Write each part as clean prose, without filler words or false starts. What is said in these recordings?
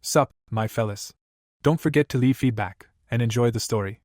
Sup, my fellas. Don't forget to leave feedback, and enjoy the story.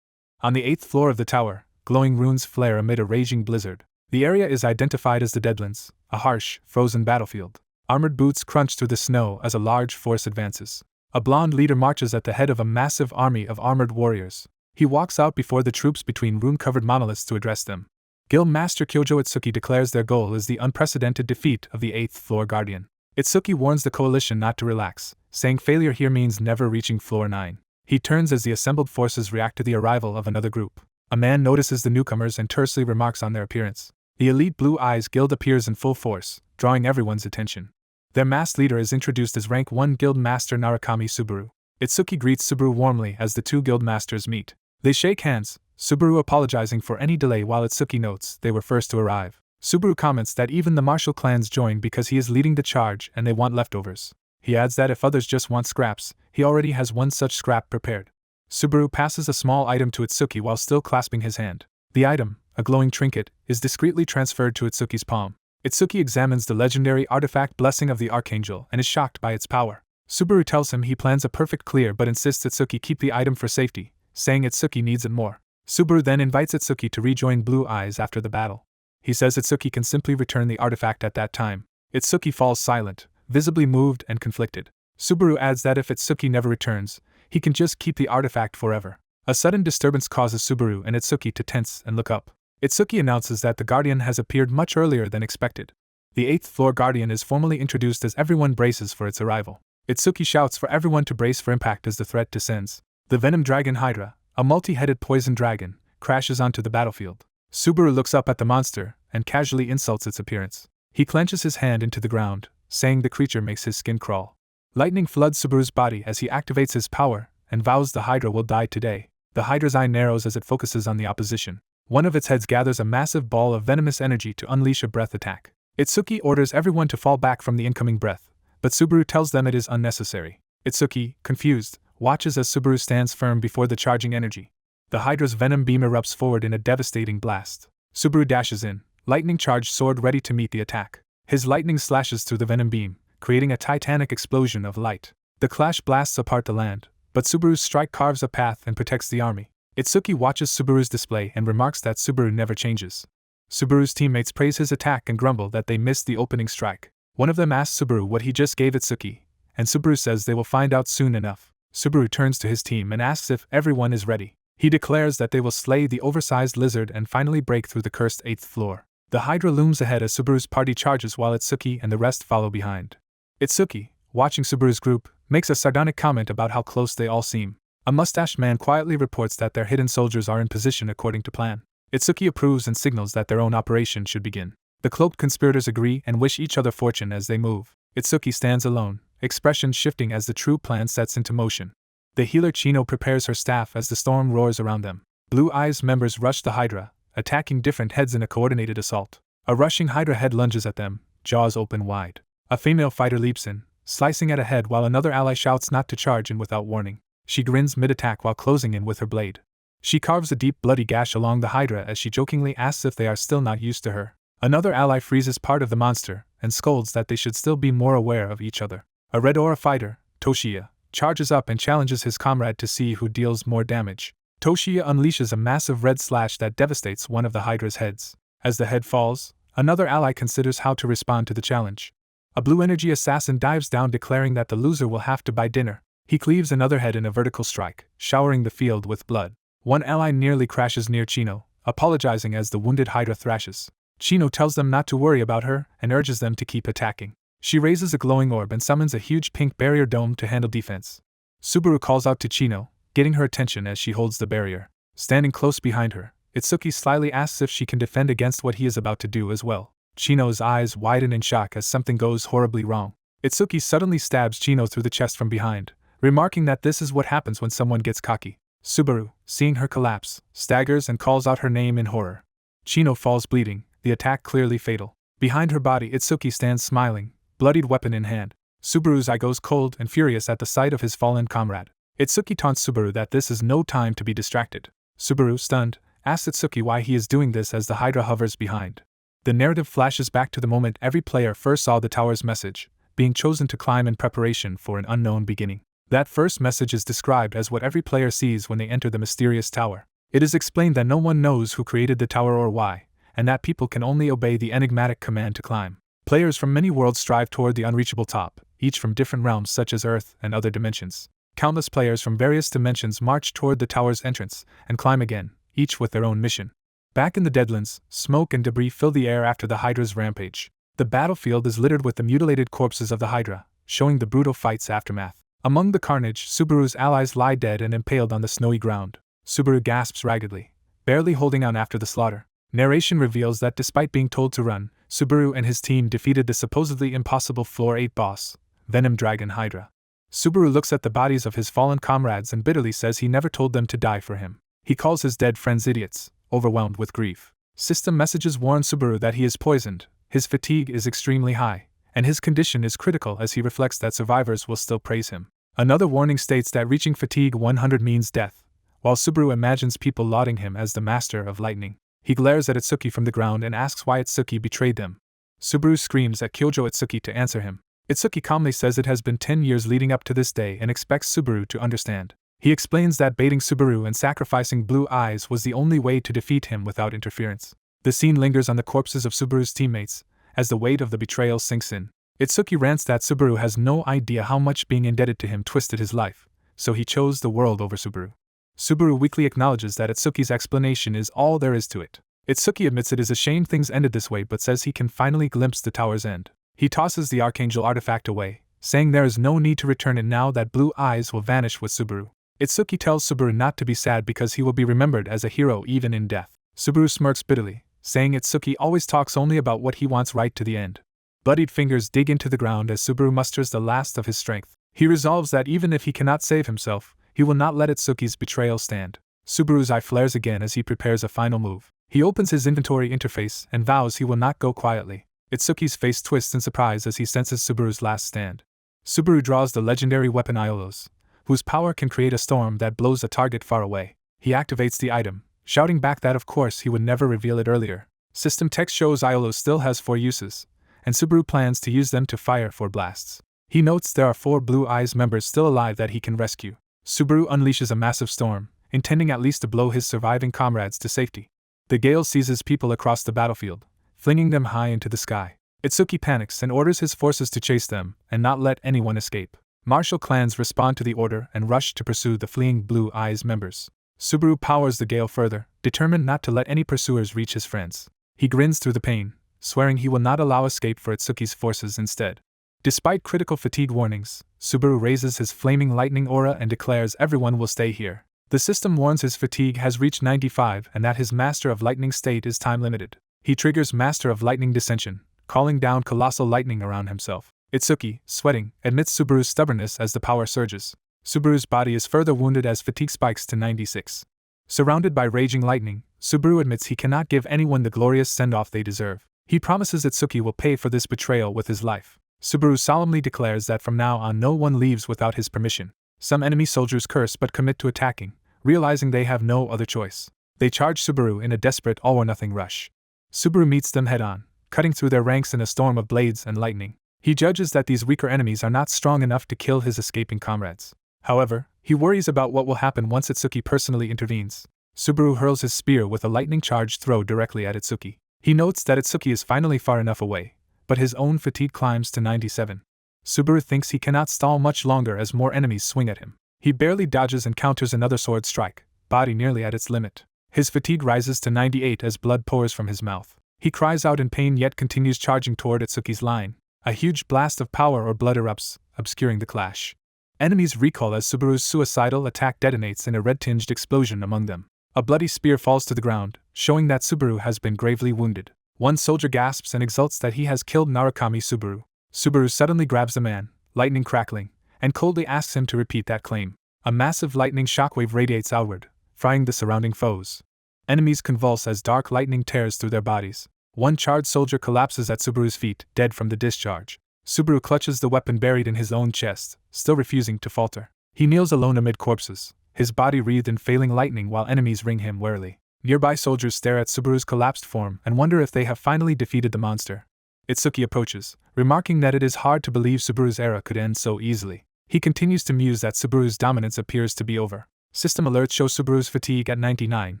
On the 8th floor of the tower, glowing runes flare amid a raging blizzard. The area is identified as the Deadlands, a harsh, frozen battlefield. Armored boots crunch through the snow as a large force advances. A blonde leader marches at the head of a massive army of armored warriors. He walks out before the troops between rune-covered monoliths to address them. Guild Master Kyojo Itsuki declares their goal is the unprecedented defeat of the 8th floor Guardian. Itsuki warns the coalition not to relax, saying failure here means never reaching floor 9. He turns as the assembled forces react to the arrival of another group. A man notices the newcomers and tersely remarks on their appearance. The elite Blue Eyes Guild appears in full force, drawing everyone's attention. Their masked leader is introduced as Rank 1 Guild Master Narukami Subaru. Itsuki greets Subaru warmly as the two guild masters meet. They shake hands, Subaru apologizing for any delay while Itsuki notes they were first to arrive. Subaru comments that even the martial clans joined because he is leading the charge and they want leftovers. He adds that if others just want scraps, he already has one such scrap prepared. Subaru passes a small item to Itsuki while still clasping his hand. The item, a glowing trinket, is discreetly transferred to Itsuki's palm. Itsuki examines the legendary artifact Blessing of the Archangel and is shocked by its power. Subaru tells him he plans a perfect clear but insists Itsuki keep the item for safety, saying Itsuki needs it more. Subaru then invites Itsuki to rejoin Blue Eyes after the battle. He says Itsuki can simply return the artifact at that time. Itsuki falls silent, visibly moved and conflicted. Subaru adds that if Itsuki never returns, he can just keep the artifact forever. A sudden disturbance causes Subaru and Itsuki to tense and look up. Itsuki announces that the Guardian has appeared much earlier than expected. The 8th floor Guardian is formally introduced as everyone braces for its arrival. Itsuki shouts for everyone to brace for impact as the threat descends. The Venom Dragon Hydra, a multi-headed poison dragon, crashes onto the battlefield. Subaru looks up at the monster and casually insults its appearance. He clenches his hand into the ground, saying the creature makes his skin crawl. Lightning floods Subaru's body as he activates his power and vows the Hydra will die today. The Hydra's eye narrows as it focuses on the opposition. One of its heads gathers a massive ball of venomous energy to unleash a breath attack. Itsuki orders everyone to fall back from the incoming breath, but Subaru tells them it is unnecessary. Itsuki, confused, watches as Subaru stands firm before the charging energy. The Hydra's venom beam erupts forward in a devastating blast. Subaru dashes in, lightning-charged sword ready to meet the attack. His lightning slashes through the venom beam, creating a titanic explosion of light. The clash blasts apart the land, but Subaru's strike carves a path and protects the army. Itsuki watches Subaru's display and remarks that Subaru never changes. Subaru's teammates praise his attack and grumble that they missed the opening strike. One of them asks Subaru what he just gave Itsuki, and Subaru says they will find out soon enough. Subaru turns to his team and asks if everyone is ready. He declares that they will slay the oversized lizard and finally break through the cursed 8th floor. The Hydra looms ahead as Subaru's party charges while Itsuki and the rest follow behind. Itsuki, watching Subaru's group, makes a sardonic comment about how close they all seem. A mustached man quietly reports that their hidden soldiers are in position according to plan. Itsuki approves and signals that their own operation should begin. The cloaked conspirators agree and wish each other fortune as they move. Itsuki stands alone, expression shifting as the true plan sets into motion. The healer Chino prepares her staff as the storm roars around them. Blue Eyes members rush the Hydra, attacking different heads in a coordinated assault. A rushing Hydra head lunges at them, jaws open wide. A female fighter leaps in, slicing at a head while another ally shouts not to charge in without warning. She grins mid-attack while closing in with her blade. She carves a deep bloody gash along the Hydra as she jokingly asks if they are still not used to her. Another ally freezes part of the monster and scolds that they should still be more aware of each other. A red aura fighter, Toshiya, charges up and challenges his comrade to see who deals more damage. Toshiya unleashes a massive red slash that devastates one of the Hydra's heads. As the head falls, another ally considers how to respond to the challenge. A blue energy assassin dives down declaring that the loser will have to buy dinner. He cleaves another head in a vertical strike, showering the field with blood. One ally nearly crashes near Chino, apologizing as the wounded Hydra thrashes. Chino tells them not to worry about her and urges them to keep attacking. She raises a glowing orb and summons a huge pink barrier dome to handle defense. Subaru calls out to Chino, getting her attention as she holds the barrier. Standing close behind her, Itsuki slyly asks if she can defend against what he is about to do as well. Chino's eyes widen in shock as something goes horribly wrong. Itsuki suddenly stabs Chino through the chest from behind, remarking that this is what happens when someone gets cocky. Subaru, seeing her collapse, staggers and calls out her name in horror. Chino falls bleeding, the attack clearly fatal. Behind her body, Itsuki stands smiling, bloodied weapon in hand. Subaru's eye goes cold and furious at the sight of his fallen comrade. Itsuki taunts Subaru that this is no time to be distracted. Subaru, stunned, asks Itsuki why he is doing this as the Hydra hovers behind. The narrative flashes back to the moment every player first saw the tower's message, being chosen to climb in preparation for an unknown beginning. That first message is described as what every player sees when they enter the mysterious tower. It is explained that no one knows who created the tower or why, and that people can only obey the enigmatic command to climb. Players from many worlds strive toward the unreachable top, each from different realms such as Earth and other dimensions. Countless players from various dimensions march toward the tower's entrance and climb again, each with their own mission. Back in the Deadlands, smoke and debris fill the air after the Hydra's rampage. The battlefield is littered with the mutilated corpses of the Hydra, showing the brutal fight's aftermath. Among the carnage, Subaru's allies lie dead and impaled on the snowy ground. Subaru gasps raggedly, barely holding on after the slaughter. Narration reveals that despite being told to run, Subaru and his team defeated the supposedly impossible Floor 8 boss, Venom Dragon Hydra. Subaru looks at the bodies of his fallen comrades and bitterly says he never told them to die for him. He calls his dead friends idiots, overwhelmed with grief. System messages warn Subaru that he is poisoned, his fatigue is extremely high, and his condition is critical as he reflects that survivors will still praise him. Another warning states that reaching fatigue 100 means death, while Subaru imagines people lauding him as the master of lightning. He glares at Itsuki from the ground and asks why Itsuki betrayed them. Subaru screams at Kyojo Itsuki to answer him. Itsuki calmly says it has been 10 years leading up to this day and expects Subaru to understand. He explains that baiting Subaru and sacrificing Blue Eyes was the only way to defeat him without interference. The scene lingers on the corpses of Subaru's teammates, as the weight of the betrayal sinks in. Itsuki rants that Subaru has no idea how much being indebted to him twisted his life, so he chose the world over Subaru. Subaru weakly acknowledges that Itsuki's explanation is all there is to it. Itsuki admits it is a shame things ended this way but says he can finally glimpse the tower's end. He tosses the Archangel artifact away, saying there is no need to return it now that Blue Eyes will vanish with Subaru. Itsuki tells Subaru not to be sad because he will be remembered as a hero even in death. Subaru smirks bitterly, saying Itsuki always talks only about what he wants right to the end. Bloodied fingers dig into the ground as Subaru musters the last of his strength. He resolves that even if he cannot save himself, he will not let Itsuki's betrayal stand. Subaru's eye flares again as he prepares a final move. He opens his inventory interface and vows he will not go quietly. Itsuki's face twists in surprise as he senses Subaru's last stand. Subaru draws the legendary weapon Iolos, whose power can create a storm that blows a target far away. He activates the item, shouting back that of course he would never reveal it earlier. System text shows Iolos still has 4 uses, and Subaru plans to use them to fire 4 blasts. He notes there are 4 Blue Eyes members still alive that he can rescue. Subaru unleashes a massive storm, intending at least to blow his surviving comrades to safety. The gale seizes people across the battlefield, flinging them high into the sky. Itsuki panics and orders his forces to chase them and not let anyone escape. Martial clans respond to the order and rush to pursue the fleeing Blue Eyes members. Subaru powers the gale further, determined not to let any pursuers reach his friends. He grins through the pain, swearing he will not allow escape for Itsuki's forces instead. Despite critical fatigue warnings, Subaru raises his flaming lightning aura and declares everyone will stay here. The system warns his fatigue has reached 95 and that his Master of Lightning state is time-limited. He triggers Master of Lightning Dissension, calling down colossal lightning around himself. Itsuki, sweating, admits Subaru's stubbornness as the power surges. Subaru's body is further wounded as fatigue spikes to 96. Surrounded by raging lightning, Subaru admits he cannot give anyone the glorious send-off they deserve. He promises Itsuki will pay for this betrayal with his life. Subaru solemnly declares that from now on no one leaves without his permission. Some enemy soldiers curse but commit to attacking, realizing they have no other choice. They charge Subaru in a desperate all-or-nothing rush. Subaru meets them head-on, cutting through their ranks in a storm of blades and lightning. He judges that these weaker enemies are not strong enough to kill his escaping comrades. However, he worries about what will happen once Itsuki personally intervenes. Subaru hurls his spear with a lightning-charged throw directly at Itsuki. He notes that Itsuki is finally far enough away, but his own fatigue climbs to 97. Subaru thinks he cannot stall much longer as more enemies swing at him. He barely dodges and counters another sword strike, body nearly at its limit. His fatigue rises to 98 as blood pours from his mouth. He cries out in pain yet continues charging toward Itsuki's line. A huge blast of power or blood erupts, obscuring the clash. Enemies recoil as Subaru's suicidal attack detonates in a red-tinged explosion among them. A bloody spear falls to the ground, showing that Subaru has been gravely wounded. One soldier gasps and exults that he has killed Narukami Subaru. Subaru suddenly grabs the man, lightning crackling, and coldly asks him to repeat that claim. A massive lightning shockwave radiates outward, frying the surrounding foes. Enemies convulse as dark lightning tears through their bodies. One charged soldier collapses at Subaru's feet, dead from the discharge. Subaru clutches the weapon buried in his own chest, still refusing to falter. He kneels alone amid corpses, his body wreathed in failing lightning while enemies ring him warily. Nearby soldiers stare at Subaru's collapsed form and wonder if they have finally defeated the monster. Itsuki approaches, remarking that it is hard to believe Subaru's era could end so easily. He continues to muse that Subaru's dominance appears to be over. System alerts show Subaru's fatigue at 99,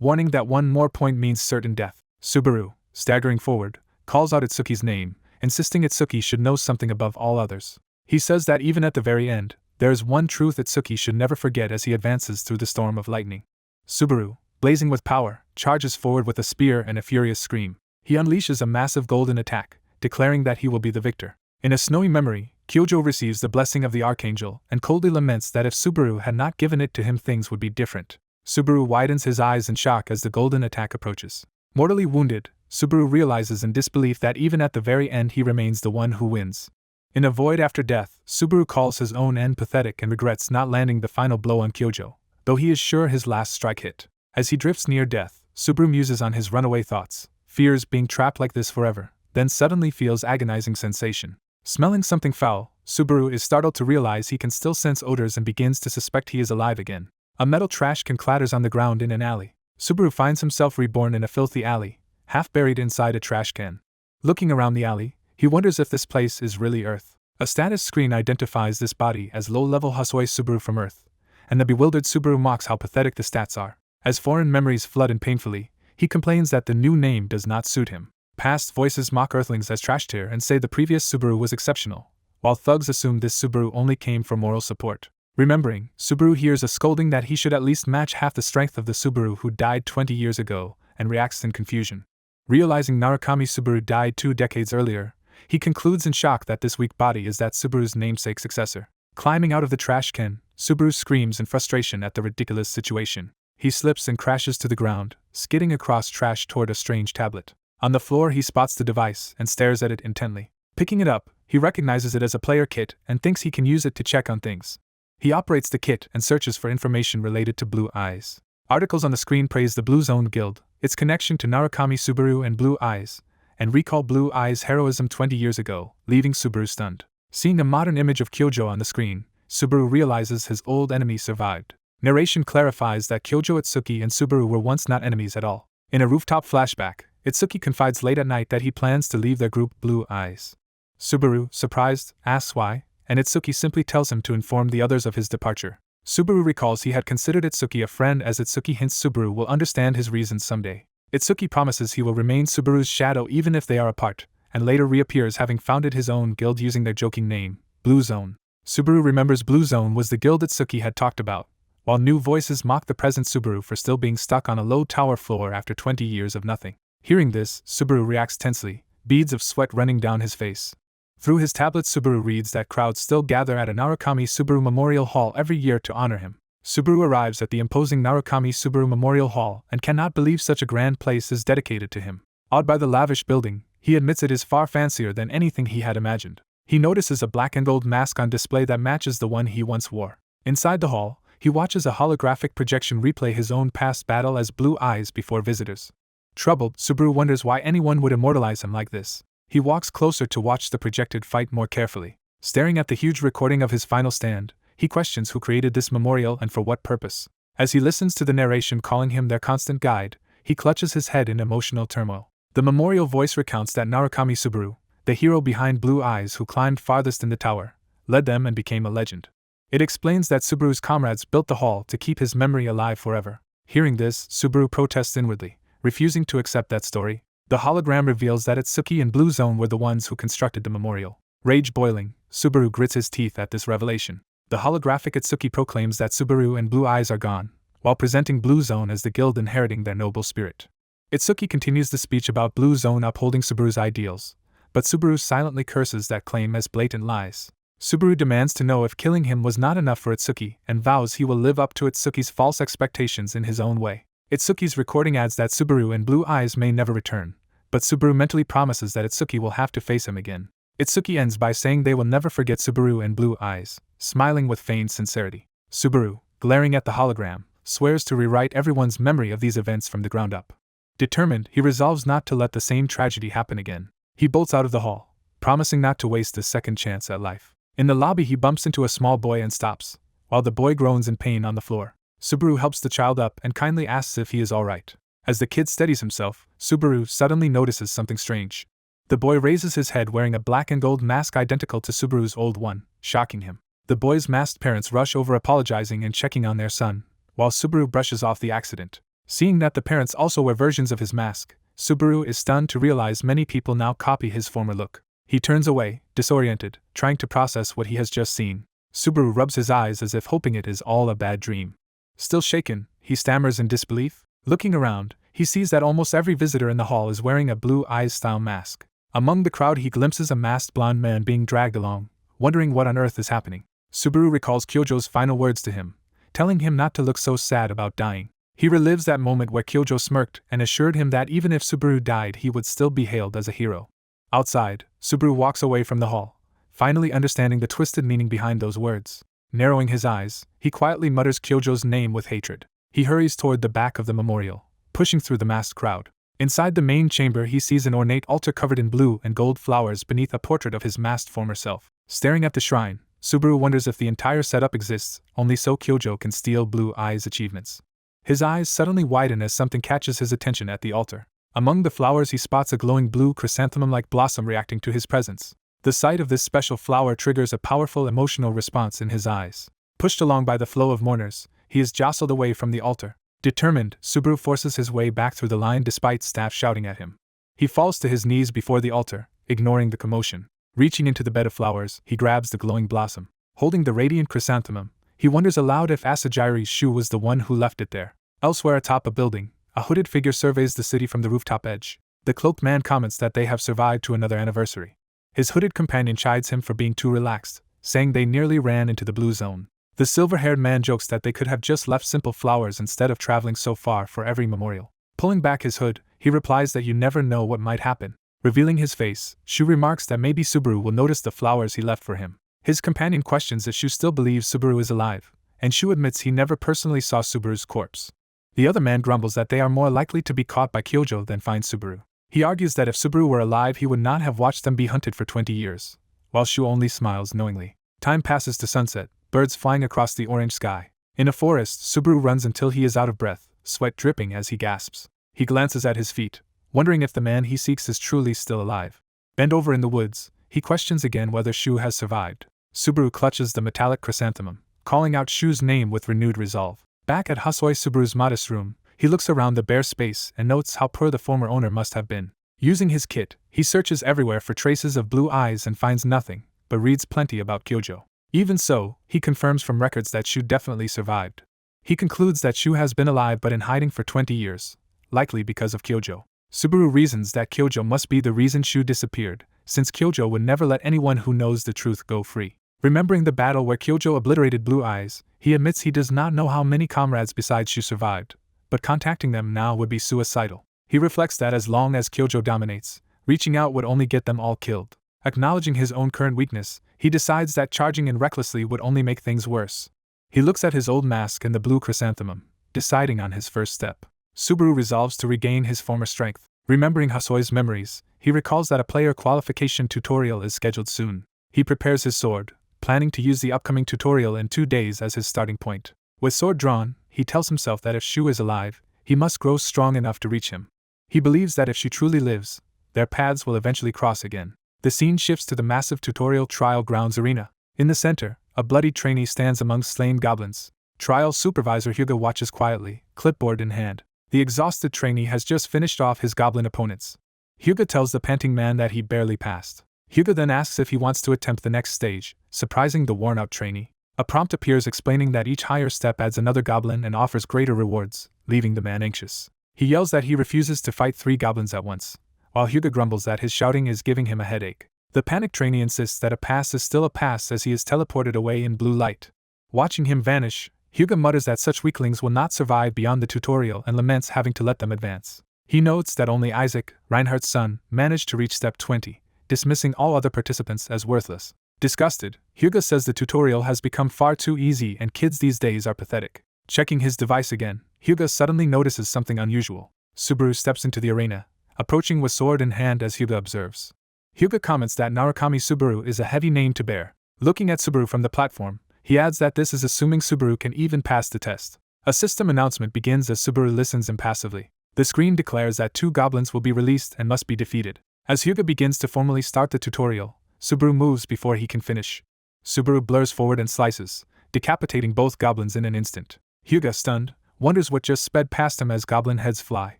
warning that one more point means certain death. Subaru, staggering forward, calls out Itsuki's name, insisting Itsuki should know something above all others. He says that even at the very end, there is one truth Itsuki should never forget as he advances through the storm of lightning. Subaru, blazing with power, charges forward with a spear and a furious scream. He unleashes a massive golden attack, declaring that he will be the victor. In a snowy memory, Kyojo receives the blessing of the Archangel and coldly laments that if Subaru had not given it to him things would be different. Subaru widens his eyes in shock as the golden attack approaches. Mortally wounded, Subaru realizes in disbelief that even at the very end he remains the one who wins. In a void after death, Subaru calls his own end pathetic and regrets not landing the final blow on Kyojo, though he is sure his last strike hit. As he drifts near death, Subaru muses on his runaway thoughts, fears being trapped like this forever, then suddenly feels agonizing sensation. Smelling something foul, Subaru is startled to realize he can still sense odors and begins to suspect he is alive again. A metal trash can clatters on the ground in an alley. Subaru finds himself reborn in a filthy alley, half buried inside a trash can. Looking around the alley, he wonders if this place is really Earth. A status screen identifies this body as low-level Hasoi Subaru from Earth, and the bewildered Subaru mocks how pathetic the stats are. As foreign memories flood in painfully, he complains that the new name does not suit him. Past voices mock Earthlings as trash tier and say the previous Subaru was exceptional, while thugs assume this Subaru only came for moral support. Remembering, Subaru hears a scolding that he should at least match half the strength of the Subaru who died 20 years ago, and reacts in confusion. Realizing Narukami Subaru died 2 decades earlier, he concludes in shock that this weak body is that Subaru's namesake successor. Climbing out of the trash can, Subaru screams in frustration at the ridiculous situation. He slips and crashes to the ground, skidding across trash toward a strange tablet. On the floor he spots the device and stares at it intently. Picking it up, he recognizes it as a player kit and thinks he can use it to check on things. He operates the kit and searches for information related to Blue Eyes. Articles on the screen praise the Blue Zone Guild, its connection to Narukami Subaru and Blue Eyes, and recall Blue Eyes' heroism 20 years ago, leaving Subaru stunned. Seeing a modern image of Kyojo on the screen, Subaru realizes his old enemy survived. Narration clarifies that Kyojo, Itsuki, and Subaru were once not enemies at all. In a rooftop flashback, Itsuki confides late at night that he plans to leave their group Blue Eyes. Subaru, surprised, asks why, and Itsuki simply tells him to inform the others of his departure. Subaru recalls he had considered Itsuki a friend as Itsuki hints Subaru will understand his reasons someday. Itsuki promises he will remain Subaru's shadow even if they are apart, and later reappears having founded his own guild using their joking name, Blue Zone. Subaru remembers Blue Zone was the guild Itsuki had talked about, while new voices mock the present Subaru for still being stuck on a low tower floor after 20 years of nothing. Hearing this, Subaru reacts tensely, beads of sweat running down his face. Through his tablet, Subaru reads that crowds still gather at a Narukami Subaru Memorial Hall every year to honor him. Subaru arrives at the imposing Narukami Subaru Memorial Hall and cannot believe such a grand place is dedicated to him. Awed by the lavish building, he admits it is far fancier than anything he had imagined. He notices a black and gold mask on display that matches the one he once wore. Inside the hall, he watches a holographic projection replay his own past battle as Blue Eyes before visitors. Troubled, Subaru wonders why anyone would immortalize him like this. He walks closer to watch the projected fight more carefully. Staring at the huge recording of his final stand, he questions who created this memorial and for what purpose. As he listens to the narration calling him their constant guide, he clutches his head in emotional turmoil. The memorial voice recounts that Narukami Subaru, the hero behind Blue Eyes who climbed farthest in the tower, led them and became a legend. It explains that Subaru's comrades built the hall to keep his memory alive forever. Hearing this, Subaru protests inwardly, refusing to accept that story. The hologram reveals that Itsuki and Blue Zone were the ones who constructed the memorial. Rage boiling, Subaru grits his teeth at this revelation. The holographic Itsuki proclaims that Subaru and Blue Eyes are gone, while presenting Blue Zone as the guild inheriting their noble spirit. Itsuki continues the speech about Blue Zone upholding Subaru's ideals, but Subaru silently curses that claim as blatant lies. Subaru demands to know if killing him was not enough for Itsuki and vows he will live up to Itsuki's false expectations in his own way. Itsuki's recording adds that Subaru and Blue Eyes may never return, but Subaru mentally promises that Itsuki will have to face him again. Itsuki ends by saying they will never forget Subaru and Blue Eyes, smiling with feigned sincerity. Subaru, glaring at the hologram, swears to rewrite everyone's memory of these events from the ground up. Determined, he resolves not to let the same tragedy happen again. He bolts out of the hall, promising not to waste a second chance at life. In the lobby he bumps into a small boy and stops, while the boy groans in pain on the floor. Subaru helps the child up and kindly asks if he is alright. As the kid steadies himself, Subaru suddenly notices something strange. The boy raises his head wearing a black and gold mask identical to Subaru's old one, shocking him. The boy's masked parents rush over apologizing and checking on their son, while Subaru brushes off the accident. Seeing that the parents also wear versions of his mask, Subaru is stunned to realize many people now copy his former look. He turns away, disoriented, trying to process what he has just seen. Subaru rubs his eyes as if hoping it is all a bad dream. Still shaken, he stammers in disbelief. Looking around, he sees that almost every visitor in the hall is wearing a Blue Eyes-style mask. Among the crowd he glimpses a masked blonde man being dragged along, wondering what on earth is happening. Subaru recalls Kyojo's final words to him, telling him not to look so sad about dying. He relives that moment where Kyojo smirked and assured him that even if Subaru died he would still be hailed as a hero. Outside, Subaru walks away from the hall, finally understanding the twisted meaning behind those words. Narrowing his eyes, he quietly mutters Kyojo's name with hatred. He hurries toward the back of the memorial, pushing through the massed crowd. Inside the main chamber he sees an ornate altar covered in blue and gold flowers beneath a portrait of his masked former self. Staring at the shrine, Subaru wonders if the entire setup exists only so Kyojo can steal Blue Eyes' achievements. His eyes suddenly widen as something catches his attention at the altar. Among the flowers he spots a glowing blue chrysanthemum-like blossom reacting to his presence. The sight of this special flower triggers a powerful emotional response in his eyes. Pushed along by the flow of mourners, he is jostled away from the altar. Determined, Subaru forces his way back through the line despite staff shouting at him. He falls to his knees before the altar, ignoring the commotion. Reaching into the bed of flowers, he grabs the glowing blossom. Holding the radiant chrysanthemum, he wonders aloud if Asagiri's Shu was the one who left it there. Elsewhere atop a building, a hooded figure surveys the city from the rooftop edge. The cloaked man comments that they have survived to another anniversary. His hooded companion chides him for being too relaxed, saying they nearly ran into the blue zone. The silver-haired man jokes that they could have just left simple flowers instead of traveling so far for every memorial. Pulling back his hood, he replies that you never know what might happen. Revealing his face, Shu remarks that maybe Subaru will notice the flowers he left for him. His companion questions if Shu still believes Subaru is alive, and Shu admits he never personally saw Subaru's corpse. The other man grumbles that they are more likely to be caught by Kyojo than find Subaru. He argues that if Subaru were alive he would not have watched them be hunted for 20 years, while Shu only smiles knowingly. Time passes to sunset, birds flying across the orange sky. In a forest, Subaru runs until he is out of breath, sweat dripping as he gasps. He glances at his feet, wondering if the man he seeks is truly still alive. Bent over in the woods, he questions again whether Shu has survived. Subaru clutches the metallic chrysanthemum, calling out Shu's name with renewed resolve. Back at Hasoi Subaru's modest room, he looks around the bare space and notes how poor the former owner must have been. Using his kit, he searches everywhere for traces of Blue Eyes and finds nothing, but reads plenty about Kyojo. Even so, he confirms from records that Shu definitely survived. He concludes that Shu has been alive but in hiding for 20 years, likely because of Kyojo. Subaru reasons that Kyojo must be the reason Shu disappeared, since Kyojo would never let anyone who knows the truth go free. Remembering the battle where Kyojo obliterated Blue Eyes, he admits he does not know how many comrades besides Shu survived, but contacting them now would be suicidal. He reflects that as long as Kyojo dominates, reaching out would only get them all killed. Acknowledging his own current weakness, he decides that charging in recklessly would only make things worse. He looks at his old mask and the blue chrysanthemum, deciding on his first step. Subaru resolves to regain his former strength. Remembering Hasoi's memories, he recalls that a player qualification tutorial is scheduled soon. He prepares his sword, planning to use the upcoming tutorial in 2 days as his starting point. With sword drawn, he tells himself that if Shu is alive, he must grow strong enough to reach him. He believes that if she truly lives, their paths will eventually cross again. The scene shifts to the massive tutorial trial grounds arena. In the center, a bloody trainee stands among slain goblins. Trial supervisor Huga watches quietly, clipboard in hand. The exhausted trainee has just finished off his goblin opponents. Huga tells the panting man that he barely passed. Huga then asks if he wants to attempt the next stage, surprising the worn-out trainee. A prompt appears explaining that each higher step adds another goblin and offers greater rewards, leaving the man anxious. He yells that he refuses to fight 3 goblins at once, while Huga grumbles that his shouting is giving him a headache. The panicked trainee insists that a pass is still a pass as he is teleported away in blue light. Watching him vanish, Huga mutters that such weaklings will not survive beyond the tutorial and laments having to let them advance. He notes that only Isaac, Reinhardt's son, managed to reach step 20, dismissing all other participants as worthless. Disgusted, Huga says the tutorial has become far too easy and kids these days are pathetic. Checking his device again, Huga suddenly notices something unusual. Subaru steps into the arena, approaching with sword in hand as Huga observes. Huga comments that Narukami Subaru is a heavy name to bear. Looking at Subaru from the platform, he adds that this is assuming Subaru can even pass the test. A system announcement begins as Subaru listens impassively. The screen declares that 2 goblins will be released and must be defeated. As Huga begins to formally start the tutorial, Subaru moves before he can finish. Subaru blurs forward and slices, decapitating both goblins in an instant. Huga, stunned, wonders what just sped past him as goblin heads fly.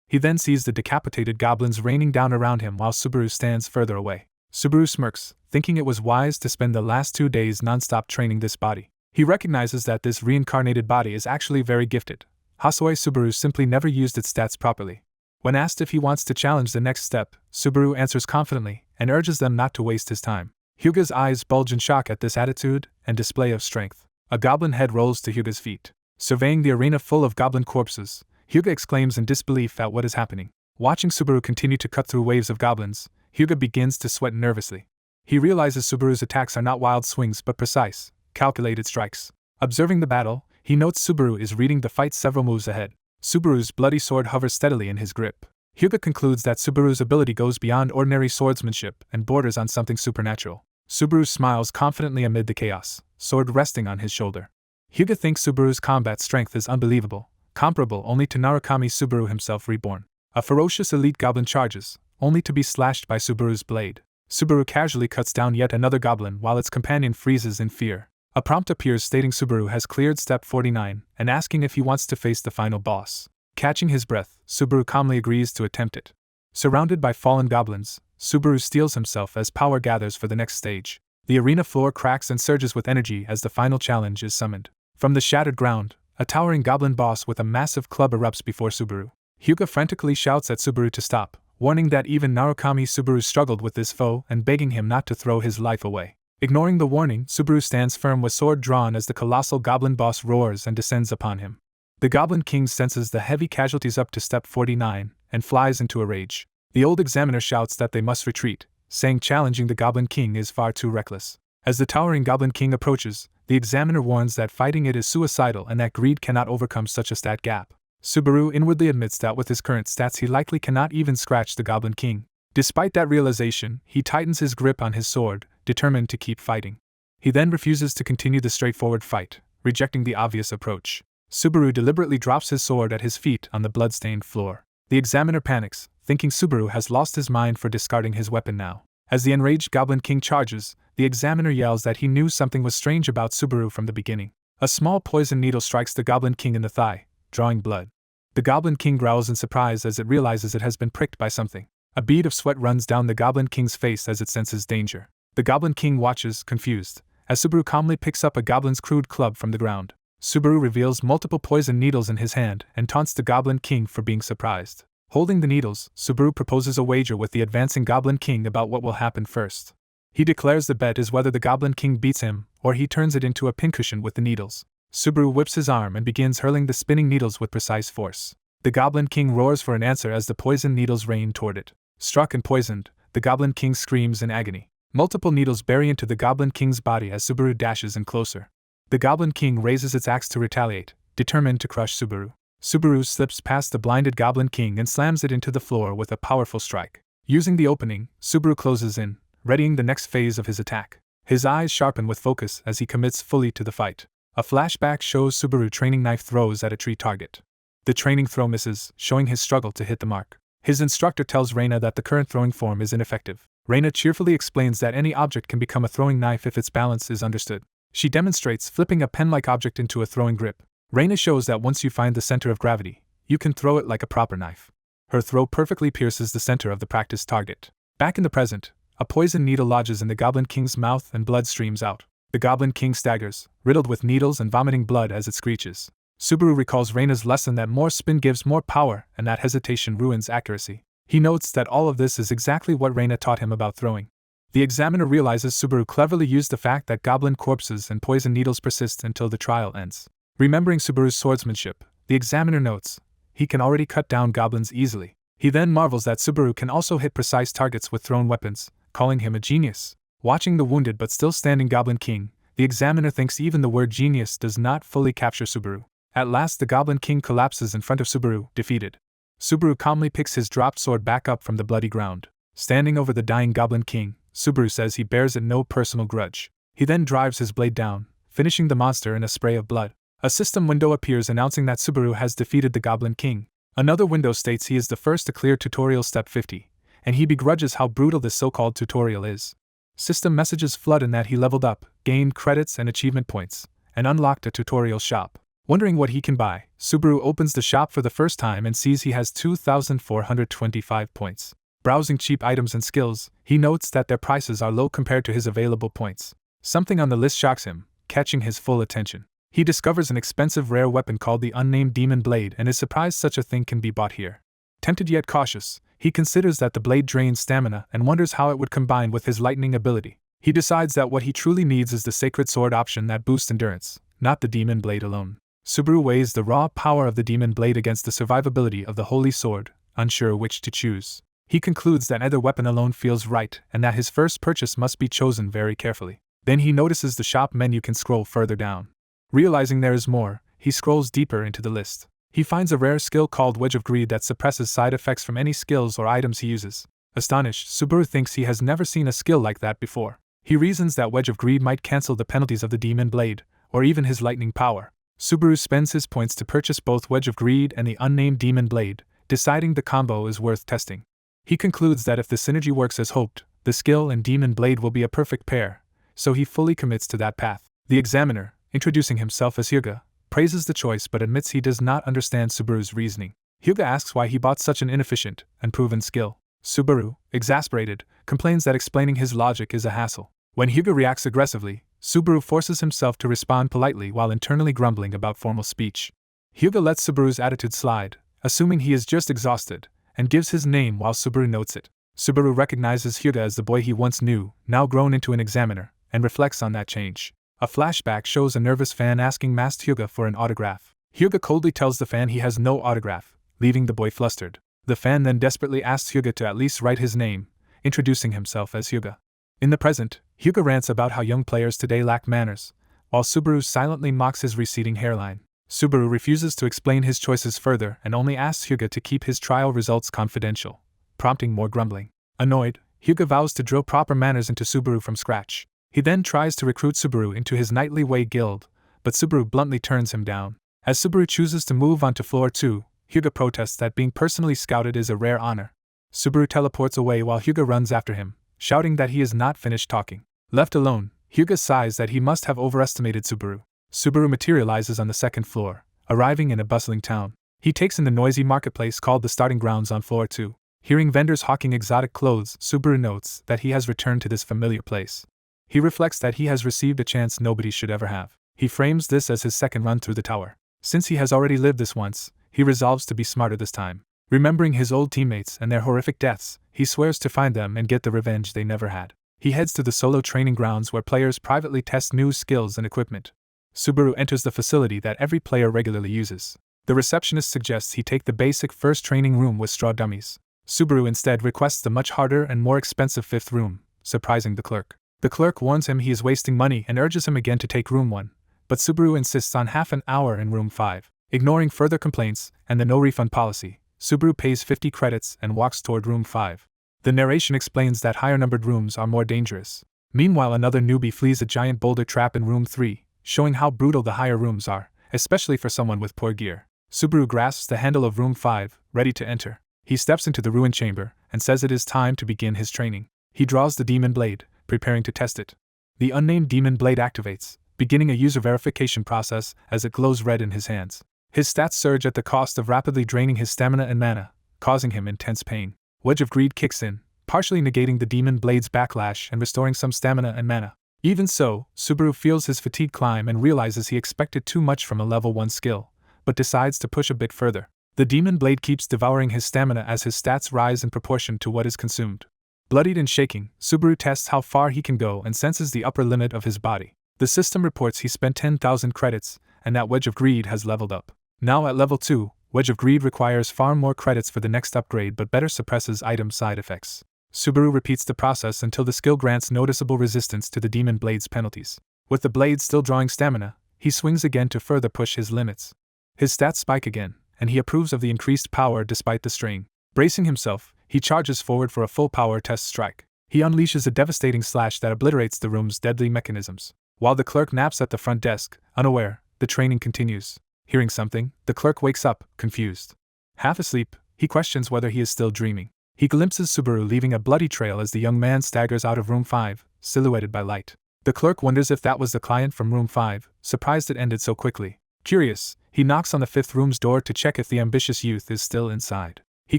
He then sees the decapitated goblins raining down around him while Subaru stands further away. Subaru smirks, thinking it was wise to spend the last 2 days non-stop training this body. He recognizes that this reincarnated body is actually very gifted. Hasoi Subaru simply never used its stats properly. When asked if he wants to challenge the next step, Subaru answers confidently and urges them not to waste his time. Huga's eyes bulge in shock at this attitude and display of strength. A goblin head rolls to Huga's feet. Surveying the arena full of goblin corpses, Huga exclaims in disbelief at what is happening. Watching Subaru continue to cut through waves of goblins, Huga begins to sweat nervously. He realizes Subaru's attacks are not wild swings but precise, calculated strikes. Observing the battle, he notes Subaru is reading the fight several moves ahead. Subaru's bloody sword hovers steadily in his grip. Huga concludes that Subaru's ability goes beyond ordinary swordsmanship and borders on something supernatural. Subaru smiles confidently amid the chaos, sword resting on his shoulder. Huga thinks Subaru's combat strength is unbelievable, comparable only to Narukami Subaru himself reborn. A ferocious elite goblin charges, only to be slashed by Subaru's blade. Subaru casually cuts down yet another goblin while its companion freezes in fear. A prompt appears stating Subaru has cleared step 49 and asking if he wants to face the final boss. Catching his breath, Subaru calmly agrees to attempt it. Surrounded by fallen goblins, Subaru steels himself as power gathers for the next stage. The arena floor cracks and surges with energy as the final challenge is summoned. From the shattered ground, a towering goblin boss with a massive club erupts before Subaru. Huga frantically shouts at Subaru to stop, warning that even Narukami Subaru struggled with this foe and begging him not to throw his life away. Ignoring the warning, Subaru stands firm with sword drawn as the colossal goblin boss roars and descends upon him. The Goblin King senses the heavy casualties up to step 49 and flies into a rage. The old examiner shouts that they must retreat, saying challenging the Goblin King is far too reckless. As the towering Goblin King approaches, the examiner warns that fighting it is suicidal and that greed cannot overcome such a stat gap. Subaru inwardly admits that with his current stats he likely cannot even scratch the Goblin King. Despite that realization, he tightens his grip on his sword, determined to keep fighting. He then refuses to continue the straightforward fight, rejecting the obvious approach. Subaru deliberately drops his sword at his feet on the blood-stained floor. The examiner panics, thinking Subaru has lost his mind for discarding his weapon now. As the enraged Goblin King charges, the examiner yells that he knew something was strange about Subaru from the beginning. A small poison needle strikes the Goblin King in the thigh, drawing blood. The Goblin King growls in surprise as it realizes it has been pricked by something. A bead of sweat runs down the Goblin King's face as it senses danger. The Goblin King watches, confused, as Subaru calmly picks up a goblin's crude club from the ground. Subaru reveals multiple poison needles in his hand and taunts the Goblin King for being surprised. Holding the needles, Subaru proposes a wager with the advancing Goblin King about what will happen first. He declares the bet is whether the Goblin King beats him, or he turns it into a pincushion with the needles. Subaru whips his arm and begins hurling the spinning needles with precise force. The Goblin King roars for an answer as the poison needles rain toward it. Struck and poisoned, the Goblin King screams in agony. Multiple needles bury into the Goblin King's body as Subaru dashes in closer. The Goblin King raises its axe to retaliate, determined to crush Subaru. Subaru slips past the blinded Goblin King and slams it into the floor with a powerful strike. Using the opening, Subaru closes in, readying the next phase of his attack. His eyes sharpen with focus as he commits fully to the fight. A flashback shows Subaru training knife throws at a tree target. The training throw misses, showing his struggle to hit the mark. His instructor tells Reina that the current throwing form is ineffective. Reina cheerfully explains that any object can become a throwing knife if its balance is understood. She demonstrates flipping a pen-like object into a throwing grip. Reina shows that once you find the center of gravity, you can throw it like a proper knife. Her throw perfectly pierces the center of the practiced target. Back in the present, a poison needle lodges in the Goblin King's mouth and blood streams out. The Goblin King staggers, riddled with needles and vomiting blood as it screeches. Subaru recalls Reina's lesson that more spin gives more power and that hesitation ruins accuracy. He notes that all of this is exactly what Reina taught him about throwing. The examiner realizes Subaru cleverly used the fact that goblin corpses and poison needles persist until the trial ends. Remembering Subaru's swordsmanship, the examiner notes, he can already cut down goblins easily. He then marvels that Subaru can also hit precise targets with thrown weapons, calling him a genius. Watching the wounded but still standing Goblin King, the examiner thinks even the word genius does not fully capture Subaru. At last the Goblin King collapses in front of Subaru, defeated. Subaru calmly picks his dropped sword back up from the bloody ground. Standing over the dying Goblin King, Subaru says he bears it no personal grudge. He then drives his blade down, finishing the monster in a spray of blood. A system window appears announcing that Subaru has defeated the Goblin King. Another window states he is the first to clear tutorial step 50, and he begrudges how brutal this so-called tutorial is. System messages flood in that he leveled up, gained credits and achievement points, and unlocked a tutorial shop. Wondering what he can buy, Subaru opens the shop for the first time and sees he has 2,425 points. Browsing cheap items and skills, he notes that their prices are low compared to his available points. Something on the list shocks him, catching his full attention. He discovers an expensive rare weapon called the Unnamed Demon Blade and is surprised such a thing can be bought here. Tempted yet cautious, he considers that the blade drains stamina and wonders how it would combine with his lightning ability. He decides that what he truly needs is the Sacred Sword option that boosts endurance, not the Demon Blade alone. Subaru weighs the raw power of the Demon Blade against the survivability of the Holy Sword, unsure which to choose. He concludes that neither weapon alone feels right and that his first purchase must be chosen very carefully. Then he notices the shop menu can scroll further down. Realizing there is more, he scrolls deeper into the list. He finds a rare skill called Wedge of Greed that suppresses side effects from any skills or items he uses. Astonished, Subaru thinks he has never seen a skill like that before. He reasons that Wedge of Greed might cancel the penalties of the Demon Blade, or even his lightning power. Subaru spends his points to purchase both Wedge of Greed and the Unnamed Demon Blade, deciding the combo is worth testing. He concludes that if the synergy works as hoped, the skill and Demon Blade will be a perfect pair, so he fully commits to that path. The examiner, introducing himself as Huga, praises the choice but admits he does not understand Subaru's reasoning. Huga asks why he bought such an inefficient, unproven skill. Subaru, exasperated, complains that explaining his logic is a hassle. When Huga reacts aggressively, Subaru forces himself to respond politely while internally grumbling about formal speech. Huga lets Subaru's attitude slide, assuming he is just exhausted, and gives his name while Subaru notes it. Subaru recognizes Huga as the boy he once knew, now grown into an examiner, and reflects on that change. A flashback shows a nervous fan asking masked Huga for an autograph. Huga coldly tells the fan he has no autograph, leaving the boy flustered. The fan then desperately asks Huga to at least write his name, introducing himself as Huga. In the present, Huga rants about how young players today lack manners, while Subaru silently mocks his receding hairline. Subaru refuses to explain his choices further and only asks Huga to keep his trial results confidential, prompting more grumbling. Annoyed, Huga vows to drill proper manners into Subaru from scratch. He then tries to recruit Subaru into his Nightly Way guild, but Subaru bluntly turns him down. As Subaru chooses to move on to floor 2, Huga protests that being personally scouted is a rare honor. Subaru teleports away while Huga runs after him, shouting that he is not finished talking. Left alone, Huga sighs that he must have overestimated Subaru. Subaru materializes on the second floor, arriving in a bustling town. He takes in the noisy marketplace called the Starting Grounds on floor 2. Hearing vendors hawking exotic clothes, Subaru notes that he has returned to this familiar place. He reflects that he has received a chance nobody should ever have. He frames this as his second run through the tower. Since he has already lived this once, he resolves to be smarter this time. Remembering his old teammates and their horrific deaths, he swears to find them and get the revenge they never had. He heads to the solo training grounds where players privately test new skills and equipment. Subaru enters the facility that every player regularly uses. The receptionist suggests he take the basic first training room with straw dummies. Subaru instead requests the much harder and more expensive fifth room, surprising the clerk. The clerk warns him he is wasting money and urges him again to take room 1, but Subaru insists on half an hour in room 5. Ignoring further complaints and the no-refund policy, Subaru pays 50 credits and walks toward room 5. The narration explains that higher-numbered rooms are more dangerous. Meanwhile, another newbie flees a giant boulder trap in room 3, showing how brutal the higher rooms are, especially for someone with poor gear. Subaru grasps the handle of room 5, ready to enter. He steps into the ruined chamber and says it is time to begin his training. He draws the Demon Blade, preparing to test it. The Unnamed Demon Blade activates, beginning a user verification process as it glows red in his hands. His stats surge at the cost of rapidly draining his stamina and mana, causing him intense pain. Wedge of Greed kicks in, partially negating the Demon Blade's backlash and restoring some stamina and mana. Even so, Subaru feels his fatigue climb and realizes he expected too much from a level 1 skill, but decides to push a bit further. The Demon Blade keeps devouring his stamina as his stats rise in proportion to what is consumed. Bloodied and shaking, Subaru tests how far he can go and senses the upper limit of his body. The system reports he spent 10,000 credits, and that Wedge of Greed has leveled up. Now at level 2, Wedge of Greed requires far more credits for the next upgrade but better suppresses item side effects. Subaru repeats the process until the skill grants noticeable resistance to the Demon Blade's penalties. With the blade still drawing stamina, he swings again to further push his limits. His stats spike again, and he approves of the increased power despite the strain. Bracing himself, he charges forward for a full power test strike. He unleashes a devastating slash that obliterates the room's deadly mechanisms. While the clerk naps at the front desk, unaware, the training continues. Hearing something, the clerk wakes up, confused. Half asleep, he questions whether he is still dreaming. He glimpses Subaru leaving a bloody trail as the young man staggers out of room 5, silhouetted by light. The clerk wonders if that was the client from room 5, surprised it ended so quickly. Curious, he knocks on the 5th room's door to check if the ambitious youth is still inside. He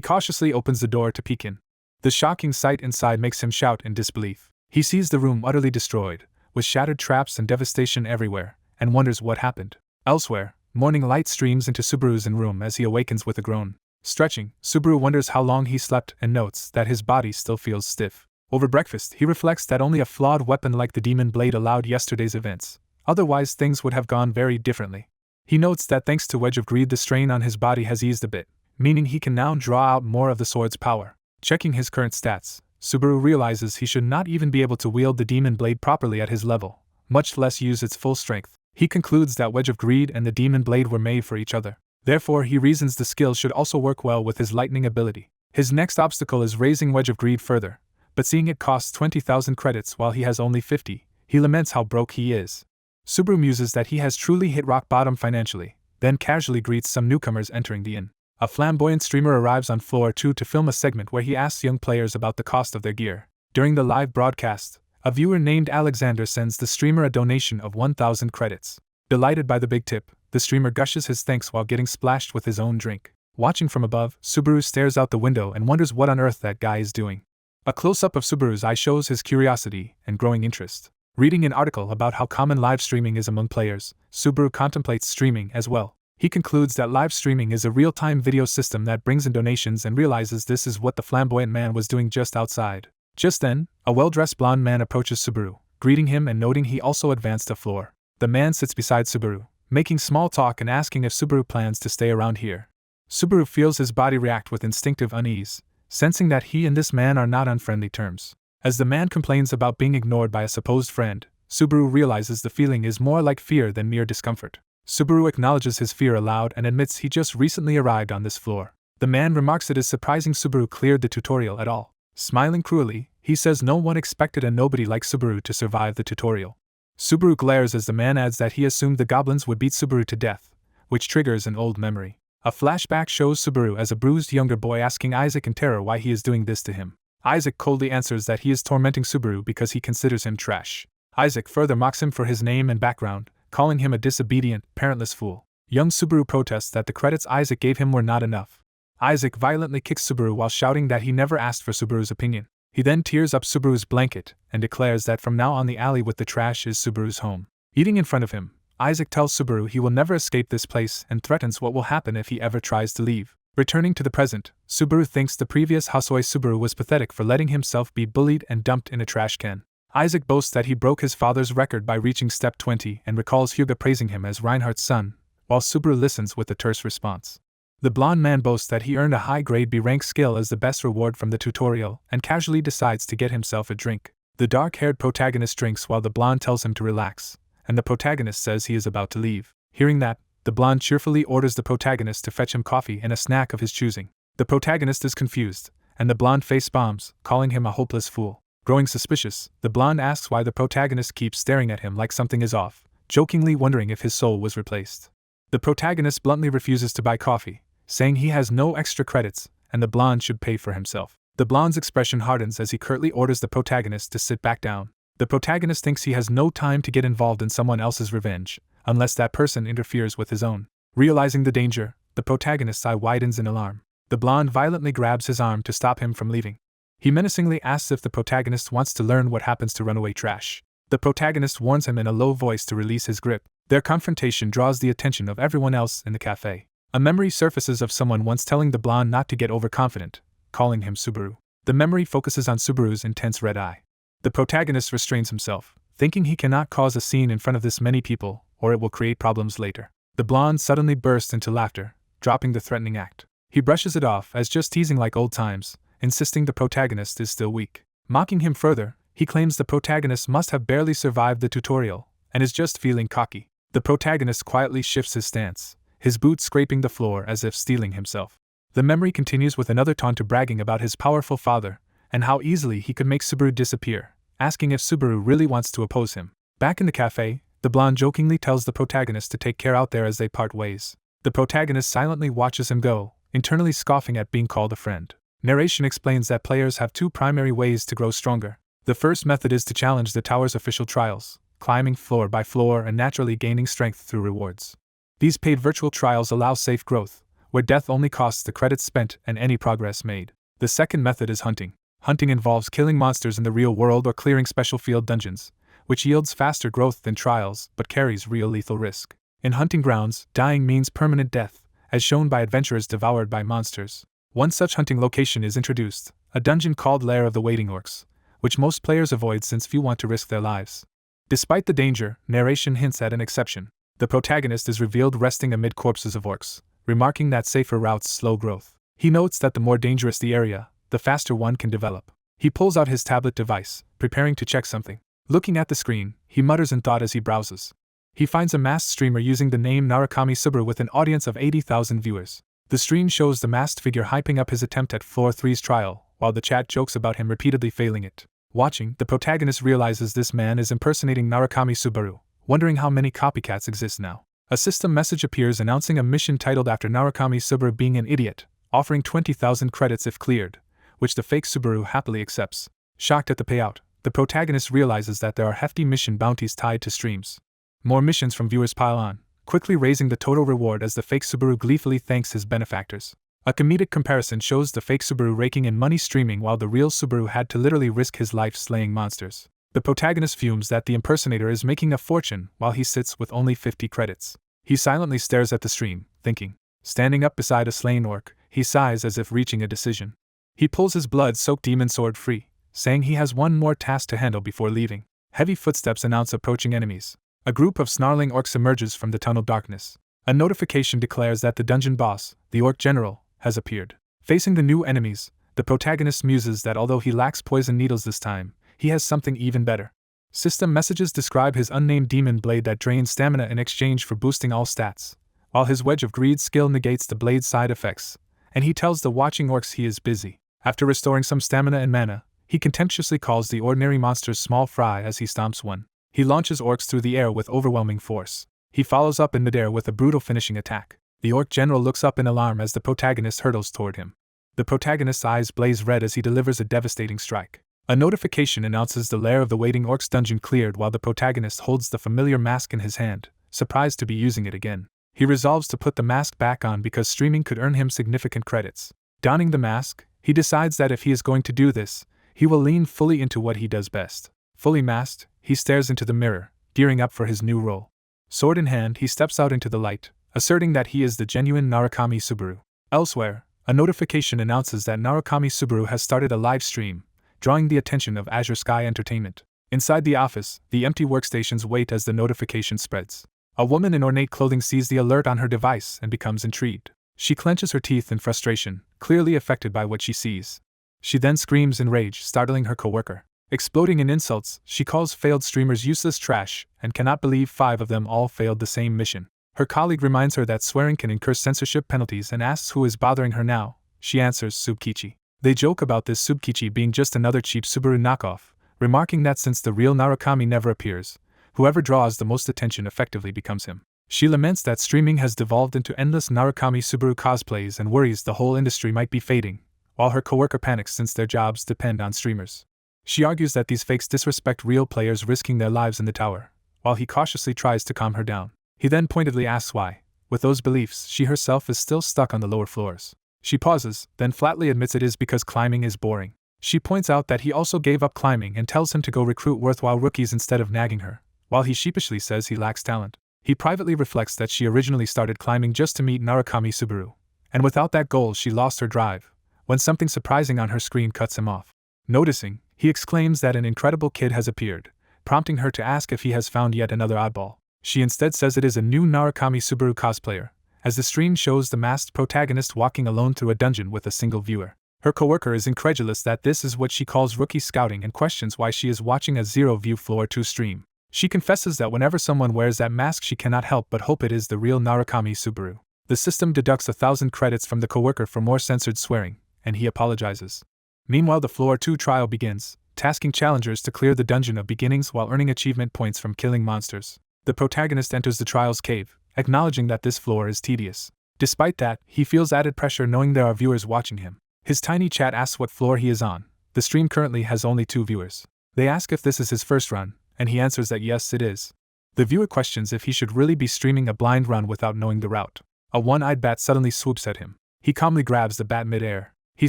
cautiously opens the door to peek in. The shocking sight inside makes him shout in disbelief. He sees the room utterly destroyed, with shattered traps and devastation everywhere, and wonders what happened. Elsewhere, morning light streams into Subaru's room as he awakens with a groan. Stretching, Subaru wonders how long he slept and notes that his body still feels stiff. Over breakfast, he reflects that only a flawed weapon like the demon blade allowed yesterday's events. Otherwise, things would have gone very differently. He notes that thanks to Wedge of Greed, the strain on his body has eased a bit, meaning he can now draw out more of the sword's power. Checking his current stats, Subaru realizes he should not even be able to wield the demon blade properly at his level, much less use its full strength. He concludes that Wedge of Greed and the demon blade were made for each other. Therefore, he reasons the skill should also work well with his lightning ability. His next obstacle is raising Wedge of Greed further, but seeing it costs 20,000 credits while he has only 50, he laments how broke he is. Subaru muses that he has truly hit rock bottom financially, then casually greets some newcomers entering the inn. A flamboyant streamer arrives on floor 2 to film a segment where he asks young players about the cost of their gear. During the live broadcast, a viewer named Alexander sends the streamer a donation of 1,000 credits. Delighted by the big tip, the streamer gushes his thanks while getting splashed with his own drink. Watching from above, Subaru stares out the window and wonders what on earth that guy is doing. A close-up of Subaru's eye shows his curiosity and growing interest. Reading an article about how common live streaming is among players, Subaru contemplates streaming as well. He concludes that live streaming is a real-time video system that brings in donations and realizes this is what the flamboyant man was doing just outside. Just then, a well-dressed blonde man approaches Subaru, greeting him and noting he also advanced a floor. The man sits beside Subaru, making small talk and asking if Subaru plans to stay around here. Subaru feels his body react with instinctive unease, sensing that he and this man are not on friendly terms. As the man complains about being ignored by a supposed friend, Subaru realizes the feeling is more like fear than mere discomfort. Subaru acknowledges his fear aloud and admits he just recently arrived on this floor. The man remarks it is surprising Subaru cleared the tutorial at all. Smiling cruelly, he says no one expected a nobody like Subaru to survive the tutorial. Subaru glares as the man adds that he assumed the goblins would beat Subaru to death, which triggers an old memory. A flashback shows Subaru as a bruised younger boy asking Isaac in terror why he is doing this to him. Isaac coldly answers that he is tormenting Subaru because he considers him trash. Isaac further mocks him for his name and background, calling him a disobedient, parentless fool. Young Subaru protests that the credits Isaac gave him were not enough. Isaac violently kicks Subaru while shouting that he never asked for Subaru's opinion. He then tears up Subaru's blanket and declares that from now on the alley with the trash is Subaru's home. Eating in front of him, Isaac tells Subaru he will never escape this place and threatens what will happen if he ever tries to leave. Returning to the present, Subaru thinks the previous Hasoi Subaru was pathetic for letting himself be bullied and dumped in a trash can. Isaac boasts that he broke his father's record by reaching step 20 and recalls Huga praising him as Reinhardt's son, while Subaru listens with a terse response. The blonde man boasts that he earned a high-grade B-rank skill as the best reward from the tutorial and casually decides to get himself a drink. The dark-haired protagonist drinks while the blonde tells him to relax, and the protagonist says he is about to leave. Hearing that, the blonde cheerfully orders the protagonist to fetch him coffee and a snack of his choosing. The protagonist is confused, and the blonde face bombs, calling him a hopeless fool. Growing suspicious, the blonde asks why the protagonist keeps staring at him like something is off, jokingly wondering if his soul was replaced. The protagonist bluntly refuses to buy coffee, saying he has no extra credits, and the blonde should pay for himself. The blonde's expression hardens as he curtly orders the protagonist to sit back down. The protagonist thinks he has no time to get involved in someone else's revenge, unless that person interferes with his own. Realizing the danger, the protagonist's eye widens in alarm. The blonde violently grabs his arm to stop him from leaving. He menacingly asks if the protagonist wants to learn what happens to runaway trash. The protagonist warns him in a low voice to release his grip. Their confrontation draws the attention of everyone else in the cafe. A memory surfaces of someone once telling the blonde not to get overconfident, calling him Subaru. The memory focuses on Subaru's intense red eye. The protagonist restrains himself, thinking he cannot cause a scene in front of this many people, or it will create problems later. The blonde suddenly bursts into laughter, dropping the threatening act. He brushes it off as just teasing like old times, insisting the protagonist is still weak. Mocking him further, he claims the protagonist must have barely survived the tutorial, and is just feeling cocky. The protagonist quietly shifts his stance, his boots scraping the floor as if steeling himself. The memory continues with another taunt to bragging about his powerful father, and how easily he could make Subaru disappear, asking if Subaru really wants to oppose him. Back in the cafe, the blonde jokingly tells the protagonist to take care out there as they part ways. The protagonist silently watches him go, internally scoffing at being called a friend. Narration explains that players have two primary ways to grow stronger. The first method is to challenge the tower's official trials, climbing floor by floor and naturally gaining strength through rewards. These paid virtual trials allow safe growth, where death only costs the credits spent and any progress made. The second method is hunting. Hunting involves killing monsters in the real world or clearing special field dungeons, which yields faster growth than trials but carries real lethal risk. In hunting grounds, dying means permanent death, as shown by adventurers devoured by monsters. One such hunting location is introduced, a dungeon called Lair of the Waiting Orcs, which most players avoid since few want to risk their lives. Despite the danger, narration hints at an exception. The protagonist is revealed resting amid corpses of orcs, remarking that safer routes slow growth. He notes that the more dangerous the area, the faster one can develop. He pulls out his tablet device, preparing to check something. Looking at the screen, he mutters in thought as he browses. He finds a masked streamer using the name Narukami Subaru with an audience of 80,000 viewers. The stream shows the masked figure hyping up his attempt at Floor 3's trial, while the chat jokes about him repeatedly failing it. Watching, the protagonist realizes this man is impersonating Narukami Subaru, wondering how many copycats exist now. A system message appears announcing a mission titled after Narukami Subaru being an idiot, offering 20,000 credits if cleared, which the fake Subaru happily accepts. Shocked at the payout, the protagonist realizes that there are hefty mission bounties tied to streams. More missions from viewers pile on, quickly raising the total reward as the fake Subaru gleefully thanks his benefactors. A comedic comparison shows the fake Subaru raking in money streaming while the real Subaru had to literally risk his life slaying monsters. The protagonist fumes that the impersonator is making a fortune while he sits with only 50 credits. He silently stares at the stream, thinking. Standing up beside a slain orc, he sighs as if reaching a decision. He pulls his blood-soaked demon sword free, saying he has one more task to handle before leaving. Heavy footsteps announce approaching enemies. A group of snarling orcs emerges from the tunnel darkness. A notification declares that the dungeon boss, the orc general, has appeared. Facing the new enemies, the protagonist muses that although he lacks poison needles this time, he has something even better. System messages describe his unnamed demon blade that drains stamina in exchange for boosting all stats, while his Wedge of Greed skill negates the blade's side effects, and he tells the watching orcs he is busy. After restoring some stamina and mana, he contemptuously calls the ordinary monsters small fry as he stomps one. He launches orcs through the air with overwhelming force. He follows up in midair with a brutal finishing attack. The orc general looks up in alarm as the protagonist hurtles toward him. The protagonist's eyes blaze red as he delivers a devastating strike. A notification announces the Lair of the Waiting Orcs dungeon cleared while the protagonist holds the familiar mask in his hand, surprised to be using it again. He resolves to put the mask back on because streaming could earn him significant credits. Donning the mask, he decides that if he is going to do this, he will lean fully into what he does best. Fully masked, he stares into the mirror, gearing up for his new role. Sword in hand, he steps out into the light, asserting that he is the genuine Narukami Subaru. Elsewhere, a notification announces that Narukami Subaru has started a live stream, drawing the attention of Azure Sky Entertainment. Inside the office, the empty workstations wait as the notification spreads. A woman in ornate clothing sees the alert on her device and becomes intrigued. She clenches her teeth in frustration, clearly affected by what she sees. She then screams in rage, startling her coworker. Exploding in insults, she calls failed streamers useless trash and cannot believe 5 of them all failed the same mission. Her colleague reminds her that swearing can incur censorship penalties and asks who is bothering her now. She answers Tsubkichi. They joke about this Tsubkichi being just another cheap Subaru knockoff, remarking that since the real Narukami never appears, whoever draws the most attention effectively becomes him. She laments that streaming has devolved into endless Narukami Subaru cosplays and worries the whole industry might be fading, while her coworker panics since their jobs depend on streamers. She argues that these fakes disrespect real players risking their lives in the tower, while he cautiously tries to calm her down. He then pointedly asks why, with those beliefs, she herself is still stuck on the lower floors. She pauses, then flatly admits it is because climbing is boring. She points out that he also gave up climbing and tells him to go recruit worthwhile rookies instead of nagging her, while he sheepishly says he lacks talent. He privately reflects that she originally started climbing just to meet Narukami Subaru, and without that goal she lost her drive, when something surprising on her screen cuts him off. Noticing, he exclaims that an incredible kid has appeared, prompting her to ask if he has found yet another oddball. She instead says it is a new Narukami Subaru cosplayer, as the stream shows the masked protagonist walking alone through a dungeon with a single viewer. Her coworker is incredulous that this is what she calls rookie scouting and questions why she is watching a zero-view Floor 2 stream. She confesses that whenever someone wears that mask she cannot help but hope it is the real Narukami Subaru. The system deducts 1,000 credits from the coworker for more censored swearing, and he apologizes. Meanwhile, the Floor 2 trial begins, tasking challengers to clear the Dungeon of Beginnings while earning achievement points from killing monsters. The protagonist enters the trial's cave, acknowledging that this floor is tedious. Despite that, he feels added pressure knowing there are viewers watching him. His tiny chat asks what floor he is on. The stream currently has only 2 viewers. They ask if this is his first run, and he answers that yes, it is. The viewer questions if he should really be streaming a blind run without knowing the route. A one-eyed bat suddenly swoops at him. He calmly grabs the bat mid-air. He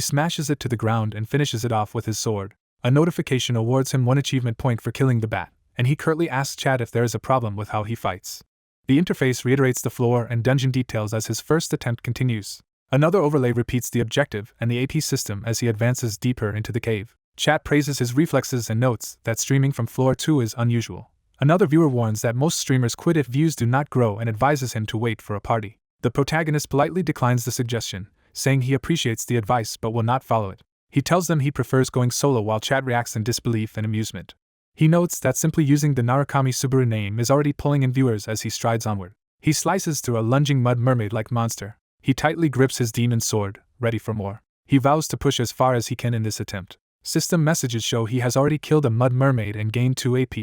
smashes it to the ground and finishes it off with his sword. A notification awards him 1 achievement point for killing the bat, and he curtly asks chat if there is a problem with how he fights. The interface reiterates the floor and dungeon details as his first attempt continues. Another overlay repeats the objective and the AP system as he advances deeper into the cave. Chat praises his reflexes and notes that streaming from floor 2 is unusual. Another viewer warns that most streamers quit if views do not grow and advises him to wait for a party. The protagonist politely declines the suggestion, saying he appreciates the advice but will not follow it. He tells them he prefers going solo while chat reacts in disbelief and amusement. He notes that simply using the Narukami Subaru name is already pulling in viewers as he strides onward. He slices through a lunging mud mermaid-like monster. He tightly grips his demon sword, ready for more. He vows to push as far as he can in this attempt. System messages show he has already killed a mud mermaid and gained 2 AP,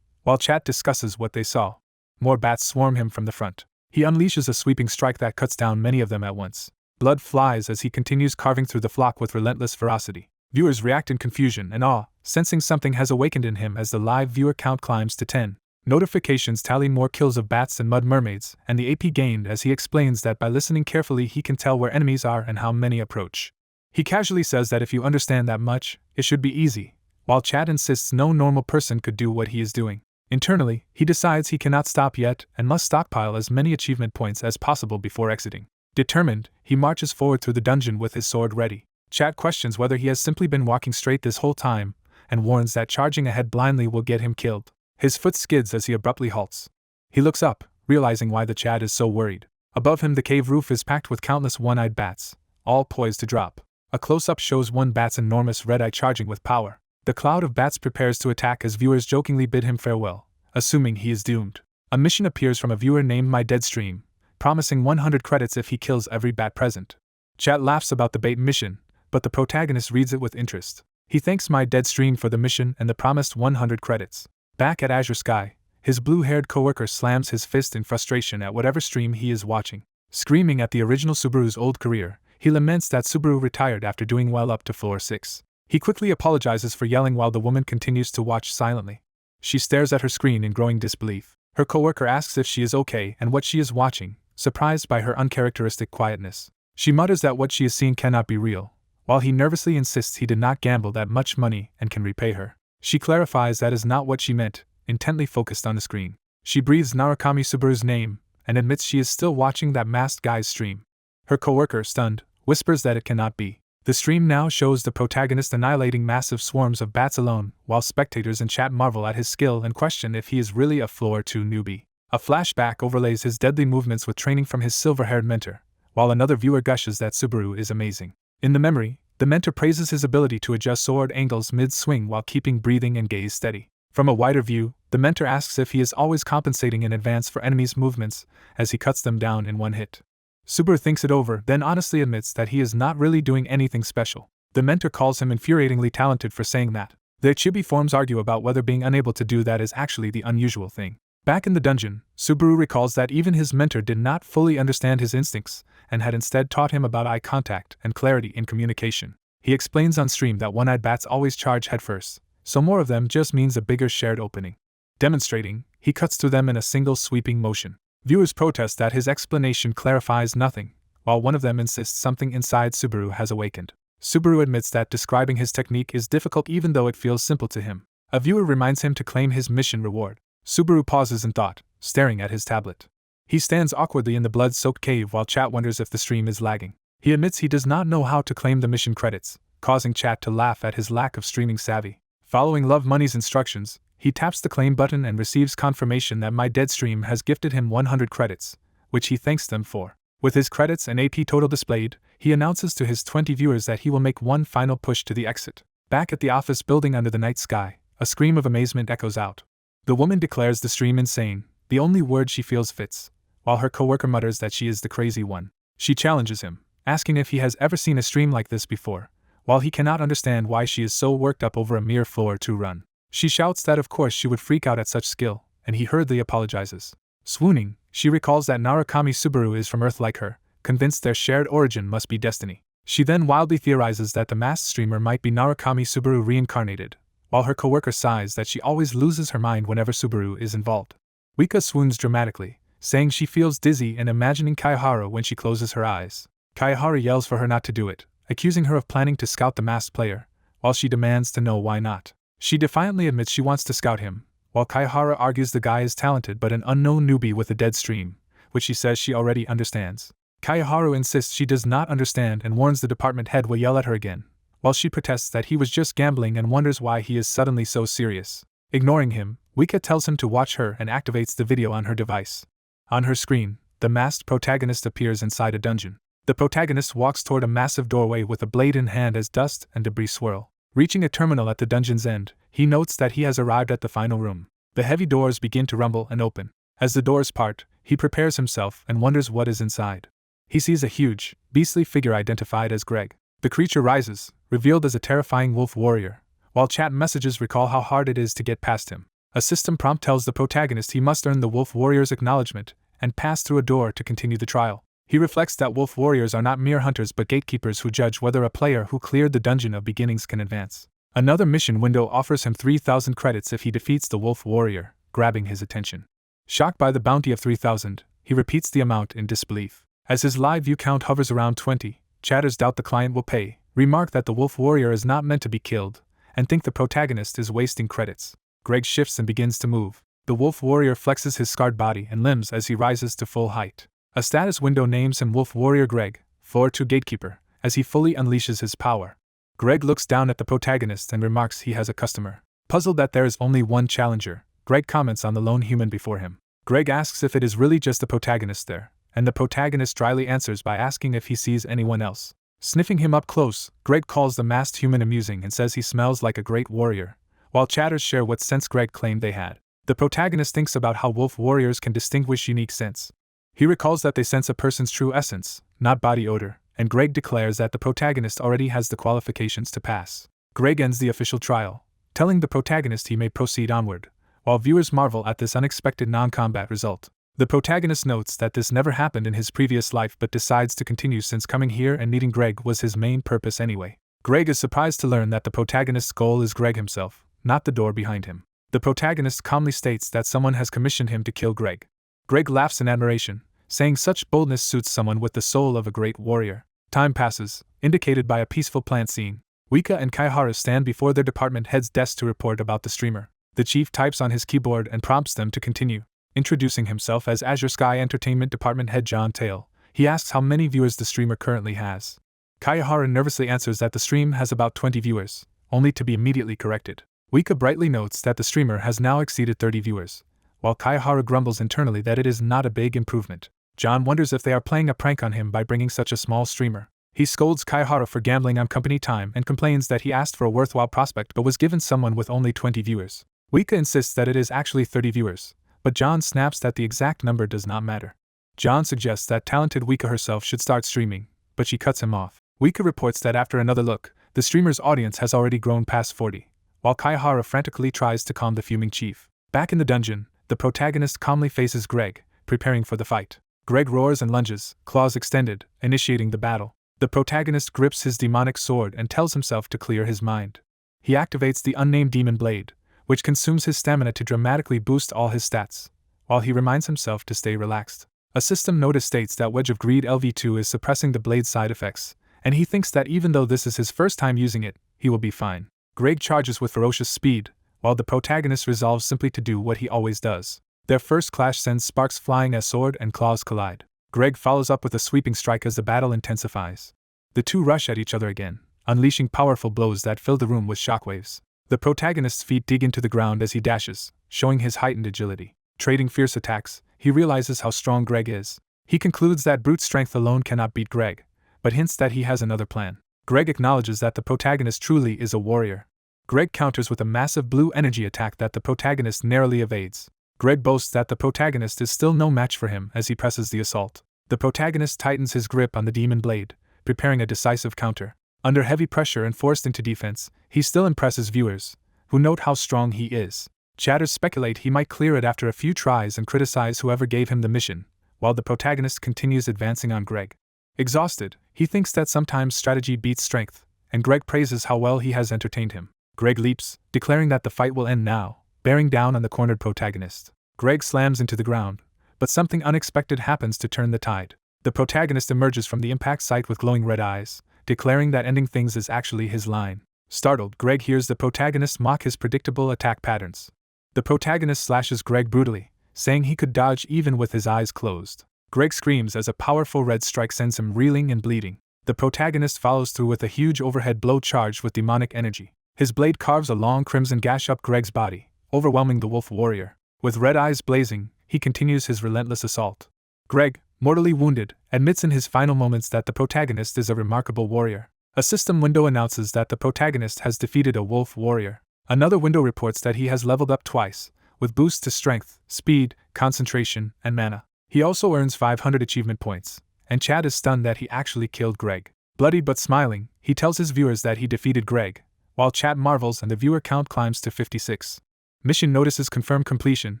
while chat discusses what they saw. More bats swarm him from the front. He unleashes a sweeping strike that cuts down many of them at once. Blood flies as he continues carving through the flock with relentless ferocity. Viewers react in confusion and awe, sensing something has awakened in him as the live viewer count climbs to 10. Notifications tally more kills of bats and mud mermaids, and the AP gained as he explains that by listening carefully he can tell where enemies are and how many approach. He casually says that if you understand that much, it should be easy, while chat insists no normal person could do what he is doing. Internally, he decides he cannot stop yet and must stockpile as many achievement points as possible before exiting. Determined, he marches forward through the dungeon with his sword ready. Chat questions whether he has simply been walking straight this whole time, and warns that charging ahead blindly will get him killed. His foot skids as he abruptly halts. He looks up, realizing why the chat is so worried. Above him the cave roof is packed with countless one-eyed bats, all poised to drop. A close-up shows one bat's enormous red eye charging with power. The cloud of bats prepares to attack as viewers jokingly bid him farewell, assuming he is doomed. A mission appears from a viewer named My Dead Stream, promising 100 credits if he kills every bat present. Chat laughs about the bait mission, but the protagonist reads it with interest. He thanks My Dead Stream for the mission and the promised 100 credits. Back at Azure Sky, his blue-haired coworker slams his fist in frustration at whatever stream he is watching. Screaming at the original Subaru's old career, he laments that Subaru retired after doing well up to floor 6. He quickly apologizes for yelling while the woman continues to watch silently. She stares at her screen in growing disbelief. Her coworker asks if she is okay and what she is watching, surprised by her uncharacteristic quietness. She mutters that what she is seeing cannot be real, while he nervously insists he did not gamble that much money and can repay her. She clarifies that is not what she meant, intently focused on the screen. She breathes Narukami Subaru's name and admits she is still watching that masked guy's stream. Her coworker, stunned, whispers that it cannot be. The stream now shows the protagonist annihilating massive swarms of bats alone, while spectators in chat marvel at his skill and question if he is really a floor 2 newbie. A flashback overlays his deadly movements with training from his silver-haired mentor, while another viewer gushes that Subaru is amazing. In the memory, the mentor praises his ability to adjust sword angles mid-swing while keeping breathing and gaze steady. From a wider view, the mentor asks if he is always compensating in advance for enemies' movements as he cuts them down in one hit. Subaru thinks it over, then honestly admits that he is not really doing anything special. The mentor calls him infuriatingly talented for saying that. The chibi forms argue about whether being unable to do that is actually the unusual thing. Back in the dungeon, Subaru recalls that even his mentor did not fully understand his instincts, and had instead taught him about eye contact and clarity in communication. He explains on stream that one-eyed bats always charge headfirst, so more of them just means a bigger shared opening. Demonstrating, he cuts through them in a single sweeping motion. Viewers protest that his explanation clarifies nothing, while one of them insists something inside Subaru has awakened. Subaru admits that describing his technique is difficult even though it feels simple to him. A viewer reminds him to claim his mission reward. Subaru pauses in thought, staring at his tablet. He stands awkwardly in the blood-soaked cave while chat wonders if the stream is lagging. He admits he does not know how to claim the mission credits, causing chat to laugh at his lack of streaming savvy. Following Love Money's instructions, he taps the claim button and receives confirmation that My Dead Stream has gifted him 100 credits, which he thanks them for. With his credits and AP total displayed, he announces to his 20 viewers that he will make one final push to the exit. Back at the office building under the night sky, a scream of amazement echoes out. The woman declares the stream insane, the only word she feels fits, while her coworker mutters that she is the crazy one. She challenges him, asking if he has ever seen a stream like this before, while he cannot understand why she is so worked up over a mere floor 2 run. She shouts that of course she would freak out at such skill, and he hurriedly apologizes. Swooning, she recalls that Narukami Subaru is from Earth like her, convinced their shared origin must be destiny. She then wildly theorizes that the masked streamer might be Narukami Subaru reincarnated, while her coworker sighs that she always loses her mind whenever Subaru is involved. Wika swoons dramatically, saying she feels dizzy and imagining Kaiharu when she closes her eyes. Kaiharu yells for her not to do it, accusing her of planning to scout the masked player, while she demands to know why not. She defiantly admits she wants to scout him, while Kaiharu argues the guy is talented but an unknown newbie with a dead stream, which she says she already understands. Kaiharu insists she does not understand and warns the department head will yell at her again, while she protests that he was just gambling and wonders why he is suddenly so serious. Ignoring him, Wika tells him to watch her and activates the video on her device. On her screen, the masked protagonist appears inside a dungeon. The protagonist walks toward a massive doorway with a blade in hand as dust and debris swirl. Reaching a terminal at the dungeon's end, he notes that he has arrived at the final room. The heavy doors begin to rumble and open. As the doors part, he prepares himself and wonders what is inside. He sees a huge, beastly figure identified as Greg. The creature rises, revealed as a terrifying wolf warrior, while chat messages recall how hard it is to get past him. A system prompt tells the protagonist he must earn the wolf warrior's acknowledgement and pass through a door to continue the trial. He reflects that wolf warriors are not mere hunters but gatekeepers who judge whether a player who cleared the dungeon of beginnings can advance. Another mission window offers him 3,000 credits if he defeats the wolf warrior, grabbing his attention. Shocked by the bounty of 3,000, he repeats the amount in disbelief. As his live view count hovers around 20, chatters doubt the client will pay, remark that the wolf warrior is not meant to be killed, and think the protagonist is wasting credits. Greg shifts and begins to move. The wolf warrior flexes his scarred body and limbs as he rises to full height. A status window names him Wolf Warrior Greg, Floor 2 Gatekeeper, as he fully unleashes his power. Greg looks down at the protagonist and remarks he has a customer. Puzzled that there is only one challenger, Greg comments on the lone human before him. Greg asks if it is really just the protagonist there, and the protagonist dryly answers by asking if he sees anyone else. Sniffing him up close, Greg calls the masked human amusing and says he smells like a great warrior, while chatters share what scents Greg claimed they had. The protagonist thinks about how wolf warriors can distinguish unique scents. He recalls that they sense a person's true essence, not body odor, and Greg declares that the protagonist already has the qualifications to pass. Greg ends the official trial, telling the protagonist he may proceed onward, while viewers marvel at this unexpected non-combat result. The protagonist notes that this never happened in his previous life but decides to continue since coming here and meeting Greg was his main purpose anyway. Greg is surprised to learn that the protagonist's goal is Greg himself, not the door behind him. The protagonist calmly states that someone has commissioned him to kill Greg. Greg laughs in admiration, saying such boldness suits someone with the soul of a great warrior. Time passes, indicated by a peaceful plant scene. Wika and Kaiharu stand before their department head's desk to report about the streamer. The chief types on his keyboard and prompts them to continue. Introducing himself as Azure Sky Entertainment Department Head John Tail, he asks how many viewers the streamer currently has. Kaiharu nervously answers that the stream has about 20 viewers, only to be immediately corrected. Wika brightly notes that the streamer has now exceeded 30 viewers, while Kaiharu grumbles internally that it is not a big improvement. John wonders if they are playing a prank on him by bringing such a small streamer. He scolds Kaiharu for gambling on company time and complains that he asked for a worthwhile prospect but was given someone with only 20 viewers. Wika insists that it is actually 30 viewers, but John snaps that the exact number does not matter. John suggests that talented Wika herself should start streaming, but she cuts him off. Wika reports that after another look, the streamer's audience has already grown past 40, while Kaiharu frantically tries to calm the fuming chief. Back in the dungeon, the protagonist calmly faces Greg, preparing for the fight. Greg roars and lunges, claws extended, initiating the battle. The protagonist grips his demonic sword and tells himself to clear his mind. He activates the unnamed demon blade, which consumes his stamina to dramatically boost all his stats, while he reminds himself to stay relaxed. A system notice states that Wedge of Greed LV2 is suppressing the blade's side effects, and he thinks that even though this is his first time using it, he will be fine. Greg charges with ferocious speed, while the protagonist resolves simply to do what he always does. Their first clash sends sparks flying as sword and claws collide. Greg follows up with a sweeping strike as the battle intensifies. The two rush at each other again, unleashing powerful blows that fill the room with shockwaves. The protagonist's feet dig into the ground as he dashes, showing his heightened agility. Trading fierce attacks, he realizes how strong Greg is. He concludes that brute strength alone cannot beat Greg, but hints that he has another plan. Greg acknowledges that the protagonist truly is a warrior. Greg counters with a massive blue energy attack that the protagonist narrowly evades. Greg boasts that the protagonist is still no match for him as he presses the assault. The protagonist tightens his grip on the demon blade, preparing a decisive counter. Under heavy pressure and forced into defense, he still impresses viewers, who note how strong he is. Chatters speculate he might clear it after a few tries and criticize whoever gave him the mission, while the protagonist continues advancing on Greg. Exhausted, he thinks that sometimes strategy beats strength, and Greg praises how well he has entertained him. Greg leaps, declaring that the fight will end now, bearing down on the cornered protagonist. Greg slams into the ground, but something unexpected happens to turn the tide. The protagonist emerges from the impact site with glowing red eyes, declaring that ending things is actually his line. Startled, Greg hears the protagonist mock his predictable attack patterns. The protagonist slashes Greg brutally, saying he could dodge even with his eyes closed. Greg screams as a powerful red strike sends him reeling and bleeding. The protagonist follows through with a huge overhead blow charged with demonic energy. His blade carves a long crimson gash up Greg's body, overwhelming the wolf warrior. With red eyes blazing, he continues his relentless assault. Greg, mortally wounded, admits in his final moments that the protagonist is a remarkable warrior. A system window announces that the protagonist has defeated a wolf warrior. Another window reports that he has leveled up twice, with boosts to strength, speed, concentration, and mana. He also earns 500 achievement points, and Chad is stunned that he actually killed Greg. Bloody but smiling, he tells his viewers that he defeated Greg, while Chad marvels and the viewer count climbs to 56. Mission notices confirm completion,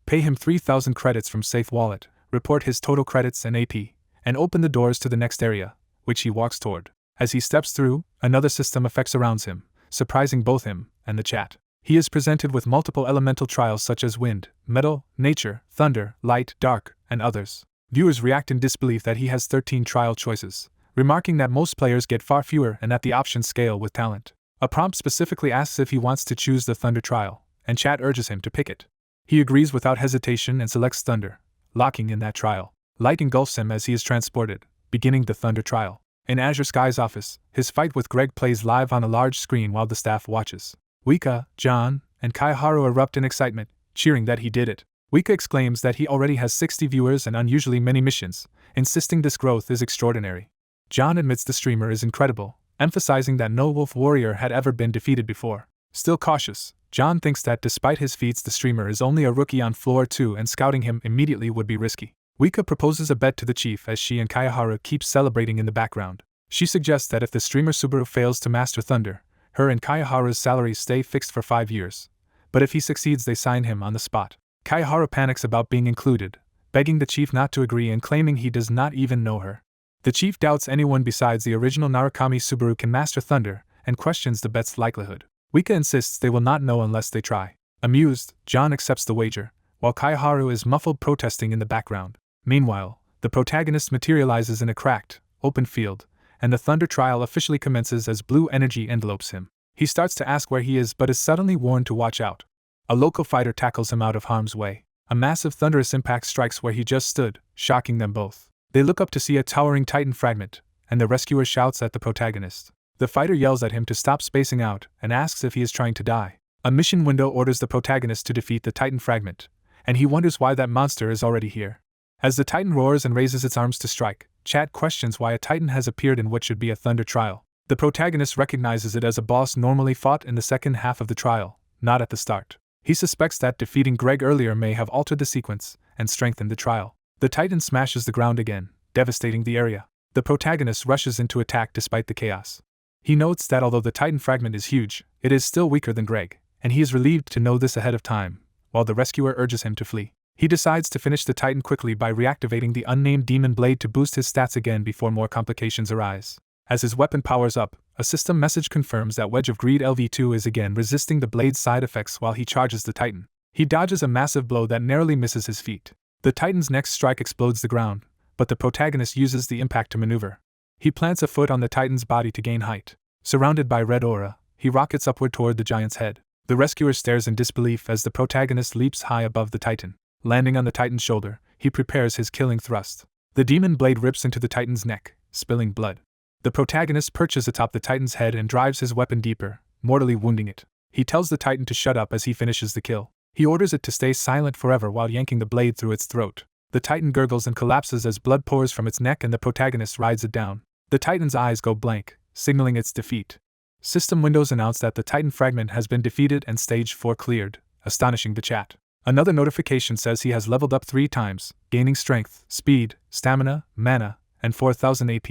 pay him 3,000 credits from Safe Wallet, report his total credits and AP, and open the doors to the next area, which he walks toward. As he steps through, another system effect surrounds him, surprising both him and the chat. He is presented with multiple elemental trials such as wind, metal, nature, thunder, light, dark, and others. Viewers react in disbelief that he has 13 trial choices, remarking that most players get far fewer and that the options scale with talent. A prompt specifically asks if he wants to choose the thunder trial, and chat urges him to pick it. He agrees without hesitation and selects thunder, locking in that trial. Light engulfs him as he is transported, beginning the thunder trial. In Azure Sky's office, his fight with Greg plays live on a large screen while the staff watches. Wika, John, and Kaiharu erupt in excitement, cheering that he did it. Wika exclaims that he already has 60 viewers and unusually many missions, insisting this growth is extraordinary. John admits the streamer is incredible, emphasizing that no wolf warrior had ever been defeated before. Still cautious, John thinks that despite his feats the streamer is only a rookie on floor 2 and scouting him immediately would be risky. Wika proposes a bet to the chief as she and Kaiharu keep celebrating in the background. She suggests that if the streamer Subaru fails to master thunder, her and Kaiharu's salaries stay fixed for 5 years. But if he succeeds they sign him on the spot. Kaiharu panics about being included, begging the chief not to agree and claiming he does not even know her. The chief doubts anyone besides the original Narukami Subaru can master thunder, and questions the bet's likelihood. Wika insists they will not know unless they try. Amused, John accepts the wager, while Kaiharu is muffled protesting in the background. Meanwhile, the protagonist materializes in a cracked, open field, and the thunder trial officially commences as blue energy envelopes him. He starts to ask where he is but is suddenly warned to watch out. A local fighter tackles him out of harm's way. A massive thunderous impact strikes where he just stood, shocking them both. They look up to see a towering Titan fragment, and the rescuer shouts at the protagonist. The fighter yells at him to stop spacing out and asks if he is trying to die. A mission window orders the protagonist to defeat the Titan fragment, and he wonders why that monster is already here. As the Titan roars and raises its arms to strike, Chad questions why a Titan has appeared in what should be a thunder trial. The protagonist recognizes it as a boss normally fought in the second half of the trial, not at the start. He suspects that defeating Greg earlier may have altered the sequence and strengthened the trial. The Titan smashes the ground again, devastating the area. The protagonist rushes into attack despite the chaos. He notes that although the Titan fragment is huge, it is still weaker than Greg, and he is relieved to know this ahead of time, while the rescuer urges him to flee. He decides to finish the Titan quickly by reactivating the unnamed demon blade to boost his stats again before more complications arise. As his weapon powers up, a system message confirms that Wedge of Greed LV2 is again resisting the blade's side effects while he charges the Titan. He dodges a massive blow that narrowly misses his feet. The Titan's next strike explodes the ground, but the protagonist uses the impact to maneuver. He plants a foot on the Titan's body to gain height. Surrounded by red aura, he rockets upward toward the giant's head. The rescuer stares in disbelief as the protagonist leaps high above the Titan. Landing on the Titan's shoulder, he prepares his killing thrust. The demon blade rips into the Titan's neck, spilling blood. The protagonist perches atop the Titan's head and drives his weapon deeper, mortally wounding it. He tells the Titan to shut up as he finishes the kill. He orders it to stay silent forever while yanking the blade through its throat. The Titan gurgles and collapses as blood pours from its neck and the protagonist rides it down. The Titan's eyes go blank, signaling its defeat. System windows announce that the Titan fragment has been defeated and Stage 4 cleared, astonishing the chat. Another notification says he has leveled up 3 times, gaining strength, speed, stamina, mana, and 4,000 AP,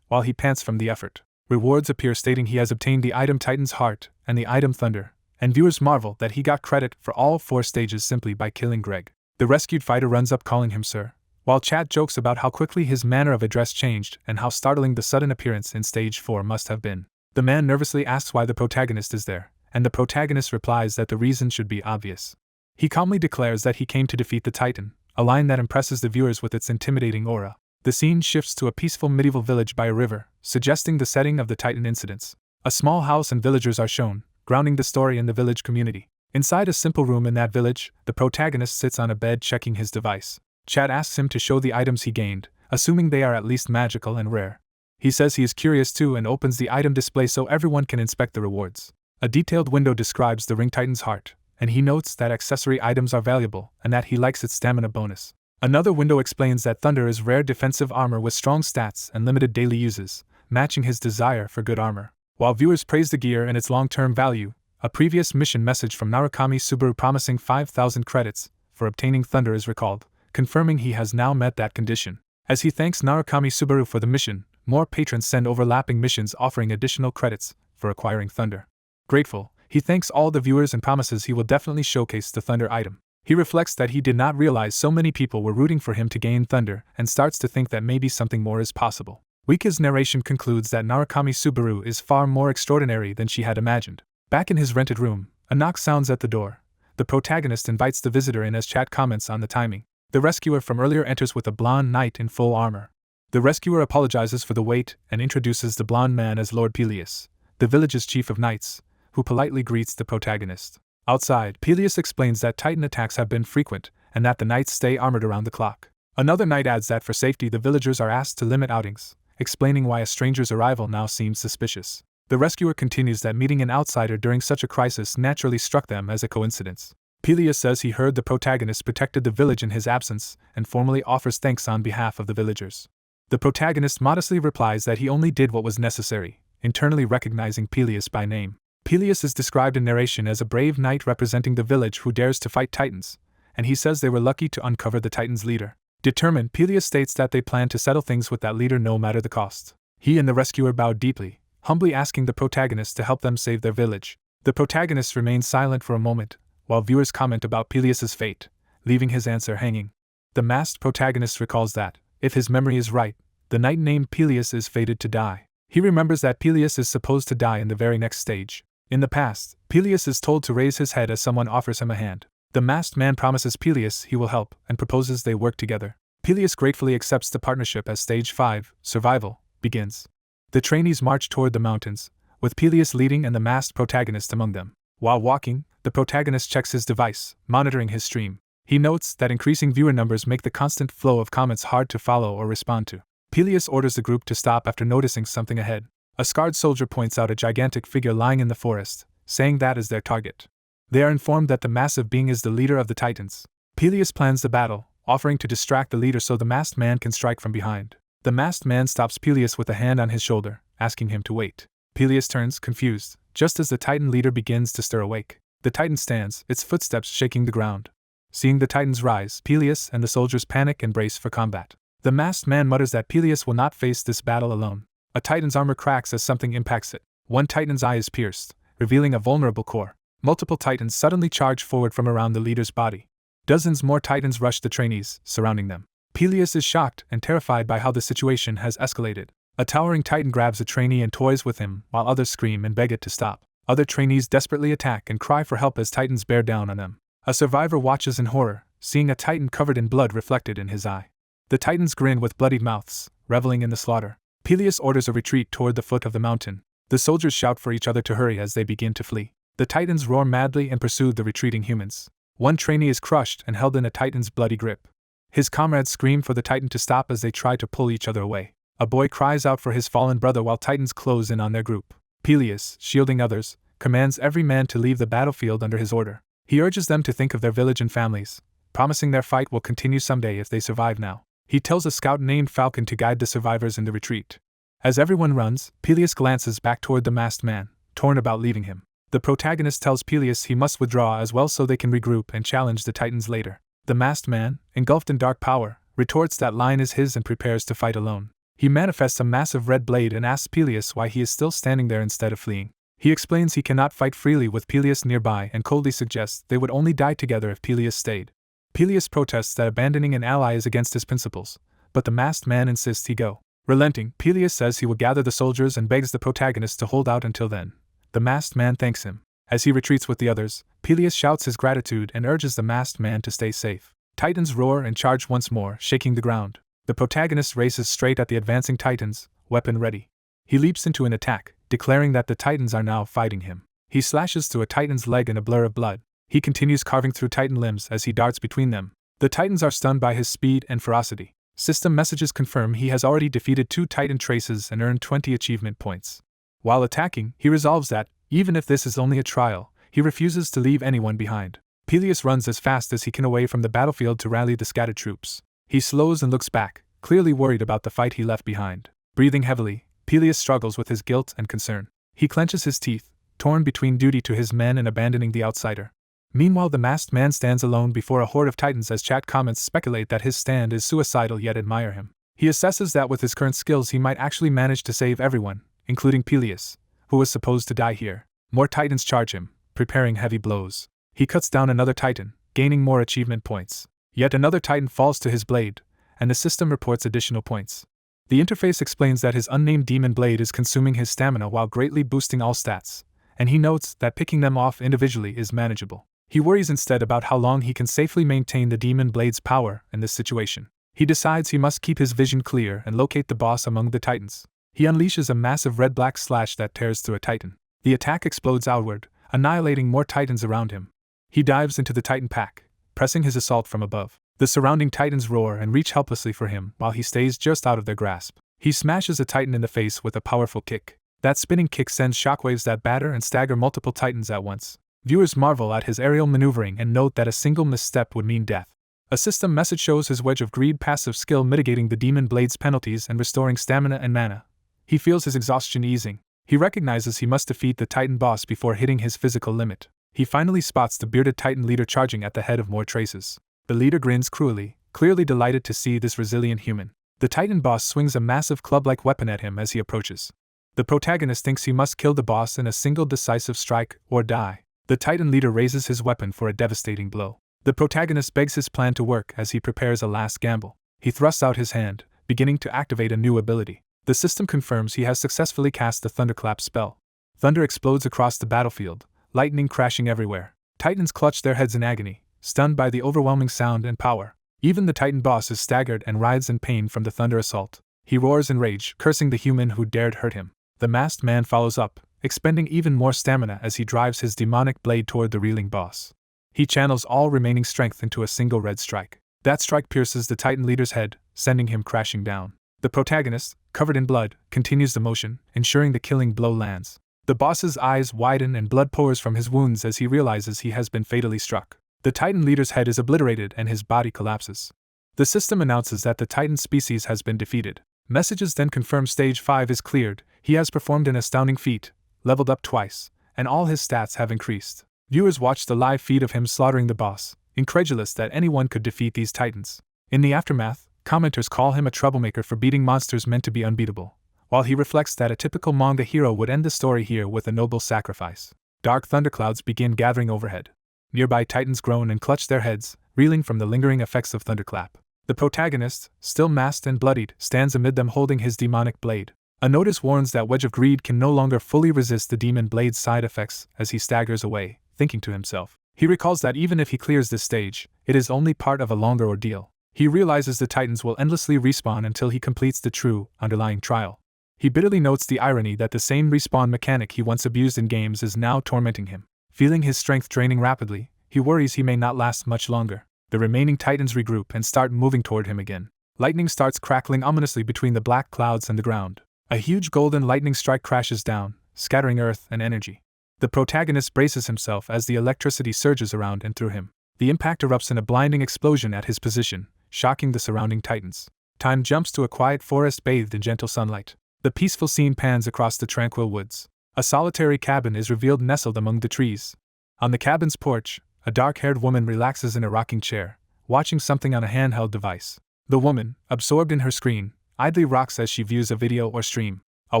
while he pants from the effort. Rewards appear stating he has obtained the item Titan's Heart and the item Thunder, and viewers marvel that he got credit for all 4 stages simply by killing Greg. The rescued fighter runs up calling him sir, While chat jokes about how quickly his manner of address changed and how startling the sudden appearance in stage 4 must have been. The man nervously asks why the protagonist is there, and the protagonist replies that the reason should be obvious. He calmly declares that he came to defeat the Titan, a line that impresses the viewers with its intimidating aura. The scene shifts to a peaceful medieval village by a river, suggesting the setting of the Titan incidents. A small house and villagers are shown, grounding the story in the village community. Inside a simple room in that village, the protagonist sits on a bed checking his device. Chat asks him to show the items he gained, assuming they are at least magical and rare. He says he is curious too and opens the item display so everyone can inspect the rewards. A detailed window describes the Ring Titan's heart, and he notes that accessory items are valuable and that he likes its stamina bonus. Another window explains that Thunder is rare defensive armor with strong stats and limited daily uses, matching his desire for good armor. While viewers praise the gear and its long-term value, a previous mission message from Narukami Subaru promising 5,000 credits for obtaining Thunder is recalled, confirming he has now met that condition. As he thanks Narukami Subaru for the mission, more patrons send overlapping missions offering additional credits for acquiring Thunder. Grateful, he thanks all the viewers and promises he will definitely showcase the Thunder item. He reflects that he did not realize so many people were rooting for him to gain Thunder and starts to think that maybe something more is possible. Wika's narration concludes that Narukami Subaru is far more extraordinary than she had imagined. Back in his rented room, a knock sounds at the door. The protagonist invites the visitor in as chat comments on the timing. The rescuer from earlier enters with a blonde knight in full armor. The rescuer apologizes for the wait and introduces the blonde man as Lord Pelus, the village's chief of knights, who politely greets the protagonist. Outside, Pelus explains that Titan attacks have been frequent and that the knights stay armored around the clock. Another knight adds that for safety the villagers are asked to limit outings, explaining why a stranger's arrival now seems suspicious. The rescuer continues that meeting an outsider during such a crisis naturally struck them as a coincidence. Pelus says he heard the protagonist protected the village in his absence and formally offers thanks on behalf of the villagers. The protagonist modestly replies that he only did what was necessary, internally recognizing Pelus by name. Pelus is described in narration as a brave knight representing the village who dares to fight Titans, and he says they were lucky to uncover the Titan's leader. Determined, Pelus states that they plan to settle things with that leader no matter the cost. He and the rescuer bow deeply, humbly asking the protagonist to help them save their village. The protagonist remains silent for a moment, while viewers comment about Pelus's fate, leaving his answer hanging. The masked protagonist recalls that, if his memory is right, the knight named Pelus is fated to die. He remembers that Pelus is supposed to die in the very next stage. In the past, Pelus is told to raise his head as someone offers him a hand. The masked man promises Pelus he will help and proposes they work together. Pelus gratefully accepts the partnership as Stage 5, Survival, begins. The trainees march toward the mountains, with Pelus leading and the masked protagonist among them. While walking, the protagonist checks his device, monitoring his stream. He notes that increasing viewer numbers make the constant flow of comments hard to follow or respond to. Pelus orders the group to stop after noticing something ahead. A scarred soldier points out a gigantic figure lying in the forest, saying that is their target. They are informed that the massive being is the leader of the Titans. Pelus plans the battle, offering to distract the leader so the masked man can strike from behind. The masked man stops Pelus with a hand on his shoulder, asking him to wait. Pelus turns, confused, just as the Titan leader begins to stir awake. The Titan stands, its footsteps shaking the ground. Seeing the Titans rise, Pelus and the soldiers panic and brace for combat. The masked man mutters that Pelus will not face this battle alone. A Titan's armor cracks as something impacts it. One Titan's eye is pierced, revealing a vulnerable core. Multiple Titans suddenly charge forward from around the leader's body. Dozens more Titans rush the trainees, surrounding them. Pelus is shocked and terrified by how the situation has escalated. A towering Titan grabs a trainee and toys with him, while others scream and beg it to stop. Other trainees desperately attack and cry for help as Titans bear down on them. A survivor watches in horror, seeing a Titan covered in blood reflected in his eye. The Titans grin with bloodied mouths, reveling in the slaughter. Pelus orders a retreat toward the foot of the mountain. The soldiers shout for each other to hurry as they begin to flee. The Titans roar madly and pursue the retreating humans. One trainee is crushed and held in a Titan's bloody grip. His comrades scream for the Titan to stop as they try to pull each other away. A boy cries out for his fallen brother while Titans close in on their group. Pelus, shielding others, commands every man to leave the battlefield under his order. He urges them to think of their village and families, promising their fight will continue someday if they survive now. He tells a scout named Falcon to guide the survivors in the retreat. As everyone runs, Pelus glances back toward the masked man, torn about leaving him. The protagonist tells Pelus he must withdraw as well so they can regroup and challenge the Titans later. The masked man, engulfed in dark power, retorts that line is his and prepares to fight alone. He manifests a massive red blade and asks Pelus why he is still standing there instead of fleeing. He explains he cannot fight freely with Pelus nearby and coldly suggests they would only die together if Pelus stayed. Pelus protests that abandoning an ally is against his principles, but the masked man insists he go. Relenting, Pelus says he will gather the soldiers and begs the protagonist to hold out until then. The masked man thanks him. As he retreats with the others, Pelus shouts his gratitude and urges the masked man to stay safe. Titans roar and charge once more, shaking the ground. The protagonist races straight at the advancing Titans, weapon ready. He leaps into an attack, declaring that the Titans are now fighting him. He slashes through a Titan's leg in a blur of blood. He continues carving through Titan limbs as he darts between them. The Titans are stunned by his speed and ferocity. System messages confirm he has already defeated 2 Titan traces and earned 20 achievement points. While attacking, he resolves that, even if this is only a trial, he refuses to leave anyone behind. Pelus runs as fast as he can away from the battlefield to rally the scattered troops. He slows and looks back, clearly worried about the fight he left behind. Breathing heavily, Pelus struggles with his guilt and concern. He clenches his teeth, torn between duty to his men and abandoning the outsider. Meanwhile, the masked man stands alone before a horde of Titans as chat comments speculate that his stand is suicidal yet admire him. He assesses that with his current skills he might actually manage to save everyone, including Pelus, who was supposed to die here. More Titans charge him, preparing heavy blows. He cuts down another Titan, gaining more achievement points. Yet another Titan falls to his blade, and the system reports additional points. The interface explains that his unnamed demon blade is consuming his stamina while greatly boosting all stats, and he notes that picking them off individually is manageable. He worries instead about how long he can safely maintain the demon blade's power in this situation. He decides he must keep his vision clear and locate the boss among the Titans. He unleashes a massive red-black slash that tears through a Titan. The attack explodes outward, annihilating more Titans around him. He dives into the Titan pack, pressing his assault from above. The surrounding Titans roar and reach helplessly for him while he stays just out of their grasp. He smashes a Titan in the face with a powerful kick. That spinning kick sends shockwaves that batter and stagger multiple Titans at once. Viewers marvel at his aerial maneuvering and note that a single misstep would mean death. A system message shows his Wedge of Greed passive skill mitigating the demon blade's penalties and restoring stamina and mana. He feels his exhaustion easing. He recognizes he must defeat the Titan boss before hitting his physical limit. He finally spots the bearded Titan leader charging at the head of more traces. The leader grins cruelly, clearly delighted to see this resilient human. The Titan boss swings a massive club-like weapon at him as he approaches. The protagonist thinks he must kill the boss in a single decisive strike or die. The Titan leader raises his weapon for a devastating blow. The protagonist begs his plan to work as he prepares a last gamble. He thrusts out his hand, beginning to activate a new ability. The system confirms he has successfully cast the Thunderclap spell. Thunder explodes across the battlefield, lightning crashing everywhere. Titans clutch their heads in agony, stunned by the overwhelming sound and power. Even the Titan boss is staggered and writhes in pain from the thunder assault. He roars in rage, cursing the human who dared hurt him. The masked man follows up, expending even more stamina as he drives his demonic blade toward the reeling boss. He channels all remaining strength into a single red strike. That strike pierces the Titan leader's head, sending him crashing down. The protagonist, covered in blood, continues the motion, ensuring the killing blow lands. The boss's eyes widen and blood pours from his wounds as he realizes he has been fatally struck. The Titan leader's head is obliterated and his body collapses. The system announces that the Titan species has been defeated. Messages then confirm Stage 5 is cleared. He has performed an astounding feat, leveled up twice, and all his stats have increased. Viewers watch the live feed of him slaughtering the boss, incredulous that anyone could defeat these Titans. In the aftermath, commenters call him a troublemaker for beating monsters meant to be unbeatable, while he reflects that a typical manga hero would end the story here with a noble sacrifice. Dark thunderclouds begin gathering overhead. Nearby Titans groan and clutch their heads, reeling from the lingering effects of thunderclap. The protagonist, still masked and bloodied, stands amid them holding his demonic blade. A notice warns that Wedge of Greed can no longer fully resist the demon blade's side effects as he staggers away, thinking to himself. He recalls that even if he clears this stage, it is only part of a longer ordeal. He realizes the Titans will endlessly respawn until he completes the true, underlying trial. He bitterly notes the irony that the same respawn mechanic he once abused in games is now tormenting him. Feeling his strength draining rapidly, he worries he may not last much longer. The remaining Titans regroup and start moving toward him again. Lightning starts crackling ominously between the black clouds and the ground. A huge golden lightning strike crashes down, scattering earth and energy. The protagonist braces himself as the electricity surges around and through him. The impact erupts in a blinding explosion at his position, shocking the surrounding Titans. Time jumps to a quiet forest bathed in gentle sunlight. The peaceful scene pans across the tranquil woods. A solitary cabin is revealed nestled among the trees. On the cabin's porch, a dark-haired woman relaxes in a rocking chair, watching something on a handheld device. The woman, absorbed in her screen, idly rocks as she views a video or stream. A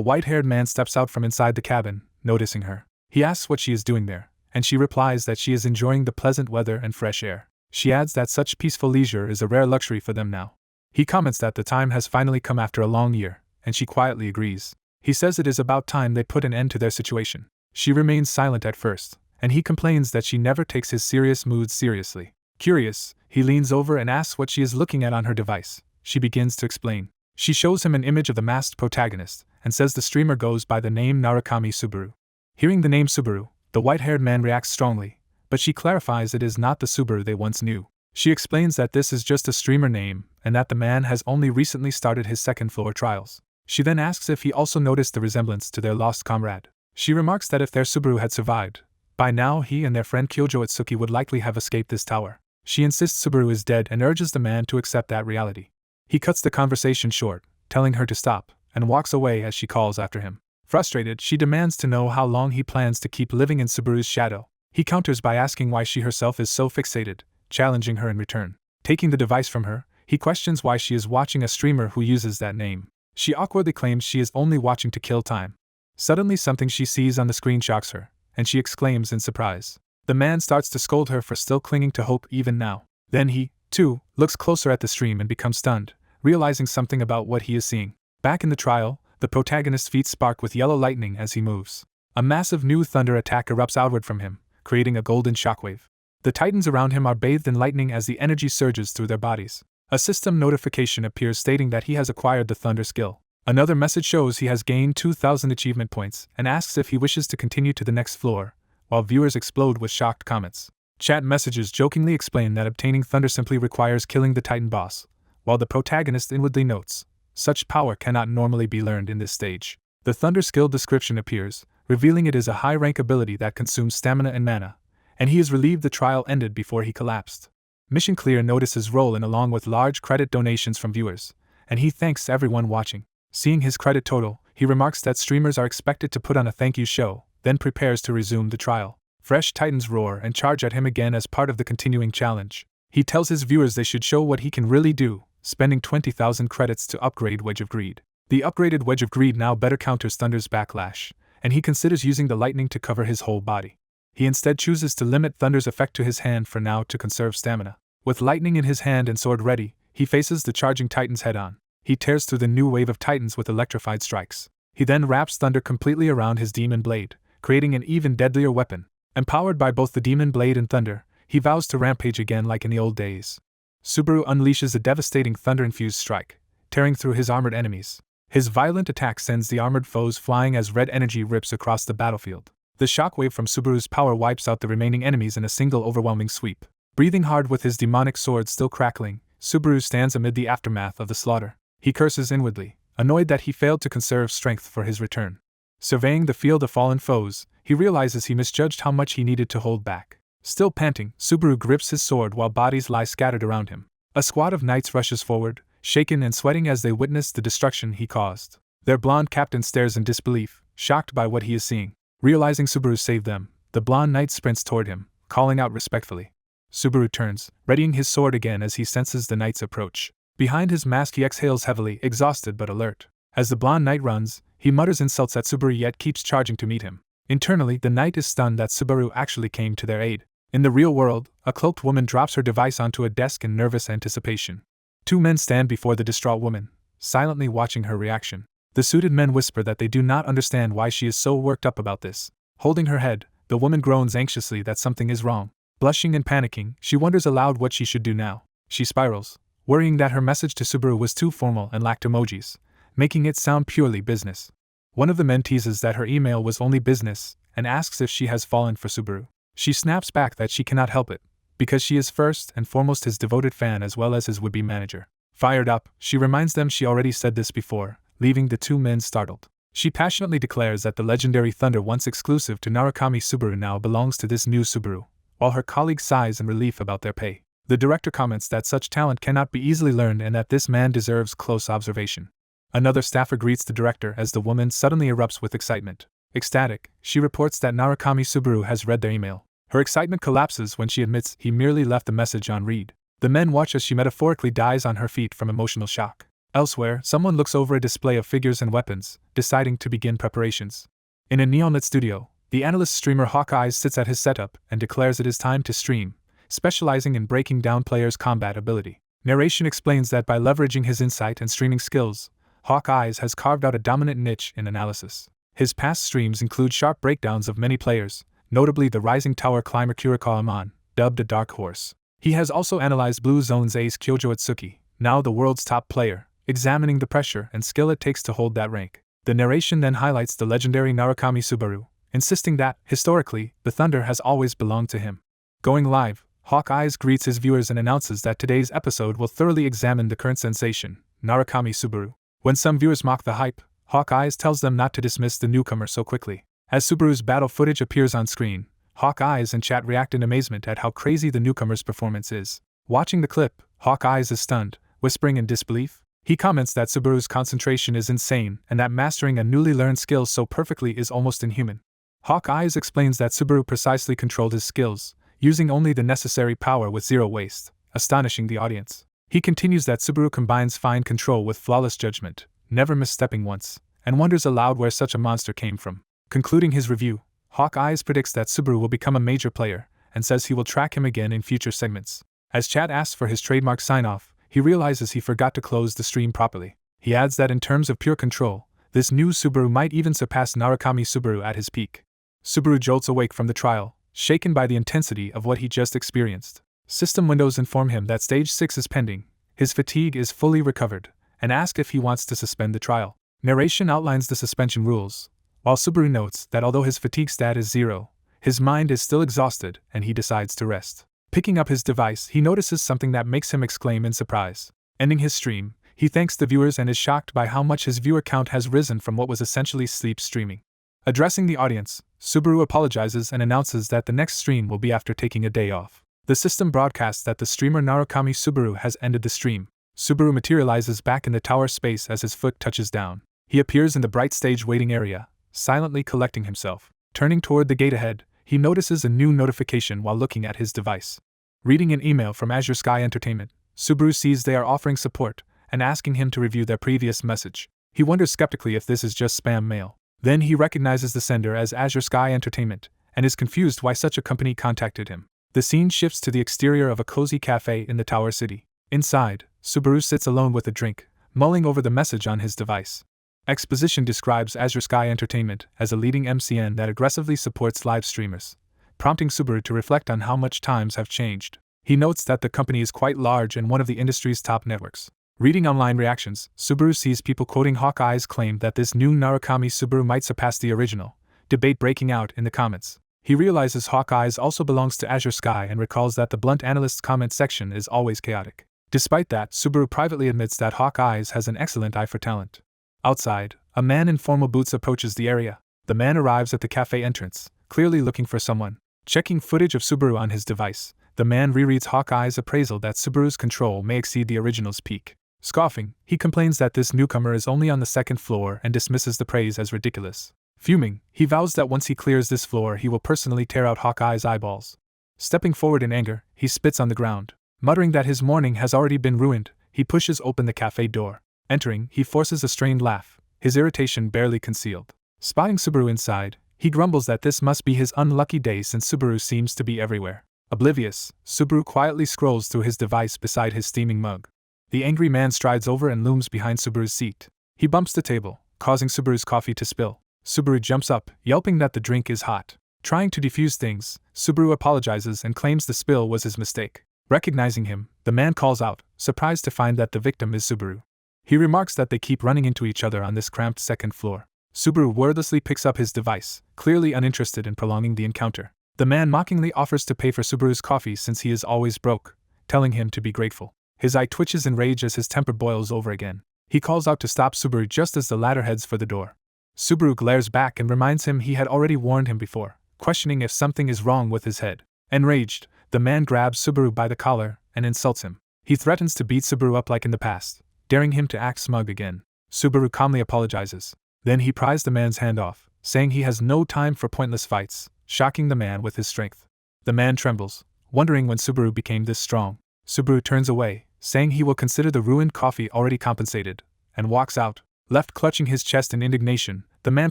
white-haired man steps out from inside the cabin, noticing her. He asks what she is doing there, and she replies that she is enjoying the pleasant weather and fresh air. She adds that such peaceful leisure is a rare luxury for them now. He comments that the time has finally come after a long year, and she quietly agrees. He says it is about time they put an end to their situation. She remains silent at first, and he complains that she never takes his serious moods seriously. Curious, he leans over and asks what she is looking at on her device. She begins to explain. She shows him an image of the masked protagonist, and says the streamer goes by the name Narukami Subaru. Hearing the name Subaru, the white-haired man reacts strongly, but she clarifies it is not the Subaru they once knew. She explains that this is just a streamer name, and that the man has only recently started his second-floor trials. She then asks if he also noticed the resemblance to their lost comrade. She remarks that if their Subaru had survived, by now he and their friend Kyojo Itsuki would likely have escaped this tower. She insists Subaru is dead and urges the man to accept that reality. He cuts the conversation short, telling her to stop, and walks away as she calls after him. Frustrated, she demands to know how long he plans to keep living in Subaru's shadow. He counters by asking why she herself is so fixated, challenging her in return. Taking the device from her, he questions why she is watching a streamer who uses that name. She awkwardly claims she is only watching to kill time. Suddenly something she sees on the screen shocks her, and she exclaims in surprise. The man starts to scold her for still clinging to hope even now. Then he, too, looks closer at the stream and becomes stunned, realizing something about what he is seeing. Back in the trial, the protagonist's feet spark with yellow lightning as he moves. A massive new thunder attack erupts outward from him, creating a golden shockwave. The titans around him are bathed in lightning as the energy surges through their bodies. A system notification appears stating that he has acquired the thunder skill. Another message shows he has gained 2,000 achievement points and asks if he wishes to continue to the next floor, while viewers explode with shocked comments. Chat messages jokingly explain that obtaining thunder simply requires killing the titan boss, while the protagonist inwardly notes, such power cannot normally be learned in this stage. The thunder skill description appears, revealing it is a high-rank ability that consumes stamina and mana, and he is relieved the trial ended before he collapsed. Mission Clear notices role in along with large credit donations from viewers, and he thanks everyone watching. Seeing his credit total, he remarks that streamers are expected to put on a thank you show, then prepares to resume the trial. Fresh titans roar and charge at him again as part of the continuing challenge. He tells his viewers they should show what he can really do, spending 20,000 credits to upgrade Wedge of Greed. The upgraded Wedge of Greed now better counters Thunder's backlash, and he considers using the lightning to cover his whole body. He instead chooses to limit Thunder's effect to his hand for now to conserve stamina. With lightning in his hand and sword ready, he faces the charging titans head-on. He tears through the new wave of titans with electrified strikes. He then wraps Thunder completely around his demon blade, creating an even deadlier weapon. Empowered by both the demon blade and Thunder, he vows to rampage again like in the old days. Subaru unleashes a devastating thunder-infused strike, tearing through his armored enemies. His violent attack sends the armored foes flying as red energy rips across the battlefield. The shockwave from Subaru's power wipes out the remaining enemies in a single overwhelming sweep. Breathing hard with his demonic sword still crackling, Subaru stands amid the aftermath of the slaughter. He curses inwardly, annoyed that he failed to conserve strength for his return. Surveying the field of fallen foes, he realizes he misjudged how much he needed to hold back. Still panting, Subaru grips his sword while bodies lie scattered around him. A squad of knights rushes forward, shaken and sweating as they witness the destruction he caused. Their blonde captain stares in disbelief, shocked by what he is seeing. Realizing Subaru saved them, the blonde knight sprints toward him, calling out respectfully. Subaru turns, readying his sword again as he senses the knight's approach. Behind his mask he exhales heavily, exhausted but alert. As the blonde knight runs, he mutters insults at Subaru yet keeps charging to meet him. Internally, the knight is stunned that Subaru actually came to their aid. In the real world, a cloaked woman drops her device onto a desk in nervous anticipation. Two men stand before the distraught woman, silently watching her reaction. The suited men whisper that they do not understand why she is so worked up about this. Holding her head, the woman groans anxiously that something is wrong. Blushing and panicking, she wonders aloud what she should do now. She spirals, worrying that her message to Subaru was too formal and lacked emojis, making it sound purely business. One of the men teases that her email was only business and asks if she has fallen for Subaru. She snaps back that she cannot help it, because she is first and foremost his devoted fan as well as his would-be manager. Fired up, she reminds them she already said this before, leaving the two men startled. She passionately declares that the legendary thunder once exclusive to Narukami Subaru now belongs to this new Subaru, while her colleague sighs in relief about their pay. The director comments that such talent cannot be easily learned and that this man deserves close observation. Another staffer greets the director as the woman suddenly erupts with excitement. Ecstatic, she reports that Narukami Subaru has read their email. Her excitement collapses when she admits he merely left the message on read. The men watch as she metaphorically dies on her feet from emotional shock. Elsewhere, someone looks over a display of figures and weapons, deciding to begin preparations. In a neon-lit studio, the analyst streamer Hawkeye sits at his setup and declares it is time to stream, specializing in breaking down players' combat ability. Narration explains that by leveraging his insight and streaming skills, Hawkeyes has carved out a dominant niche in analysis. His past streams include sharp breakdowns of many players, notably the Rising Tower climber Kurikawa Amon, dubbed a Dark Horse. He has also analyzed Blue Zone's ace Kyojo Atsuki, now the world's top player, examining the pressure and skill it takes to hold that rank. The narration then highlights the legendary Narukami Subaru, insisting that, historically, the thunder has always belonged to him. Going live, Hawkeyes greets his viewers and announces that today's episode will thoroughly examine the current sensation, Narukami Subaru. When some viewers mock the hype, Hawkeyes tells them not to dismiss the newcomer so quickly. As Subaru's battle footage appears on screen, Hawkeyes and chat react in amazement at how crazy the newcomer's performance is. Watching the clip, Hawkeyes is stunned, whispering in disbelief. He comments that Subaru's concentration is insane and that mastering a newly learned skill so perfectly is almost inhuman. Hawkeyes explains that Subaru precisely controlled his skills, using only the necessary power with zero waste, astonishing the audience. He continues that Subaru combines fine control with flawless judgment, never misstepping once, and wonders aloud where such a monster came from. Concluding his review, Hawkeyes predicts that Subaru will become a major player, and says he will track him again in future segments. As chat asks for his trademark sign-off, he realizes he forgot to close the stream properly. He adds that in terms of pure control, this new Subaru might even surpass Narukami Subaru at his peak. Subaru jolts awake from the trial, shaken by the intensity of what he just experienced. System windows inform him that Stage 6 is pending, his fatigue is fully recovered, and ask if he wants to suspend the trial. Narration outlines the suspension rules, while Subaru notes that although his fatigue stat is 0, his mind is still exhausted and he decides to rest. Picking up his device, he notices something that makes him exclaim in surprise. Ending his stream, he thanks the viewers and is shocked by how much his viewer count has risen from what was essentially sleep streaming. Addressing the audience, Subaru apologizes and announces that the next stream will be after taking a day off. The system broadcasts that the streamer Narukami Subaru has ended the stream. Subaru materializes back in the tower space as his foot touches down. He appears in the bright stage waiting area, silently collecting himself. Turning toward the gate ahead, he notices a new notification while looking at his device. Reading an email from Azure Sky Entertainment, Subaru sees they are offering support and asking him to review their previous message. He wonders skeptically if this is just spam mail. Then he recognizes the sender as Azure Sky Entertainment and is confused why such a company contacted him. The scene shifts to the exterior of a cozy cafe in the Tower City. Inside, Subaru sits alone with a drink, mulling over the message on his device. Exposition describes Azure Sky Entertainment as a leading MCN that aggressively supports live streamers, prompting Subaru to reflect on how much times have changed. He notes that the company is quite large and one of the industry's top networks. Reading online reactions, Subaru sees people quoting Hawkeye's claim that this new Narukami Subaru might surpass the original, debate breaking out in the comments. He realizes Hawkeyes also belongs to Azure Sky and recalls that the blunt analyst's comment section is always chaotic. Despite that, Subaru privately admits that Hawkeyes has an excellent eye for talent. Outside, a man in formal boots approaches the area. The man arrives at the cafe entrance, clearly looking for someone. Checking footage of Subaru on his device, the man rereads Hawkeye's appraisal that Subaru's control may exceed the original's peak. Scoffing, he complains that this newcomer is only on the second floor and dismisses the praise as ridiculous. Fuming, he vows that once he clears this floor he will personally tear out Hawkeye's eyeballs. Stepping forward in anger, he spits on the ground. Muttering that his morning has already been ruined, he pushes open the cafe door. Entering, he forces a strained laugh, his irritation barely concealed. Spotting Subaru inside, he grumbles that this must be his unlucky day since Subaru seems to be everywhere. Oblivious, Subaru quietly scrolls through his device beside his steaming mug. The angry man strides over and looms behind Subaru's seat. He bumps the table, causing Subaru's coffee to spill. Subaru jumps up, yelping that the drink is hot. Trying to defuse things, Subaru apologizes and claims the spill was his mistake. Recognizing him, the man calls out, surprised to find that the victim is Subaru. He remarks that they keep running into each other on this cramped second floor. Subaru wordlessly picks up his device, clearly uninterested in prolonging the encounter. The man mockingly offers to pay for Subaru's coffee since he is always broke, telling him to be grateful. His eye twitches in rage as his temper boils over again. He calls out to stop Subaru just as the latter heads for the door. Subaru glares back and reminds him he had already warned him before, questioning if something is wrong with his head. Enraged, the man grabs Subaru by the collar and insults him. He threatens to beat Subaru up like in the past, daring him to act smug again. Subaru calmly apologizes. Then he pries the man's hand off, saying he has no time for pointless fights, shocking the man with his strength. The man trembles, wondering when Subaru became this strong. Subaru turns away, saying he will consider the ruined coffee already compensated, and walks out. Left clutching his chest in indignation, the man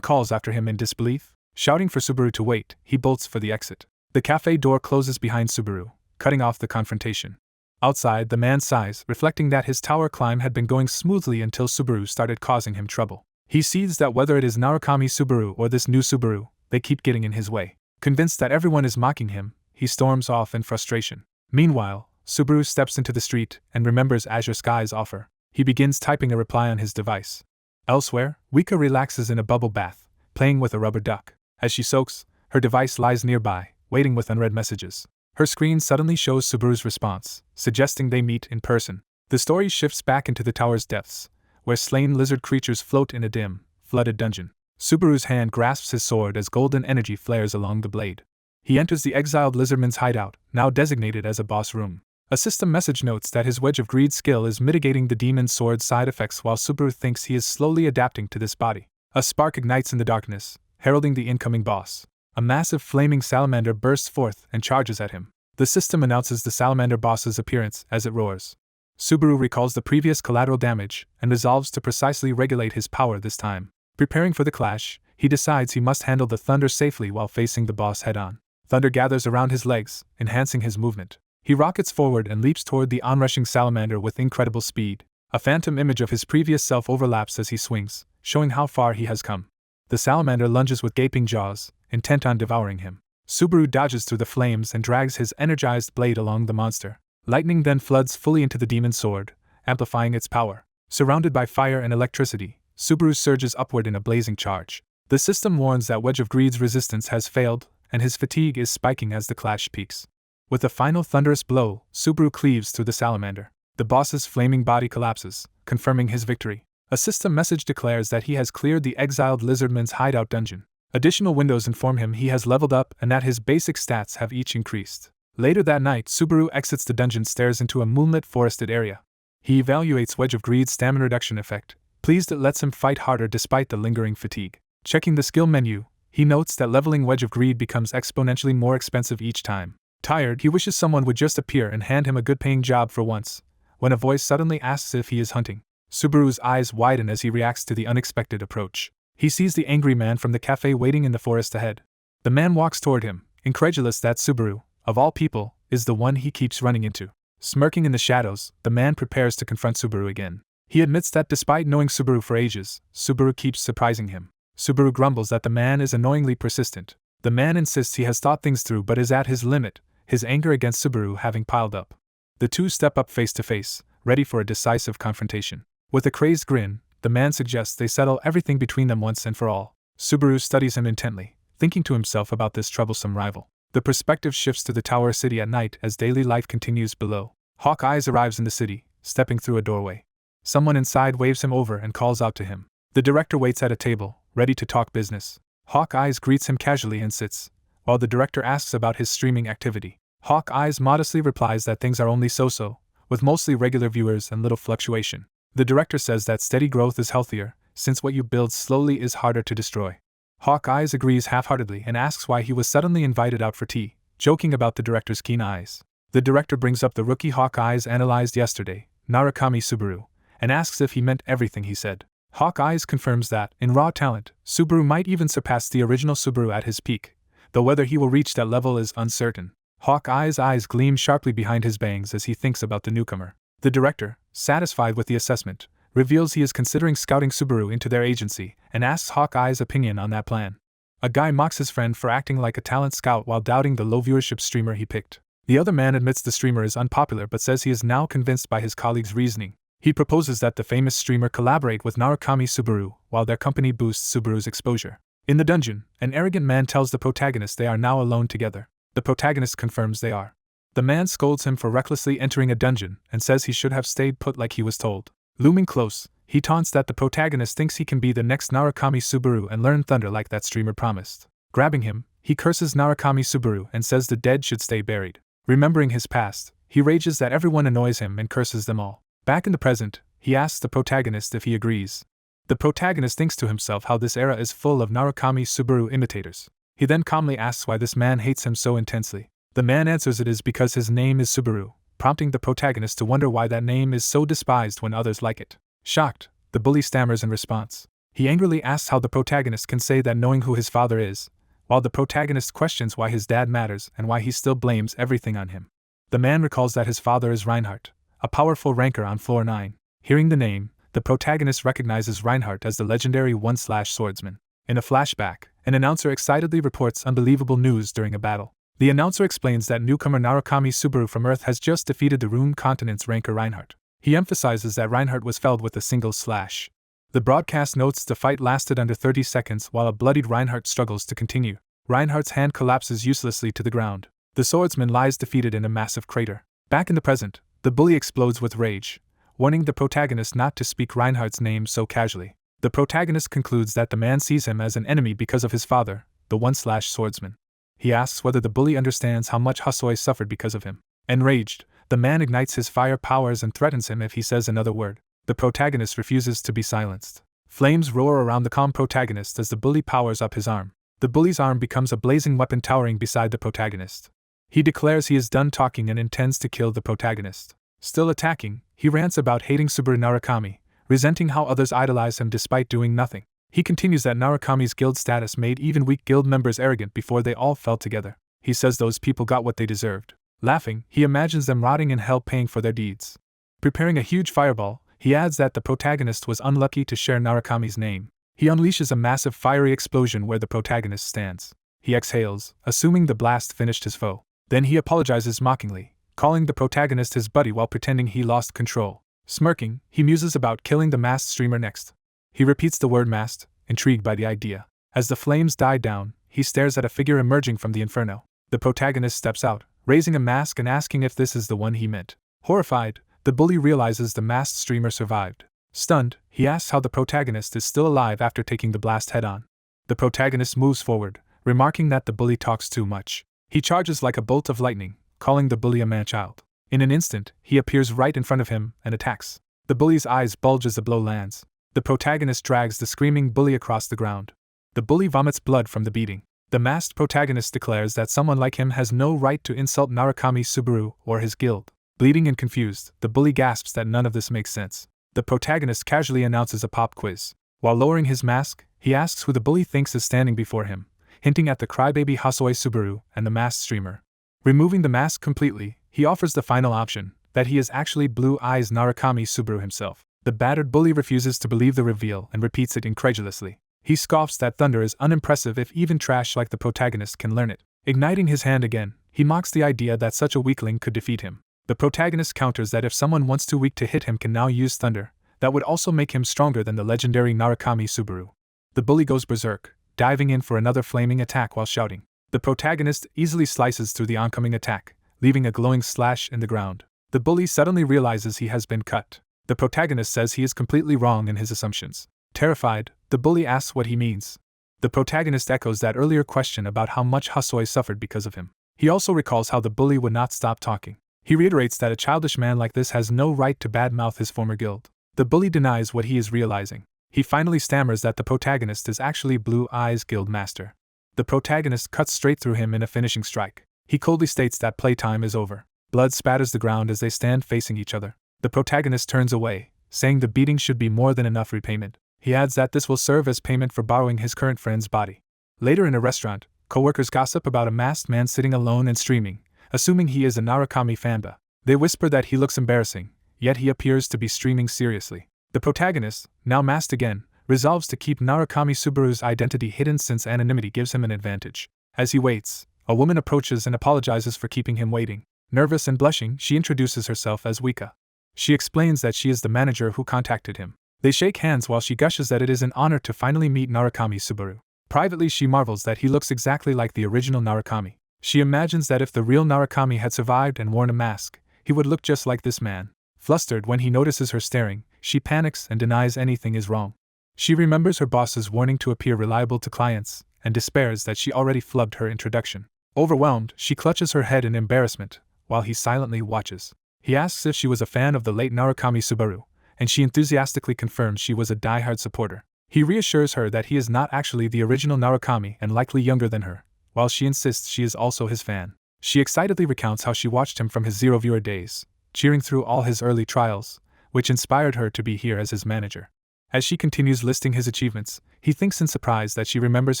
calls after him in disbelief. Shouting for Subaru to wait, he bolts for the exit. The cafe door closes behind Subaru, cutting off the confrontation. Outside, the man sighs, reflecting that his tower climb had been going smoothly until Subaru started causing him trouble. He sees that whether it is Narukami Subaru or this new Subaru, they keep getting in his way. Convinced that everyone is mocking him, he storms off in frustration. Meanwhile, Subaru steps into the street and remembers Azure Sky's offer. He begins typing a reply on his device. Elsewhere, Wika relaxes in a bubble bath, playing with a rubber duck. As she soaks, her device lies nearby, waiting with unread messages. Her screen suddenly shows Subaru's response, suggesting they meet in person. The story shifts back into the tower's depths, where slain lizard creatures float in a dim, flooded dungeon. Subaru's hand grasps his sword as golden energy flares along the blade. He enters the exiled lizardman's hideout, now designated as a boss room. A system message notes that his Wedge of Greed skill is mitigating the demon's sword's side effects while Subaru thinks he is slowly adapting to this body. A spark ignites in the darkness, heralding the incoming boss. A massive flaming salamander bursts forth and charges at him. The system announces the salamander boss's appearance as it roars. Subaru recalls the previous collateral damage and resolves to precisely regulate his power this time. Preparing for the clash, he decides he must handle the thunder safely while facing the boss head-on. Thunder gathers around his legs, enhancing his movement. He rockets forward and leaps toward the onrushing salamander with incredible speed. A phantom image of his previous self overlaps as he swings, showing how far he has come. The salamander lunges with gaping jaws, intent on devouring him. Subaru dodges through the flames and drags his energized blade along the monster. Lightning then floods fully into the demon's sword, amplifying its power. Surrounded by fire and electricity, Subaru surges upward in a blazing charge. The system warns that Wedge of Greed's resistance has failed, and his fatigue is spiking as the clash peaks. With a final thunderous blow, Subaru cleaves through the salamander. The boss's flaming body collapses, confirming his victory. A system message declares that he has cleared the exiled lizardman's hideout dungeon. Additional windows inform him he has leveled up and that his basic stats have each increased. Later that night, Subaru exits the dungeon, stares into a moonlit forested area. He evaluates Wedge of Greed's stamina reduction effect, pleased it lets him fight harder despite the lingering fatigue. Checking the skill menu, he notes that leveling Wedge of Greed becomes exponentially more expensive each time. Tired, he wishes someone would just appear and hand him a good-paying job for once, when a voice suddenly asks if he is hunting. Subaru's eyes widen as he reacts to the unexpected approach. He sees the angry man from the cafe waiting in the forest ahead. The man walks toward him, incredulous that Subaru, of all people, is the one he keeps running into. Smirking in the shadows, the man prepares to confront Subaru again. He admits that despite knowing Subaru for ages, Subaru keeps surprising him. Subaru grumbles that the man is annoyingly persistent. The man insists he has thought things through but is at his limit, his anger against Subaru having piled up. The two step up face to face, ready for a decisive confrontation. With a crazed grin, the man suggests they settle everything between them once and for all. Subaru studies him intently, thinking to himself about this troublesome rival. The perspective shifts to the Tower City at night as daily life continues below. Hawkeye's arrives in the city, stepping through a doorway. Someone inside waves him over and calls out to him. The director waits at a table, ready to talk business. Hawkeyes greets him casually and sits, while the director asks about his streaming activity. Hawkeyes modestly replies that things are only so-so, with mostly regular viewers and little fluctuation. The director says that steady growth is healthier, since what you build slowly is harder to destroy. Hawkeyes agrees half-heartedly and asks why he was suddenly invited out for tea, joking about the director's keen eyes. The director brings up the rookie Hawkeyes analyzed yesterday, Narukami Subaru, and asks if he meant everything he said. Hawkeyes confirms that, in raw talent, Subaru might even surpass the original Subaru at his peak, though whether he will reach that level is uncertain. Hawkeye's eyes gleam sharply behind his bangs as he thinks about the newcomer. The director, satisfied with the assessment, reveals he is considering scouting Subaru into their agency and asks Hawkeye's opinion on that plan. A guy mocks his friend for acting like a talent scout while doubting the low-viewership streamer he picked. The other man admits the streamer is unpopular but says he is now convinced by his colleague's reasoning. He proposes that the famous streamer collaborate with Narukami Subaru while their company boosts Subaru's exposure. In the dungeon, an arrogant man tells the protagonist they are now alone together. The protagonist confirms they are. The man scolds him for recklessly entering a dungeon and says he should have stayed put like he was told. Looming close, he taunts that the protagonist thinks he can be the next Narukami Subaru and learn thunder like that streamer promised. Grabbing him, he curses Narukami Subaru and says the dead should stay buried. Remembering his past, he rages that everyone annoys him and curses them all. Back in the present, he asks the protagonist if he agrees. The protagonist thinks to himself how this era is full of Narukami Subaru imitators. He then calmly asks why this man hates him so intensely. The man answers it is because his name is Subaru, prompting the protagonist to wonder why that name is so despised when others like it. Shocked, the bully stammers in response. He angrily asks how the protagonist can say that knowing who his father is, while the protagonist questions why his dad matters and why he still blames everything on him. The man recalls that his father is Reinhardt, a powerful ranker on floor 9. Hearing the name, the protagonist recognizes Reinhardt as the legendary one-swordsman. In a flashback, an announcer excitedly reports unbelievable news during a battle. The announcer explains that newcomer Narukami Subaru from Earth has just defeated the Rune Continent's ranker Reinhardt. He emphasizes that Reinhardt was felled with a single slash. The broadcast notes the fight lasted under 30 seconds while a bloodied Reinhardt struggles to continue. Reinhardt's hand collapses uselessly to the ground. The swordsman lies defeated in a massive crater. Back in the present, the bully explodes with rage, warning the protagonist not to speak Reinhardt's name so casually. The protagonist concludes that the man sees him as an enemy because of his father, the one-swordsman. He asks whether the bully understands how much Hasoi suffered because of him. Enraged, the man ignites his fire powers and threatens him if he says another word. The protagonist refuses to be silenced. Flames roar around the calm protagonist as the bully powers up his arm. The bully's arm becomes a blazing weapon towering beside the protagonist. He declares he is done talking and intends to kill the protagonist. Still attacking, he rants about hating Subaru Narukami, resenting how others idolize him despite doing nothing. He continues that Narukami's guild status made even weak guild members arrogant before they all fell together. He says those people got what they deserved. Laughing, he imagines them rotting in hell paying for their deeds. Preparing a huge fireball, he adds that the protagonist was unlucky to share Narukami's name. He unleashes a massive fiery explosion where the protagonist stands. He exhales, assuming the blast finished his foe. Then he apologizes mockingly, calling the protagonist his buddy while pretending he lost control. Smirking, he muses about killing the masked streamer next. He repeats the word masked, intrigued by the idea. As the flames die down, he stares at a figure emerging from the inferno. The protagonist steps out, raising a mask and asking if this is the one he meant. Horrified, the bully realizes the masked streamer survived. Stunned, he asks how the protagonist is still alive after taking the blast head-on. The protagonist moves forward, remarking that the bully talks too much. He charges like a bolt of lightning, calling the bully a man-child. In an instant, he appears right in front of him and attacks. The bully's eyes bulge as the blow lands. The protagonist drags the screaming bully across the ground. The bully vomits blood from the beating. The masked protagonist declares that someone like him has no right to insult Narukami Subaru or his guild. Bleeding and confused, the bully gasps that none of this makes sense. The protagonist casually announces a pop quiz. While lowering his mask, he asks who the bully thinks is standing before him, hinting at the crybaby Hasoi Subaru and the masked streamer. Removing the mask completely, he offers the final option, that he is actually Blue Eyes Narukami Subaru himself. The battered bully refuses to believe the reveal and repeats it incredulously. He scoffs that thunder is unimpressive if even trash like the protagonist can learn it. Igniting his hand again, he mocks the idea that such a weakling could defeat him. The protagonist counters that if someone once too weak to hit him can now use thunder, that would also make him stronger than the legendary Narukami Subaru. The bully goes berserk, diving in for another flaming attack while shouting. The protagonist easily slices through the oncoming attack, leaving a glowing slash in the ground. The bully suddenly realizes he has been cut. The protagonist says he is completely wrong in his assumptions. Terrified, the bully asks what he means. The protagonist echoes that earlier question about how much Hasoi suffered because of him. He also recalls how the bully would not stop talking. He reiterates that a childish man like this has no right to badmouth his former guild. The bully denies what he is realizing. He finally stammers that the protagonist is actually Blue Eyes Guild Master. The protagonist cuts straight through him in a finishing strike. He coldly states that playtime is over. Blood spatters the ground as they stand facing each other. The protagonist turns away, saying the beating should be more than enough repayment. He adds that this will serve as payment for borrowing his current friend's body. Later in a restaurant, co-workers gossip about a masked man sitting alone and streaming, assuming he is a Narukami fanba. They whisper that he looks embarrassing, yet he appears to be streaming seriously. The protagonist, now masked again, resolves to keep Narukami Subaru's identity hidden since anonymity gives him an advantage. As he waits, a woman approaches and apologizes for keeping him waiting. Nervous and blushing, she introduces herself as Wika. She explains that she is the manager who contacted him. They shake hands while she gushes that it is an honor to finally meet Narukami Subaru. Privately, she marvels that he looks exactly like the original Narukami. She imagines that if the real Narukami had survived and worn a mask, he would look just like this man. Flustered when he notices her staring, she panics and denies anything is wrong. She remembers her boss's warning to appear reliable to clients, and despairs that she already flubbed her introduction. Overwhelmed, she clutches her head in embarrassment, while he silently watches. He asks if she was a fan of the late Narukami Subaru, and she enthusiastically confirms she was a die-hard supporter. He reassures her that he is not actually the original Narukami and likely younger than her, while she insists she is also his fan. She excitedly recounts how she watched him from his zero-viewer days, cheering through all his early trials, which inspired her to be here as his manager. As she continues listing his achievements, he thinks in surprise that she remembers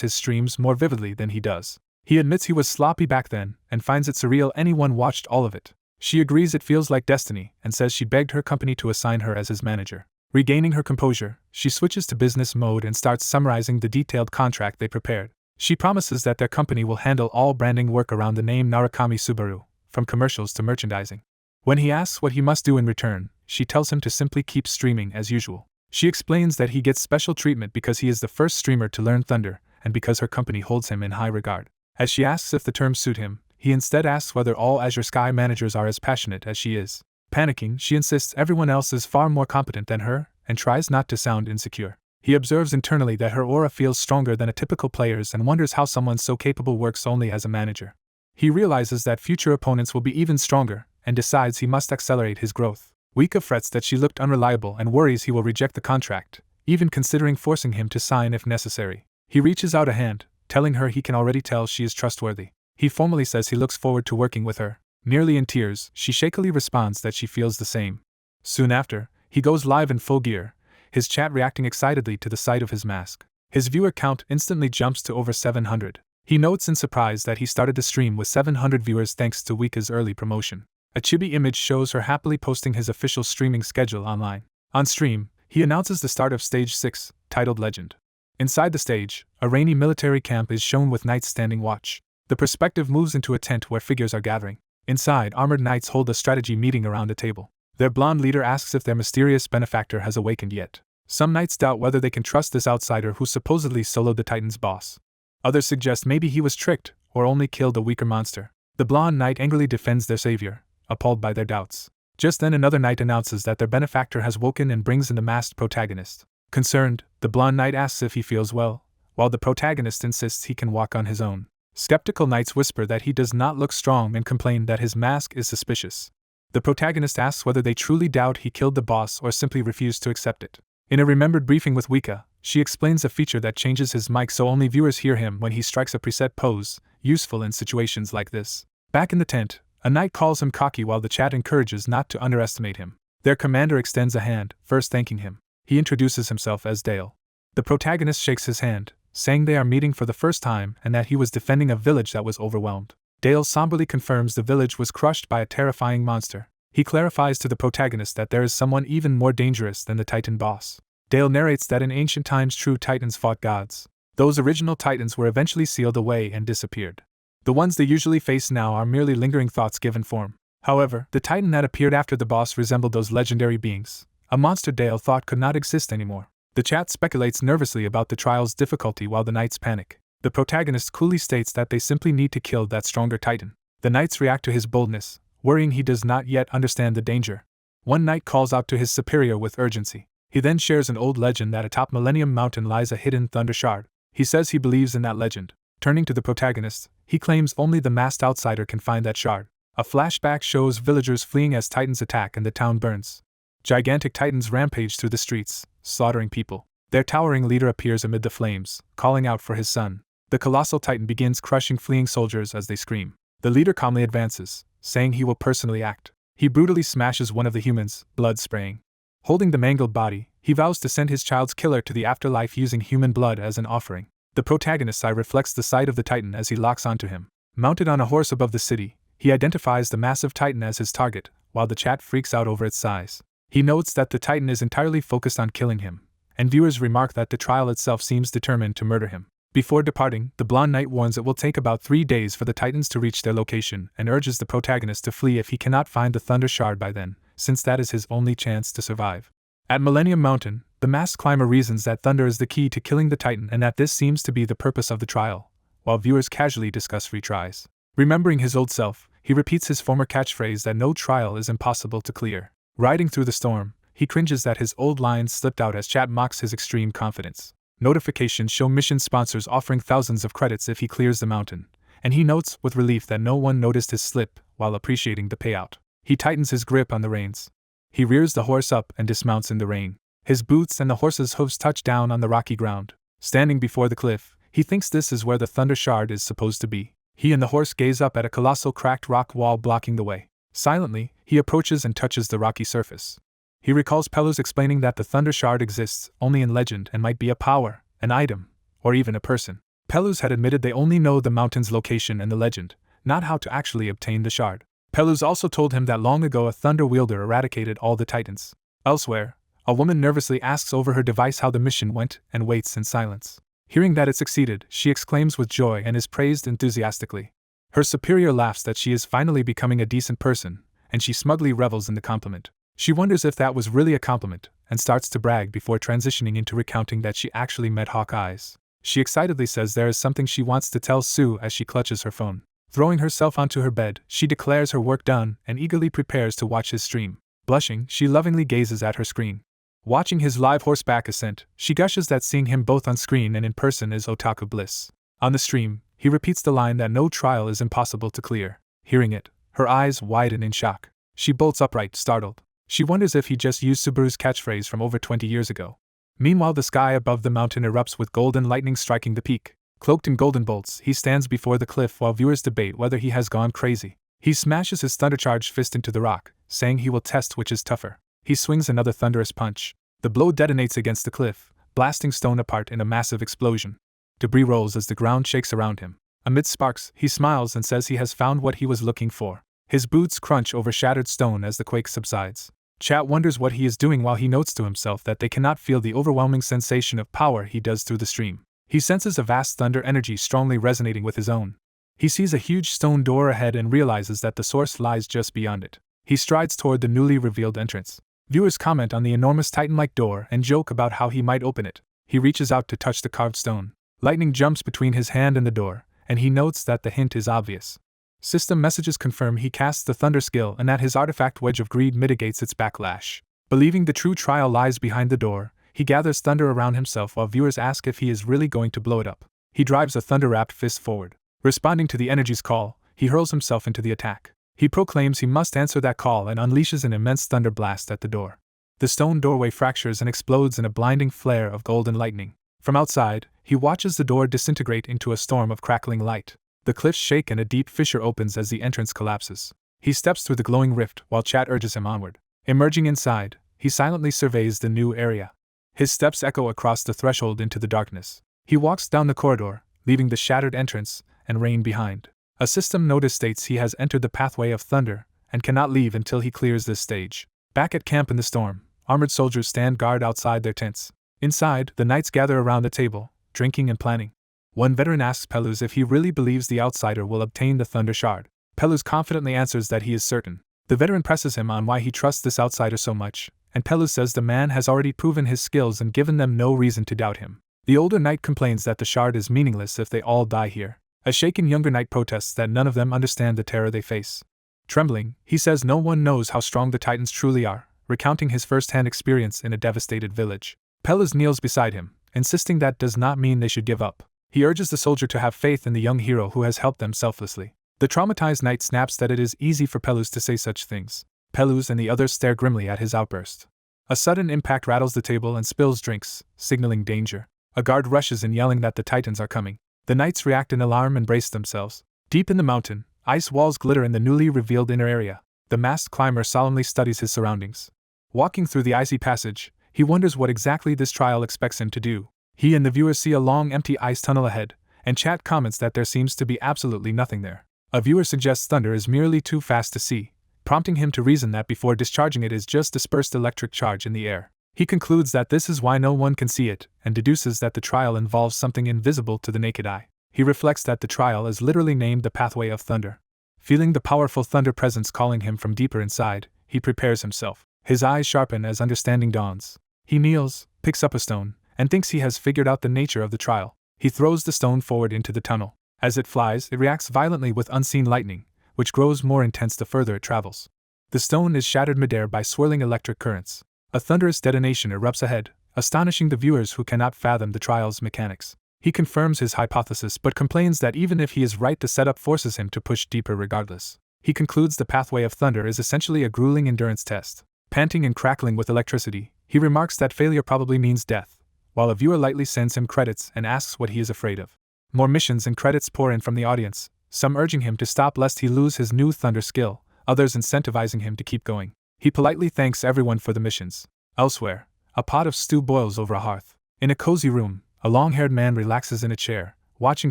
his streams more vividly than he does. He admits he was sloppy back then, and finds it surreal anyone watched all of it. She agrees it feels like destiny and says she begged her company to assign her as his manager. Regaining her composure, she switches to business mode and starts summarizing the detailed contract they prepared. She promises that their company will handle all branding work around the name Narukami Subaru, from commercials to merchandising. When he asks what he must do in return, she tells him to simply keep streaming as usual. She explains that he gets special treatment because he is the first streamer to learn Thunder, and because her company holds him in high regard. As she asks if the terms suit him, he instead asks whether all Azure Sky managers are as passionate as she is. Panicking, she insists everyone else is far more competent than her, and tries not to sound insecure. He observes internally that her aura feels stronger than a typical player's and wonders how someone so capable works only as a manager. He realizes that future opponents will be even stronger, and decides he must accelerate his growth. Wika frets that she looked unreliable and worries he will reject the contract, even considering forcing him to sign if necessary. He reaches out a hand, telling her he can already tell she is trustworthy. He formally says he looks forward to working with her. Nearly in tears, she shakily responds that she feels the same. Soon after, he goes live in full gear, his chat reacting excitedly to the sight of his mask. His viewer count instantly jumps to over 700. He notes in surprise that he started the stream with 700 viewers thanks to Wika's early promotion. A chibi image shows her happily posting his official streaming schedule online. On stream, he announces the start of Stage 6, titled Legend. Inside the stage, a rainy military camp is shown with knights standing watch. The perspective moves into a tent where figures are gathering. Inside, armored knights hold a strategy meeting around a table. Their blonde leader asks if their mysterious benefactor has awakened yet. Some knights doubt whether they can trust this outsider who supposedly soloed the Titan's boss. Others suggest maybe he was tricked, or only killed a weaker monster. The blonde knight angrily defends their savior, appalled by their doubts. Just then another knight announces that their benefactor has woken and brings in the masked protagonist. Concerned, the blonde knight asks if he feels well, while the protagonist insists he can walk on his own. Skeptical knights whisper that he does not look strong and complain that his mask is suspicious. The protagonist asks whether they truly doubt he killed the boss or simply refuse to accept it. In a remembered briefing with Wika, she explains a feature that changes his mic so only viewers hear him when he strikes a preset pose, useful in situations like this. Back in the tent, a knight calls him cocky while the chat encourages not to underestimate him. Their commander extends a hand, first thanking him. He introduces himself as Dale. The protagonist shakes his hand, saying they are meeting for the first time and that he was defending a village that was overwhelmed. Dale somberly confirms the village was crushed by a terrifying monster. He clarifies to the protagonist that there is someone even more dangerous than the Titan boss. Dale narrates that in ancient times true Titans fought gods. Those original Titans were eventually sealed away and disappeared. The ones they usually face now are merely lingering thoughts given form. However, the Titan that appeared after the boss resembled those legendary beings, a monster Dale thought could not exist anymore. The chat speculates nervously about the trial's difficulty while the knights panic. The protagonist coolly states that they simply need to kill that stronger Titan. The knights react to his boldness, worrying he does not yet understand the danger. One knight calls out to his superior with urgency. He then shares an old legend that atop Millennium Mountain lies a hidden thunder shard. He says he believes in that legend. Turning to the protagonist, he claims only the masked outsider can find that shard. A flashback shows villagers fleeing as Titans attack and the town burns. Gigantic Titans rampage through the streets, slaughtering people. Their towering leader appears amid the flames, calling out for his son. The colossal Titan begins crushing fleeing soldiers as they scream. The leader calmly advances, saying he will personally act. He brutally smashes one of the humans, blood spraying. Holding the mangled body, he vows to send his child's killer to the afterlife using human blood as an offering. The protagonist's eye reflects the sight of the Titan as he locks onto him. Mounted on a horse above the city, he identifies the massive Titan as his target, while the chat freaks out over its size. He notes that the Titan is entirely focused on killing him, and viewers remark that the trial itself seems determined to murder him. Before departing, the blonde knight warns it will take about 3 days for the Titans to reach their location and urges the protagonist to flee if he cannot find the Thunder Shard by then, since that is his only chance to survive. At Millennium Mountain, the masked climber reasons that thunder is the key to killing the Titan and that this seems to be the purpose of the trial, while viewers casually discuss retries. Remembering his old self, he repeats his former catchphrase that no trial is impossible to clear. Riding through the storm, he cringes that his old lines slipped out as chat mocks his extreme confidence. Notifications show mission sponsors offering thousands of credits if he clears the mountain, and he notes with relief that no one noticed his slip while appreciating the payout. He tightens his grip on the reins. He rears the horse up and dismounts in the rain. His boots and the horse's hooves touch down on the rocky ground. Standing before the cliff, he thinks this is where the Thunder Shard is supposed to be. He and the horse gaze up at a colossal cracked rock wall blocking the way. Silently, he approaches and touches the rocky surface. He recalls Pelus explaining that the Thunder Shard exists only in legend and might be a power, an item, or even a person. Pelus had admitted they only know the mountain's location and the legend, not how to actually obtain the shard. Pelus also told him that long ago a thunder wielder eradicated all the Titans. Elsewhere, a woman nervously asks over her device how the mission went and waits in silence. Hearing that it succeeded, she exclaims with joy and is praised enthusiastically. Her superior laughs that she is finally becoming a decent person, and she smugly revels in the compliment. She wonders if that was really a compliment, and starts to brag before transitioning into recounting that she actually met Hawkeye's. She excitedly says there is something she wants to tell Sue as she clutches her phone. Throwing herself onto her bed, she declares her work done and eagerly prepares to watch his stream. Blushing, she lovingly gazes at her screen. Watching his live horseback ascent, she gushes that seeing him both on screen and in person is otaku bliss. On the stream, he repeats the line that no trial is impossible to clear. Hearing it, her eyes widen in shock. She bolts upright, startled. She wonders if he just used Subaru's catchphrase from over 20 years ago. Meanwhile, the sky above the mountain erupts with golden lightning striking the peak. Cloaked in golden bolts, he stands before the cliff while viewers debate whether he has gone crazy. He smashes his thunder-charged fist into the rock, saying he will test which is tougher. He swings another thunderous punch. The blow detonates against the cliff, blasting stone apart in a massive explosion. Debris rolls as the ground shakes around him. Amid sparks, he smiles and says he has found what he was looking for. His boots crunch over shattered stone as the quake subsides. Chat wonders what he is doing while he notes to himself that they cannot feel the overwhelming sensation of power he does through the stream. He senses a vast thunder energy strongly resonating with his own. He sees a huge stone door ahead and realizes that the source lies just beyond it. He strides toward the newly revealed entrance. Viewers comment on the enormous titan-like door and joke about how he might open it. He reaches out to touch the carved stone. Lightning jumps between his hand and the door, and he notes that the hint is obvious. System messages confirm he casts the thunder skill and that his artifact Wedge of Greed mitigates its backlash. Believing the true trial lies behind the door, he gathers thunder around himself while viewers ask if he is really going to blow it up. He drives a thunder-wrapped fist forward. Responding to the energy's call, he hurls himself into the attack. He proclaims he must answer that call and unleashes an immense thunder blast at the door. The stone doorway fractures and explodes in a blinding flare of golden lightning. From outside, he watches the door disintegrate into a storm of crackling light. The cliffs shake and a deep fissure opens as the entrance collapses. He steps through the glowing rift while Chat urges him onward. Emerging inside, he silently surveys the new area. His steps echo across the threshold into the darkness. He walks down the corridor, leaving the shattered entrance and rain behind. A system notice states he has entered the pathway of thunder and cannot leave until he clears this stage. Back at camp in the storm, armored soldiers stand guard outside their tents. Inside, the knights gather around the table, drinking and planning. One veteran asks Pelus if he really believes the outsider will obtain the Thunder Shard. Pelus confidently answers that he is certain. The veteran presses him on why he trusts this outsider so much, and Pelus says the man has already proven his skills and given them no reason to doubt him. The older knight complains that the shard is meaningless if they all die here. A shaken younger knight protests that none of them understand the terror they face. Trembling, he says no one knows how strong the Titans truly are, recounting his first-hand experience in a devastated village. Pelus kneels beside him, insisting that does not mean they should give up. He urges the soldier to have faith in the young hero who has helped them selflessly. The traumatized knight snaps that it is easy for Pelus to say such things. Pelus and the others stare grimly at his outburst. A sudden impact rattles the table and spills drinks, signaling danger. A guard rushes in yelling that the Titans are coming. The knights react in alarm and brace themselves. Deep in the mountain, ice walls glitter in the newly revealed inner area. The masked climber solemnly studies his surroundings. Walking through the icy passage, he wonders what exactly this trial expects him to do. He and the viewers see a long empty ice tunnel ahead, and Chat comments that there seems to be absolutely nothing there. A viewer suggests thunder is merely too fast to see, prompting him to reason that before discharging it is just dispersed electric charge in the air. He concludes that this is why no one can see it, and deduces that the trial involves something invisible to the naked eye. He reflects that the trial is literally named the Pathway of Thunder. Feeling the powerful thunder presence calling him from deeper inside, he prepares himself. His eyes sharpen as understanding dawns. He kneels, picks up a stone, and thinks he has figured out the nature of the trial. He throws the stone forward into the tunnel. As it flies, it reacts violently with unseen lightning, which grows more intense the further it travels. The stone is shattered midair by swirling electric currents. A thunderous detonation erupts ahead, astonishing the viewers who cannot fathom the trial's mechanics. He confirms his hypothesis but complains that even if he is right, the setup forces him to push deeper regardless. He concludes the Pathway of Thunder is essentially a grueling endurance test. Panting and crackling with electricity, he remarks that failure probably means death, while a viewer lightly sends him credits and asks what he is afraid of. More missions and credits pour in from the audience, some urging him to stop lest he lose his new thunder skill, others incentivizing him to keep going. He politely thanks everyone for the missions. Elsewhere, a pot of stew boils over a hearth. In a cozy room, a long-haired man relaxes in a chair, watching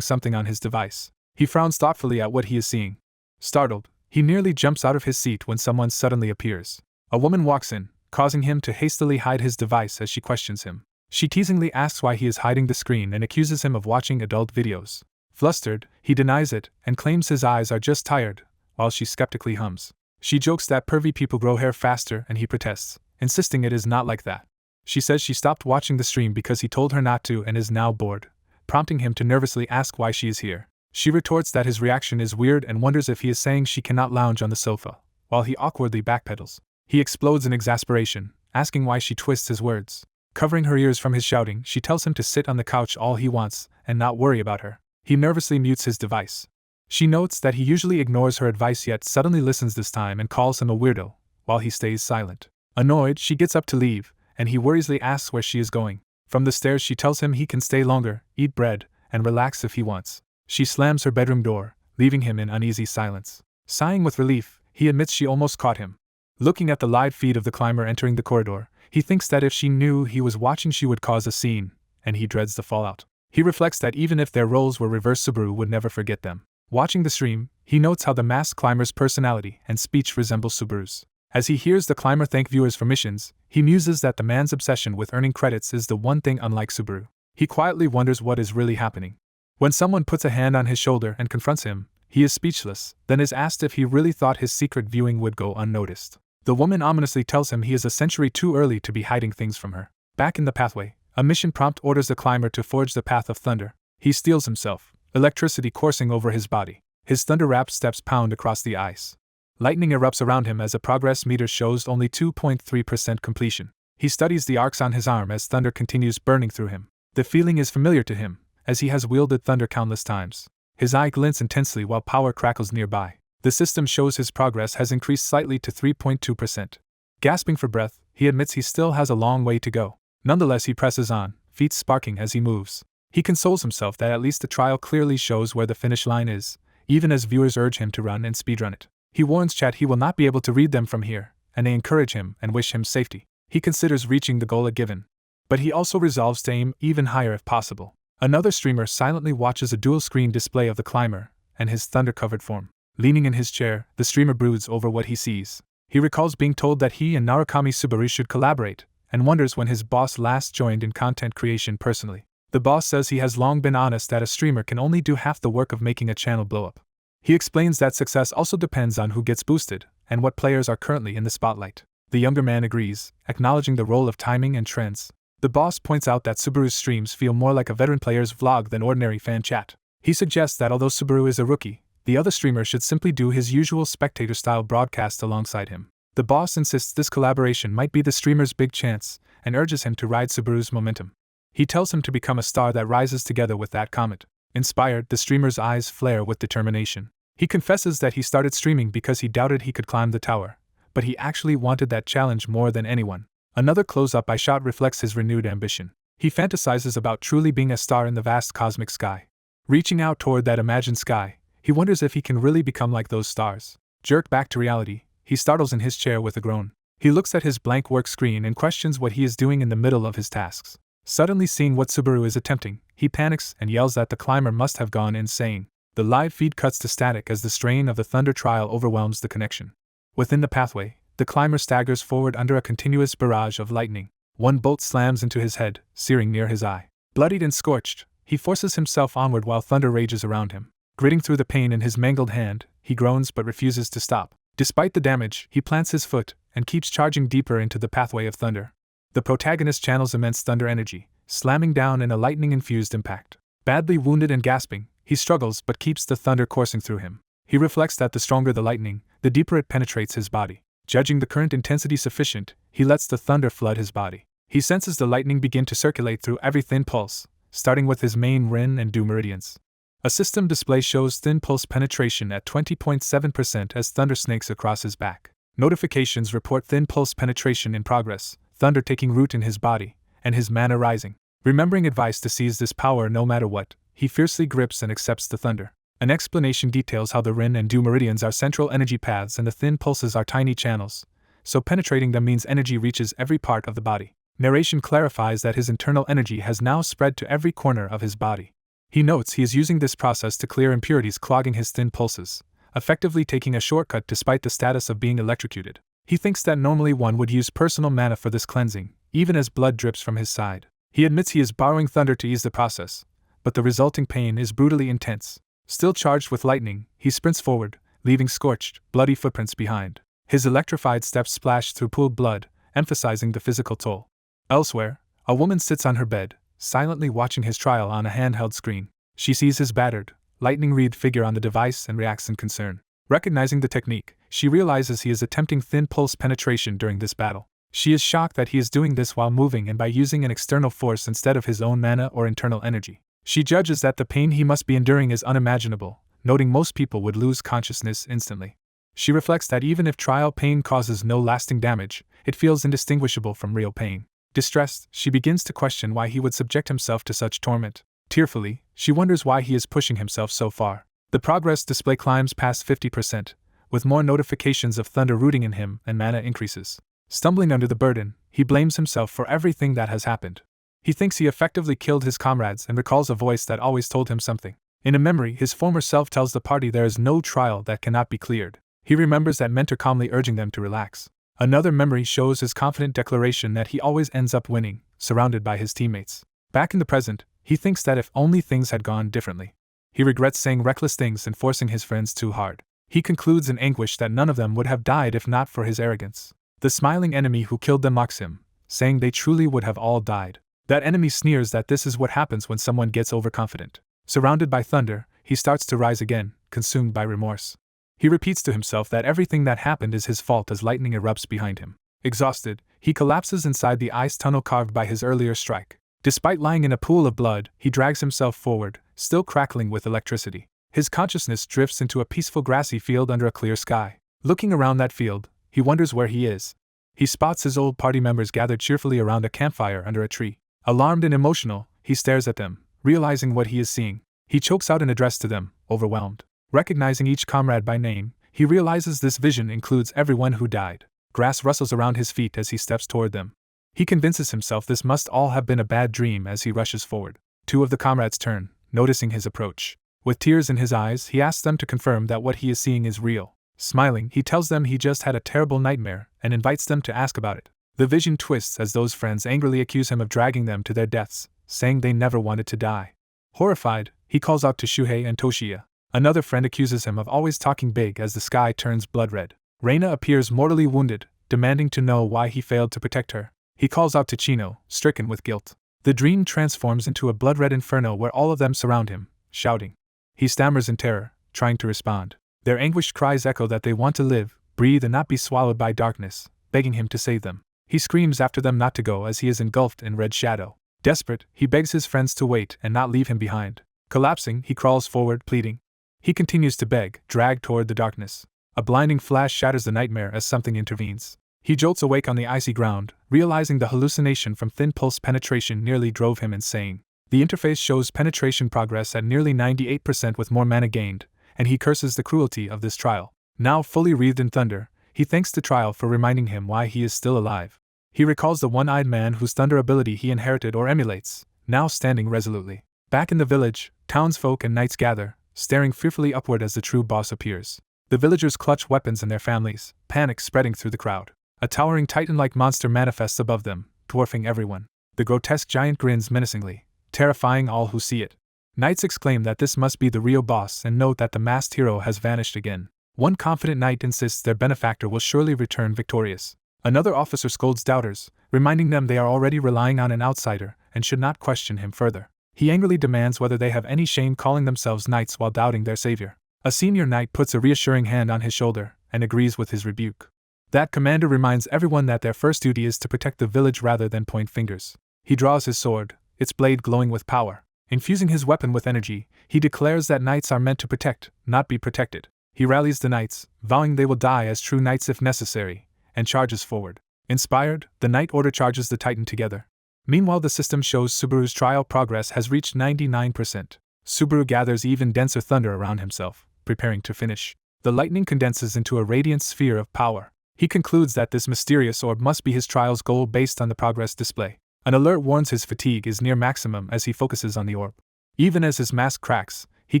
something on his device. He frowns thoughtfully at what he is seeing. Startled, He nearly jumps out of his seat when someone suddenly appears. A woman walks in, causing him to hastily hide his device as she questions him. She teasingly asks why he is hiding the screen and accuses him of watching adult videos. Flustered, he denies it and claims his eyes are just tired, while she skeptically hums. She jokes that pervy people grow hair faster and he protests, insisting it is not like that. She says she stopped watching the stream because he told her not to and is now bored, prompting him to nervously ask why she is here. She retorts that his reaction is weird and wonders if he is saying she cannot lounge on the sofa, while he awkwardly backpedals. He explodes in exasperation, asking why she twists his words. Covering her ears from his shouting, she tells him to sit on the couch all he wants and not worry about her. He nervously mutes his device. She notes that he usually ignores her advice yet suddenly listens this time and calls him a weirdo, while he stays silent. Annoyed, she gets up to leave, and he worriedly asks where she is going. From the stairs she tells him he can stay longer, eat bread, and relax if he wants. She slams her bedroom door, leaving him in uneasy silence. Sighing with relief, he admits she almost caught him. Looking at the live feed of the climber entering the corridor, he thinks that if she knew he was watching she would cause a scene, and he dreads the fallout. He reflects that even if their roles were reversed, Subaru would never forget them. Watching the stream, he notes how the masked climber's personality and speech resembles Subaru's. As he hears the climber thank viewers for missions, he muses that the man's obsession with earning credits is the one thing unlike Subaru. He quietly wonders what is really happening. When someone puts a hand on his shoulder and confronts him, he is speechless, then is asked if he really thought his secret viewing would go unnoticed. The woman ominously tells him he is a century too early to be hiding things from her. Back in the pathway, a mission prompt orders the climber to forge the path of thunder. He steels himself, electricity coursing over his body. His thunder-wrapped steps pound across the ice. Lightning erupts around him as a progress meter shows only 2.3% completion. He studies the arcs on his arm as thunder continues burning through him. The feeling is familiar to him, as he has wielded thunder countless times. His eye glints intensely while power crackles nearby. The system shows his progress has increased slightly to 3.2%. Gasping for breath, he admits he still has a long way to go. Nonetheless, he presses on, feet sparking as he moves. He consoles himself that at least the trial clearly shows where the finish line is, even as viewers urge him to run and speedrun it. He warns chat he will not be able to read them from here, and they encourage him and wish him safety. He considers reaching the goal given, but he also resolves to aim even higher if possible. Another streamer silently watches a dual-screen display of the climber and his thunder-covered form. Leaning in his chair, the streamer broods over what he sees. He recalls being told that he and Narukami Subaru should collaborate, and wonders when his boss last joined in content creation personally. The boss says he has long been honest that a streamer can only do half the work of making a channel blow up. He explains that success also depends on who gets boosted, and what players are currently in the spotlight. The younger man agrees, acknowledging the role of timing and trends. The boss points out that Subaru's streams feel more like a veteran player's vlog than ordinary fan chat. He suggests that although Subaru is a rookie, the other streamer should simply do his usual spectator-style broadcast alongside him. The boss insists this collaboration might be the streamer's big chance, and urges him to ride Subaru's momentum. He tells him to become a star that rises together with that comet. Inspired, the streamer's eyes flare with determination. He confesses that he started streaming because he doubted he could climb the tower, but he actually wanted that challenge more than anyone. Another close-up I shot reflects his renewed ambition. He fantasizes about truly being a star in the vast cosmic sky. Reaching out toward that imagined sky, he wonders if he can really become like those stars. Jerked back to reality, he startles in his chair with a groan. He looks at his blank work screen and questions what he is doing in the middle of his tasks. Suddenly seeing what Subaru is attempting, he panics and yells that the climber must have gone insane. The live feed cuts to static as the strain of the thunder trial overwhelms the connection. Within the pathway, the climber staggers forward under a continuous barrage of lightning. One bolt slams into his head, searing near his eye. Bloodied and scorched, he forces himself onward while thunder rages around him. Gritting through the pain in his mangled hand, he groans but refuses to stop. Despite the damage, he plants his foot and keeps charging deeper into the pathway of thunder. The protagonist channels immense thunder energy, slamming down in a lightning-infused impact. Badly wounded and gasping, he struggles but keeps the thunder coursing through him. He reflects that the stronger the lightning, the deeper it penetrates his body. Judging the current intensity sufficient, he lets the thunder flood his body. He senses the lightning begin to circulate through every thin pulse, starting with his main Rin and Du meridians. A system display shows thin pulse penetration at 20.7% as thunder snakes across his back. Notifications report thin pulse penetration in progress, thunder taking root in his body, and his mana rising. Remembering advice to seize this power no matter what, he fiercely grips and accepts the thunder. An explanation details how the Rin and Du meridians are central energy paths and the thin pulses are tiny channels, so penetrating them means energy reaches every part of the body. Narration clarifies that his internal energy has now spread to every corner of his body. He notes he is using this process to clear impurities clogging his thin pulses, effectively taking a shortcut despite the status of being electrocuted. He thinks that normally one would use personal mana for this cleansing, even as blood drips from his side. He admits he is borrowing thunder to ease the process, but the resulting pain is brutally intense. Still charged with lightning, he sprints forward, leaving scorched, bloody footprints behind. His electrified steps splash through pooled blood, emphasizing the physical toll. Elsewhere, a woman sits on her bed, silently watching his trial on a handheld screen. She sees his battered, lightning-wreathed figure on the device and reacts in concern. Recognizing the technique, she realizes he is attempting thin pulse penetration during this battle. She is shocked that he is doing this while moving and by using an external force instead of his own mana or internal energy. She judges that the pain he must be enduring is unimaginable, noting most people would lose consciousness instantly. She reflects that even if trial pain causes no lasting damage, it feels indistinguishable from real pain. Distressed, she begins to question why he would subject himself to such torment. Tearfully, she wonders why he is pushing himself so far. The progress display climbs past 50%, with more notifications of thunder rooting in him and mana increases. Stumbling under the burden, he blames himself for everything that has happened. He thinks he effectively killed his comrades and recalls a voice that always told him something. In a memory, his former self tells the party there is no trial that cannot be cleared. He remembers that mentor calmly urging them to relax. Another memory shows his confident declaration that he always ends up winning, surrounded by his teammates. Back in the present, he thinks that if only things had gone differently. He regrets saying reckless things and forcing his friends too hard. He concludes in anguish that none of them would have died if not for his arrogance. The smiling enemy who killed them mocks him, saying they truly would have all died. That enemy sneers that this is what happens when someone gets overconfident. Surrounded by thunder, he starts to rise again, consumed by remorse. He repeats to himself that everything that happened is his fault as lightning erupts behind him. Exhausted, he collapses inside the ice tunnel carved by his earlier strike. Despite lying in a pool of blood, he drags himself forward, still crackling with electricity. His consciousness drifts into a peaceful grassy field under a clear sky. Looking around that field, he wonders where he is. He spots his old party members gathered cheerfully around a campfire under a tree. Alarmed and emotional, he stares at them, realizing what he is seeing. He chokes out an address to them, overwhelmed. Recognizing each comrade by name, he realizes this vision includes everyone who died. Grass rustles around his feet as he steps toward them. He convinces himself this must all have been a bad dream as he rushes forward. Two of the comrades turn, noticing his approach. With tears in his eyes, he asks them to confirm that what he is seeing is real. Smiling, he tells them he just had a terrible nightmare and invites them to ask about it. The vision twists as those friends angrily accuse him of dragging them to their deaths, saying they never wanted to die. Horrified, he calls out to Shuhei and Toshiya. Another friend accuses him of always talking big as the sky turns blood red. Reina appears mortally wounded, demanding to know why he failed to protect her. He calls out to Chino, stricken with guilt. The dream transforms into a blood-red inferno where all of them surround him, shouting. He stammers in terror, trying to respond. Their anguished cries echo that they want to live, breathe and not be swallowed by darkness, begging him to save them. He screams after them not to go as he is engulfed in red shadow. Desperate, he begs his friends to wait and not leave him behind. Collapsing, he crawls forward, pleading. He continues to beg, dragged toward the darkness. A blinding flash shatters the nightmare as something intervenes. He jolts awake on the icy ground, realizing the hallucination from thin pulse penetration nearly drove him insane. The interface shows penetration progress at nearly 98% with more mana gained, and he curses the cruelty of this trial. Now fully wreathed in thunder, he thanks the trial for reminding him why he is still alive. He recalls the one-eyed man whose thunder ability he inherited or emulates, now standing resolutely. Back in the village, townsfolk and knights gather, staring fearfully upward as the true boss appears. The villagers clutch weapons and their families, panic spreading through the crowd. A towering titan-like monster manifests above them, dwarfing everyone. The grotesque giant grins menacingly, terrifying all who see it. Knights exclaim that this must be the real boss and note that the masked hero has vanished again. One confident knight insists their benefactor will surely return victorious. Another officer scolds doubters, reminding them they are already relying on an outsider and should not question him further. He angrily demands whether they have any shame calling themselves knights while doubting their savior. A senior knight puts a reassuring hand on his shoulder and agrees with his rebuke. That commander reminds everyone that their first duty is to protect the village rather than point fingers. He draws his sword, its blade glowing with power. Infusing his weapon with energy, he declares that knights are meant to protect, not be protected. He rallies the knights, vowing they will die as true knights if necessary, and charges forward. Inspired, the Knight Order charges the Titan together. Meanwhile, the system shows Subaru's trial progress has reached 99%. Subaru gathers even denser thunder around himself, preparing to finish. The lightning condenses into a radiant sphere of power. He concludes that this mysterious orb must be his trial's goal based on the progress display. An alert warns his fatigue is near maximum as he focuses on the orb. Even as his mask cracks, he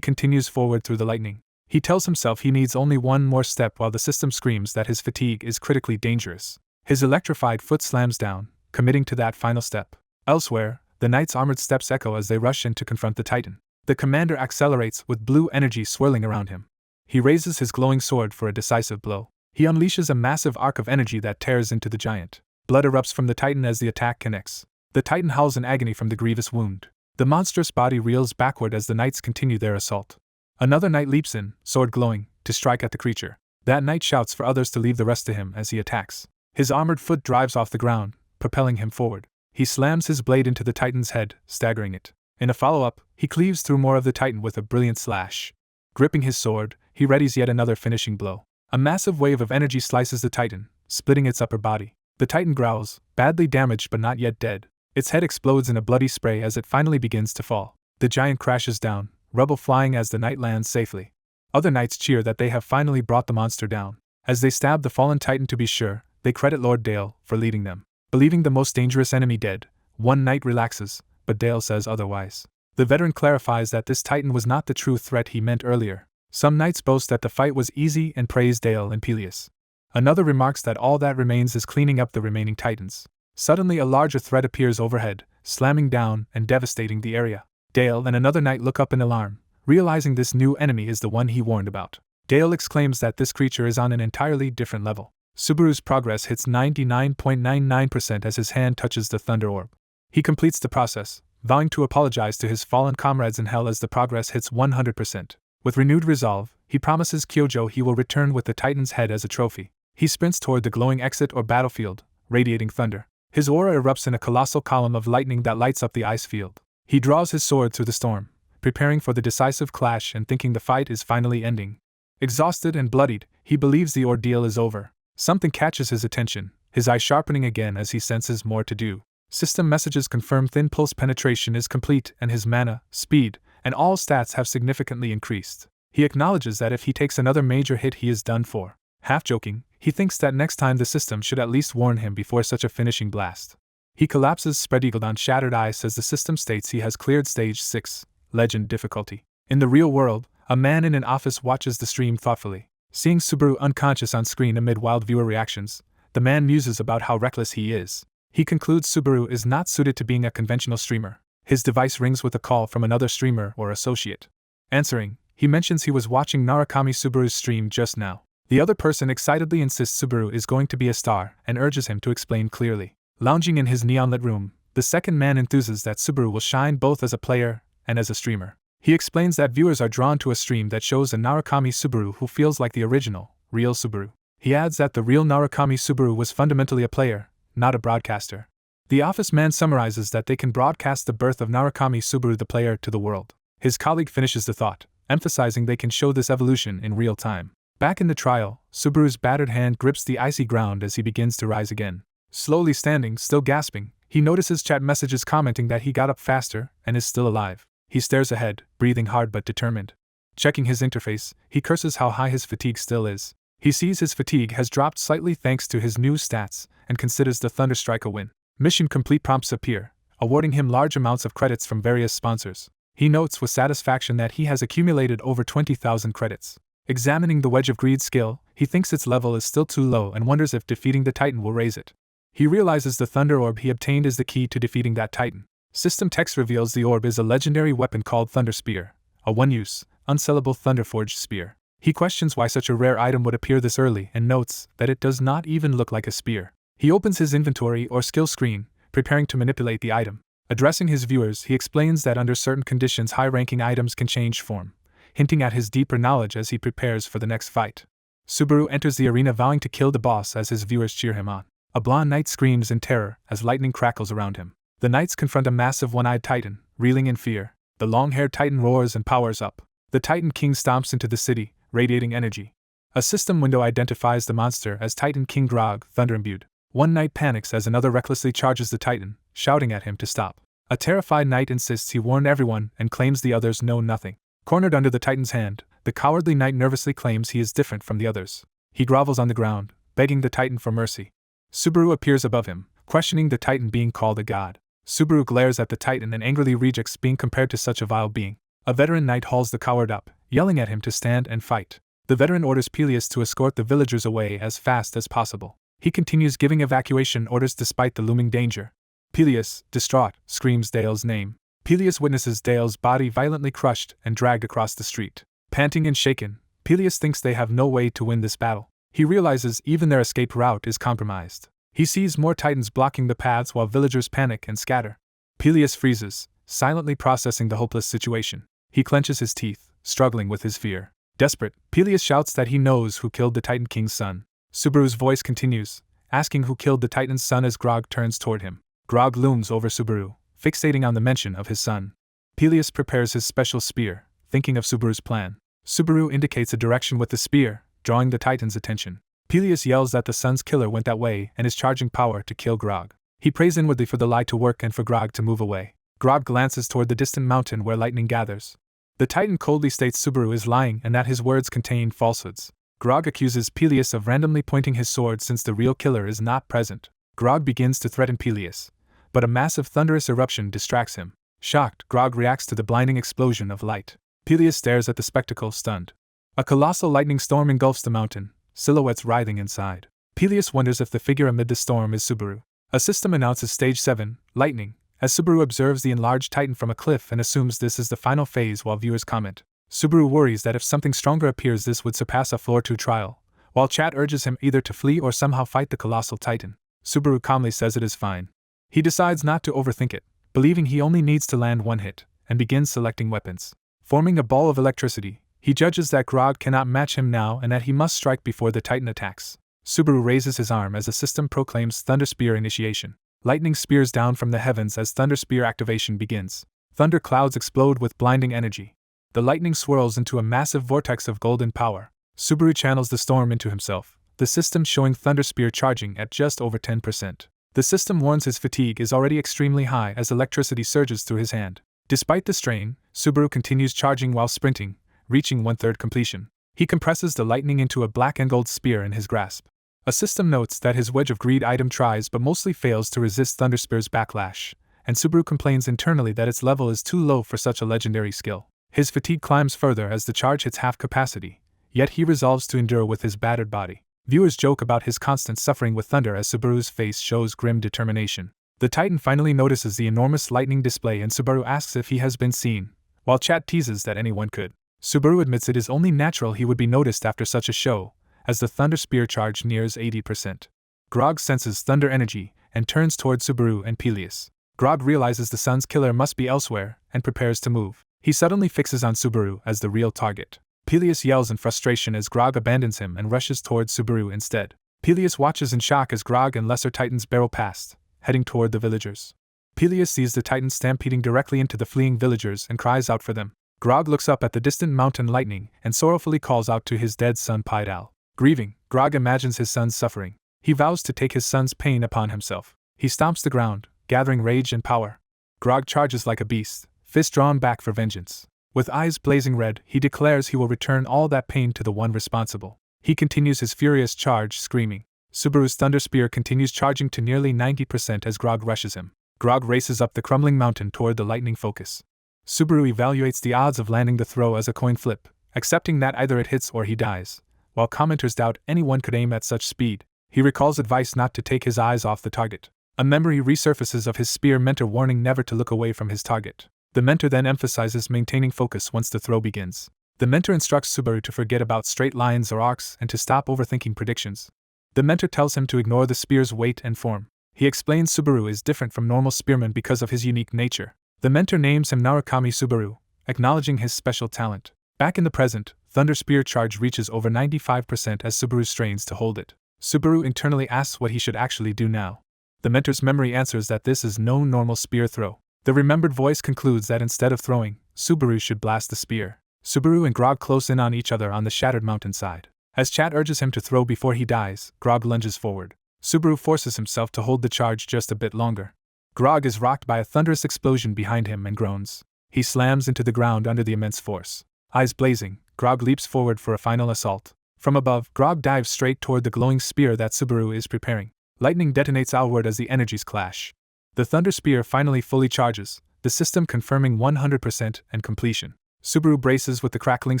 continues forward through the lightning. He tells himself he needs only one more step while the system screams that his fatigue is critically dangerous. His electrified foot slams down, committing to that final step. Elsewhere, the Knight's armored steps echo as they rush in to confront the Titan. The commander accelerates with blue energy swirling around him. He raises his glowing sword for a decisive blow. He unleashes a massive arc of energy that tears into the giant. Blood erupts from the Titan as the attack connects. The Titan howls in agony from the grievous wound. The monstrous body reels backward as the Knights continue their assault. Another Knight leaps in, sword glowing, to strike at the creature. That Knight shouts for others to leave the rest to him as he attacks. His armored foot drives off the ground, propelling him forward. He slams his blade into the Titan's head, staggering it. In a follow-up, he cleaves through more of the Titan with a brilliant slash. Gripping his sword, he readies yet another finishing blow. A massive wave of energy slices the Titan, splitting its upper body. The Titan growls, badly damaged but not yet dead. Its head explodes in a bloody spray as it finally begins to fall. The giant crashes down, rubble flying as the Knight lands safely. Other Knights cheer that they have finally brought the monster down. As they stab the fallen Titan to be sure, they credit Lord Dale for leading them. Believing the most dangerous enemy dead, one Knight relaxes, but Dale says otherwise. The veteran clarifies that this Titan was not the true threat he meant earlier. Some Knights boast that the fight was easy and praise Dale and Pelus. Another remarks that all that remains is cleaning up the remaining Titans. Suddenly a larger threat appears overhead, slamming down and devastating the area. Dale and another Knight look up in alarm, realizing this new enemy is the one he warned about. Dale exclaims that this creature is on an entirely different level. Subaru's progress hits 99.99% as his hand touches the Thunder Orb. He completes the process, vowing to apologize to his fallen comrades in hell as the progress hits 100%. With renewed resolve, he promises Kyojo he will return with the Titan's head as a trophy. He sprints toward the glowing exit or battlefield, radiating thunder. His aura erupts in a colossal column of lightning that lights up the ice field. He draws his sword through the storm, preparing for the decisive clash and thinking the fight is finally ending. Exhausted and bloodied, he believes the ordeal is over. Something catches his attention, his eye sharpening again as he senses more to do. System messages confirm thin pulse penetration is complete and his mana, speed, and all stats have significantly increased. He acknowledges that if he takes another major hit he is done for. Half joking, he thinks that next time the system should at least warn him before such a finishing blast. He collapses spread-eagled on shattered ice as the system states he has cleared Stage 6, Legend difficulty. In the real world, a man in an office watches the stream thoughtfully. Seeing Subaru unconscious on screen amid wild viewer reactions, the man muses about how reckless he is. He concludes Subaru is not suited to being a conventional streamer. His device rings with a call from another streamer or associate. Answering, he mentions he was watching Narukami Subaru's stream just now. The other person excitedly insists Subaru is going to be a star and urges him to explain clearly. Lounging in his neon-lit room, the second man enthuses that Subaru will shine both as a player and as a streamer. He explains that viewers are drawn to a stream that shows a Narukami Subaru who feels like the original, real Subaru. He adds that the real Narukami Subaru was fundamentally a player, not a broadcaster. The office man summarizes that they can broadcast the birth of Narukami Subaru the player to the world. His colleague finishes the thought, emphasizing they can show this evolution in real time. Back in the trial, Subaru's battered hand grips the icy ground as he begins to rise again. Slowly standing, still gasping, he notices chat messages commenting that he got up faster and is still alive. He stares ahead, breathing hard but determined. Checking his interface, he curses how high his fatigue still is. He sees his fatigue has dropped slightly thanks to his new stats and considers the Thunderstrike a win. Mission complete prompts appear, awarding him large amounts of credits from various sponsors. He notes with satisfaction that he has accumulated over 20,000 credits. Examining the Wedge of Greed skill, he thinks its level is still too low and wonders if defeating the Titan will raise it. He realizes the Thunder Orb he obtained is the key to defeating that Titan. System text reveals the orb is a legendary weapon called Thunder Spear, a one-use, unsellable Thunder-forged spear. He questions why such a rare item would appear this early and notes that it does not even look like a spear. He opens his inventory or skill screen, preparing to manipulate the item. Addressing his viewers, he explains that under certain conditions high-ranking items can change form, hinting at his deeper knowledge as he prepares for the next fight. Subaru enters the arena vowing to kill the boss as his viewers cheer him on. A blonde knight screams in terror as lightning crackles around him. The knights confront a massive one-eyed titan, reeling in fear. The long-haired titan roars and powers up. The Titan King stomps into the city, radiating energy. A system window identifies the monster as Titan King Grog, thunder-imbued. One knight panics as another recklessly charges the titan, shouting at him to stop. A terrified knight insists he warned everyone and claims the others know nothing. Cornered under the titan's hand, the cowardly knight nervously claims he is different from the others. He grovels on the ground, begging the titan for mercy. Subaru appears above him, questioning the titan being called a god. Subaru glares at the titan and angrily rejects being compared to such a vile being. A veteran knight hauls the coward up, yelling at him to stand and fight. The veteran orders Pelus to escort the villagers away as fast as possible. He continues giving evacuation orders despite the looming danger. Pelus, distraught, screams Dale's name. Pelus witnesses Dale's body violently crushed and dragged across the street. Panting and shaken, Pelus thinks they have no way to win this battle. He realizes even their escape route is compromised. He sees more titans blocking the paths while villagers panic and scatter. Pelus freezes, silently processing the hopeless situation. He clenches his teeth, struggling with his fear. Desperate, Pelus shouts that he knows who killed the Titan King's son. Subaru's voice continues, asking who killed the Titan's son as Grog turns toward him. Grog looms over Subaru, fixating on the mention of his son. Pelus prepares his special spear, thinking of Subaru's plan. Subaru indicates a direction with the spear, drawing the Titan's attention. Pelus yells that the son's killer went that way and is charging power to kill Grog. He prays inwardly for the lie to work and for Grog to move away. Grog glances toward the distant mountain where lightning gathers. The Titan coldly states Subaru is lying and that his words contain falsehoods. Grog accuses Pelus of randomly pointing his sword since the real killer is not present. Grog begins to threaten Pelus, but a massive thunderous eruption distracts him. Shocked, Grog reacts to the blinding explosion of light. Pelus stares at the spectacle, stunned. A colossal lightning storm engulfs the mountain, silhouettes writhing inside. Pelus wonders if the figure amid the storm is Subaru. A system announces Stage 7, Lightning, as Subaru observes the enlarged Titan from a cliff and assumes this is the final phase while viewers comment. Subaru worries that if something stronger appears this would surpass a floor 2 trial, while chat urges him either to flee or somehow fight the colossal Titan. Subaru calmly says it is fine. He decides not to overthink it, believing he only needs to land one hit, and begins selecting weapons. Forming a ball of electricity, he judges that Grog cannot match him now and that he must strike before the Titan attacks. Subaru raises his arm as the system proclaims Thunder Spear initiation. Lightning spears down from the heavens as Thunder Spear activation begins. Thunder clouds explode with blinding energy. The lightning swirls into a massive vortex of golden power. Subaru channels the storm into himself, the system showing Thunder Spear charging at just over 10%. The system warns his fatigue is already extremely high as electricity surges through his hand. Despite the strain, Subaru continues charging while sprinting, reaching 1/3 completion. He compresses the lightning into a black and gold spear in his grasp. A system notes that his Wedge of Greed item tries but mostly fails to resist Thunder Spear's backlash, and Subaru complains internally that its level is too low for such a legendary skill. His fatigue climbs further as the charge hits half capacity, yet he resolves to endure with his battered body. Viewers joke about his constant suffering with thunder as Subaru's face shows grim determination. The Titan finally notices the enormous lightning display and Subaru asks if he has been seen, while chat teases that anyone could. Subaru admits it is only natural he would be noticed after such a show, as the Thunder Spear charge nears 80%. Grog senses thunder energy and turns toward Subaru and Pelus. Grog realizes the son's killer must be elsewhere and prepares to move. He suddenly fixes on Subaru as the real target. Pelus yells in frustration as Grog abandons him and rushes toward Subaru instead. Pelus watches in shock as Grog and lesser titans barrel past, heading toward the villagers. Pelus sees the titans stampeding directly into the fleeing villagers and cries out for them. Grog looks up at the distant mountain lightning and sorrowfully calls out to his dead son Pydal. Grieving, Grog imagines his son's suffering. He vows to take his son's pain upon himself. He stomps the ground, gathering rage and power. Grog charges like a beast, fist drawn back for vengeance. With eyes blazing red, he declares he will return all that pain to the one responsible. He continues his furious charge, screaming. Subaru's Thunder Spear continues charging to nearly 90% as Grog rushes him. Grog races up the crumbling mountain toward the lightning focus. Subaru evaluates the odds of landing the throw as a coin flip, accepting that either it hits or he dies. While commenters doubt anyone could aim at such speed, he recalls advice not to take his eyes off the target. A memory resurfaces of his spear mentor warning never to look away from his target. The mentor then emphasizes maintaining focus once the throw begins. The mentor instructs Subaru to forget about straight lines or arcs and to stop overthinking predictions. The mentor tells him to ignore the spear's weight and form. He explains Subaru is different from normal spearmen because of his unique nature. The mentor names him Narukami Subaru, acknowledging his special talent. Back in the present, Thunder Spear charge reaches over 95% as Subaru strains to hold it. Subaru internally asks what he should actually do now. The mentor's memory answers that this is no normal spear throw. The remembered voice concludes that instead of throwing, Subaru should blast the spear. Subaru and Grog close in on each other on the shattered mountainside. As chat urges him to throw before he dies, Grog lunges forward. Subaru forces himself to hold the charge just a bit longer. Grog is rocked by a thunderous explosion behind him and groans. He slams into the ground under the immense force. Eyes blazing, Grog leaps forward for a final assault. From above, Grog dives straight toward the glowing spear that Subaru is preparing. Lightning detonates outward as the energies clash. The Thunder Spear finally fully charges, the system confirming 100% and completion. Subaru braces with the crackling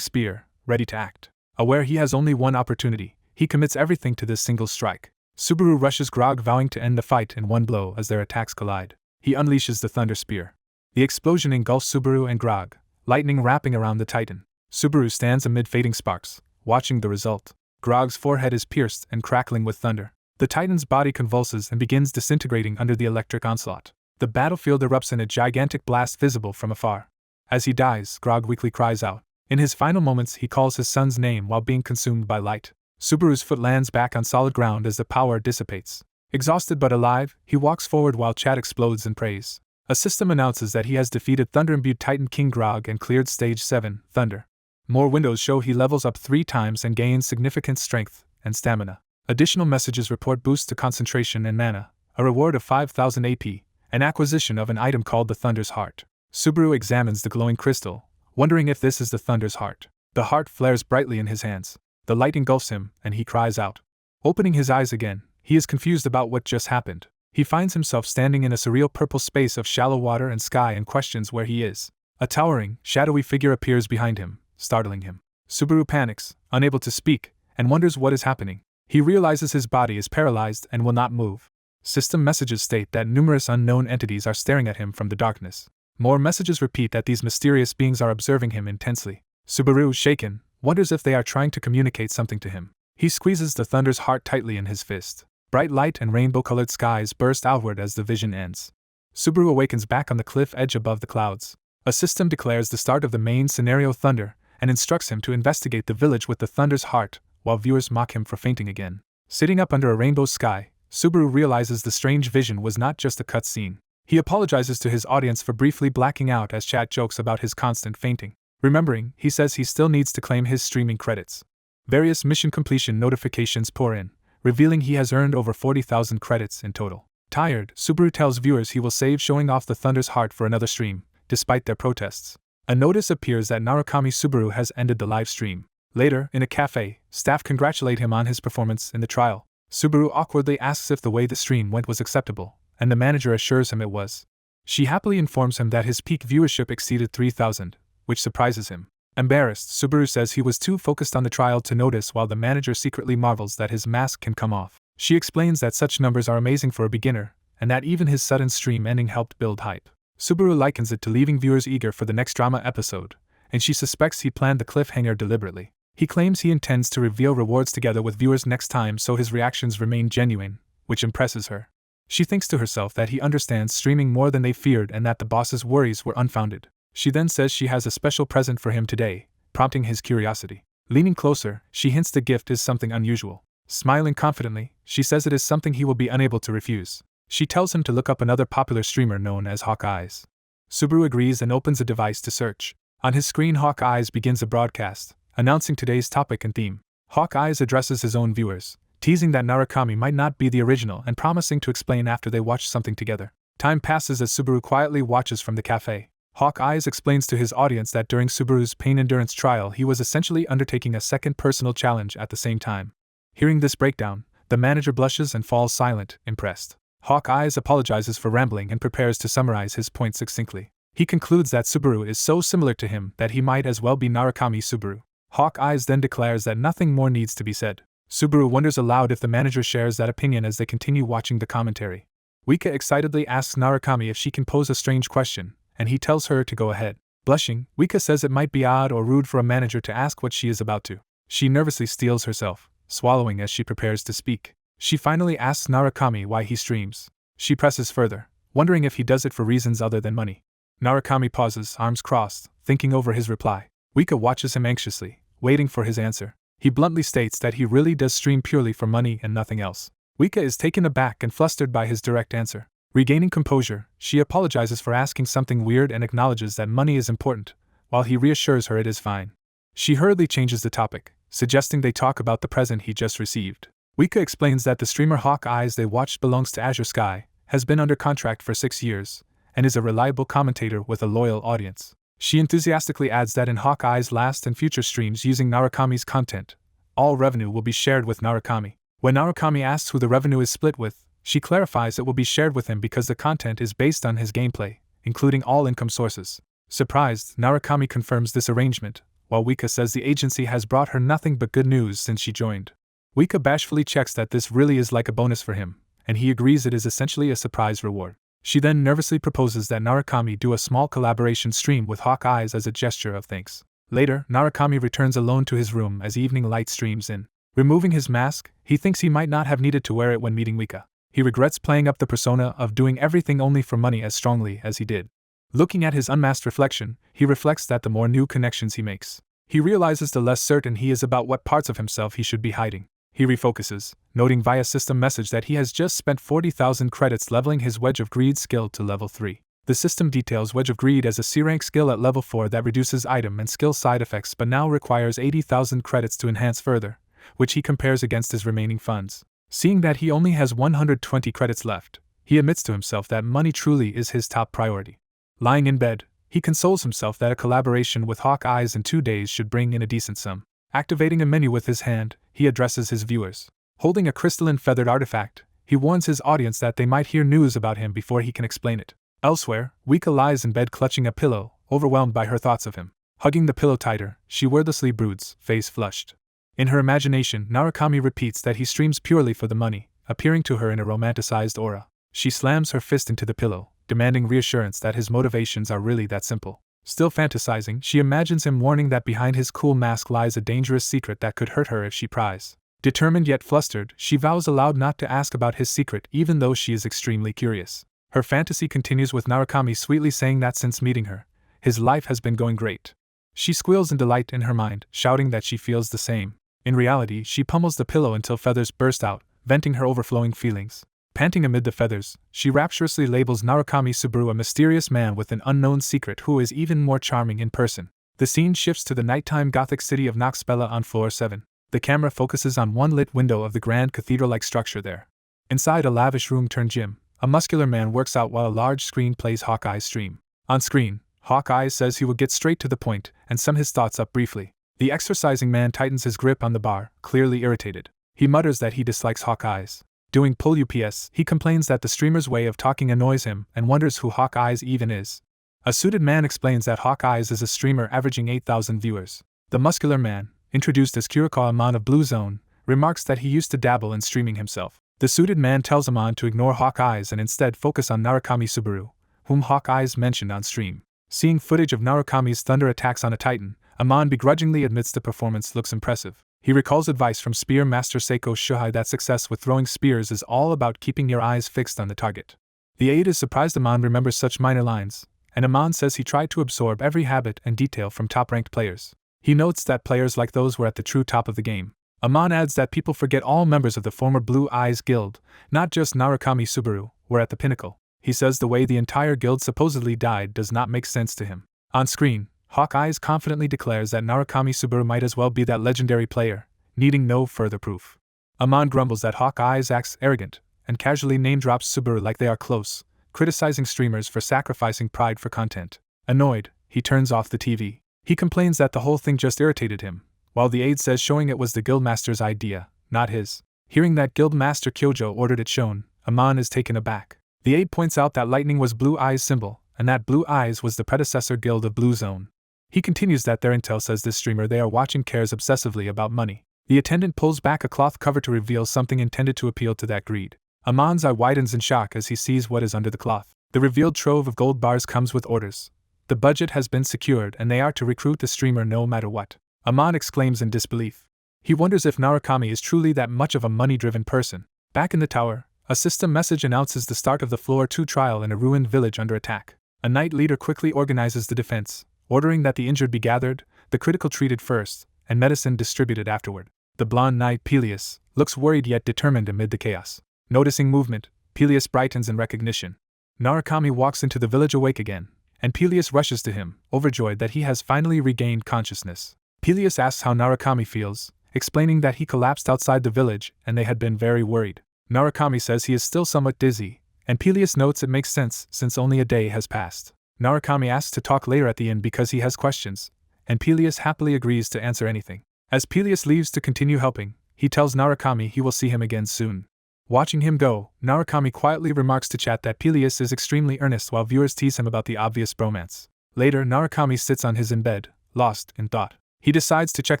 spear, ready to act. Aware he has only one opportunity, he commits everything to this single strike. Subaru rushes Grog, vowing to end the fight in one blow as their attacks collide. He unleashes the Thunder Spear. The explosion engulfs Subaru and Grog, lightning wrapping around the Titan. Subaru stands amid fading sparks, watching the result. Grog's forehead is pierced and crackling with thunder. The Titan's body convulses and begins disintegrating under the electric onslaught. The battlefield erupts in a gigantic blast visible from afar. As he dies, Grog weakly cries out. In his final moments, he calls his son's name while being consumed by light. Subaru's foot lands back on solid ground as the power dissipates. Exhausted but alive, he walks forward while chat explodes in praise. A system announces that he has defeated Thunder-imbued Titan King Grog and cleared Stage 7, Thunder. More windows show he levels up 3 times and gains significant strength and stamina. Additional messages report boosts to concentration and mana, a reward of 5,000 AP, and acquisition of an item called the Thunder's Heart. Subaru examines the glowing crystal, wondering if this is the Thunder's Heart. The heart flares brightly in his hands. The light engulfs him, and he cries out. Opening his eyes again, he is confused about what just happened. He finds himself standing in a surreal purple space of shallow water and sky and questions where he is. A towering, shadowy figure appears behind him, startling him. Subaru panics, unable to speak, and wonders what is happening. He realizes his body is paralyzed and will not move. System messages state that numerous unknown entities are staring at him from the darkness. More messages repeat that these mysterious beings are observing him intensely. Subaru, shaken, wonders if they are trying to communicate something to him. He squeezes the Thunder's Heart tightly in his fist. Bright light and rainbow-colored skies burst outward as the vision ends. Subaru awakens back on the cliff edge above the clouds. A system declares the start of the main scenario Thunder, and instructs him to investigate the village with the Thunder's Heart, while viewers mock him for fainting again. Sitting up under a rainbow sky, Subaru realizes the strange vision was not just a cutscene. He apologizes to his audience for briefly blacking out as chat jokes about his constant fainting. Remembering, he says he still needs to claim his streaming credits. Various mission completion notifications pour in, revealing he has earned over 40,000 credits in total. Tired, Subaru tells viewers he will save showing off the Thunder's Heart for another stream, despite their protests. A notice appears that Narukami Subaru has ended the live stream. Later, in a cafe, staff congratulate him on his performance in the trial. Subaru awkwardly asks if the way the stream went was acceptable, and the manager assures him it was. She happily informs him that his peak viewership exceeded 3,000, which surprises him. Embarrassed, Subaru says he was too focused on the trial to notice, while the manager secretly marvels that his mask can come off. She explains that such numbers are amazing for a beginner, and that even his sudden stream ending helped build hype. Subaru likens it to leaving viewers eager for the next drama episode, and she suspects he planned the cliffhanger deliberately. He claims he intends to reveal rewards together with viewers next time, so his reactions remain genuine, which impresses her. She thinks to herself that he understands streaming more than they feared and that the boss's worries were unfounded. She then says she has a special present for him today, prompting his curiosity. Leaning closer, she hints the gift is something unusual. Smiling confidently, she says it is something he will be unable to refuse. She tells him to look up another popular streamer known as Hawkeyes. Subaru agrees and opens a device to search. On his screen, Hawkeyes begins a broadcast, announcing today's topic and theme. Hawkeyes addresses his own viewers, teasing that Narukami might not be the original and promising to explain after they watch something together. Time passes as Subaru quietly watches from the cafe. Hawkeyes explains to his audience that during Subaru's pain endurance trial he was essentially undertaking a second personal challenge at the same time. Hearing this breakdown, the manager blushes and falls silent, impressed. Hawkeyes apologizes for rambling and prepares to summarize his point succinctly. He concludes that Subaru is so similar to him that he might as well be Narukami Subaru. Hawkeyes then declares that nothing more needs to be said. Subaru wonders aloud if the manager shares that opinion as they continue watching the commentary. Wika excitedly asks Narukami if she can pose a strange question, and he tells her to go ahead. Blushing, Wika says it might be odd or rude for a manager to ask what she is about to. She nervously steels herself, swallowing as she prepares to speak. She finally asks Narukami why he streams. She presses further, wondering if he does it for reasons other than money. Narukami pauses, arms crossed, thinking over his reply. Wika watches him anxiously, waiting for his answer. He bluntly states that he really does stream purely for money and nothing else. Wika is taken aback and flustered by his direct answer. Regaining composure, she apologizes for asking something weird and acknowledges that money is important, while he reassures her it is fine. She hurriedly changes the topic, suggesting they talk about the present he just received. Wika explains that the streamer Hawkeyes they watched belongs to Azure Sky, has been under contract for 6 years, and is a reliable commentator with a loyal audience. She enthusiastically adds that in Hawkeye's last and future streams using Narukami's content, all revenue will be shared with Narukami. When Narukami asks who the revenue is split with, she clarifies it will be shared with him because the content is based on his gameplay, including all income sources. Surprised, Narukami confirms this arrangement, while Wika says the agency has brought her nothing but good news since she joined. Wika bashfully checks that this really is like a bonus for him, and he agrees it is essentially a surprise reward. She then nervously proposes that Narukami do a small collaboration stream with Hawkeye's as a gesture of thanks. Later, Narukami returns alone to his room as evening light streams in. Removing his mask, he thinks he might not have needed to wear it when meeting Wika. He regrets playing up the persona of doing everything only for money as strongly as he did. Looking at his unmasked reflection, he reflects that the more new connections he makes, he realizes the less certain he is about what parts of himself he should be hiding. He refocuses, noting via system message that he has just spent 40,000 credits leveling his Wedge of Greed skill to level 3. The system details Wedge of Greed as a C-rank skill at level 4 that reduces item and skill side effects but now requires 80,000 credits to enhance further, which he compares against his remaining funds. Seeing that he only has 120 credits left, he admits to himself that money truly is his top priority. Lying in bed, he consoles himself that a collaboration with Hawkeye's in 2 days should bring in a decent sum. Activating a menu with his hand, he addresses his viewers. Holding a crystalline feathered artifact, he warns his audience that they might hear news about him before he can explain it. Elsewhere, Wika lies in bed clutching a pillow, overwhelmed by her thoughts of him. Hugging the pillow tighter, she wordlessly broods, face flushed. In her imagination, Narukami repeats that he streams purely for the money, appearing to her in a romanticized aura. She slams her fist into the pillow, demanding reassurance that his motivations are really that simple. Still fantasizing, she imagines him warning that behind his cool mask lies a dangerous secret that could hurt her if she pries. Determined yet flustered, she vows aloud not to ask about his secret even though she is extremely curious. Her fantasy continues with Narukami sweetly saying that since meeting her, his life has been going great. She squeals in delight in her mind, shouting that she feels the same. In reality, she pummels the pillow until feathers burst out, venting her overflowing feelings. Panting amid the feathers, she rapturously labels Narukami Subaru a mysterious man with an unknown secret who is even more charming in person. The scene shifts to the nighttime Gothic city of Noxbella on floor 7. The camera focuses on one lit window of the grand cathedral-like structure there. Inside a lavish room-turned-gym, a muscular man works out while a large screen plays Hawkeye's stream. On screen, Hawkeye says he will get straight to the point and sum his thoughts up briefly. The exercising man tightens his grip on the bar, clearly irritated. He mutters that he dislikes Hawkeye's doing pull UPS. He complains that the streamer's way of talking annoys him and wonders who Hawkeye's even is. A suited man explains that Hawkeye's is a streamer averaging 8,000 viewers. The muscular man, introduced as Kuriko Amon of Blue Zone, remarks that he used to dabble in streaming himself. The suited man tells Amon to ignore Hawkeye's and instead focus on Narukami Subaru, whom Hawkeye's mentioned on stream. Seeing footage of Narukami's thunder attacks on a Titan, Amon begrudgingly admits the performance looks impressive. He recalls advice from Spear Master Seiko Shuhai that success with throwing spears is all about keeping your eyes fixed on the target. The aide is surprised Amon remembers such minor lines, and Amon says he tried to absorb every habit and detail from top-ranked players. He notes that players like those were at the true top of the game. Amon adds that people forget all members of the former Blue Eyes Guild, not just Narukami Subaru, were at the pinnacle. He says the way the entire guild supposedly died does not make sense to him. On screen, Hawkeyes confidently declares that Narukami Subaru might as well be that legendary player, needing no further proof. Amon grumbles that Hawkeyes acts arrogant, and casually name-drops Subaru like they are close, criticizing streamers for sacrificing pride for content. Annoyed, he turns off the TV. He complains that the whole thing just irritated him, while the aide says showing it was the guildmaster's idea, not his. Hearing that guildmaster Kyojo ordered it shown, Amon is taken aback. The aide points out that lightning was Blue Eyes' symbol, and that Blue Eyes was the predecessor guild of Blue Zone. He continues that their intel says this streamer they are watching cares obsessively about money. The attendant pulls back a cloth cover to reveal something intended to appeal to that greed. Amon's eye widens in shock as he sees what is under the cloth. The revealed trove of gold bars comes with orders. The budget has been secured and they are to recruit the streamer no matter what. Amon exclaims in disbelief. He wonders if Narukami is truly that much of a money-driven person. Back in the tower, a system message announces the start of the Floor 2 trial in a ruined village under attack. A knight leader quickly organizes the defense, ordering that the injured be gathered, the critical treated first, and medicine distributed afterward. The blonde knight Pelus looks worried yet determined amid the chaos. Noticing movement, Pelus brightens in recognition. Narukami walks into the village awake again, and Pelus rushes to him, overjoyed that he has finally regained consciousness. Pelus asks how Narukami feels, explaining that he collapsed outside the village and they had been very worried. Narukami says he is still somewhat dizzy, and Pelus notes it makes sense since only a day has passed. Narukami asks to talk later at the inn because he has questions, and Pelus happily agrees to answer anything. As Pelus leaves to continue helping, he tells Narukami he will see him again soon. Watching him go, Narukami quietly remarks to chat that Pelus is extremely earnest while viewers tease him about the obvious bromance. Later, Narukami sits on his in bed, lost in thought. He decides to check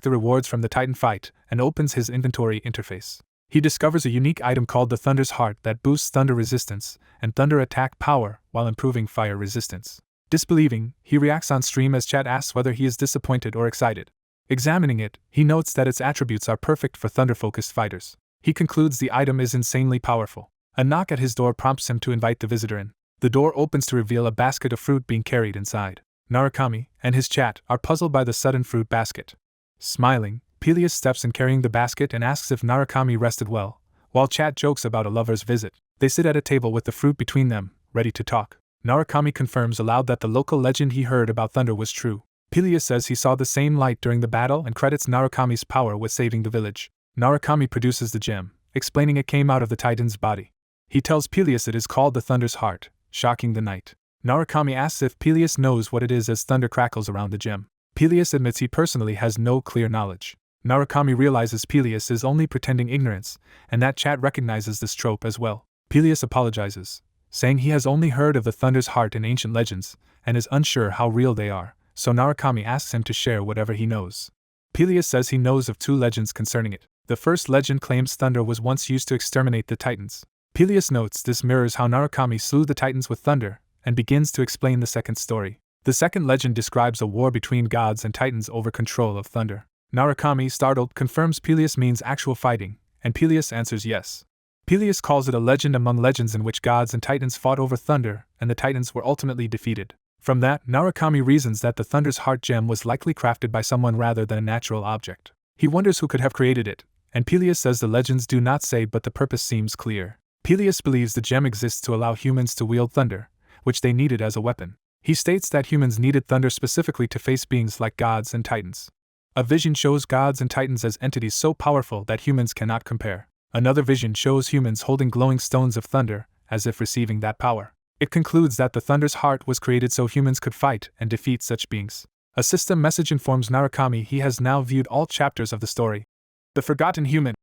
the rewards from the Titan fight and opens his inventory interface. He discovers a unique item called the Thunder's Heart that boosts thunder resistance and thunder attack power while improving fire resistance. Disbelieving, he reacts on stream as chat asks whether he is disappointed or excited. Examining it, he notes that its attributes are perfect for thunder-focused fighters. He concludes the item is insanely powerful. A knock at his door prompts him to invite the visitor in. The door opens to reveal a basket of fruit being carried inside. Narukami and his chat are puzzled by the sudden fruit basket. Smiling, Pelus steps in carrying the basket and asks if Narukami rested well, while chat jokes about a lover's visit. They sit at a table with the fruit between them, ready to talk. Narukami confirms aloud that the local legend he heard about thunder was true. Pelus says he saw the same light during the battle and credits Narukami's power with saving the village. Narukami produces the gem, explaining it came out of the Titan's body. He tells Pelus it is called the Thunder's Heart, shocking the knight. Narukami asks if Pelus knows what it is as thunder crackles around the gem. Pelus admits he personally has no clear knowledge. Narukami realizes Pelus is only pretending ignorance, and that chat recognizes this trope as well. Pelus apologizes, saying he has only heard of the Thunder's Heart in ancient legends, and is unsure how real they are, so Narukami asks him to share whatever he knows. Pelus says he knows of 2 legends concerning it. The first legend claims thunder was once used to exterminate the Titans. Pelus notes this mirrors how Narukami slew the Titans with thunder, and begins to explain the second story. The second legend describes a war between gods and Titans over control of thunder. Narukami, startled, confirms Pelus means actual fighting, and Pelus answers yes. Pelus calls it a legend among legends in which gods and Titans fought over thunder, and the Titans were ultimately defeated. From that, Narukami reasons that the Thunder's Heart gem was likely crafted by someone rather than a natural object. He wonders who could have created it, and Pelus says the legends do not say, but the purpose seems clear. Pelus believes the gem exists to allow humans to wield thunder, which they needed as a weapon. He states that humans needed thunder specifically to face beings like gods and Titans. A vision shows gods and Titans as entities so powerful that humans cannot compare. Another vision shows humans holding glowing stones of thunder, as if receiving that power. It concludes that the Thunder's Heart was created so humans could fight and defeat such beings. A system message informs Narukami he has now viewed all chapters of the story, The Forgotten Human,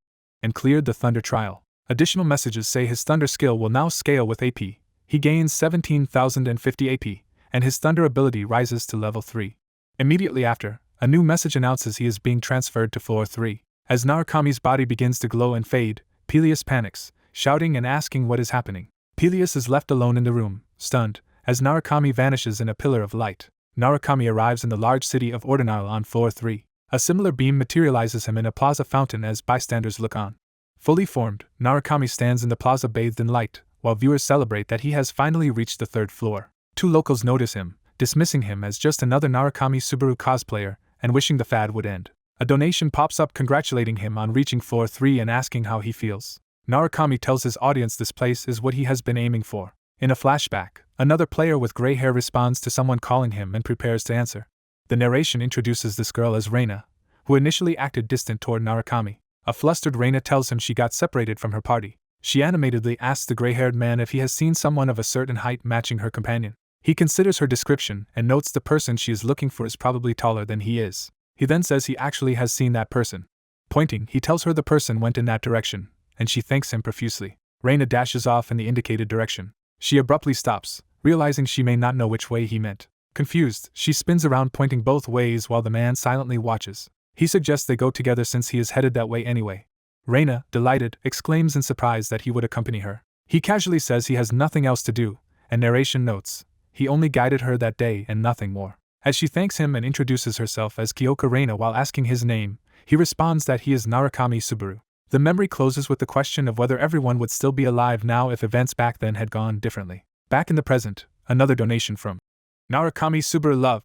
and cleared the Thunder Trial. Additional messages say his thunder skill will now scale with AP. He gains 17,050 AP, and his thunder ability rises to level 3. Immediately after, a new message announces he is being transferred to floor 3. As Narukami's body begins to glow and fade, Pelus panics, shouting and asking what is happening. Pelus is left alone in the room, stunned, as Narukami vanishes in a pillar of light. Narukami arrives in the large city of Ordinal on floor 3. A similar beam materializes him in a plaza fountain as bystanders look on. Fully formed, Narukami stands in the plaza bathed in light, while viewers celebrate that he has finally reached the 3rd floor. 2 locals notice him, dismissing him as just another Narukami Subaru cosplayer, and wishing the fad would end. A donation pops up congratulating him on reaching floor 3 and asking how he feels. Narukami tells his audience this place is what he has been aiming for. In a flashback, another player with gray hair responds to someone calling him and prepares to answer. The narration introduces this girl as Reina, who initially acted distant toward Narukami. A flustered Reina tells him she got separated from her party. She animatedly asks the gray-haired man if he has seen someone of a certain height matching her companion. He considers her description and notes the person she is looking for is probably taller than he is. He then says he actually has seen that person. Pointing, he tells her the person went in that direction, and she thanks him profusely. Reina dashes off in the indicated direction. She abruptly stops, realizing she may not know which way he meant. Confused, she spins around pointing both ways while the man silently watches. He suggests they go together since he is headed that way anyway. Reina, delighted, exclaims in surprise that he would accompany her. He casually says he has nothing else to do, and narration notes, he only guided her that day and nothing more. As she thanks him and introduces herself as Kyoka Reina while asking his name, he responds that he is Narukami Subaru. The memory closes with the question of whether everyone would still be alive now if events back then had gone differently. Back in the present, another donation from Narukami Subaru Love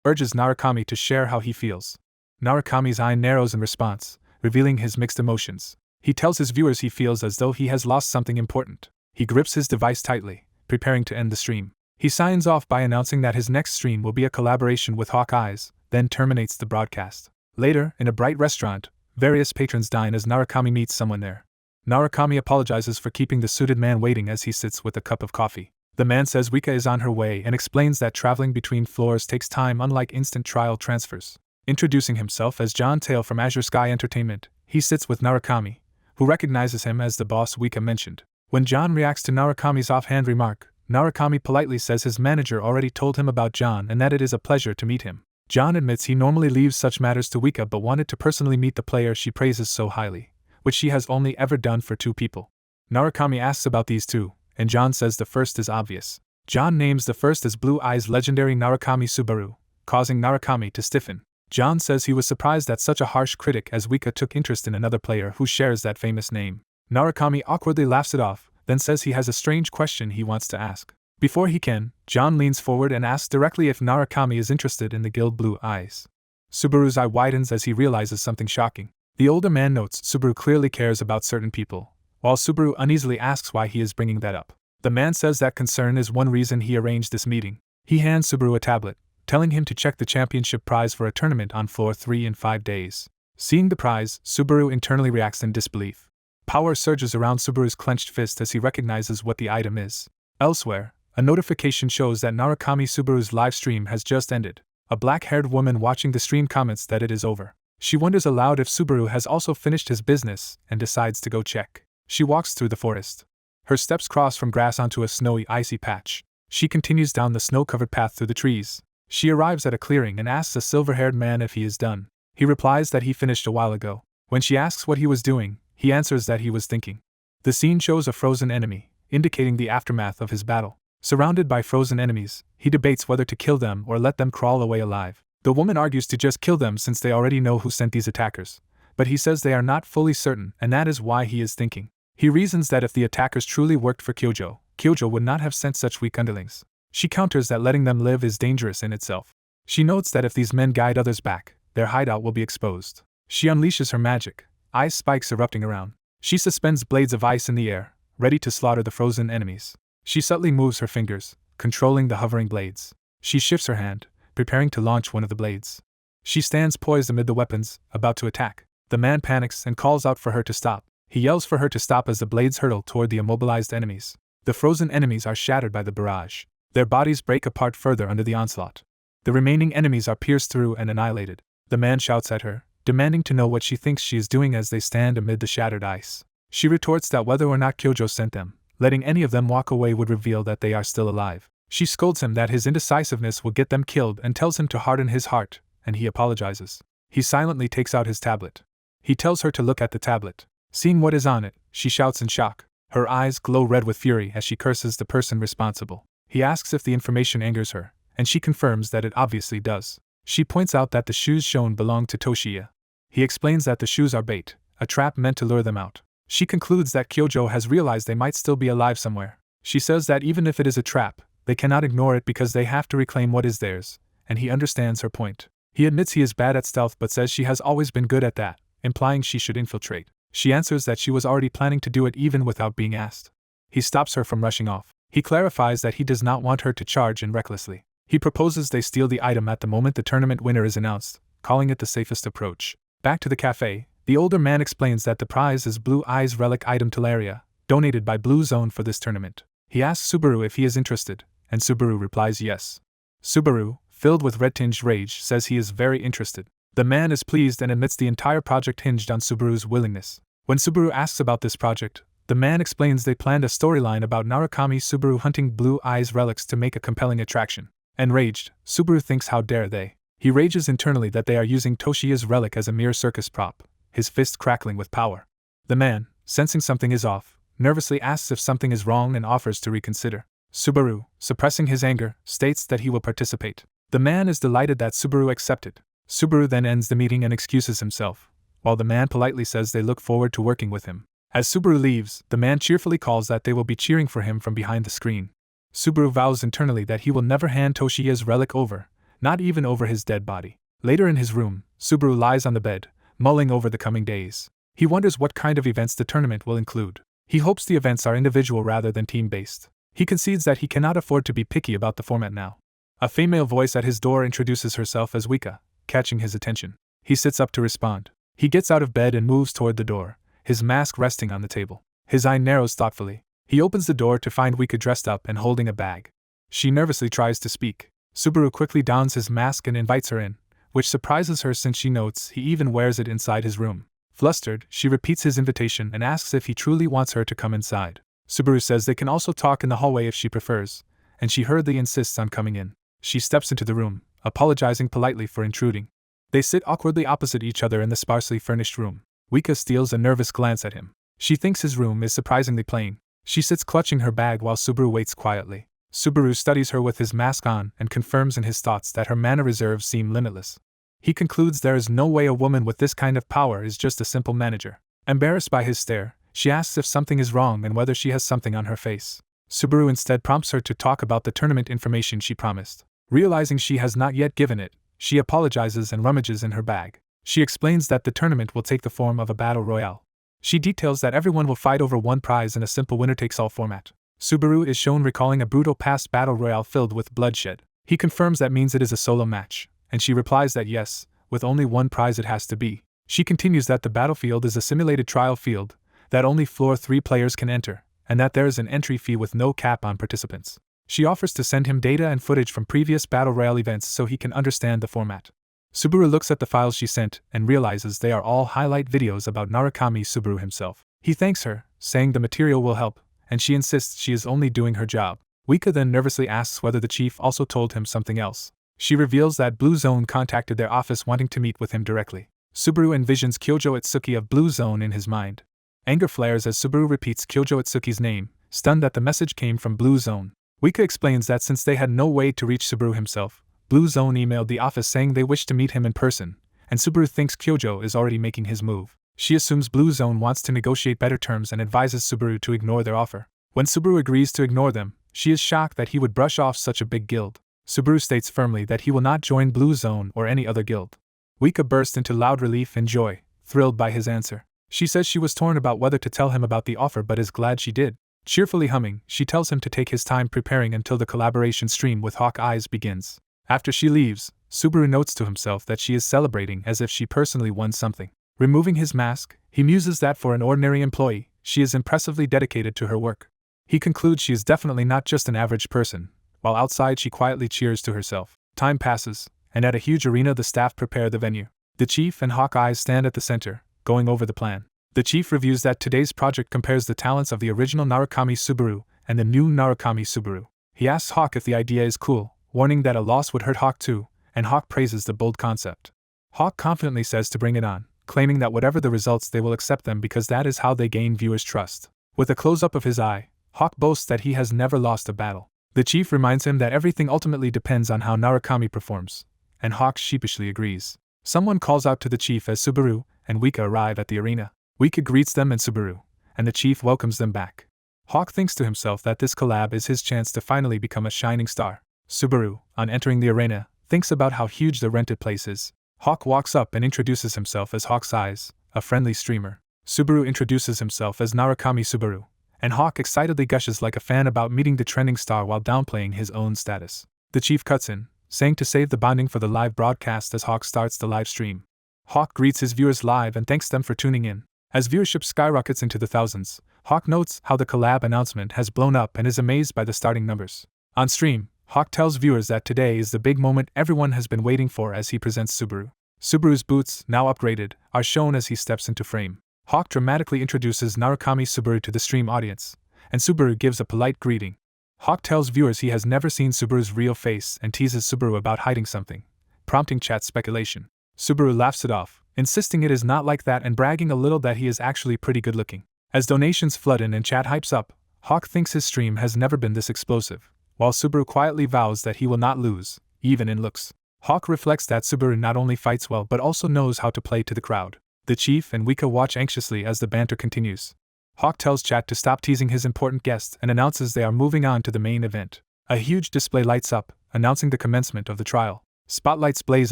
urges Narukami to share how he feels. Narukami's eye narrows in response, revealing his mixed emotions. He tells his viewers he feels as though he has lost something important. He grips his device tightly, preparing to end the stream. He signs off by announcing that his next stream will be a collaboration with Hawkeyes, then terminates the broadcast. Later, in a bright restaurant, various patrons dine as Narukami meets someone there. Narukami apologizes for keeping the suited man waiting as he sits with a cup of coffee. The man says Rika is on her way and explains that traveling between floors takes time unlike instant trial transfers. Introducing himself as John Tail from Azure Sky Entertainment, he sits with Narukami, who recognizes him as the boss Wika mentioned. When John reacts to Narukami's offhand remark, Narukami politely says his manager already told him about John and that it is a pleasure to meet him. John admits he normally leaves such matters to Wika but wanted to personally meet the player she praises so highly, which she has only ever done for 2 people. Narukami asks about these 2, and John says the first is obvious. John names the first as Blue Eye's legendary Narukami Subaru, causing Narukami to stiffen. John says he was surprised that such a harsh critic as Wika took interest in another player who shares that famous name. Narukami awkwardly laughs it off, then says he has a strange question he wants to ask. Before he can, John leans forward and asks directly if Narukami is interested in the guild Blue Eyes. Subaru's eye widens as he realizes something shocking. The older man notes Subaru clearly cares about certain people, while Subaru uneasily asks why he is bringing that up. The man says that concern is one reason he arranged this meeting. He hands Subaru a tablet, telling him to check the championship prize for a tournament on floor 3 in 5 days. Seeing the prize, Subaru internally reacts in disbelief. Power surges around Subaru's clenched fist as he recognizes what the item is. Elsewhere, a notification shows that Narukami Subaru's live stream has just ended. A black-haired woman watching the stream comments that it is over. She wonders aloud if Subaru has also finished his business and decides to go check. She walks through the forest. Her steps cross from grass onto a snowy, icy patch. She continues down the snow-covered path through the trees. She arrives at a clearing and asks a silver-haired man if he is done. He replies that he finished a while ago. When she asks what he was doing, he answers that he was thinking. The scene shows a frozen enemy, indicating the aftermath of his battle. Surrounded by frozen enemies, he debates whether to kill them or let them crawl away alive. The woman argues to just kill them since they already know who sent these attackers, but he says they are not fully certain and that is why he is thinking. He reasons that if the attackers truly worked for Kyojo, Kyojo would not have sent such weak underlings. She counters that letting them live is dangerous in itself. She notes that if these men guide others back, their hideout will be exposed. She unleashes her magic, ice spikes erupting around. She suspends blades of ice in the air, ready to slaughter the frozen enemies. She subtly moves her fingers, controlling the hovering blades. She shifts her hand, preparing to launch one of the blades. She stands poised amid the weapons, about to attack. The man panics and calls out for her to stop. He yells for her to stop as the blades hurtle toward the immobilized enemies. The frozen enemies are shattered by the barrage. Their bodies break apart further under the onslaught. The remaining enemies are pierced through and annihilated. The man shouts at her, demanding to know what she thinks she is doing as they stand amid the shattered ice. She retorts that whether or not Kyojo sent them, letting any of them walk away would reveal that they are still alive. She scolds him that his indecisiveness will get them killed and tells him to harden his heart, and he apologizes. He silently takes out his tablet. He tells her to look at the tablet. Seeing what is on it, she shouts in shock. Her eyes glow red with fury as she curses the person responsible. He asks if the information angers her, and she confirms that it obviously does. She points out that the shoes shown belong to Toshiya. He explains that the shoes are bait, a trap meant to lure them out. She concludes that Kyojo has realized they might still be alive somewhere. She says that even if it is a trap, they cannot ignore it because they have to reclaim what is theirs, and he understands her point. He admits he is bad at stealth but says she has always been good at that, implying she should infiltrate. She answers that she was already planning to do it even without being asked. He stops her from rushing off. He clarifies that he does not want her to charge in recklessly. He proposes they steal the item at the moment the tournament winner is announced, calling it the safest approach. Back to the cafe, the older man explains that the prize is Blue Eye's relic item Talaria, donated by Blue Zone for this tournament. He asks Subaru if he is interested, and Subaru replies yes. Subaru, filled with red-tinged rage, says he is very interested. The man is pleased and admits the entire project hinged on Subaru's willingness. When Subaru asks about this project, the man explains they planned a storyline about Narukami Subaru hunting Blue Eye's relics to make a compelling attraction. Enraged, Subaru thinks how dare they. He rages internally that they are using Toshiya's relic as a mere circus prop, his fist crackling with power. The man, sensing something is off, nervously asks if something is wrong and offers to reconsider. Subaru, suppressing his anger, states that he will participate. The man is delighted that Subaru accepted. Subaru then ends the meeting and excuses himself, while the man politely says they look forward to working with him. As Subaru leaves, the man cheerfully calls that they will be cheering for him from behind the screen. Subaru vows internally that he will never hand Toshiya's relic over, not even over his dead body. Later in his room, Subaru lies on the bed, mulling over the coming days. He wonders what kind of events the tournament will include. He hopes the events are individual rather than team-based. He concedes that he cannot afford to be picky about the format now. A female voice at his door introduces herself as Wika, catching his attention. He sits up to respond. He gets out of bed and moves toward the door, his mask resting on the table. His eye narrows thoughtfully. He opens the door to find Wika dressed up and holding a bag. She nervously tries to speak. Subaru quickly dons his mask and invites her in, which surprises her since she notes he even wears it inside his room. Flustered, she repeats his invitation and asks if he truly wants her to come inside. Subaru says they can also talk in the hallway if she prefers, and she hurriedly insists on coming in. She steps into the room, apologizing politely for intruding. They sit awkwardly opposite each other in the sparsely furnished room. Wika steals a nervous glance at him. She thinks his room is surprisingly plain. She sits clutching her bag while Subaru waits quietly. Subaru studies her with his mask on and confirms in his thoughts that her mana reserves seem limitless. He concludes there is no way a woman with this kind of power is just a simple manager. Embarrassed by his stare, she asks if something is wrong and whether she has something on her face. Subaru instead prompts her to talk about the tournament information she promised. Realizing she has not yet given it, she apologizes and rummages in her bag. She explains that the tournament will take the form of a battle royale. She details that everyone will fight over one prize in a simple winner-takes-all format. Subaru is shown recalling a brutal past battle royale filled with bloodshed. He confirms that means it is a solo match, and she replies that yes, with only one prize it has to be. She continues that the battlefield is a simulated trial field, that only floor 3 players can enter, and that there is an entry fee with no cap on participants. She offers to send him data and footage from previous battle royale events so he can understand the format. Subaru looks at the files she sent and realizes they are all highlight videos about Narukami Subaru himself. He thanks her, saying the material will help, and she insists she is only doing her job. Wika then nervously asks whether the chief also told him something else. She reveals that Blue Zone contacted their office wanting to meet with him directly. Subaru envisions Kyojo Itsuki of Blue Zone in his mind. Anger flares as Subaru repeats Kyojo Itsuki's name, stunned that the message came from Blue Zone. Wika explains that since they had no way to reach Subaru himself, Blue Zone emailed the office saying they wish to meet him in person, and Subaru thinks Kyojo is already making his move. She assumes Blue Zone wants to negotiate better terms and advises Subaru to ignore their offer. When Subaru agrees to ignore them, she is shocked that he would brush off such a big guild. Subaru states firmly that he will not join Blue Zone or any other guild. Wika bursts into loud relief and joy, thrilled by his answer. She says she was torn about whether to tell him about the offer but is glad she did. Cheerfully humming, she tells him to take his time preparing until the collaboration stream with Hawk Eyes begins. After she leaves, Subaru notes to himself that she is celebrating as if she personally won something. Removing his mask, he muses that for an ordinary employee, she is impressively dedicated to her work. He concludes she is definitely not just an average person, while outside she quietly cheers to herself. Time passes, and at a huge arena the staff prepare the venue. The chief and Hawk Eyes stand at the center, going over the plan. The chief reviews that today's project compares the talents of the original Narukami Subaru and the new Narukami Subaru. He asks Hawk if the idea is cool, warning that a loss would hurt Hawk too, and Hawk praises the bold concept. Hawk confidently says to bring it on, claiming that whatever the results they will accept them because that is how they gain viewers' trust. With a close-up of his eye, Hawk boasts that he has never lost a battle. The chief reminds him that everything ultimately depends on how Narukami performs, and Hawk sheepishly agrees. Someone calls out to the chief as Subaru and Wika arrive at the arena. Wika greets them and Subaru, and the chief welcomes them back. Hawk thinks to himself that this collab is his chance to finally become a shining star. Subaru, on entering the arena, thinks about how huge the rented place is. Hawk walks up and introduces himself as Hawk's Eyes, a friendly streamer. Subaru introduces himself as Narukami Subaru, and Hawk excitedly gushes like a fan about meeting the trending star while downplaying his own status. The chief cuts in, saying to save the bonding for the live broadcast as Hawk starts the live stream. Hawk greets his viewers live and thanks them for tuning in. As viewership skyrockets into the thousands, Hawk notes how the collab announcement has blown up and is amazed by the starting numbers. On stream, Hawk tells viewers that today is the big moment everyone has been waiting for as he presents Subaru. Subaru's boots, now upgraded, are shown as he steps into frame. Hawk dramatically introduces Narukami Subaru to the stream audience, and Subaru gives a polite greeting. Hawk tells viewers he has never seen Subaru's real face and teases Subaru about hiding something, prompting chat speculation. Subaru laughs it off, insisting it is not like that and bragging a little that he is actually pretty good looking. As donations flood in and chat hypes up, Hawk thinks his stream has never been this explosive, while Subaru quietly vows that he will not lose, even in looks. Hawk reflects that Subaru not only fights well but also knows how to play to the crowd. The chief and Wika watch anxiously as the banter continues. Hawk tells chat to stop teasing his important guest and announces they are moving on to the main event. A huge display lights up, announcing the commencement of the trial. Spotlights blaze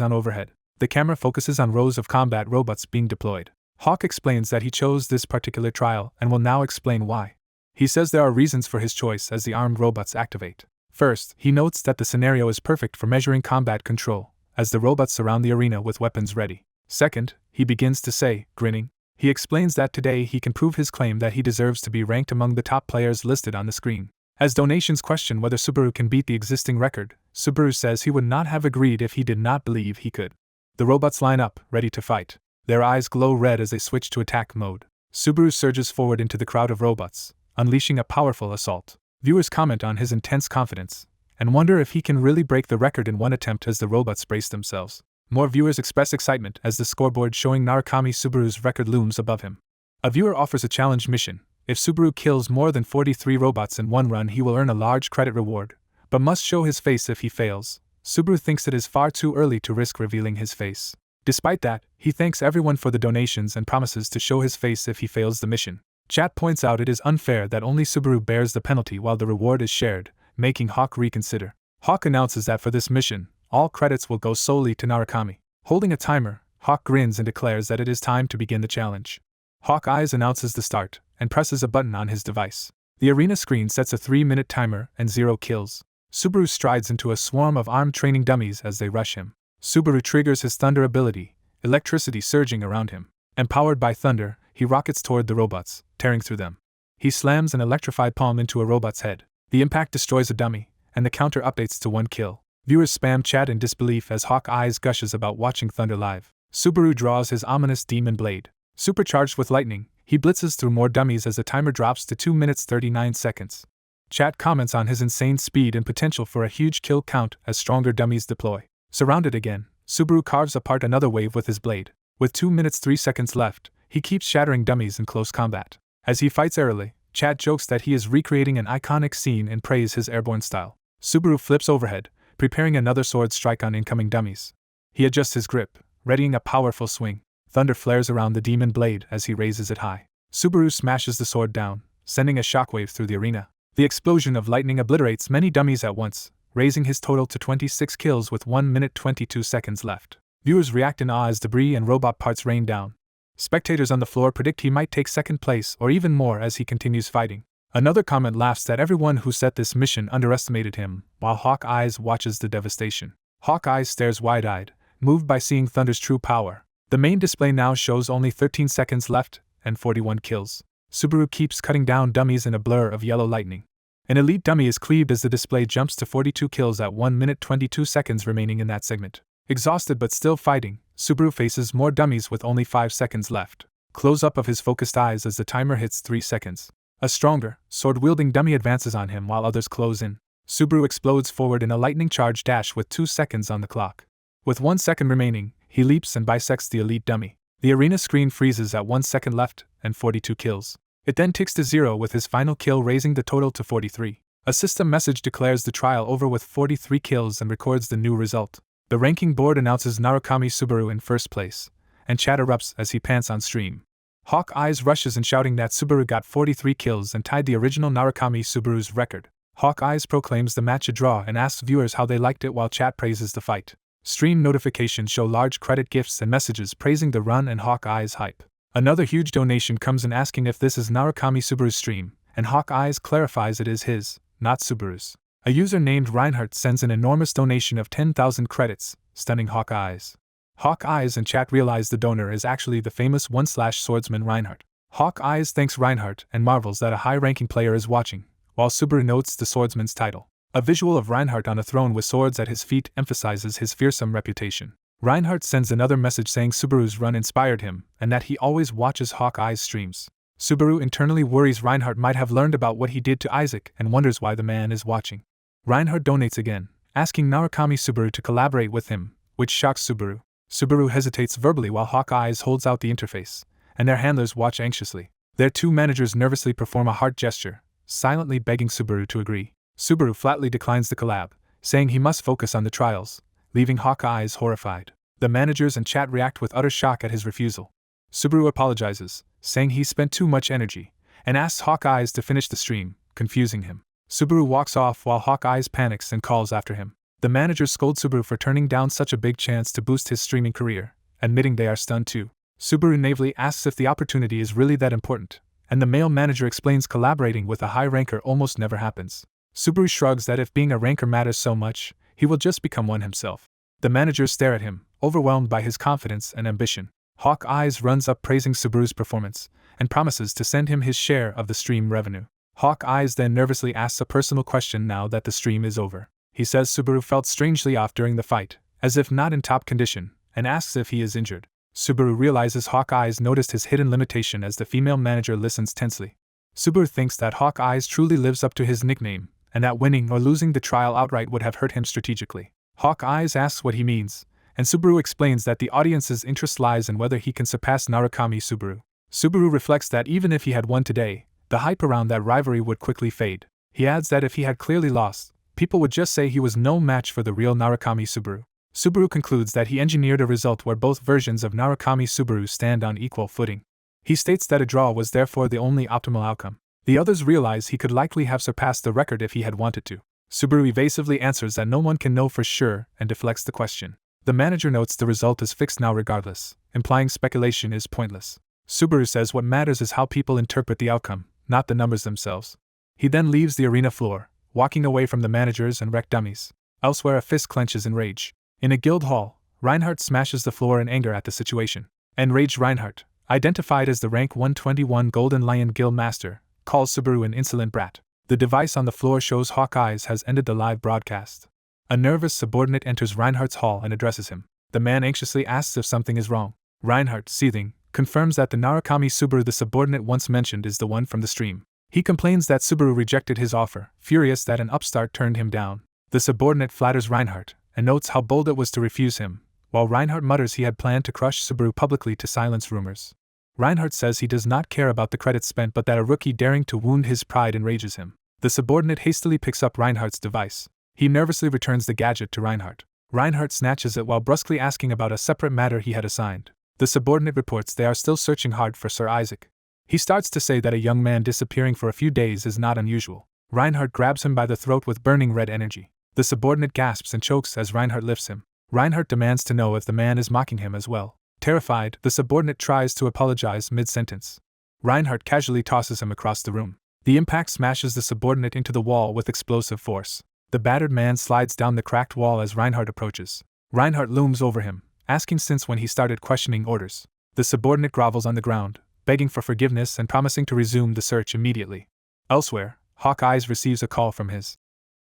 on overhead. The camera focuses on rows of combat robots being deployed. Hawk explains that he chose this particular trial and will now explain why. He says there are reasons for his choice as the armed robots activate. First, he notes that the scenario is perfect for measuring combat control, as the robots surround the arena with weapons ready. Second, he begins to say, grinning. He explains that today he can prove his claim that he deserves to be ranked among the top players listed on the screen. As donations question whether Subaru can beat the existing record, Subaru says he would not have agreed if he did not believe he could. The robots line up, ready to fight. Their eyes glow red as they switch to attack mode. Subaru surges forward into the crowd of robots, unleashing a powerful assault. Viewers comment on his intense confidence and wonder if he can really break the record in one attempt as the robots brace themselves. More viewers express excitement as the scoreboard showing Narukami Subaru's record looms above him. A viewer offers a challenge mission. If Subaru kills more than 43 robots in one run, he will earn a large credit reward, but must show his face if he fails. Subaru thinks it is far too early to risk revealing his face. Despite that, he thanks everyone for the donations and promises to show his face if he fails the mission. Chat points out it is unfair that only Subaru bears the penalty while the reward is shared, making Hawk reconsider. Hawk announces that for this mission, all credits will go solely to Narukami. Holding a timer, Hawk grins and declares that it is time to begin the challenge. Hawk Eyes announces the start and presses a button on his device. The arena screen sets a 3-minute timer and 0 kills. Subaru strides into a swarm of armed training dummies as they rush him. Subaru triggers his thunder ability, electricity surging around him. Empowered by thunder, he rockets toward the robots, tearing through them. He slams an electrified palm into a robot's head. The impact destroys a dummy, and the counter updates to 1 kill. Viewers spam chat in disbelief as Hawk Eyes gushes about watching thunder live. Subaru draws his ominous demon blade. Supercharged with lightning, he blitzes through more dummies as the timer drops to 2 minutes 39 seconds. Chat comments on his insane speed and potential for a huge kill count as stronger dummies deploy. Surrounded again, Subaru carves apart another wave with his blade. With 2 minutes 3 seconds left, he keeps shattering dummies in close combat. As he fights airily, Chat jokes that he is recreating an iconic scene and praise his airborne style. Subaru flips overhead, preparing another sword strike on incoming dummies. He adjusts his grip, readying a powerful swing. Thunder flares around the demon blade as he raises it high. Subaru smashes the sword down, sending a shockwave through the arena. The explosion of lightning obliterates many dummies at once, raising his total to 26 kills with 1 minute 22 seconds left. Viewers react in awe as debris and robot parts rain down. Spectators on the floor predict he might take second place or even more as he continues fighting. Another comment laughs that everyone who set this mission underestimated him, while Hawk Eyes watches the devastation. Hawk Eyes stares wide-eyed, moved by seeing Thunder's true power. The main display now shows only 13 seconds left and 41 kills. Subaru keeps cutting down dummies in a blur of yellow lightning. An elite dummy is cleaved as the display jumps to 42 kills at 1 minute 22 seconds remaining in that segment. Exhausted but still fighting, Subaru faces more dummies with only 5 seconds left. Close-up of his focused eyes as the timer hits 3 seconds. A stronger, sword-wielding dummy advances on him while others close in. Subaru explodes forward in a lightning charge dash with 2 seconds on the clock. With 1 second remaining, he leaps and bisects the elite dummy. The arena screen freezes at 1 second left and 42 kills. It then ticks to 0 with his final kill raising the total to 43. A system message declares the trial over with 43 kills and records the new result. The ranking board announces Narukami Subaru in first place, and chat erupts as he pants on stream. Hawk Eyes rushes in shouting that Subaru got 43 kills and tied the original Narukami Subaru's record. Hawk Eyes proclaims the match a draw and asks viewers how they liked it while chat praises the fight. Stream notifications show large credit gifts and messages praising the run and Hawk Eyes hype. Another huge donation comes in asking if this is Narukami Subaru's stream, and Hawk Eyes clarifies it is his, not Subaru's. A user named Reinhardt sends an enormous donation of 10,000 credits, stunning Hawk Eyes. Hawk Eyes and chat realize the donor is actually the famous one-swordsman Reinhardt. Hawk Eyes thanks Reinhardt and marvels that a high-ranking player is watching, while Subaru notes the swordsman's title. A visual of Reinhardt on a throne with swords at his feet emphasizes his fearsome reputation. Reinhardt sends another message saying Subaru's run inspired him and that he always watches Hawk Eyes streams. Subaru internally worries Reinhardt might have learned about what he did to Isaac and wonders why the man is watching. Reinhardt donates again, asking Narukami Subaru to collaborate with him, which shocks Subaru. Subaru hesitates verbally while Hawk Eyes holds out the interface, and their handlers watch anxiously. Their two managers nervously perform a heart gesture, silently begging Subaru to agree. Subaru flatly declines the collab, saying he must focus on the trials, leaving Hawk Eyes horrified. The managers and chat react with utter shock at his refusal. Subaru apologizes, saying he spent too much energy, and asks Hawk Eyes to finish the stream, confusing him. Subaru walks off while Hawk Eyes panics and calls after him. The managers scold Subaru for turning down such a big chance to boost his streaming career, admitting they are stunned too. Subaru naively asks if the opportunity is really that important, and the male manager explains collaborating with a high ranker almost never happens. Subaru shrugs that if being a ranker matters so much, he will just become one himself. The managers stare at him, overwhelmed by his confidence and ambition. Hawk Eyes runs up praising Subaru's performance, and promises to send him his share of the stream revenue. Hawk Eyes then nervously asks a personal question now that the stream is over. He says Subaru felt strangely off during the fight, as if not in top condition, and asks if he is injured. Subaru realizes Hawk Eyes noticed his hidden limitation as the female manager listens tensely. Subaru thinks that Hawkeye's truly lives up to his nickname, and that winning or losing the trial outright would have hurt him strategically. Hawkeye asks what he means, and Subaru explains that the audience's interest lies in whether he can surpass Narukami Subaru. Subaru reflects that even if he had won today, the hype around that rivalry would quickly fade. He adds that if he had clearly lost, people would just say he was no match for the real Narukami Subaru. Subaru concludes that he engineered a result where both versions of Narukami Subaru stand on equal footing. He states that a draw was therefore the only optimal outcome. The others realize he could likely have surpassed the record if he had wanted to. Subaru evasively answers that no one can know for sure and deflects the question. The manager notes the result is fixed now regardless, implying speculation is pointless. Subaru says what matters is how people interpret the outcome, not the numbers themselves. He then leaves the arena floor, walking away from the managers and wrecked dummies. Elsewhere, a fist clenches in rage. In a guild hall, Reinhardt smashes the floor in anger at the situation. Enraged Reinhardt, identified as the rank 121 Golden Lion Guild Master, calls Subaru an insolent brat. The device on the floor shows Hawkeye's has ended the live broadcast. A nervous subordinate enters Reinhardt's hall and addresses him. The man anxiously asks if something is wrong. Reinhardt, seething, confirms that the Narukami Subaru the subordinate once mentioned is the one from the stream. He complains that Subaru rejected his offer, furious that an upstart turned him down. The subordinate flatters Reinhardt, and notes how bold it was to refuse him, while Reinhardt mutters he had planned to crush Subaru publicly to silence rumors. Reinhardt says he does not care about the credits spent but that a rookie daring to wound his pride enrages him. The subordinate hastily picks up Reinhardt's device. He nervously returns the gadget to Reinhardt. Reinhardt snatches it while brusquely asking about a separate matter he had assigned. The subordinate reports they are still searching hard for Sir Isaac. He starts to say that a young man disappearing for a few days is not unusual. Reinhardt grabs him by the throat with burning red energy. The subordinate gasps and chokes as Reinhardt lifts him. Reinhardt demands to know if the man is mocking him as well. Terrified, the subordinate tries to apologize mid-sentence. Reinhardt casually tosses him across the room. The impact smashes the subordinate into the wall with explosive force. The battered man slides down the cracked wall as Reinhardt approaches. Reinhardt looms over him, asking since when he started questioning orders. The subordinate grovels on the ground, begging for forgiveness and promising to resume the search immediately. Elsewhere, Hawkeye receives a call from his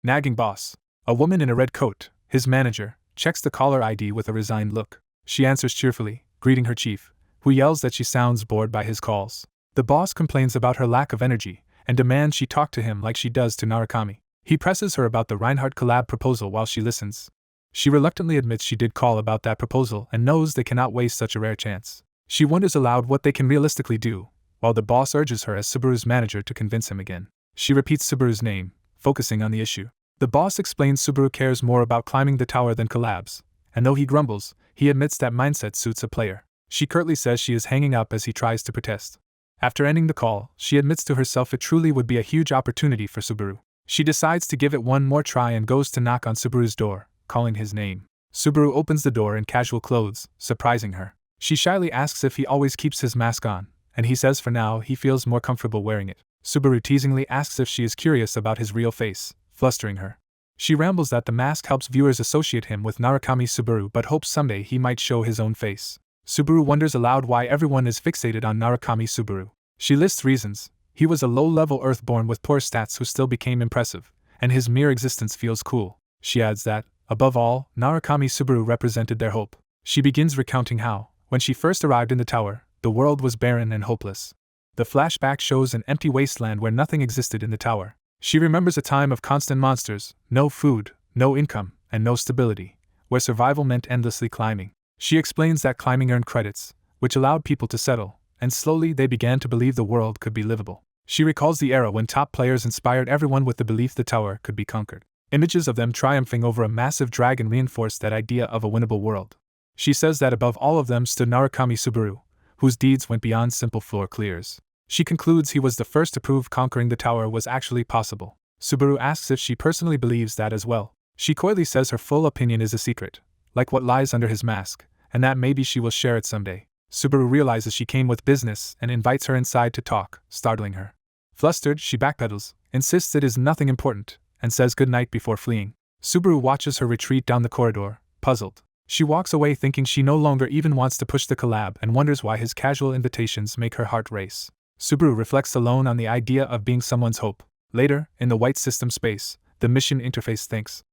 nagging boss. A woman in a red coat, his manager, checks the caller ID with a resigned look. She answers cheerfully, greeting her chief, who yells that she sounds bored by his calls. The boss complains about her lack of energy and demands she talk to him like she does to Narukami. He presses her about the Reinhardt collab proposal while she listens. She reluctantly admits she did call about that proposal and knows they cannot waste such a rare chance. She wonders aloud what they can realistically do, while the boss urges her as Subaru's manager to convince him again. She repeats Subaru's name, focusing on the issue. The boss explains Subaru cares more about climbing the tower than collabs, and though he grumbles, he admits that mindset suits a player. She curtly says she is hanging up as he tries to protest. After ending the call, she admits to herself it truly would be a huge opportunity for Subaru. She decides to give it one more try and goes to knock on Subaru's door, calling his name. Subaru opens the door in casual clothes, surprising her. She shyly asks if he always keeps his mask on, and he says for now he feels more comfortable wearing it. Subaru teasingly asks if she is curious about his real face, flustering her. She rambles that the mask helps viewers associate him with Narukami Subaru but hopes someday he might show his own face. Subaru wonders aloud why everyone is fixated on Narukami Subaru. She lists reasons. He was a low-level Earthborn with poor stats who still became impressive, and his mere existence feels cool. She adds that, above all, Narukami Subaru represented their hope. She begins recounting how, when she first arrived in the tower, the world was barren and hopeless. The flashback shows an empty wasteland where nothing existed in the tower. She remembers a time of constant monsters, no food, no income, and no stability, where survival meant endlessly climbing. She explains that climbing earned credits, which allowed people to settle, and slowly they began to believe the world could be livable. She recalls the era when top players inspired everyone with the belief the tower could be conquered. Images of them triumphing over a massive dragon reinforced that idea of a winnable world. She says that above all of them stood Narukami Subaru, whose deeds went beyond simple floor clears. She concludes he was the first to prove conquering the tower was actually possible. Subaru asks if she personally believes that as well. She coyly says her full opinion is a secret, like what lies under his mask, and that maybe she will share it someday. Subaru realizes she came with business and invites her inside to talk, startling her. Flustered, she backpedals, insists it is nothing important, and says goodnight before fleeing. Subaru watches her retreat down the corridor, puzzled. She walks away thinking she no longer even wants to push the collab and wonders why his casual invitations make her heart race. Subaru reflects alone on the idea of being someone's hope. Later, in the white system space, the mission interface thanks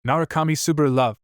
Narukami Subaru Love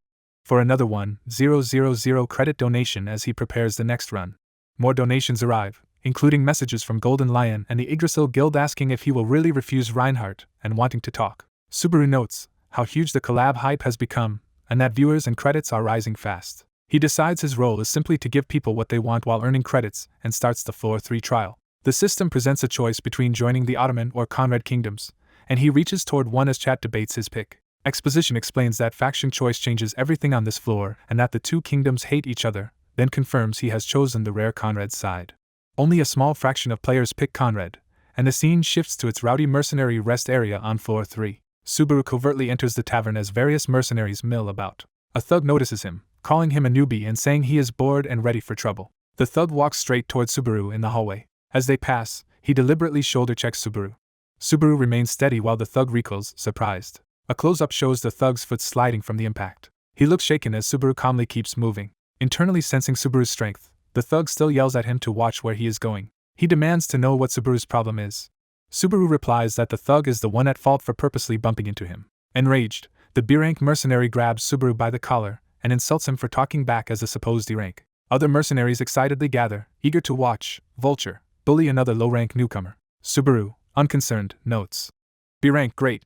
for another 1,000 credit donation as he prepares the next run. More donations arrive, including messages from Golden Lion and the Yggdrasil Guild asking if he will really refuse Reinhardt and wanting to talk. Subaru notes how huge the collab hype has become, and that viewers and credits are rising fast. He decides his role is simply to give people what they want while earning credits, and starts the Floor 3 trial. The system presents a choice between joining the Ottoman or Conrad kingdoms, and he reaches toward one as chat debates his pick. Exposition explains that faction choice changes everything on this floor and that the two kingdoms hate each other, then confirms he has chosen the rare Conrad's side. Only a small fraction of players pick Conrad, and the scene shifts to its rowdy mercenary rest area on Floor 3. Subaru covertly enters the tavern as various mercenaries mill about. A thug notices him, calling him a newbie and saying he is bored and ready for trouble. The thug walks straight toward Subaru in the hallway. As they pass, he deliberately shoulder checks Subaru. Subaru remains steady while the thug recoils, surprised. A close-up shows the thug's foot sliding from the impact. He looks shaken as Subaru calmly keeps moving. Internally sensing Subaru's strength, the thug still yells at him to watch where he is going. He demands to know what Subaru's problem is. Subaru replies that the thug is the one at fault for purposely bumping into him. Enraged, the B-rank mercenary grabs Subaru by the collar and insults him for talking back as a supposed D-rank. Other mercenaries excitedly gather, eager to watch Vulture bully another low-rank newcomer. Subaru, unconcerned, notes B-rank great,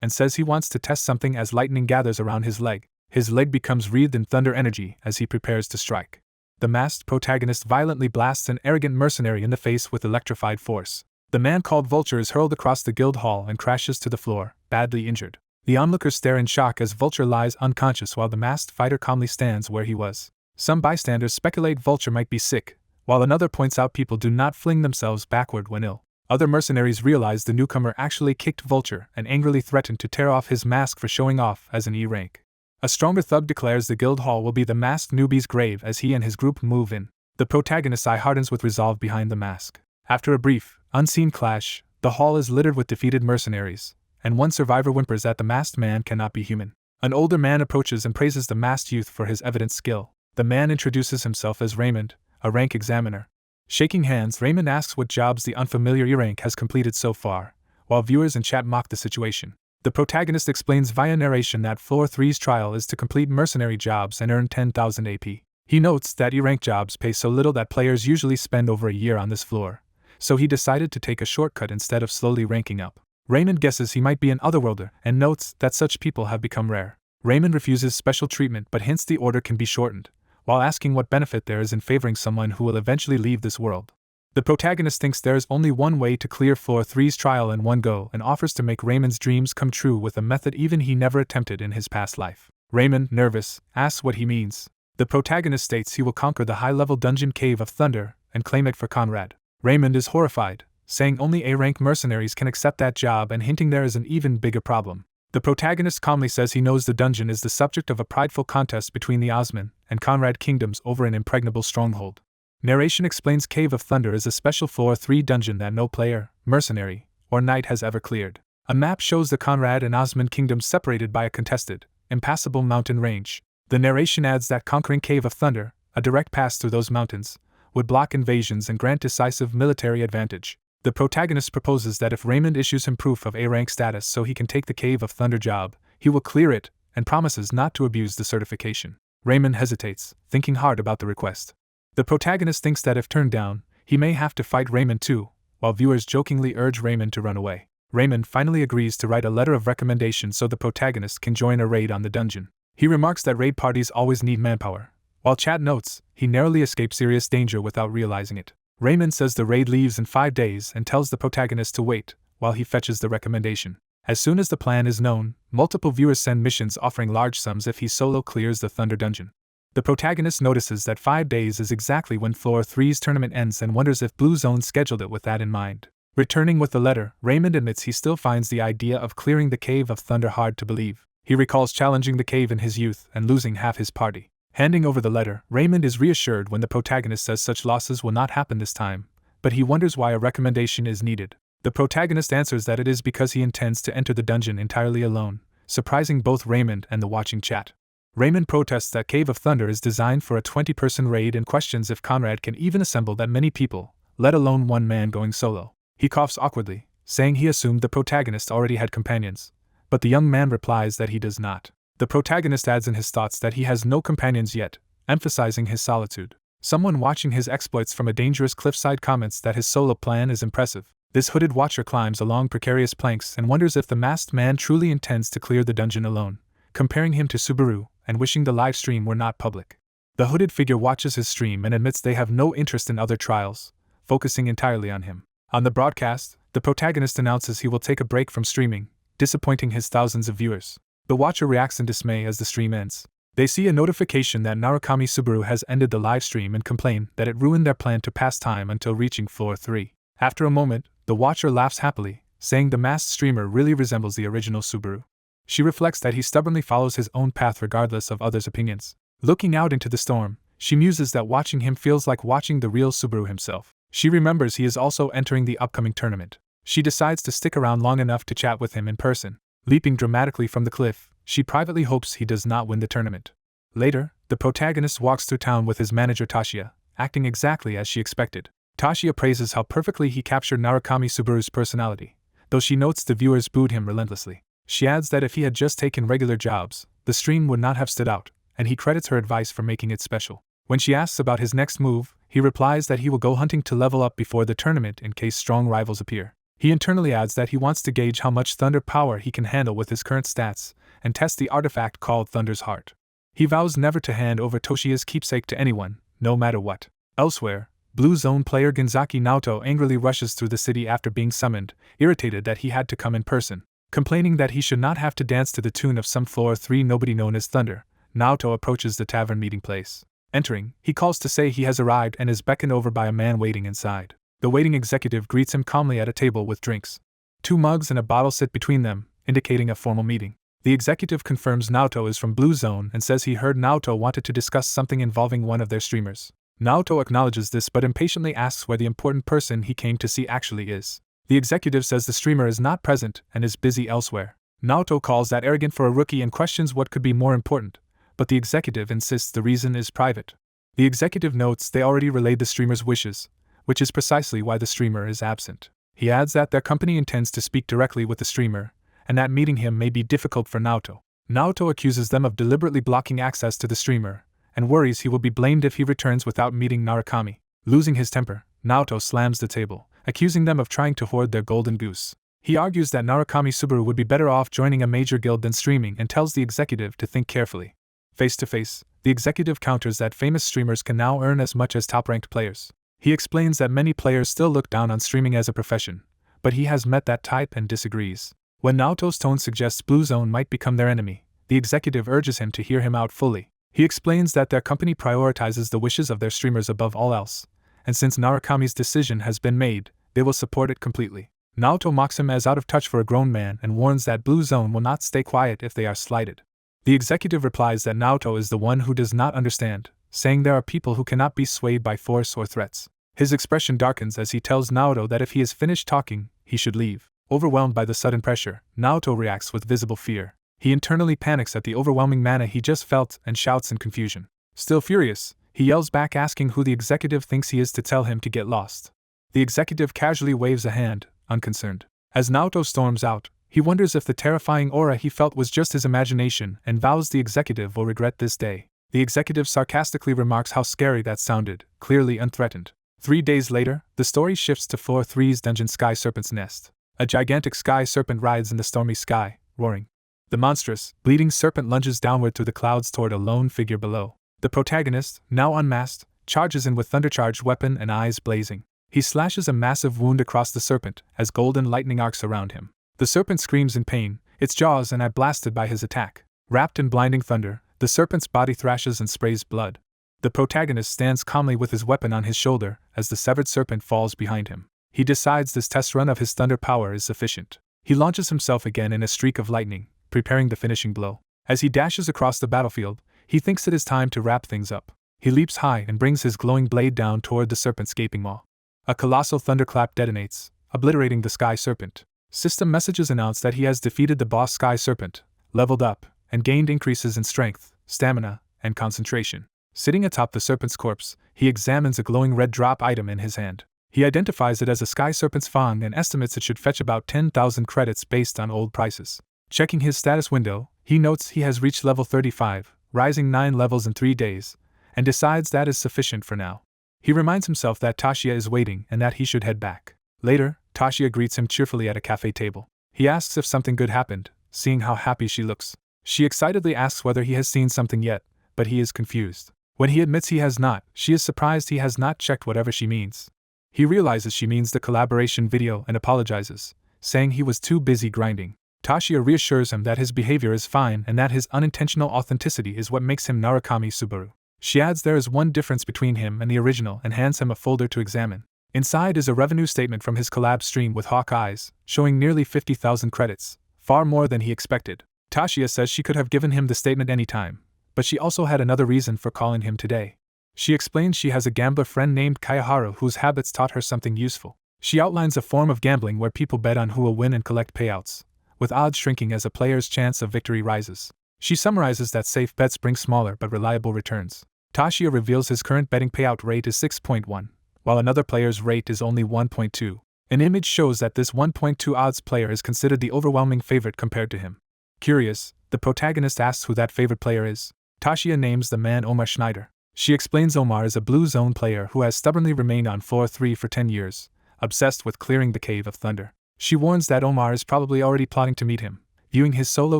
and says he wants to test something as lightning gathers around his leg. His leg becomes wreathed in thunder energy as he prepares to strike. The masked protagonist violently blasts an arrogant mercenary in the face with electrified force. The man called Vulture is hurled across the guild hall and crashes to the floor, badly injured. The onlookers stare in shock as Vulture lies unconscious while the masked fighter calmly stands where he was. Some bystanders speculate Vulture might be sick, while another points out people do not fling themselves backward when ill. Other mercenaries realize the newcomer actually kicked Vulture and angrily threaten to tear off his mask for showing off as an E-rank. A stronger thug declares the guild hall will be the masked newbie's grave as he and his group move in. The protagonist's eye hardens with resolve behind the mask. After a brief, unseen clash, the hall is littered with defeated mercenaries, and one survivor whimpers that the masked man cannot be human. An older man approaches and praises the masked youth for his evident skill. The man introduces himself as Raymond, a rank examiner. Shaking hands, Raymond asks what jobs the unfamiliar E-rank has completed so far, while viewers in chat mock the situation. The protagonist explains via narration that Floor 3's trial is to complete mercenary jobs and earn 10,000 AP. He notes that E-rank jobs pay so little that players usually spend over a year on this floor, so he decided to take a shortcut instead of slowly ranking up. Raymond guesses he might be an otherworlder and notes that such people have become rare. Raymond refuses special treatment but hints the order can be shortened, while asking what benefit there is in favoring someone who will eventually leave this world. The protagonist thinks there is only one way to clear Floor 3's trial in one go and offers to make Raymond's dreams come true with a method even he never attempted in his past life. Raymond, nervous, asks what he means. The protagonist states he will conquer the high-level dungeon Cave of Thunder and claim it for Conrad. Raymond is horrified, saying only A-rank mercenaries can accept that job and hinting there is an even bigger problem. The protagonist calmly says he knows the dungeon is the subject of a prideful contest between the Osman and Conrad kingdoms over an impregnable stronghold. Narration explains Cave of Thunder is a special Floor 3 dungeon that no player, mercenary, or knight has ever cleared. A map shows the Conrad and Osman kingdoms separated by a contested, impassable mountain range. The narration adds that conquering Cave of Thunder, a direct pass through those mountains, would block invasions and grant decisive military advantage. The protagonist proposes that if Raymond issues him proof of A-rank status so he can take the Cave of Thunder job, he will clear it, and promises not to abuse the certification. Raymond hesitates, thinking hard about the request. The protagonist thinks that if turned down, he may have to fight Raymond too, while viewers jokingly urge Raymond to run away. Raymond finally agrees to write a letter of recommendation so the protagonist can join a raid on the dungeon. He remarks that raid parties always need manpower. While chat notes, he narrowly escaped serious danger without realizing it. Raymond says the raid leaves in 5 days and tells the protagonist to wait, while he fetches the recommendation. As soon as the plan is known, multiple viewers send missions offering large sums if he solo clears the Thunder Dungeon. The protagonist notices that 5 days is exactly when Floor 3's tournament ends and wonders if Blue Zone scheduled it with that in mind. Returning with the letter, Raymond admits he still finds the idea of clearing the Cave of Thunder hard to believe. He recalls challenging the cave in his youth and losing half his party. Handing over the letter, Raymond is reassured when the protagonist says such losses will not happen this time, but he wonders why a recommendation is needed. The protagonist answers that it is because he intends to enter the dungeon entirely alone, surprising both Raymond and the watching chat. Raymond protests that Cave of Thunder is designed for a 20-person raid and questions if Conrad can even assemble that many people, let alone one man going solo. He coughs awkwardly, saying he assumed the protagonist already had companions, but the young man replies that he does not. The protagonist adds in his thoughts that he has no companions yet, emphasizing his solitude. Someone watching his exploits from a dangerous cliffside comments that his solo plan is impressive. This hooded watcher climbs along precarious planks and wonders if the masked man truly intends to clear the dungeon alone, comparing him to Subaru and wishing the live stream were not public. The hooded figure watches his stream and admits they have no interest in other trials, focusing entirely on him. On the broadcast, the protagonist announces he will take a break from streaming, disappointing his thousands of viewers. The watcher reacts in dismay as the stream ends. They see a notification that Narukami Subaru has ended the live stream and complain that it ruined their plan to pass time until reaching floor 3. After a moment, the watcher laughs happily, saying the masked streamer really resembles the original Subaru. She reflects that he stubbornly follows his own path regardless of others' opinions. Looking out into the storm, she muses that watching him feels like watching the real Subaru himself. She remembers he is also entering the upcoming tournament. She decides to stick around long enough to chat with him in person. Leaping dramatically from the cliff, she privately hopes he does not win the tournament. Later, the protagonist walks through town with his manager Tashiya, acting exactly as she expected. Tashiya praises how perfectly he captured Narukami Subaru's personality, though she notes the viewers booed him relentlessly. She adds that if he had just taken regular jobs, the stream would not have stood out, and he credits her advice for making it special. When she asks about his next move, he replies that he will go hunting to level up before the tournament in case strong rivals appear. He internally adds that he wants to gauge how much thunder power he can handle with his current stats, and test the artifact called Thunder's Heart. He vows never to hand over Toshiya's keepsake to anyone, no matter what. Elsewhere, Blue Zone player Genzaki Naoto angrily rushes through the city after being summoned, irritated that he had to come in person. Complaining that he should not have to dance to the tune of some floor 3 nobody known as Thunder, Naoto approaches the tavern meeting place. Entering, he calls to say he has arrived and is beckoned over by a man waiting inside. The waiting executive greets him calmly at a table with drinks. 2 mugs and a bottle sit between them, indicating a formal meeting. The executive confirms Naoto is from Blue Zone and says he heard Naoto wanted to discuss something involving one of their streamers. Naoto acknowledges this but impatiently asks where the important person he came to see actually is. The executive says the streamer is not present and is busy elsewhere. Naoto calls that arrogant for a rookie and questions what could be more important, but the executive insists the reason is private. The executive notes they already relayed the streamer's wishes, which is precisely why the streamer is absent. He adds that their company intends to speak directly with the streamer, and that meeting him may be difficult for Naoto. Naoto accuses them of deliberately blocking access to the streamer, and worries he will be blamed if he returns without meeting Narukami. Losing his temper, Naoto slams the table, accusing them of trying to hoard their golden goose. He argues that Narukami Subaru would be better off joining a major guild than streaming and tells the executive to think carefully. Face to face, the executive counters that famous streamers can now earn as much as top-ranked players. He explains that many players still look down on streaming as a profession, but he has met that type and disagrees. When Naoto's tone suggests Blue Zone might become their enemy, the executive urges him to hear him out fully. He explains that their company prioritizes the wishes of their streamers above all else, and since Narukami's decision has been made, they will support it completely. Naoto mocks him as out of touch for a grown man and warns that Blue Zone will not stay quiet if they are slighted. The executive replies that Naoto is the one who does not understand, saying there are people who cannot be swayed by force or threats. His expression darkens as he tells Naoto that if he is finished talking, he should leave. Overwhelmed by the sudden pressure, Naoto reacts with visible fear. He internally panics at the overwhelming mana he just felt and shouts in confusion. Still furious, he yells back asking who the executive thinks he is to tell him to get lost. The executive casually waves a hand, unconcerned. As Naoto storms out, he wonders if the terrifying aura he felt was just his imagination and vows the executive will regret this day. The executive sarcastically remarks how scary that sounded, clearly unthreatened. 3 days later, the story shifts to floor 3's dungeon Sky Serpent's Nest. A gigantic sky serpent rides in the stormy sky, roaring. The monstrous, bleeding serpent lunges downward through the clouds toward a lone figure below. The protagonist, now unmasked, charges in with thunder-charged weapon and eyes blazing. He slashes a massive wound across the serpent as golden lightning arcs around him. The serpent screams in pain, its jaws and eye blasted by his attack. Wrapped in blinding thunder, the serpent's body thrashes and sprays blood. The protagonist stands calmly with his weapon on his shoulder as the severed serpent falls behind him. He decides this test run of his thunder power is sufficient. He launches himself again in a streak of lightning, preparing the finishing blow. As he dashes across the battlefield, he thinks it is time to wrap things up. He leaps high and brings his glowing blade down toward the serpent's gaping maw. A colossal thunderclap detonates, obliterating the Sky Serpent. System messages announce that he has defeated the boss Sky Serpent, leveled up, and gained increases in strength, stamina, and concentration. Sitting atop the serpent's corpse, he examines a glowing red drop item in his hand. He identifies it as a Sky Serpent's Fang and estimates it should fetch about 10,000 credits based on old prices. Checking his status window, he notes he has reached level 35, rising 9 levels in 3 days, and decides that is sufficient for now. He reminds himself that Tashiya is waiting and that he should head back. Later, Tashiya greets him cheerfully at a cafe table. He asks if something good happened, seeing how happy she looks. She excitedly asks whether he has seen something yet, but he is confused. When he admits he has not, she is surprised he has not checked whatever she means. He realizes she means the collaboration video and apologizes, saying he was too busy grinding. Tashiya reassures him that his behavior is fine and that his unintentional authenticity is what makes him Narukami Subaru. She adds there is one difference between him and the original and hands him a folder to examine. Inside is a revenue statement from his collab stream with Hawk Eyes, showing nearly 50,000 credits, far more than he expected. Tashiya says she could have given him the statement anytime, but she also had another reason for calling him today. She explains she has a gambler friend named Kayaharu whose habits taught her something useful. She outlines a form of gambling where people bet on who will win and collect payouts, with odds shrinking as a player's chance of victory rises. She summarizes that safe bets bring smaller but reliable returns. Tashiya reveals his current betting payout rate is 6.1, while another player's rate is only 1.2. An image shows that this 1.2 odds player is considered the overwhelming favorite compared to him. Curious, the protagonist asks who that favorite player is. Tashiya names the man Omar Schneider. She explains Omar is a Blue Zone player who has stubbornly remained on floor 3 for 10 years, obsessed with clearing the Cave of Thunder. She warns that Omar is probably already plotting to meet him, viewing his solo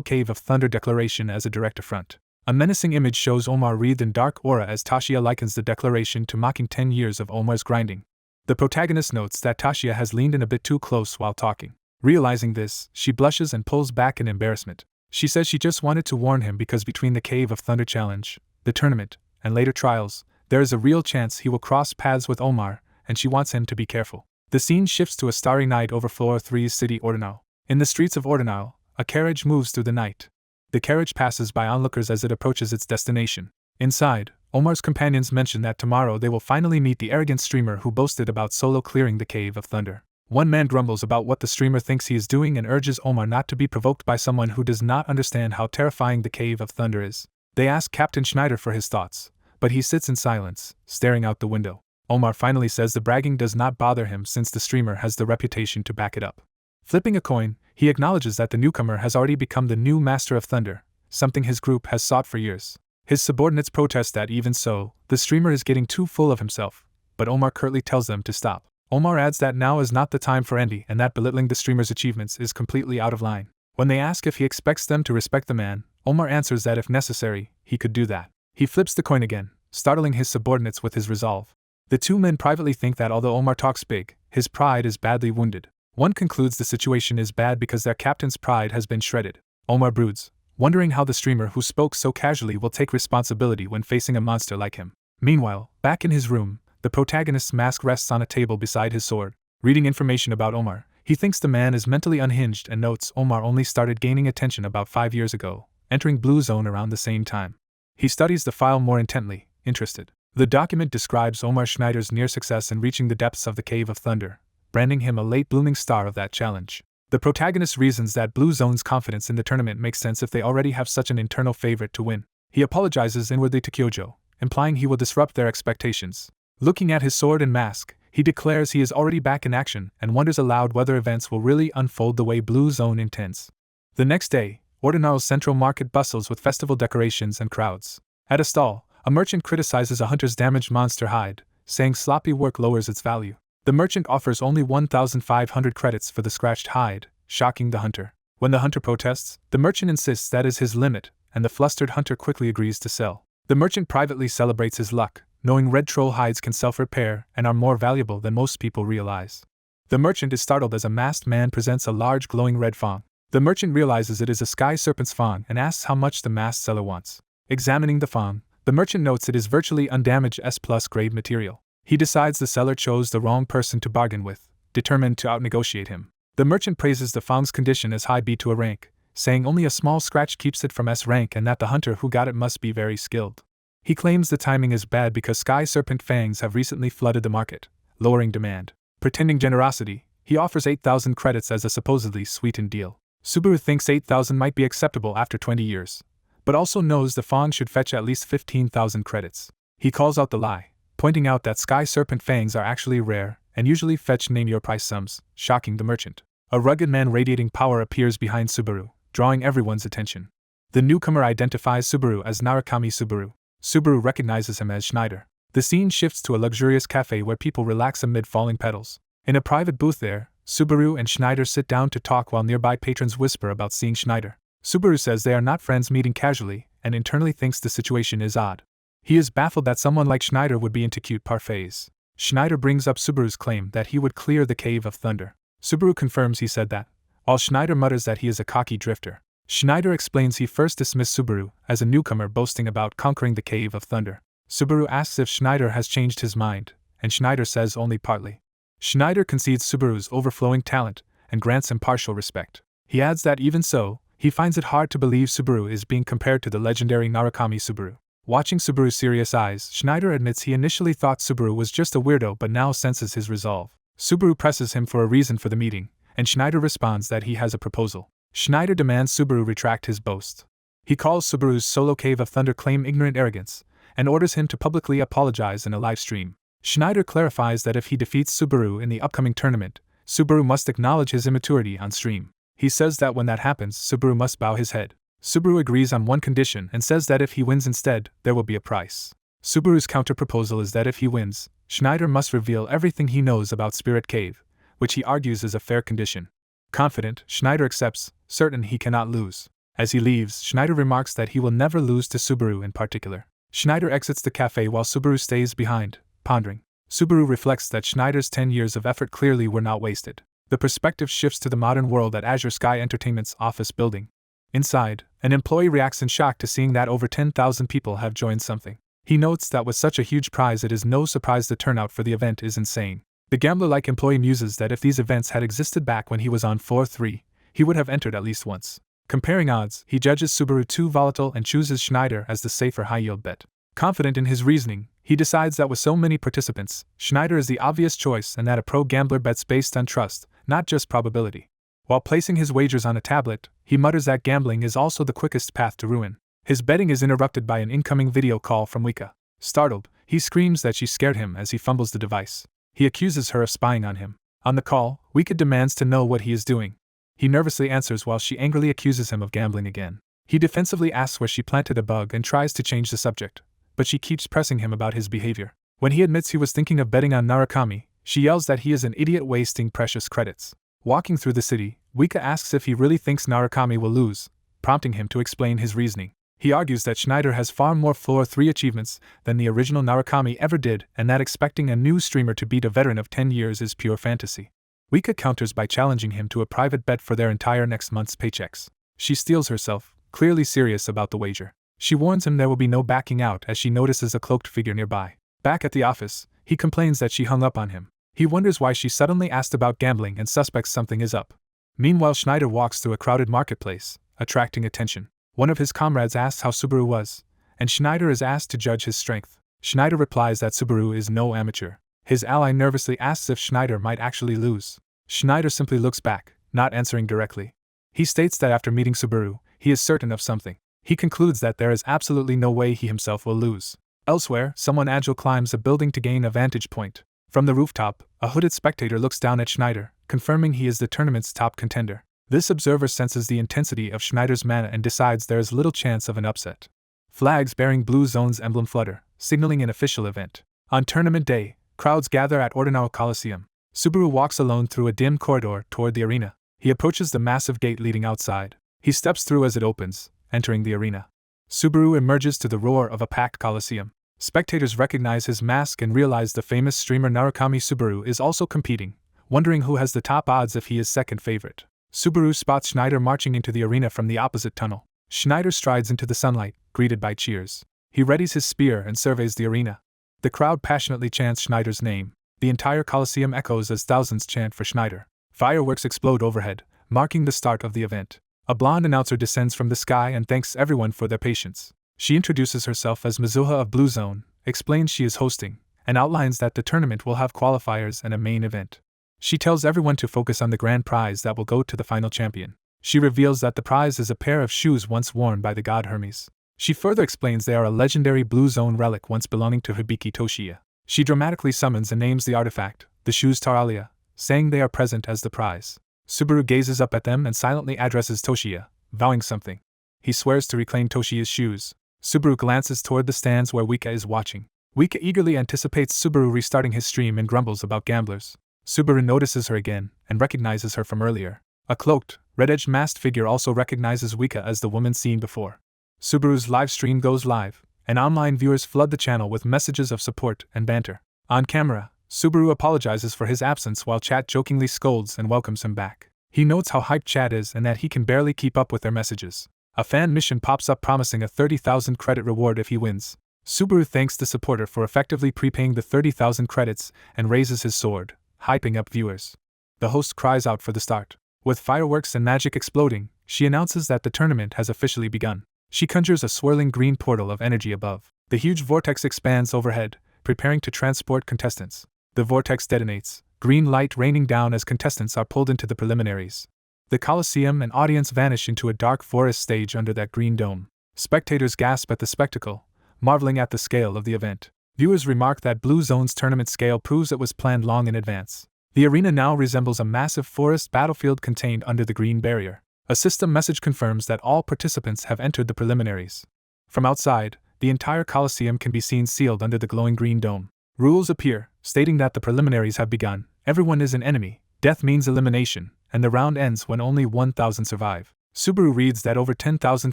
Cave of Thunder declaration as a direct affront. A menacing image shows Omar wreathed in dark aura as Tashiya likens the declaration to mocking 10 years of Omar's grinding. The protagonist notes that Tashiya has leaned in a bit too close while talking. Realizing this, she blushes and pulls back in embarrassment. She says she just wanted to warn him because between the Cave of Thunder challenge, the tournament, and later trials, there is a real chance he will cross paths with Omar, and she wants him to be careful. The scene shifts to a starry night over floor 3's city Ordinal. In the streets of Ordinal, a carriage moves through the night. The carriage passes by onlookers as it approaches its destination. Inside, Omar's companions mention that tomorrow they will finally meet the arrogant streamer who boasted about solo clearing the Cave of Thunder. One man grumbles about what the streamer thinks he is doing and urges Omar not to be provoked by someone who does not understand how terrifying the Cave of Thunder is. They ask Captain Schneider for his thoughts, but he sits in silence, staring out the window. Omar finally says the bragging does not bother him since the streamer has the reputation to back it up. Flipping a coin, he acknowledges that the newcomer has already become the new Master of Thunder, something his group has sought for years. His subordinates protest that even so, the streamer is getting too full of himself, but Omar curtly tells them to stop. Omar adds that now is not the time for envy and that belittling the streamer's achievements is completely out of line. When they ask if he expects them to respect the man, Omar answers that if necessary, he could do that. He flips the coin again, startling his subordinates with his resolve. The two men privately think that although Omar talks big, his pride is badly wounded. One concludes the situation is bad because their captain's pride has been shredded. Omar broods, wondering how the streamer who spoke so casually will take responsibility when facing a monster like him. Meanwhile, back in his room, the protagonist's mask rests on a table beside his sword. Reading information about Omar, he thinks the man is mentally unhinged and notes Omar only started gaining attention about 5 years ago, entering Blue Zone around the same time. He studies the file more intently, interested. The document describes Omar Schneider's near success in reaching the depths of the Cave of Thunder, branding him a late blooming star of that challenge. The protagonist reasons that Blue Zone's confidence in the tournament makes sense if they already have such an internal favorite to win. He apologizes inwardly to Kyojo, implying he will disrupt their expectations. Looking at his sword and mask, he declares he is already back in action and wonders aloud whether events will really unfold the way Blue Zone intends. The next day, Ordinal's central market bustles with festival decorations and crowds. At a stall, a merchant criticizes a hunter's damaged monster hide, saying sloppy work lowers its value. The merchant offers only 1,500 credits for the scratched hide, shocking the hunter. When the hunter protests, the merchant insists that is his limit, and the flustered hunter quickly agrees to sell. The merchant privately celebrates his luck, knowing red troll hides can self-repair and are more valuable than most people realize. The merchant is startled as a masked man presents a large glowing red fawn. The merchant realizes it is a sky serpent's fawn and asks how much the masked seller wants. Examining the fawn, the merchant notes it is virtually undamaged S+ grade material. He decides the seller chose the wrong person to bargain with, determined to outnegotiate him. The merchant praises the fawn's condition as high B to a rank, saying only a small scratch keeps it from S rank and that the hunter who got it must be very skilled. He claims the timing is bad because sky serpent fangs have recently flooded the market, lowering demand. Pretending generosity, he offers 8,000 credits as a supposedly sweetened deal. Subaru thinks 8,000 might be acceptable after 20 years, but also knows the fawn should fetch at least 15,000 credits. He calls out the lie, pointing out that sky serpent fangs are actually rare and usually fetch name-your-price sums, shocking the merchant. A rugged man radiating power appears behind Subaru, drawing everyone's attention. The newcomer identifies Subaru as Narukami Subaru. Subaru recognizes him as Schneider. The scene shifts to a luxurious cafe where people relax amid falling petals. In a private booth there, Subaru and Schneider sit down to talk while nearby patrons whisper about seeing Schneider. Subaru says they are not friends meeting casually, and internally thinks the situation is odd. He is baffled that someone like Schneider would be into cute parfaits. Schneider brings up Subaru's claim that he would clear the Cave of Thunder. Subaru confirms he said that, while Schneider mutters that he is a cocky drifter. Schneider explains he first dismissed Subaru as a newcomer boasting about conquering the Cave of Thunder. Subaru asks if Schneider has changed his mind, and Schneider says only partly. Schneider concedes Subaru's overflowing talent and grants him partial respect. He adds that even so, he finds it hard to believe Subaru is being compared to the legendary Narukami Subaru. Watching Subaru's serious eyes, Schneider admits he initially thought Subaru was just a weirdo but now senses his resolve. Subaru presses him for a reason for the meeting, and Schneider responds that he has a proposal. Schneider demands Subaru retract his boast. He calls Subaru's solo Cave of Thunder claim ignorant arrogance, and orders him to publicly apologize in a live stream. Schneider clarifies that if he defeats Subaru in the upcoming tournament, Subaru must acknowledge his immaturity on stream. He says that when that happens, Subaru must bow his head. Subaru agrees on one condition and says that if he wins instead, there will be a price. Subaru's counter-proposal is that if he wins, Schneider must reveal everything he knows about Spirit Cave, which he argues is a fair condition. Confident, Schneider accepts, certain he cannot lose. As he leaves, Schneider remarks that he will never lose to Subaru in particular. Schneider exits the cafe while Subaru stays behind, pondering. Subaru reflects that Schneider's 10 years of effort clearly were not wasted. The perspective shifts to the modern world at Azure Sky Entertainment's office building. Inside, an employee reacts in shock to seeing that over 10,000 people have joined something. He notes that with such a huge prize, it is no surprise the turnout for the event is insane. The gambler-like employee muses that if these events had existed back when he was on floor 3, he would have entered at least once. Comparing odds, he judges Subaru too volatile and chooses Schneider as the safer high-yield bet. Confident in his reasoning, he decides that with so many participants, Schneider is the obvious choice and that a pro gambler bets based on trust, not just probability. While placing his wagers on a tablet, he mutters that gambling is also the quickest path to ruin. His betting is interrupted by an incoming video call from Wika. Startled, he screams that she scared him as he fumbles the device. He accuses her of spying on him. On the call, Wika demands to know what he is doing. He nervously answers while she angrily accuses him of gambling again. He defensively asks where she planted a bug and tries to change the subject, but she keeps pressing him about his behavior. When he admits he was thinking of betting on Narukami, she yells that he is an idiot wasting precious credits. Walking through the city, Wika asks if he really thinks Narukami will lose, prompting him to explain his reasoning. He argues that Schneider has far more floor 3 achievements than the original Narukami ever did, and that expecting a new streamer to beat a veteran of 10 years is pure fantasy. Wika counters by challenging him to a private bet for their entire next month's paychecks. She steels herself, clearly serious about the wager. She warns him there will be no backing out as she notices a cloaked figure nearby. Back at the office, he complains that she hung up on him. He wonders why she suddenly asked about gambling and suspects something is up. Meanwhile, Schneider walks through a crowded marketplace, attracting attention. One of his comrades asks how Subaru was, and Schneider is asked to judge his strength. Schneider replies that Subaru is no amateur. His ally nervously asks if Schneider might actually lose. Schneider simply looks back, not answering directly. He states that after meeting Subaru, he is certain of something. He concludes that there is absolutely no way he himself will lose. Elsewhere, someone agile climbs a building to gain a vantage point. From the rooftop, a hooded spectator looks down at Schneider, confirming he is the tournament's top contender. This observer senses the intensity of Schneider's mana and decides there is little chance of an upset. Flags bearing Blue Zone's emblem flutter, signaling an official event. On tournament day, crowds gather at Ordinal Coliseum. Subaru walks alone through a dim corridor toward the arena. He approaches the massive gate leading outside. He steps through as it opens, entering the arena. Subaru emerges to the roar of a packed coliseum. Spectators recognize his mask and realize the famous streamer Narukami Subaru is also competing, wondering who has the top odds if he is second favorite. Subaru spots Schneider marching into the arena from the opposite tunnel. Schneider strides into the sunlight, greeted by cheers. He readies his spear and surveys the arena. The crowd passionately chants Schneider's name. The entire coliseum echoes as thousands chant for Schneider. Fireworks explode overhead, marking the start of the event. A blonde announcer descends from the sky and thanks everyone for their patience. She introduces herself as Mizuha of Blue Zone, explains she is hosting, and outlines that the tournament will have qualifiers and a main event. She tells everyone to focus on the grand prize that will go to the final champion. She reveals that the prize is a pair of shoes once worn by the god Hermes. She further explains they are a legendary Blue Zone relic once belonging to Hibiki Toshiya. She dramatically summons and names the artifact, the shoes Taralia, saying they are present as the prize. Subaru gazes up at them and silently addresses Toshiya, vowing something. He swears to reclaim Toshiya's shoes. Subaru glances toward the stands where Wika is watching. Wika eagerly anticipates Subaru restarting his stream and grumbles about gamblers. Subaru notices her again and recognizes her from earlier. A cloaked, red-edged masked figure also recognizes Wika as the woman seen before. Subaru's live stream goes live, and online viewers flood the channel with messages of support and banter. On camera, Subaru apologizes for his absence while chat jokingly scolds and welcomes him back. He notes how hyped chat is and that he can barely keep up with their messages. A fan mission pops up promising a 30,000 credit reward if he wins. Subaru thanks the supporter for effectively prepaying the 30,000 credits and raises his sword, hyping up viewers. The host cries out for the start. With fireworks and magic exploding, she announces that the tournament has officially begun. She conjures a swirling green portal of energy above. The huge vortex expands overhead, preparing to transport contestants. The vortex detonates, green light raining down as contestants are pulled into the preliminaries. The Colosseum and audience vanish into a dark forest stage under that green dome. Spectators gasp at the spectacle, marveling at the scale of the event. Viewers remark that Blue Zone's tournament scale proves it was planned long in advance. The arena now resembles a massive forest battlefield contained under the green barrier. A system message confirms that all participants have entered the preliminaries. From outside, the entire Colosseum can be seen sealed under the glowing green dome. Rules appear, stating that the preliminaries have begun. Everyone is an enemy, death means elimination, and the round ends when only 1,000 survive. Subaru reads that over 10,000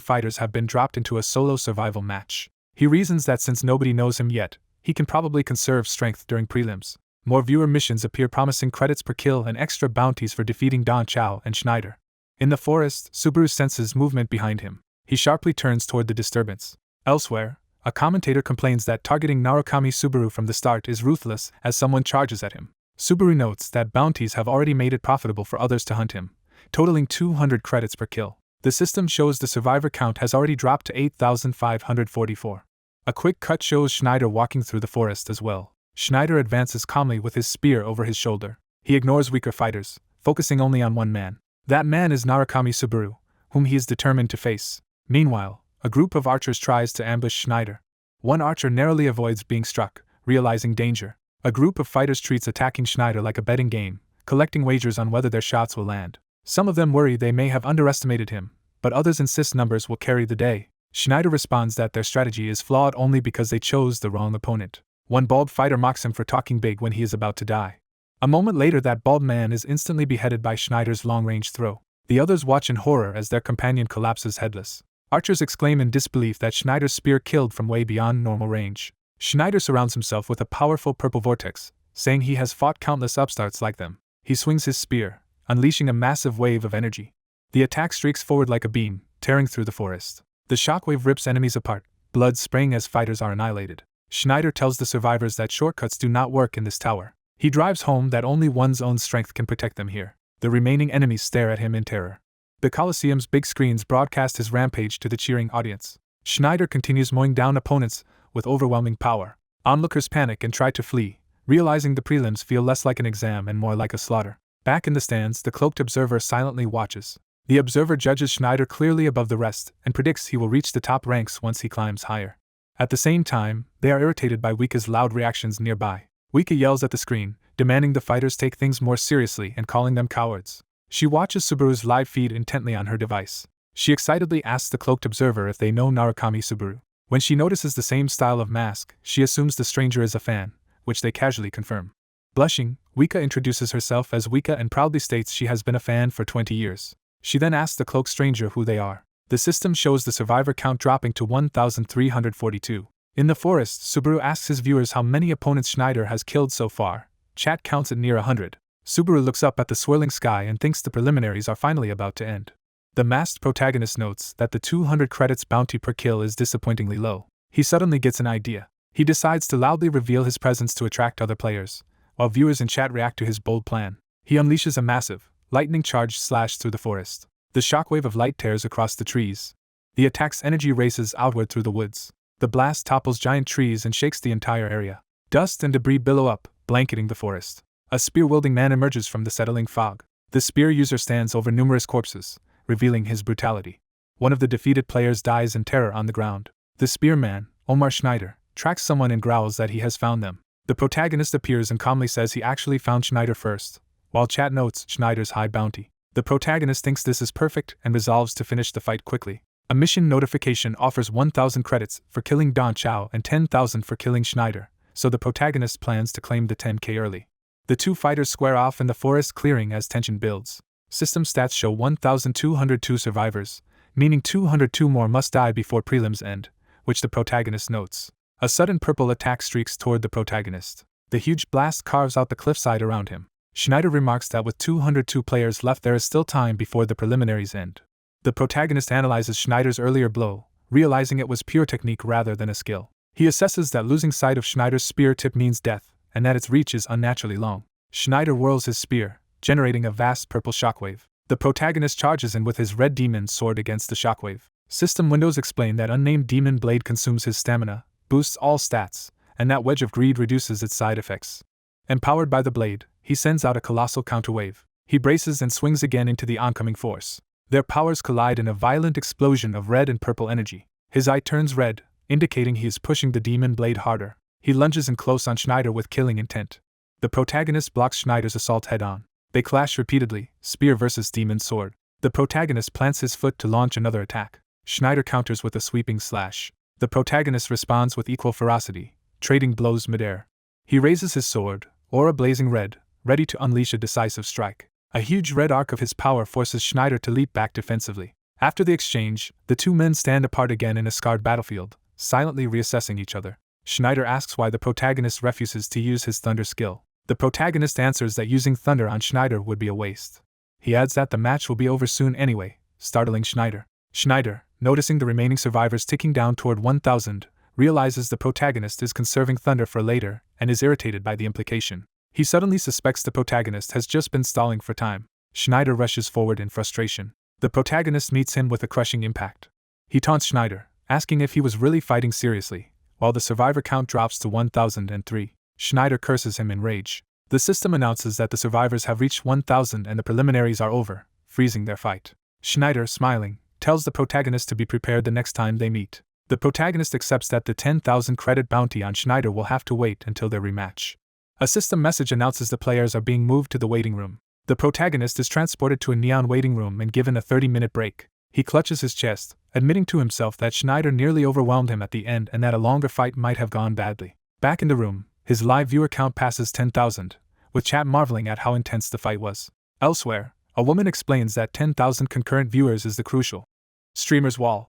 fighters have been dropped into a solo survival match. He reasons that since nobody knows him yet, he can probably conserve strength during prelims. More viewer missions appear promising credits per kill and extra bounties for defeating Don Chow and Schneider. In the forest, Subaru senses movement behind him. He sharply turns toward the disturbance. Elsewhere, a commentator complains that targeting Narukami Subaru from the start is ruthless as someone charges at him. Subaru notes that bounties have already made it profitable for others to hunt him, totaling 200 credits per kill. The system shows the survivor count has already dropped to 8,544. A quick cut shows Schneider walking through the forest as well. Schneider advances calmly with his spear over his shoulder. He ignores weaker fighters, focusing only on one man. That man is Narukami Subaru, whom he is determined to face. Meanwhile, a group of archers tries to ambush Schneider. One archer narrowly avoids being struck, realizing danger. A group of fighters treats attacking Schneider like a betting game, collecting wagers on whether their shots will land. Some of them worry they may have underestimated him, but others insist numbers will carry the day. Schneider responds that their strategy is flawed only because they chose the wrong opponent. One bald fighter mocks him for talking big when he is about to die. A moment later, that bald man is instantly beheaded by Schneider's long-range throw. The others watch in horror as their companion collapses headless. Archers exclaim in disbelief that Schneider's spear killed from way beyond normal range. Schneider surrounds himself with a powerful purple vortex, saying he has fought countless upstarts like them. He swings his spear, unleashing a massive wave of energy. The attack streaks forward like a beam, tearing through the forest. The shockwave rips enemies apart, blood spraying as fighters are annihilated. Schneider tells the survivors that shortcuts do not work in this tower. He drives home that only one's own strength can protect them here. The remaining enemies stare at him in terror. The Colosseum's big screens broadcast his rampage to the cheering audience. Schneider continues mowing down opponents with overwhelming power. Onlookers panic and try to flee, realizing the prelims feel less like an exam and more like a slaughter. Back in the stands, the cloaked observer silently watches. The observer judges Schneider clearly above the rest and predicts he will reach the top ranks once he climbs higher. At the same time, they are irritated by Wika's loud reactions nearby. Wika yells at the screen, demanding the fighters take things more seriously and calling them cowards. She watches Subaru's live feed intently on her device. She excitedly asks the cloaked observer if they know Narukami Subaru. When she notices the same style of mask, she assumes the stranger is a fan, which they casually confirm. Blushing, Wika introduces herself as Wika and proudly states she has been a fan for 20 years. She then asks the cloaked stranger who they are. The system shows the survivor count dropping to 1,342. In the forest, Subaru asks his viewers how many opponents Schneider has killed so far. Chat counts it near 100. Subaru looks up at the swirling sky and thinks the preliminaries are finally about to end. The masked protagonist notes that the 200 credits bounty per kill is disappointingly low. He suddenly gets an idea. He decides to loudly reveal his presence to attract other players, while viewers in chat react to his bold plan. He unleashes a massive, lightning-charged slash through the forest. The shockwave of light tears across the trees. The attack's energy races outward through the woods. The blast topples giant trees and shakes the entire area. Dust and debris billow up, blanketing the forest. A spear-wielding man emerges from the settling fog. The spear user stands over numerous corpses, revealing his brutality. One of the defeated players dies in terror on the ground. The spearman, Omar Schneider, tracks someone and growls that he has found them. The protagonist appears and calmly says he actually found Schneider first, while chat notes Schneider's high bounty. The protagonist thinks this is perfect and resolves to finish the fight quickly. A mission notification offers 1,000 credits for killing Don Chow and 10,000 for killing Schneider, so the protagonist plans to claim the 10k early. The two fighters square off in the forest clearing as tension builds. System stats show 1,202 survivors, meaning 202 more must die before prelims end, which the protagonist notes. A sudden purple attack streaks toward the protagonist. The huge blast carves out the cliffside around him. Schneider remarks that with 202 players left there is still time before the preliminaries end. The protagonist analyzes Schneider's earlier blow, realizing it was pure technique rather than a skill. He assesses that losing sight of Schneider's spear tip means death, and that its reach is unnaturally long. Schneider whirls his spear, generating a vast purple shockwave. The protagonist charges in with his red demon sword against the shockwave. System windows explain that unnamed demon blade consumes his stamina, boosts all stats, and that wedge of greed reduces its side effects. Empowered by the blade, he sends out a colossal counterwave. He braces and swings again into the oncoming force. Their powers collide in a violent explosion of red and purple energy. His eye turns red, indicating he is pushing the demon blade harder. He lunges in close on Schneider with killing intent. The protagonist blocks Schneider's assault head-on. They clash repeatedly, spear versus demon sword. The protagonist plants his foot to launch another attack. Schneider counters with a sweeping slash. The protagonist responds with equal ferocity, trading blows midair. He raises his sword, aura blazing red, ready to unleash a decisive strike. A huge red arc of his power forces Schneider to leap back defensively. After the exchange, the two men stand apart again in a scarred battlefield, silently reassessing each other. Schneider asks why the protagonist refuses to use his thunder skill. The protagonist answers that using thunder on Schneider would be a waste. He adds that the match will be over soon anyway, startling Schneider. Schneider, noticing the remaining survivors ticking down toward 1,000, realizes the protagonist is conserving thunder for later and is irritated by the implication. He suddenly suspects the protagonist has just been stalling for time. Schneider rushes forward in frustration. The protagonist meets him with a crushing impact. He taunts Schneider, asking if he was really fighting seriously, while the survivor count drops to 1,003. Schneider curses him in rage. The system announces that the survivors have reached 1,000 and the preliminaries are over, freezing their fight. Schneider, smiling, tells the protagonist to be prepared the next time they meet. The protagonist accepts that the 10,000 credit bounty on Schneider will have to wait until their rematch. A system message announces the players are being moved to the waiting room. The protagonist is transported to a neon waiting room and given a 30-minute break. He clutches his chest, admitting to himself that Schneider nearly overwhelmed him at the end and that a longer fight might have gone badly. Back in the room, his live viewer count passes 10,000, with chat marveling at how intense the fight was. Elsewhere, a woman explains that 10,000 concurrent viewers is the crucial streamer's wall,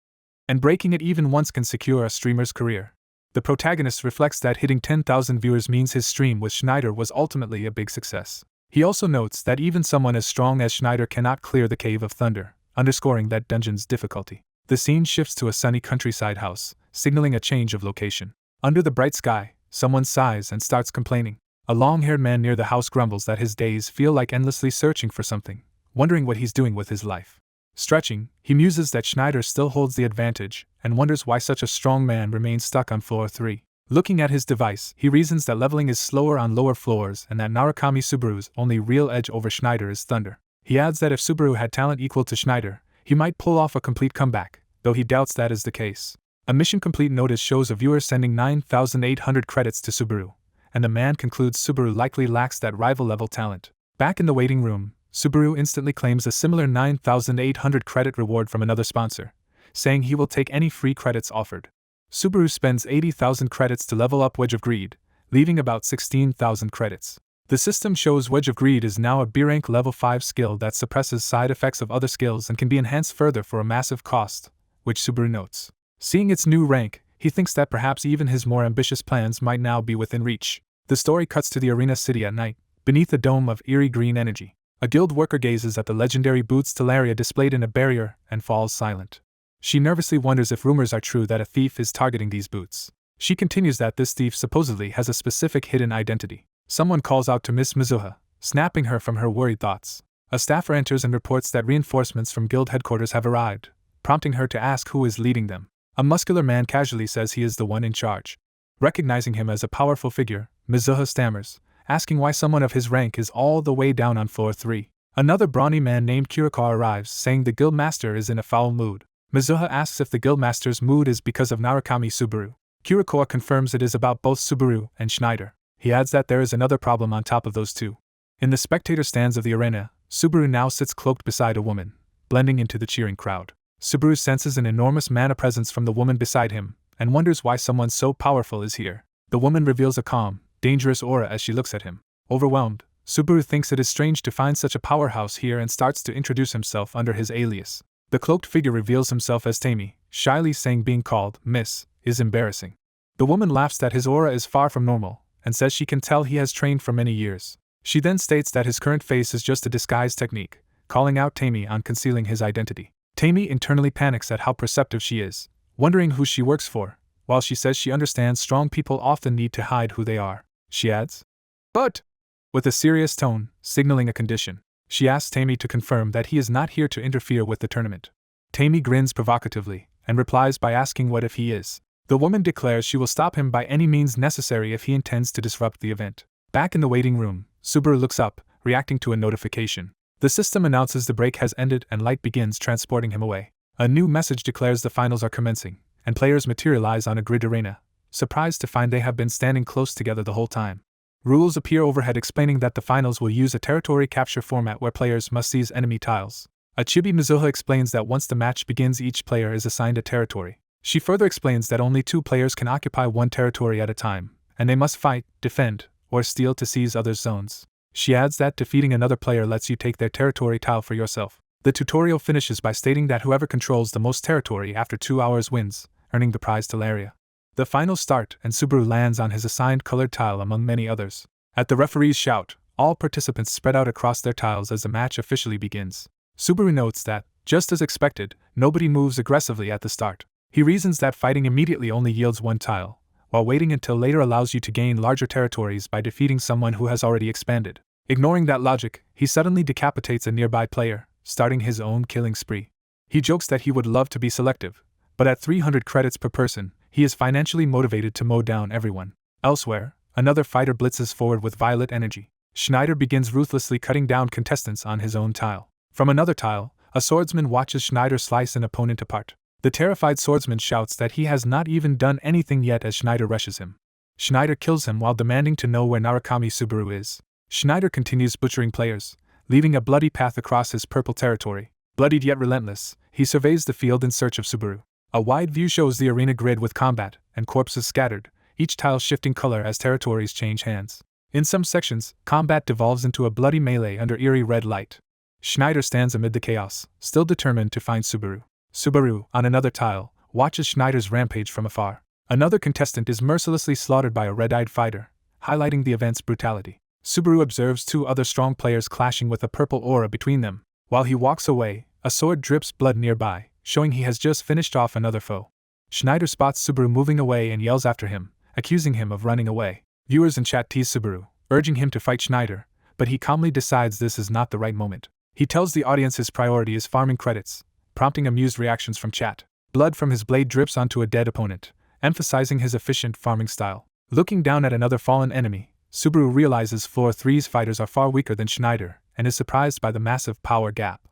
and breaking it even once can secure a streamer's career. The protagonist reflects that hitting 10,000 viewers means his stream with Schneider was ultimately a big success. He also notes that even someone as strong as Schneider cannot clear the Cave of Thunder, underscoring that dungeon's difficulty. The scene shifts to a sunny countryside house, signaling a change of location. Under the bright sky, someone sighs and starts complaining. A long-haired man near the house grumbles that his days feel like endlessly searching for something, wondering what he's doing with his life. Stretching, he muses that Schneider still holds the advantage, and wonders why such a strong man remains stuck on floor 3. Looking at his device, he reasons that leveling is slower on lower floors and that Narukami Subaru's only real edge over Schneider is thunder. He adds that if Subaru had talent equal to Schneider, he might pull off a complete comeback, though he doubts that is the case. A mission complete notice shows a viewer sending 9,800 credits to Subaru, and the man concludes Subaru likely lacks that rival-level talent. Back in the waiting room, Subaru instantly claims a similar 9,800 credit reward from another sponsor, saying he will take any free credits offered. Subaru spends 80,000 credits to level up Wedge of Greed, leaving about 16,000 credits. The system shows Wedge of Greed is now a B-rank level 5 skill that suppresses side effects of other skills and can be enhanced further for a massive cost, which Subaru notes. Seeing its new rank, he thinks that perhaps even his more ambitious plans might now be within reach. The story cuts to the arena city at night, beneath a dome of eerie green energy. A guild worker gazes at the legendary boots Stellaria displayed in a barrier and falls silent. She nervously wonders if rumors are true that a thief is targeting these boots. She continues that this thief supposedly has a specific hidden identity. Someone calls out to Miss Mizuha, snapping her from her worried thoughts. A staffer enters and reports that reinforcements from guild headquarters have arrived, prompting her to ask who is leading them. A muscular man casually says he is the one in charge. Recognizing him as a powerful figure, Mizuha stammers, asking why someone of his rank is all the way down on floor 3. Another brawny man named Kirikawa arrives, saying the guildmaster is in a foul mood. Mizuha asks if the guildmaster's mood is because of Narukami Subaru. Kirikawa confirms it is about both Subaru and Schneider. He adds that there is another problem on top of those two. In the spectator stands of the arena, Subaru now sits cloaked beside a woman, blending into the cheering crowd. Subaru senses an enormous mana presence from the woman beside him, and wonders why someone so powerful is here. The woman reveals a calm, dangerous aura as she looks at him. Overwhelmed, Subaru thinks it is strange to find such a powerhouse here and starts to introduce himself under his alias. The cloaked figure reveals himself as Tammy, shyly saying being called Miss is embarrassing. The woman laughs that his aura is far from normal, and says she can tell he has trained for many years. She then states that his current face is just a disguise technique, calling out Tammy on concealing his identity. Tammy internally panics at how perceptive she is, wondering who she works for, while she says she understands strong people often need to hide who they are. She adds, "But," with a serious tone, signaling a condition. She asks Tammy to confirm that he is not here to interfere with the tournament. Tammy grins provocatively, and replies by asking what if he is. The woman declares she will stop him by any means necessary if he intends to disrupt the event. Back in the waiting room, Subaru looks up, reacting to a notification. The system announces the break has ended and light begins transporting him away. A new message declares the finals are commencing, and players materialize on a grid arena, surprised to find they have been standing close together the whole time. Rules appear overhead explaining that the finals will use a territory capture format where players must seize enemy tiles. A Chibi Mizuha explains that once the match begins each player is assigned a territory. She further explains that only 2 players can occupy one territory at a time, and they must fight, defend, or steal to seize others' zones. She adds that defeating another player lets you take their territory tile for yourself. The tutorial finishes by stating that whoever controls the most territory after 2 hours wins, earning the prize Talaria. The finals start and Subaru lands on his assigned colored tile among many others. At the referee's shout, all participants spread out across their tiles as the match officially begins. Subaru notes that, just as expected, nobody moves aggressively at the start. He reasons that fighting immediately only yields 1 tile, while waiting until later allows you to gain larger territories by defeating someone who has already expanded. Ignoring that logic, he suddenly decapitates a nearby player, starting his own killing spree. He jokes that he would love to be selective, but at 300 credits per person, he is financially motivated to mow down everyone. Elsewhere, another fighter blitzes forward with violet energy. Schneider begins ruthlessly cutting down contestants on his own tile. From another tile, a swordsman watches Schneider slice an opponent apart. The terrified swordsman shouts that he has not even done anything yet as Schneider rushes him. Schneider kills him while demanding to know where Narukami Subaru is. Schneider continues butchering players, leaving a bloody path across his purple territory. Bloodied yet relentless, he surveys the field in search of Subaru. A wide view shows the arena grid with combat and corpses scattered, each tile shifting color as territories change hands. In some sections, combat devolves into a bloody melee under eerie red light. Schneider stands amid the chaos, still determined to find Subaru. Subaru, on another tile, watches Schneider's rampage from afar. Another contestant is mercilessly slaughtered by a red-eyed fighter, highlighting the event's brutality. Subaru observes 2 other strong players clashing with a purple aura between them. While he walks away, a sword drips blood nearby, showing he has just finished off another foe. Schneider spots Subaru moving away and yells after him, accusing him of running away. Viewers in chat tease Subaru, urging him to fight Schneider, but he calmly decides this is not the right moment. He tells the audience his priority is farming credits, prompting amused reactions from chat. Blood from his blade drips onto a dead opponent, emphasizing his efficient farming style. Looking down at another fallen enemy, Subaru realizes Floor 3's fighters are far weaker than Schneider, and is surprised by the massive power gap.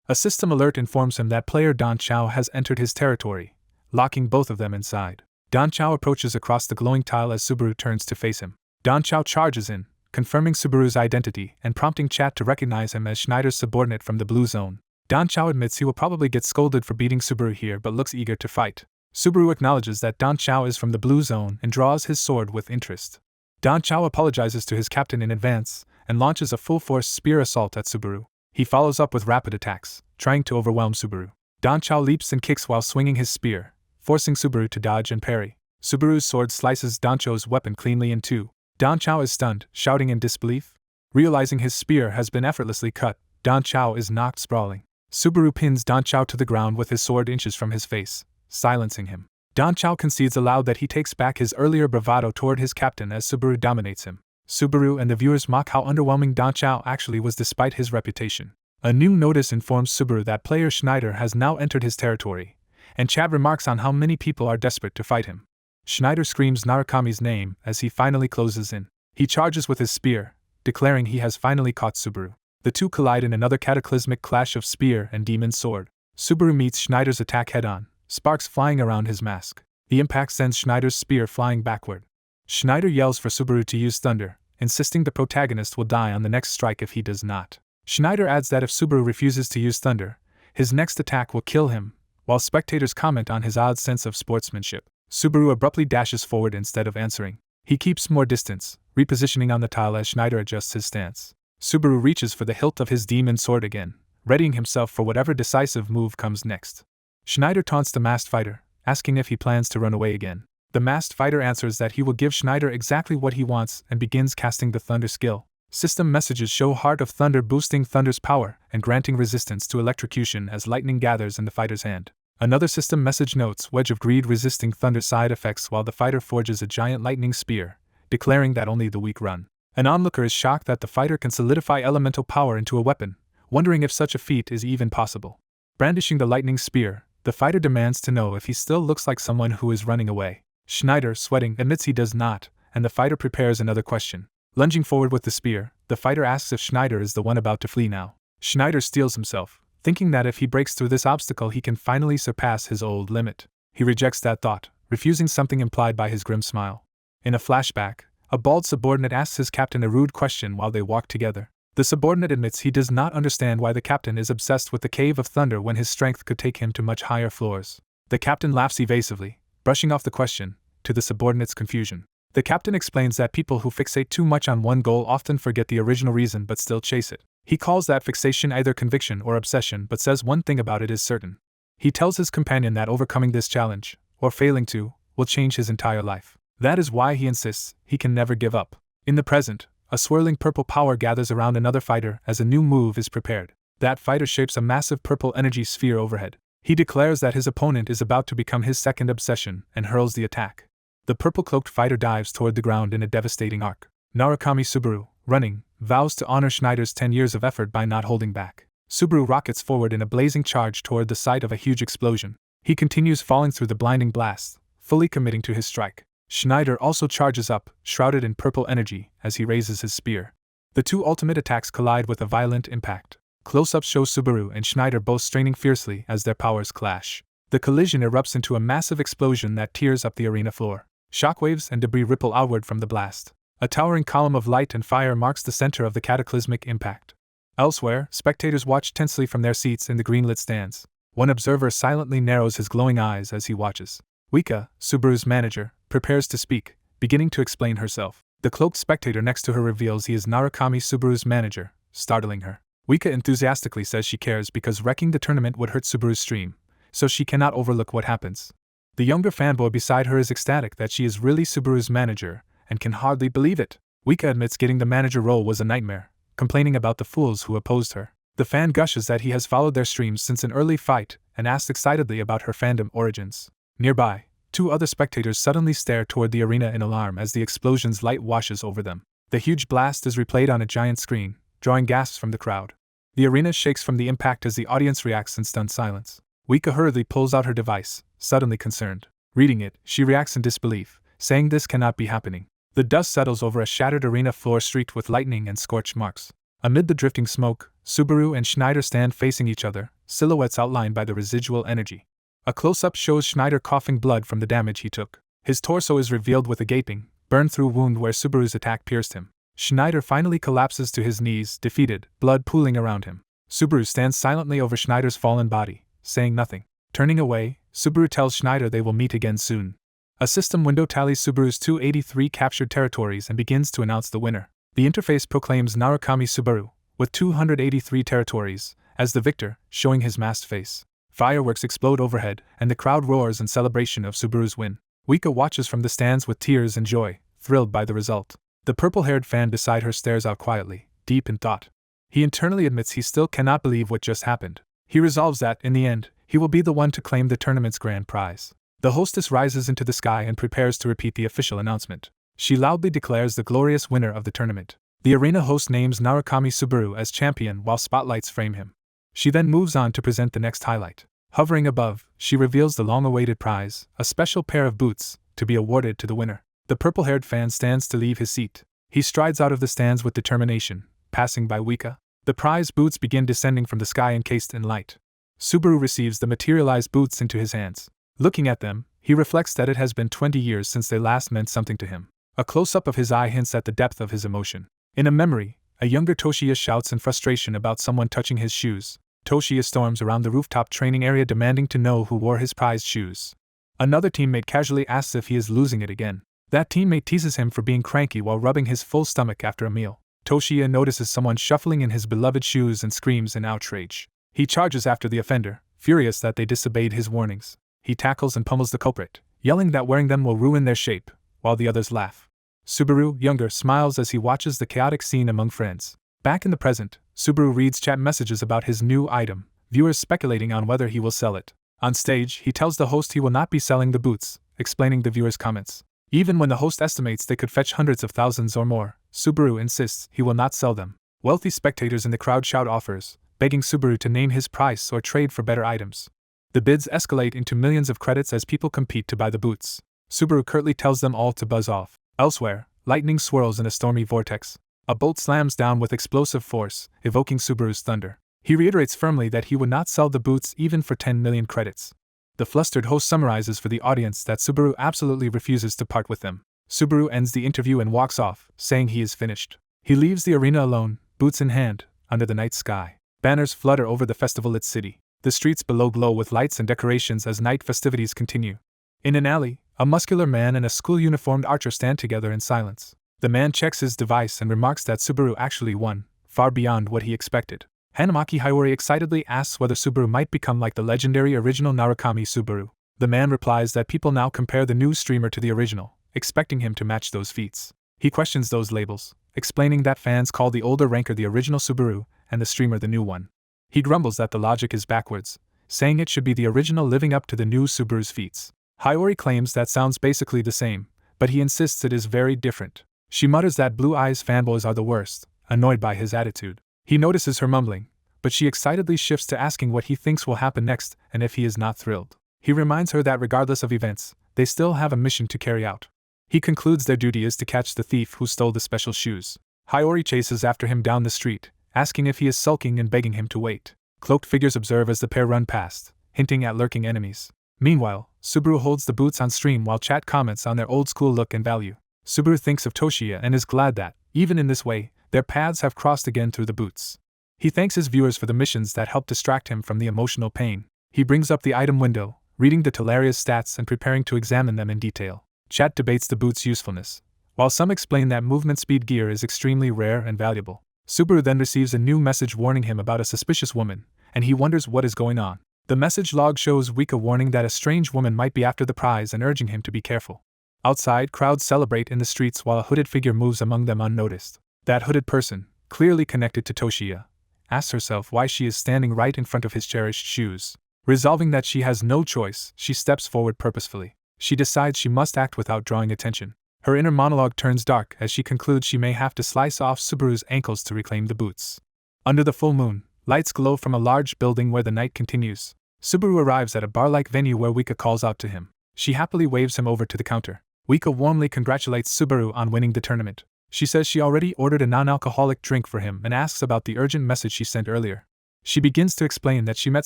A system alert informs him that player Don Chow has entered his territory, locking both of them inside. Don Chow approaches across the glowing tile as Subaru turns to face him. Don Chow charges in, confirming Subaru's identity and prompting chat to recognize him as Schneider's subordinate from the blue zone. Don Chow admits he will probably get scolded for beating Subaru here but looks eager to fight. Subaru acknowledges that Don Chow is from the blue zone and draws his sword with interest. Don Chow apologizes to his captain in advance and launches a full-force spear assault at Subaru. He follows up with rapid attacks, trying to overwhelm Subaru. Don Chow leaps and kicks while swinging his spear, forcing Subaru to dodge and parry. Subaru's sword slices Don Chow's weapon cleanly in 2. Don Chow is stunned, shouting in disbelief. Realizing his spear has been effortlessly cut, Don Chow is knocked sprawling. Subaru pins Don Chow to the ground with his sword inches from his face, silencing him. Don Chow concedes aloud that he takes back his earlier bravado toward his captain as Subaru dominates him. Subaru and the viewers mock how underwhelming Don Chow actually was despite his reputation. A new notice informs Subaru that player Schneider has now entered his territory, and chat remarks on how many people are desperate to fight him. Schneider screams Narukami's name as he finally closes in. He charges with his spear, declaring he has finally caught Subaru. The two collide in another cataclysmic clash of spear and demon sword. Subaru meets Schneider's attack head-on, sparks flying around his mask. The impact sends Schneider's spear flying backward. Schneider yells for Subaru to use thunder, insisting the protagonist will die on the next strike if he does not. Schneider adds that if Subaru refuses to use thunder, his next attack will kill him, While spectators comment on his odd sense of sportsmanship, Subaru abruptly dashes forward instead of answering. He keeps more distance, repositioning on the tile as Schneider adjusts his stance. Subaru reaches for the hilt of his demon sword again, readying himself for whatever decisive move comes next. Schneider taunts the masked fighter, asking if he plans to run away again. The masked fighter answers that he will give Schneider exactly what he wants and begins casting the Thunder skill. System messages show Heart of Thunder boosting Thunder's power and granting resistance to electrocution as lightning gathers in the fighter's hand. Another system message notes Wedge of Greed resisting Thunder's side effects while the fighter forges a giant lightning spear, declaring that only the weak run. An onlooker is shocked that the fighter can solidify elemental power into a weapon, wondering if such a feat is even possible. Brandishing the lightning spear, the fighter demands to know if he still looks like someone who is running away. Schneider, sweating, admits he does not, and the fighter prepares another question. Lunging forward with the spear, the fighter asks if Schneider is the one about to flee now. Schneider steels himself, thinking that if he breaks through this obstacle he can finally surpass his old limit. He rejects that thought, refusing something implied by his grim smile. In a flashback, a bald subordinate asks his captain a rude question while they walk together. The subordinate admits he does not understand why the captain is obsessed with the Cave of Thunder when his strength could take him to much higher floors. The captain laughs evasively, brushing off the question, to the subordinate's confusion. The captain explains that people who fixate too much on one goal often forget the original reason but still chase it. He calls that fixation either conviction or obsession but says one thing about it is certain. He tells his companion that overcoming this challenge, or failing to, will change his entire life. That is why he insists he can never give up. In the present, a swirling purple power gathers around another fighter as a new move is prepared. That fighter shapes a massive purple energy sphere overhead. He declares that his opponent is about to become his second obsession and hurls the attack. The purple-cloaked fighter dives toward the ground in a devastating arc. Narukami Subaru, running, vows to honor Schneider's 10 years of effort by not holding back. Subaru rockets forward in a blazing charge toward the site of a huge explosion. He continues falling through the blinding blast, fully committing to his strike. Schneider also charges up, shrouded in purple energy, as he raises his spear. The two ultimate attacks collide with a violent impact. Close-ups show Subaru and Schneider both straining fiercely as their powers clash. The collision erupts into a massive explosion that tears up the arena floor. Shockwaves and debris ripple outward from the blast. A towering column of light and fire marks the center of the cataclysmic impact. Elsewhere, spectators watch tensely from their seats in the green-lit stands. One observer silently narrows his glowing eyes as he watches. Huga, Subaru's manager, prepares to speak, beginning to explain herself. The cloaked spectator next to her reveals he is Narukami Subaru's manager, startling her. Huga enthusiastically says she cares because wrecking the tournament would hurt Subaru's stream, so she cannot overlook what happens. The younger fanboy beside her is ecstatic that she is really Subaru's manager, and can hardly believe it. Huga admits getting the manager role was a nightmare, complaining about the fools who opposed her. The fan gushes that he has followed their streams since an early fight, and asks excitedly about her fandom origins. Nearby, two other spectators suddenly stare toward the arena in alarm as the explosion's light washes over them. The huge blast is replayed on a giant screen, drawing gasps from the crowd. The arena shakes from the impact as the audience reacts in stunned silence. Huga hurriedly pulls out her device, suddenly concerned. Reading it, she reacts in disbelief, saying this cannot be happening. The dust settles over a shattered arena floor streaked with lightning and scorched marks. Amid the drifting smoke, Subaru and Schneider stand facing each other, silhouettes outlined by the residual energy. A close-up shows Schneider coughing blood from the damage he took. His torso is revealed with a gaping, burned-through wound where Subaru's attack pierced him. Schneider finally collapses to his knees, defeated, blood pooling around him. Subaru stands silently over Schneider's fallen body, saying nothing. Turning away, Subaru tells Schneider they will meet again soon. A system window tallies Subaru's 283 captured territories and begins to announce the winner. The interface proclaims Narukami Subaru, with 283 territories, as the victor, showing his masked face. Fireworks explode overhead, and the crowd roars in celebration of Subaru's win. Huga watches from the stands with tears and joy, thrilled by the result. The purple-haired fan beside her stares out quietly, deep in thought. He internally admits he still cannot believe what just happened. He resolves that, in the end, he will be the one to claim the tournament's grand prize. The hostess rises into the sky and prepares to repeat the official announcement. She loudly declares the glorious winner of the tournament. The arena host names Narukami Subaru as champion while spotlights frame him. She then moves on to present the next highlight. Hovering above, she reveals the long-awaited prize, a special pair of boots, to be awarded to the winner. The purple-haired fan stands to leave his seat. He strides out of the stands with determination, passing by Huga. The prize boots begin descending from the sky encased in light. Subaru receives the materialized boots into his hands. Looking at them, he reflects that it has been 20 years since they last meant something to him. A close-up of his eye hints at the depth of his emotion. In a memory, a younger Toshiya shouts in frustration about someone touching his shoes. Toshiya storms around the rooftop training area demanding to know who wore his prized shoes. Another teammate casually asks if he is losing it again. That teammate teases him for being cranky while rubbing his full stomach after a meal. Toshiya notices someone shuffling in his beloved shoes and screams in outrage. He charges after the offender, furious that they disobeyed his warnings. He tackles and pummels the culprit, yelling that wearing them will ruin their shape, while the others laugh. Subaru, younger, smiles as he watches the chaotic scene among friends. Back in the present, Subaru reads chat messages about his new item, viewers speculating on whether he will sell it. On stage, he tells the host he will not be selling the boots, explaining the viewers' comments. Even when the host estimates they could fetch hundreds of thousands or more, Subaru insists he will not sell them. Wealthy spectators in the crowd shout offers, begging Subaru to name his price or trade for better items. The bids escalate into millions of credits as people compete to buy the boots. Subaru curtly tells them all to buzz off. Elsewhere, lightning swirls in a stormy vortex. A bolt slams down with explosive force, evoking Subaru's thunder. He reiterates firmly that he would not sell the boots even for 10 million credits. The flustered host summarizes for the audience that Subaru absolutely refuses to part with them. Subaru ends the interview and walks off, saying he is finished. He leaves the arena alone, boots in hand, under the night sky. Banners flutter over the festival-lit city. The streets below glow with lights and decorations as night festivities continue. In an alley, a muscular man and a school-uniformed archer stand together in silence. The man checks his device and remarks that Subaru actually won, far beyond what he expected. Hanamaki Hiyori excitedly asks whether Subaru might become like the legendary original Narukami Subaru. The man replies that people now compare the new streamer to the original, expecting him to match those feats. He questions those labels, explaining that fans call the older ranker the original Subaru and the streamer the new one. He grumbles that the logic is backwards, saying it should be the original living up to the new Subaru's feats. Hiyori claims that sounds basically the same, but he insists it is very different. She mutters that Blue Eyes fanboys are the worst, annoyed by his attitude. He notices her mumbling, but she excitedly shifts to asking what he thinks will happen next and if he is not thrilled. He reminds her that regardless of events, they still have a mission to carry out. He concludes their duty is to catch the thief who stole the special shoes. Hiyori chases after him down the street, asking if he is sulking and begging him to wait. Cloaked figures observe as the pair run past, hinting at lurking enemies. Meanwhile, Subaru holds the boots on stream while chat comments on their old-school look and value. Subaru thinks of Toshiya and is glad that, even in this way, their paths have crossed again through the boots. He thanks his viewers for the missions that help distract him from the emotional pain. He brings up the item window, reading the Talaria's stats and preparing to examine them in detail. Chat debates the boot's usefulness, while some explain that movement speed gear is extremely rare and valuable. Subaru then receives a new message warning him about a suspicious woman, and he wonders what is going on. The message log shows Wika warning that a strange woman might be after the prize and urging him to be careful. Outside, crowds celebrate in the streets while a hooded figure moves among them unnoticed. That hooded person, clearly connected to Toshiya, asks herself why she is standing right in front of his cherished shoes. Resolving that she has no choice, she steps forward purposefully. She decides she must act without drawing attention. Her inner monologue turns dark as she concludes she may have to slice off Subaru's ankles to reclaim the boots. Under the full moon, lights glow from a large building where the night continues. Subaru arrives at a bar-like venue where Wika calls out to him. She happily waves him over to the counter. Wika warmly congratulates Subaru on winning the tournament. She says she already ordered a non-alcoholic drink for him and asks about the urgent message she sent earlier. She begins to explain that she met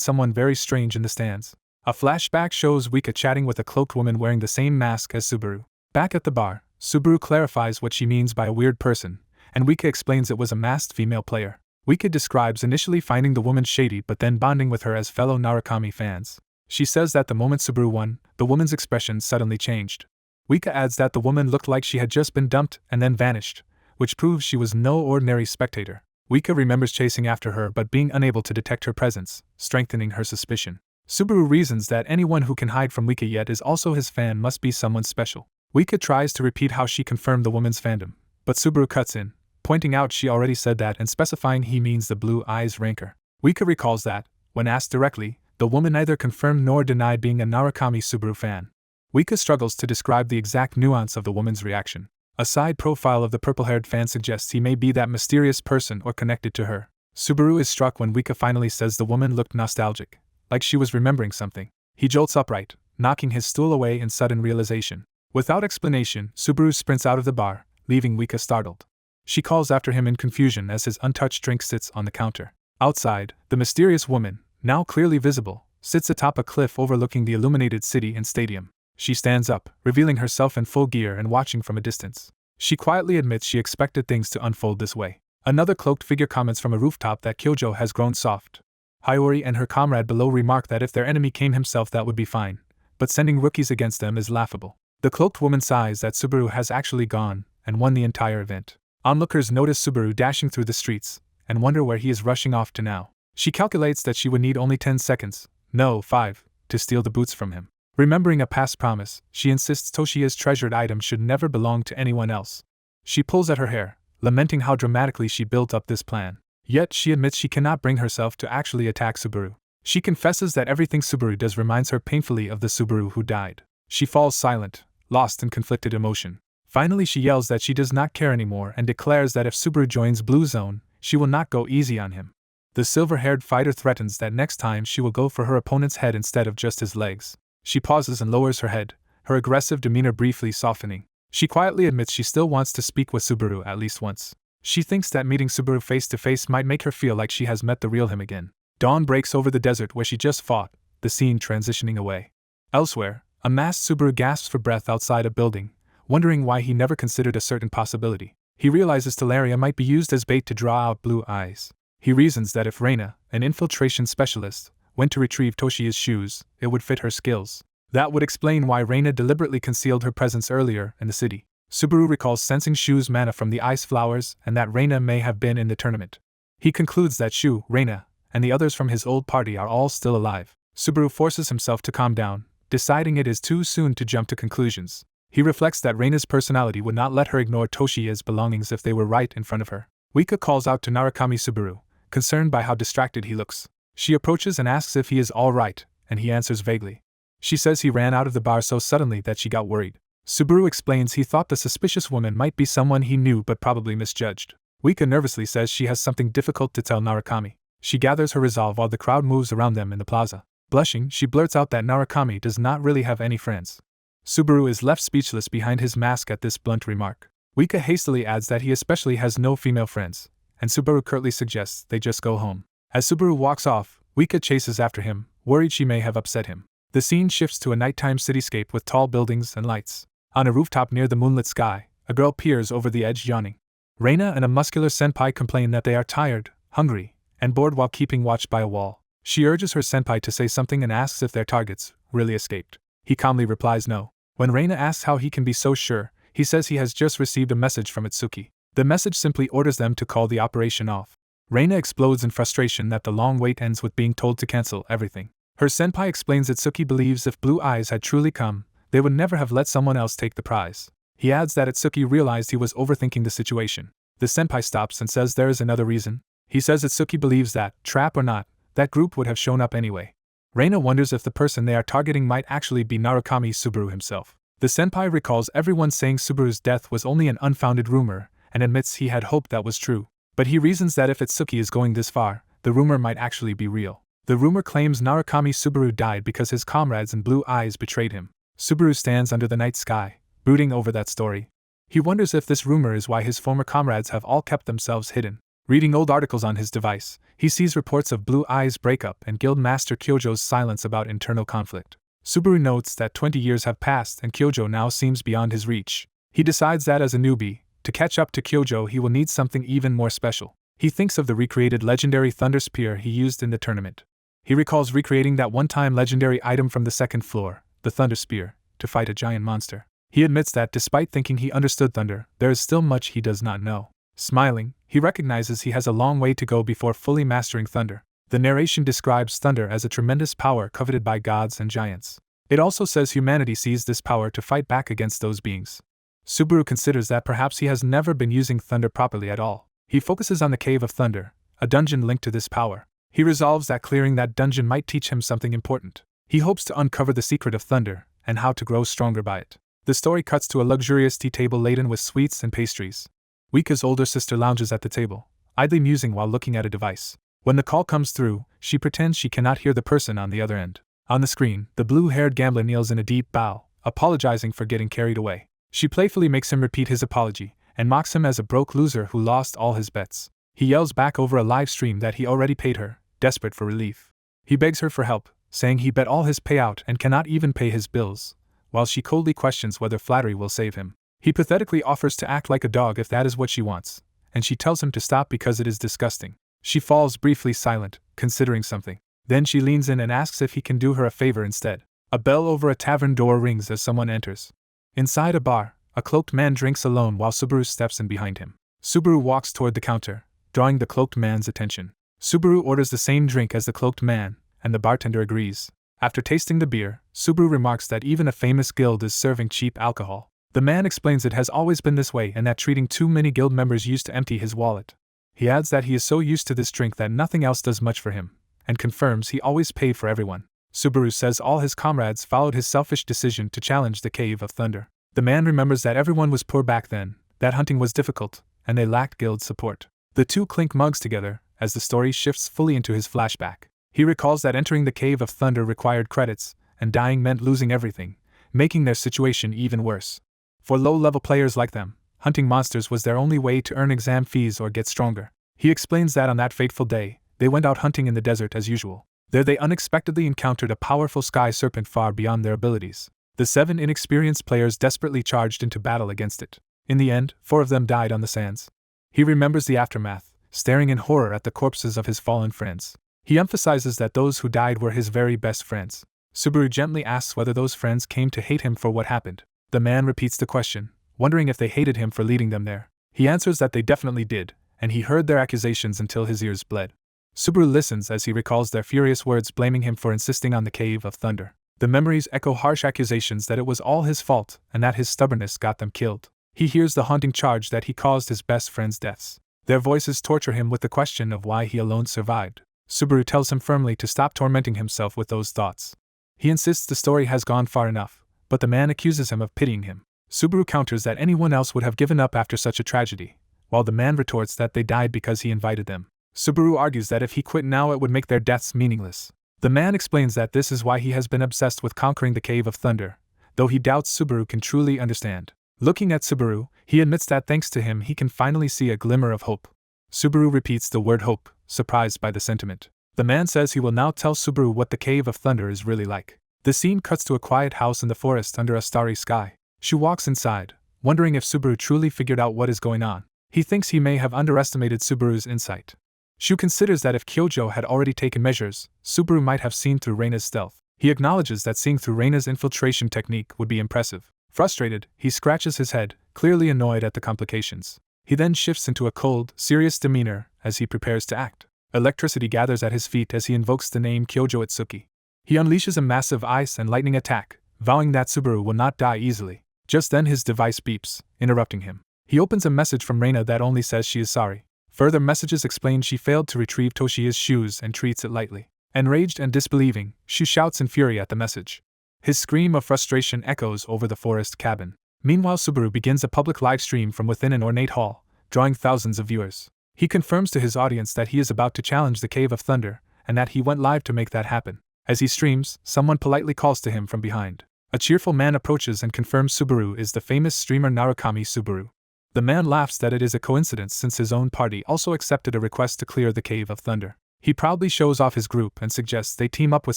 someone very strange in the stands. A flashback shows Wika chatting with a cloaked woman wearing the same mask as Subaru. Back at the bar, Subaru clarifies what she means by a weird person, and Wika explains it was a masked female player. Wika describes initially finding the woman shady but then bonding with her as fellow Narukami fans. She says that the moment Subaru won, the woman's expression suddenly changed. Wika adds that the woman looked like she had just been dumped and then vanished, which proves she was no ordinary spectator. Wika remembers chasing after her but being unable to detect her presence, strengthening her suspicion. Subaru reasons that anyone who can hide from Wika yet is also his fan must be someone special. Wika tries to repeat how she confirmed the woman's fandom, but Subaru cuts in, pointing out she already said that and specifying he means the Blue Eyes ranker. Wika recalls that, when asked directly, the woman neither confirmed nor denied being a Narukami Subaru fan. Wika struggles to describe the exact nuance of the woman's reaction. A side profile of the purple-haired fan suggests he may be that mysterious person or connected to her. Subaru is struck when Wika finally says the woman looked nostalgic, like she was remembering something. He jolts upright, knocking his stool away in sudden realization. Without explanation, Subaru sprints out of the bar, leaving Wika startled. She calls after him in confusion as his untouched drink sits on the counter. Outside, the mysterious woman, now clearly visible, sits atop a cliff overlooking the illuminated city and stadium. She stands up, revealing herself in full gear and watching from a distance. She quietly admits she expected things to unfold this way. Another cloaked figure comments from a rooftop that Kyojo has grown soft. Hydra and her comrade below remark that if their enemy came himself that would be fine, but sending rookies against them is laughable. The cloaked woman sighs that Subaru has actually gone and won the entire event. Onlookers notice Subaru dashing through the streets and wonder where he is rushing off to now. She calculates that she would need only 10 seconds, no, 5, to steal the boots from him. Remembering a past promise, she insists Toshiya's treasured item should never belong to anyone else. She pulls at her hair, lamenting how dramatically she built up this plan. Yet she admits she cannot bring herself to actually attack Subaru. She confesses that everything Subaru does reminds her painfully of the Subaru who died. She falls silent, lost in conflicted emotion. Finally she yells that she does not care anymore and declares that if Subaru joins Blue Zone, she will not go easy on him. The silver-haired fighter threatens that next time she will go for her opponent's head instead of just his legs. She pauses and lowers her head, her aggressive demeanor briefly softening. She quietly admits she still wants to speak with Subaru at least once. She thinks that meeting Subaru face-to-face might make her feel like she has met the real him again. Dawn breaks over the desert where she just fought, the scene transitioning away. Elsewhere, a masked Subaru gasps for breath outside a building, wondering why he never considered a certain possibility. He realizes Teleria might be used as bait to draw out Blue Eyes. He reasons that if Reina, an infiltration specialist, went to retrieve Toshiya's shoes, it would fit her skills. That would explain why Reina deliberately concealed her presence earlier in the city. Subaru recalls sensing Shu's mana from the ice flowers and that Reina may have been in the tournament. He concludes that Shu, Reina, and the others from his old party are all still alive. Subaru forces himself to calm down, deciding it is too soon to jump to conclusions. He reflects that Reina's personality would not let her ignore Toshiya's belongings if they were right in front of her. Wika calls out to Narukami Subaru, concerned by how distracted he looks. She approaches and asks if he is all right, and he answers vaguely. She says he ran out of the bar so suddenly that she got worried. Subaru explains he thought the suspicious woman might be someone he knew but probably misjudged. Wika nervously says she has something difficult to tell Narukami. She gathers her resolve while the crowd moves around them in the plaza. Blushing, she blurts out that Narukami does not really have any friends. Subaru is left speechless behind his mask at this blunt remark. Wika hastily adds that he especially has no female friends, and Subaru curtly suggests they just go home. As Subaru walks off, Wika chases after him, worried she may have upset him. The scene shifts to a nighttime cityscape with tall buildings and lights. On a rooftop near the moonlit sky, a girl peers over the edge yawning. Reina and a muscular senpai complain that they are tired, hungry, and bored while keeping watch by a wall. She urges her senpai to say something and asks if their targets really escaped. He calmly replies no. When Reina asks how he can be so sure, he says he has just received a message from Itsuki. The message simply orders them to call the operation off. Reina explodes in frustration that the long wait ends with being told to cancel everything. Her senpai explains that Itsuki believes if Blue Eyes had truly come, they would never have let someone else take the prize. He adds that Itsuki realized he was overthinking the situation. The senpai stops and says there is another reason. He says Itsuki believes that, trap or not, that group would have shown up anyway. Reina wonders if the person they are targeting might actually be Narukami Subaru himself. The senpai recalls everyone saying Subaru's death was only an unfounded rumor, and admits he had hoped that was true. But he reasons that if Itsuki is going this far, the rumor might actually be real. The rumor claims Narukami Subaru died because his comrades in Blue Eyes betrayed him. Subaru stands under the night sky, brooding over that story. He wonders if this rumor is why his former comrades have all kept themselves hidden. Reading old articles on his device, he sees reports of Blue Eyes' breakup and Guildmaster Kyojo's silence about internal conflict. Subaru notes that 20 years have passed and Kyojo now seems beyond his reach. He decides that as a newbie, to catch up to Kyojo he will need something even more special. He thinks of the recreated legendary Thunder Spear he used in the tournament. He recalls recreating that one-time legendary item from the second floor, the Thunder Spear, to fight a giant monster. He admits that despite thinking he understood thunder, there is still much he does not know. Smiling, he recognizes he has a long way to go before fully mastering thunder. The narration describes thunder as a tremendous power coveted by gods and giants. It also says humanity sees this power to fight back against those beings. Subaru considers that perhaps he has never been using thunder properly at all. He focuses on the Cave of Thunder, a dungeon linked to this power. He resolves that clearing that dungeon might teach him something important. He hopes to uncover the secret of thunder, and how to grow stronger by it. The story cuts to a luxurious tea table laden with sweets and pastries. Wika's older sister lounges at the table, idly musing while looking at a device. When the call comes through, she pretends she cannot hear the person on the other end. On the screen, the blue-haired gambler kneels in a deep bow, apologizing for getting carried away. She playfully makes him repeat his apology, and mocks him as a broke loser who lost all his bets. He yells back over a live stream that he already paid her, desperate for relief. He begs her for help, saying he bet all his payout and cannot even pay his bills, while she coldly questions whether flattery will save him. He pathetically offers to act like a dog if that is what she wants, and she tells him to stop because it is disgusting. She falls briefly silent, considering something. Then she leans in and asks if he can do her a favor instead. A bell over a tavern door rings as someone enters. Inside a bar, a cloaked man drinks alone while Subaru steps in behind him. Subaru walks toward the counter, drawing the cloaked man's attention. Subaru orders the same drink as the cloaked man, and the bartender agrees. After tasting the beer, Subaru remarks that even a famous guild is serving cheap alcohol. The man explains it has always been this way and that treating too many guild members used to empty his wallet. He adds that he is so used to this drink that nothing else does much for him, and confirms he always paid for everyone. Subaru says all his comrades followed his selfish decision to challenge the Cave of Thunder. The man remembers that everyone was poor back then, that hunting was difficult, and they lacked guild support. The two clink mugs together, as the story shifts fully into his flashback. He recalls that entering the Cave of Thunder required credits, and dying meant losing everything, making their situation even worse. For low-level players like them, hunting monsters was their only way to earn exam fees or get stronger. He explains that on that fateful day, they went out hunting in the desert as usual. There they unexpectedly encountered a powerful sky serpent far beyond their abilities. The 7 inexperienced players desperately charged into battle against it. In the end, 4 of them died on the sands. He remembers the aftermath, staring in horror at the corpses of his fallen friends. He emphasizes that those who died were his very best friends. Subaru gently asks whether those friends came to hate him for what happened. The man repeats the question, wondering if they hated him for leading them there. He answers that they definitely did, and he heard their accusations until his ears bled. Subaru listens as he recalls their furious words blaming him for insisting on the Cave of Thunder. The memories echo harsh accusations that it was all his fault and that his stubbornness got them killed. He hears the haunting charge that he caused his best friends' deaths. Their voices torture him with the question of why he alone survived. Subaru tells him firmly to stop tormenting himself with those thoughts. He insists the story has gone far enough, but the man accuses him of pitying him. Subaru counters that anyone else would have given up after such a tragedy, while the man retorts that they died because he invited them. Subaru argues that if he quit now it would make their deaths meaningless. The man explains that this is why he has been obsessed with conquering the Cave of Thunder, though he doubts Subaru can truly understand. Looking at Subaru, he admits that thanks to him he can finally see a glimmer of hope. Subaru repeats the word hope, surprised by the sentiment. The man says he will now tell Subaru what the Cave of Thunder is really like. The scene cuts to a quiet house in the forest under a starry sky. She walks inside, wondering if Subaru truly figured out what is going on. He thinks he may have underestimated Subaru's insight. Shu considers that if Kyojo had already taken measures, Subaru might have seen through Reina's stealth. He acknowledges that seeing through Reina's infiltration technique would be impressive. Frustrated, he scratches his head, clearly annoyed at the complications. He then shifts into a cold, serious demeanor as he prepares to act. Electricity gathers at his feet as he invokes the name Kyojo Itsuki. He unleashes a massive ice and lightning attack, vowing that Subaru will not die easily. Just then his device beeps, interrupting him. He opens a message from Reina that only says she is sorry. Further messages explain she failed to retrieve Toshiya's shoes and treats it lightly. Enraged and disbelieving, she shouts in fury at the message. His scream of frustration echoes over the forest cabin. Meanwhile, Subaru begins a public live stream from within an ornate hall, drawing thousands of viewers. He confirms to his audience that he is about to challenge the Cave of Thunder, and that he went live to make that happen. As he streams, someone politely calls to him from behind. A cheerful man approaches and confirms Subaru is the famous streamer Narukami Subaru. The man laughs that it is a coincidence since his own party also accepted a request to clear the Cave of Thunder. He proudly shows off his group and suggests they team up with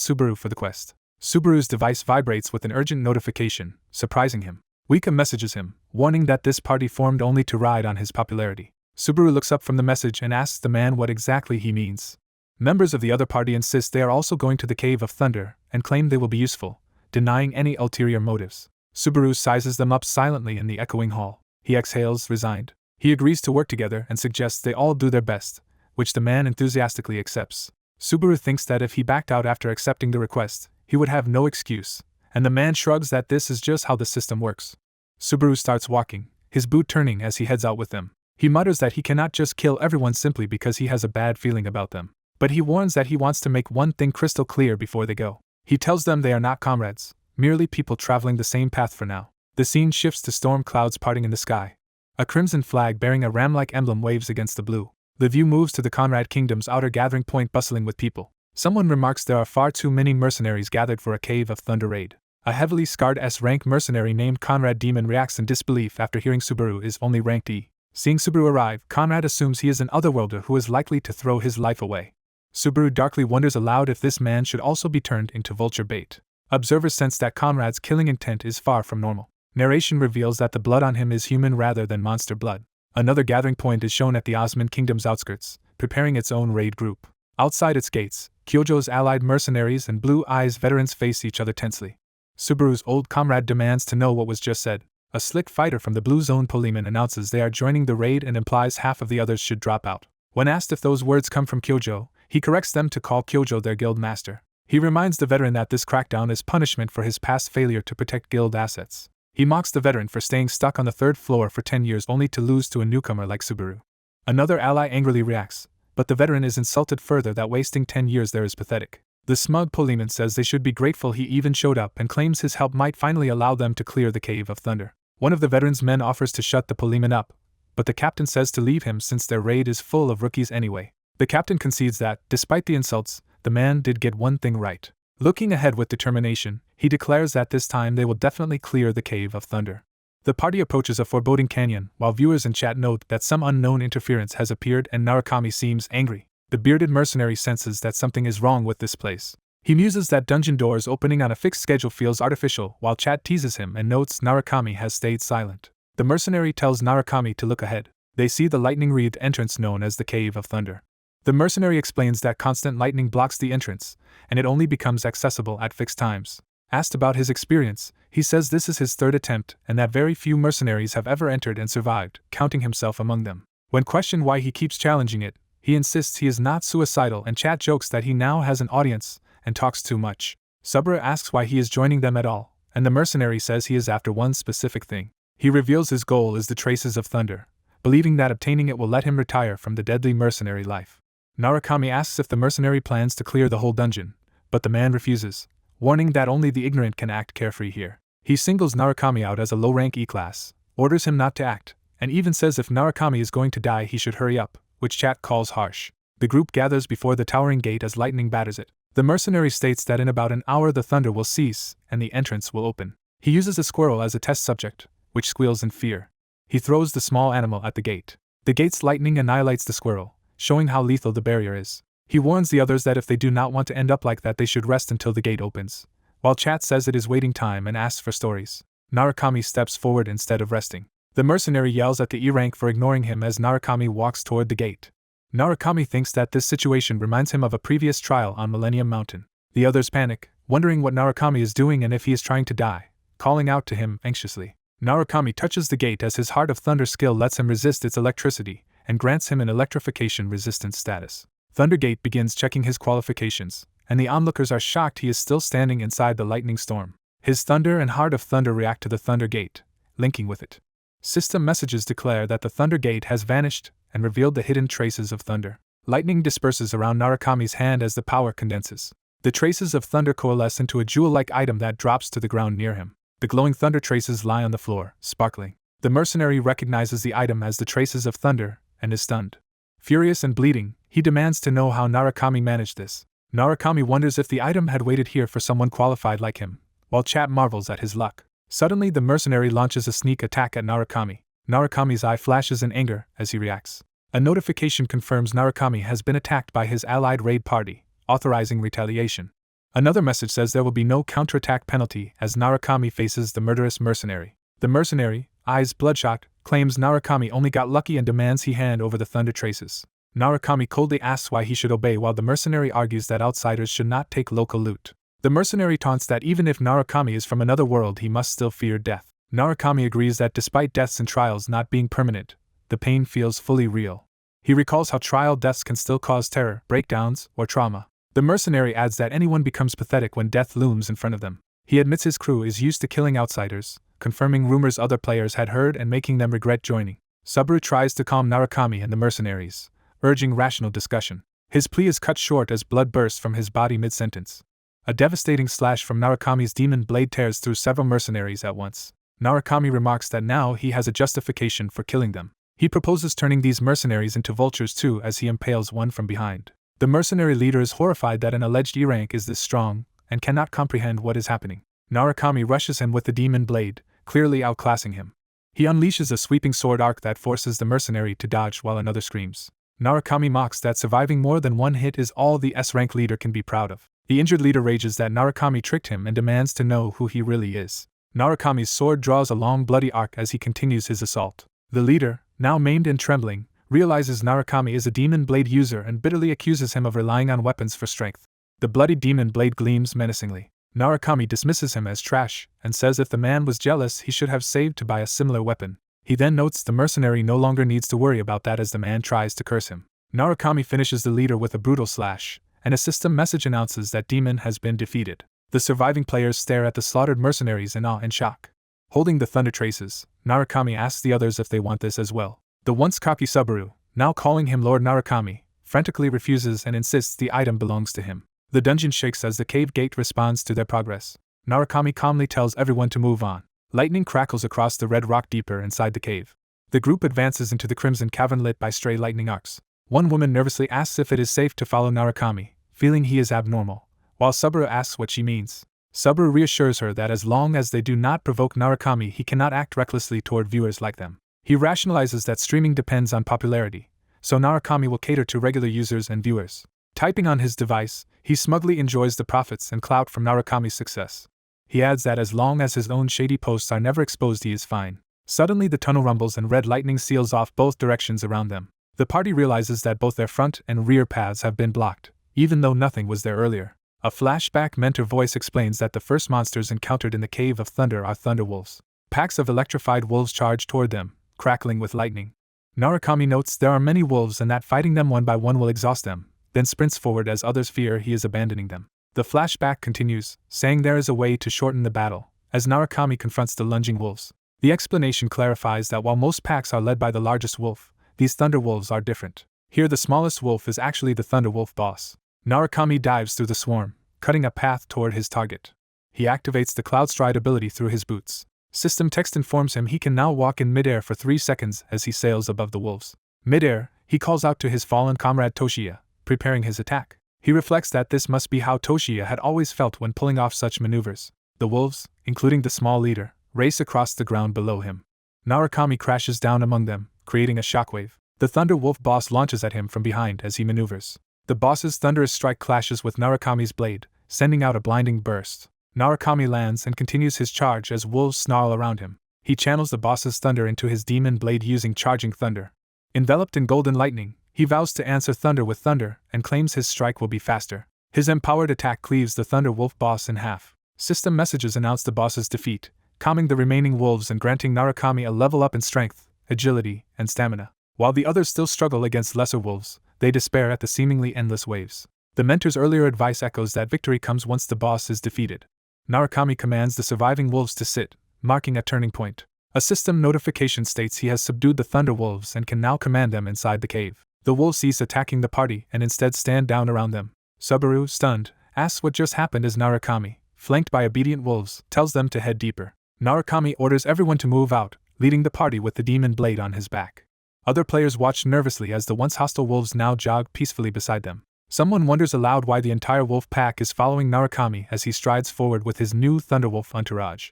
Subaru for the quest. Subaru's device vibrates with an urgent notification, surprising him. Wika messages him, warning that this party formed only to ride on his popularity. Subaru looks up from the message and asks the man what exactly he means. Members of the other party insist they are also going to the Cave of Thunder and claim they will be useful, denying any ulterior motives. Subaru sizes them up silently in the echoing hall. He exhales, resigned. He agrees to work together and suggests they all do their best, which the man enthusiastically accepts. Subaru thinks that if he backed out after accepting the request, he would have no excuse, and the man shrugs that this is just how the system works. Subaru starts walking, his boot turning as he heads out with them. He mutters that he cannot just kill everyone simply because he has a bad feeling about them. But he warns that he wants to make one thing crystal clear before they go. He tells them they are not comrades, merely people traveling the same path for now. The scene shifts to storm clouds parting in the sky. A crimson flag bearing a ram-like emblem waves against the blue. The view moves to the Conrad Kingdom's outer gathering point bustling with people. Someone remarks there are far too many mercenaries gathered for a Cave of Thunder raid. A heavily scarred S-rank mercenary named Conrad Demon reacts in disbelief after hearing Subaru is only ranked E. Seeing Subaru arrive, Conrad assumes he is an otherworlder who is likely to throw his life away. Subaru darkly wonders aloud if this man should also be turned into vulture bait. Observers sense that Conrad's killing intent is far from normal. Narration reveals that the blood on him is human rather than monster blood. Another gathering point is shown at the Osman Kingdom's outskirts, preparing its own raid group. Outside its gates, Kyojo's allied mercenaries and Blue Eyes veterans face each other tensely. Subaru's old comrade demands to know what was just said. A slick fighter from the Blue Zone policeman announces they are joining the raid and implies half of the others should drop out. When asked if those words come from Kyojo, he corrects them to call Kyojo their guild master. He reminds the veteran that this crackdown is punishment for his past failure to protect guild assets. He mocks the veteran for staying stuck on the 3rd floor for 10 years only to lose to a newcomer like Subaru. Another ally angrily reacts, but the veteran is insulted further that wasting 10 years there is pathetic. The smug policeman says they should be grateful he even showed up and claims his help might finally allow them to clear the Cave of Thunder. One of the veteran's men offers to shut the policeman up, but the captain says to leave him since their raid is full of rookies anyway. The captain concedes that, despite the insults, the man did get one thing right. Looking ahead with determination, he declares that this time they will definitely clear the Cave of Thunder. The party approaches a foreboding canyon, while viewers in chat note that some unknown interference has appeared and Narukami seems angry. The bearded mercenary senses that something is wrong with this place. He muses that dungeon doors opening on a fixed schedule feels artificial, while chat teases him and notes Narukami has stayed silent. The mercenary tells Narukami to look ahead. They see the lightning-wreathed entrance known as the Cave of Thunder. The mercenary explains that constant lightning blocks the entrance, and it only becomes accessible at fixed times. Asked about his experience, he says this is his 3rd attempt and that very few mercenaries have ever entered and survived, counting himself among them. When questioned why he keeps challenging it, he insists he is not suicidal and chat jokes that he now has an audience and talks too much. Subaru asks why he is joining them at all, and the mercenary says he is after one specific thing. He reveals his goal is the Traces of Thunder, believing that obtaining it will let him retire from the deadly mercenary life. Narukami asks if the mercenary plans to clear the whole dungeon, but the man refuses, warning that only the ignorant can act carefree here. He singles Narukami out as a low-rank E-class, orders him not to act, and even says if Narukami is going to die he should hurry up, which chat calls harsh. The group gathers before the towering gate as lightning batters it. The mercenary states that in about an hour the thunder will cease and the entrance will open. He uses a squirrel as a test subject, which squeals in fear. He throws the small animal at the gate. The gate's lightning annihilates the squirrel, showing how lethal the barrier is. He warns the others that if they do not want to end up like that they should rest until the gate opens. While chat says it is waiting time and asks for stories, Narukami steps forward instead of resting. The mercenary yells at the E-rank for ignoring him as Narukami walks toward the gate. Narukami thinks that this situation reminds him of a previous trial on Millennium Mountain. The others panic, wondering what Narukami is doing and if he is trying to die, calling out to him anxiously. Narukami touches the gate as his Heart of Thunder skill lets him resist its electricity and grants him an electrification resistance status. Thundergate begins checking his qualifications, and the onlookers are shocked he is still standing inside the lightning storm. His Thunder and Heart of Thunder react to the Thundergate, linking with it. System messages declare that the Thundergate has vanished and revealed the hidden traces of thunder. Lightning disperses around Narukami's hand as the power condenses. The traces of thunder coalesce into a jewel-like item that drops to the ground near him. The glowing thunder traces lie on the floor, sparkling. The mercenary recognizes the item as the traces of thunder and is stunned. Furious and bleeding, he demands to know how Narukami managed this. Narukami wonders if the item had waited here for someone qualified like him, while chat marvels at his luck. Suddenly the mercenary launches a sneak attack at Narukami. Narukami's eye flashes in anger as he reacts. A notification confirms Narukami has been attacked by his allied raid party, authorizing retaliation. Another message says there will be no counterattack penalty as Narukami faces the murderous mercenary. The mercenary, eyes bloodshot, claims Narukami only got lucky and demands he hand over the thunder traces. Narukami coldly asks why he should obey while the mercenary argues that outsiders should not take local loot. The mercenary taunts that even if Narukami is from another world he must still fear death. Narukami agrees that despite deaths and trials not being permanent, the pain feels fully real. He recalls how trial deaths can still cause terror, breakdowns, or trauma. The mercenary adds that anyone becomes pathetic when death looms in front of them. He admits his crew is used to killing outsiders, confirming rumors other players had heard and making them regret joining. Subaru tries to calm Narukami and the mercenaries, urging rational discussion. His plea is cut short as blood bursts from his body mid-sentence. A devastating slash from Narukami's demon blade tears through several mercenaries at once. Narukami remarks that now he has a justification for killing them. He proposes turning these mercenaries into vultures too as he impales one from behind. The mercenary leader is horrified that an alleged E-rank is this strong, and cannot comprehend what is happening. Narukami rushes him with the demon blade, clearly outclassing him. He unleashes a sweeping sword arc that forces the mercenary to dodge while another screams. Narukami mocks that surviving more than one hit is all the S-rank leader can be proud of. The injured leader rages that Narukami tricked him and demands to know who he really is. Narukami's sword draws a long bloody arc as he continues his assault. The leader, now maimed and trembling, realizes Narukami is a demon blade user and bitterly accuses him of relying on weapons for strength. The bloody demon blade gleams menacingly. Narukami dismisses him as trash and says if the man was jealous he should have saved to buy a similar weapon. He then notes the mercenary no longer needs to worry about that as the man tries to curse him. Narukami finishes the leader with a brutal slash, and a system message announces that demon has been defeated. The surviving players stare at the slaughtered mercenaries in awe and shock. Holding the thunder traces, Narukami asks the others if they want this as well. The once cocky Subaru, now calling him Lord Narukami, frantically refuses and insists the item belongs to him. The dungeon shakes as the cave gate responds to their progress. Narukami calmly tells everyone to move on. Lightning crackles across the red rock deeper inside the cave. The group advances into the crimson cavern lit by stray lightning arcs. One woman nervously asks if it is safe to follow Narukami, feeling he is abnormal, while Subaru asks what she means. Subaru reassures her that as long as they do not provoke Narukami, he cannot act recklessly toward viewers like them. He rationalizes that streaming depends on popularity, so Narukami will cater to regular users and viewers. Typing on his device, he smugly enjoys the profits and clout from Narukami's success. He adds that as long as his own shady posts are never exposed, he is fine. Suddenly the tunnel rumbles and red lightning seals off both directions around them. The party realizes that both their front and rear paths have been blocked, even though nothing was there earlier. A flashback mentor voice explains that the first monsters encountered in the Cave of Thunder are thunder wolves. Packs of electrified wolves charge toward them, crackling with lightning. Narukami notes there are many wolves and that fighting them one by one will exhaust them, then sprints forward as others fear he is abandoning them. The flashback continues, saying there is a way to shorten the battle, as Narukami confronts the lunging wolves. The explanation clarifies that while most packs are led by the largest wolf, these thunder wolves are different. Here the smallest wolf is actually the thunder wolf boss. Narukami dives through the swarm, cutting a path toward his target. He activates the Cloud Stride ability through his boots. System text informs him he can now walk in midair for 3 seconds as he sails above the wolves. Midair, he calls out to his fallen comrade Toshiya, preparing his attack. He reflects that this must be how Toshiya had always felt when pulling off such maneuvers. The wolves, including the small leader, race across the ground below him. Narukami crashes down among them, creating a shockwave. The Thunder Wolf boss launches at him from behind as he maneuvers. The boss's thunderous strike clashes with Narukami's blade, sending out a blinding burst. Narukami lands and continues his charge as wolves snarl around him. He channels the boss's thunder into his demon blade using charging thunder. Enveloped in golden lightning, he vows to answer thunder with thunder and claims his strike will be faster. His empowered attack cleaves the Thunder Wolf boss in half. System messages announce the boss's defeat, calming the remaining wolves and granting Narukami a level up in strength, agility, and stamina. While the others still struggle against lesser wolves, they despair at the seemingly endless waves. The mentor's earlier advice echoes that victory comes once the boss is defeated. Narukami commands the surviving wolves to sit, marking a turning point. A system notification states he has subdued the thunder wolves and can now command them inside the cave. The wolves cease attacking the party and instead stand down around them. Subaru, stunned, asks what just happened as Narukami, flanked by obedient wolves, tells them to head deeper. Narukami orders everyone to move out, leading the party with the demon blade on his back. Other players watch nervously as the once hostile wolves now jog peacefully beside them. Someone wonders aloud why the entire wolf pack is following Narukami as he strides forward with his new Thunderwolf entourage.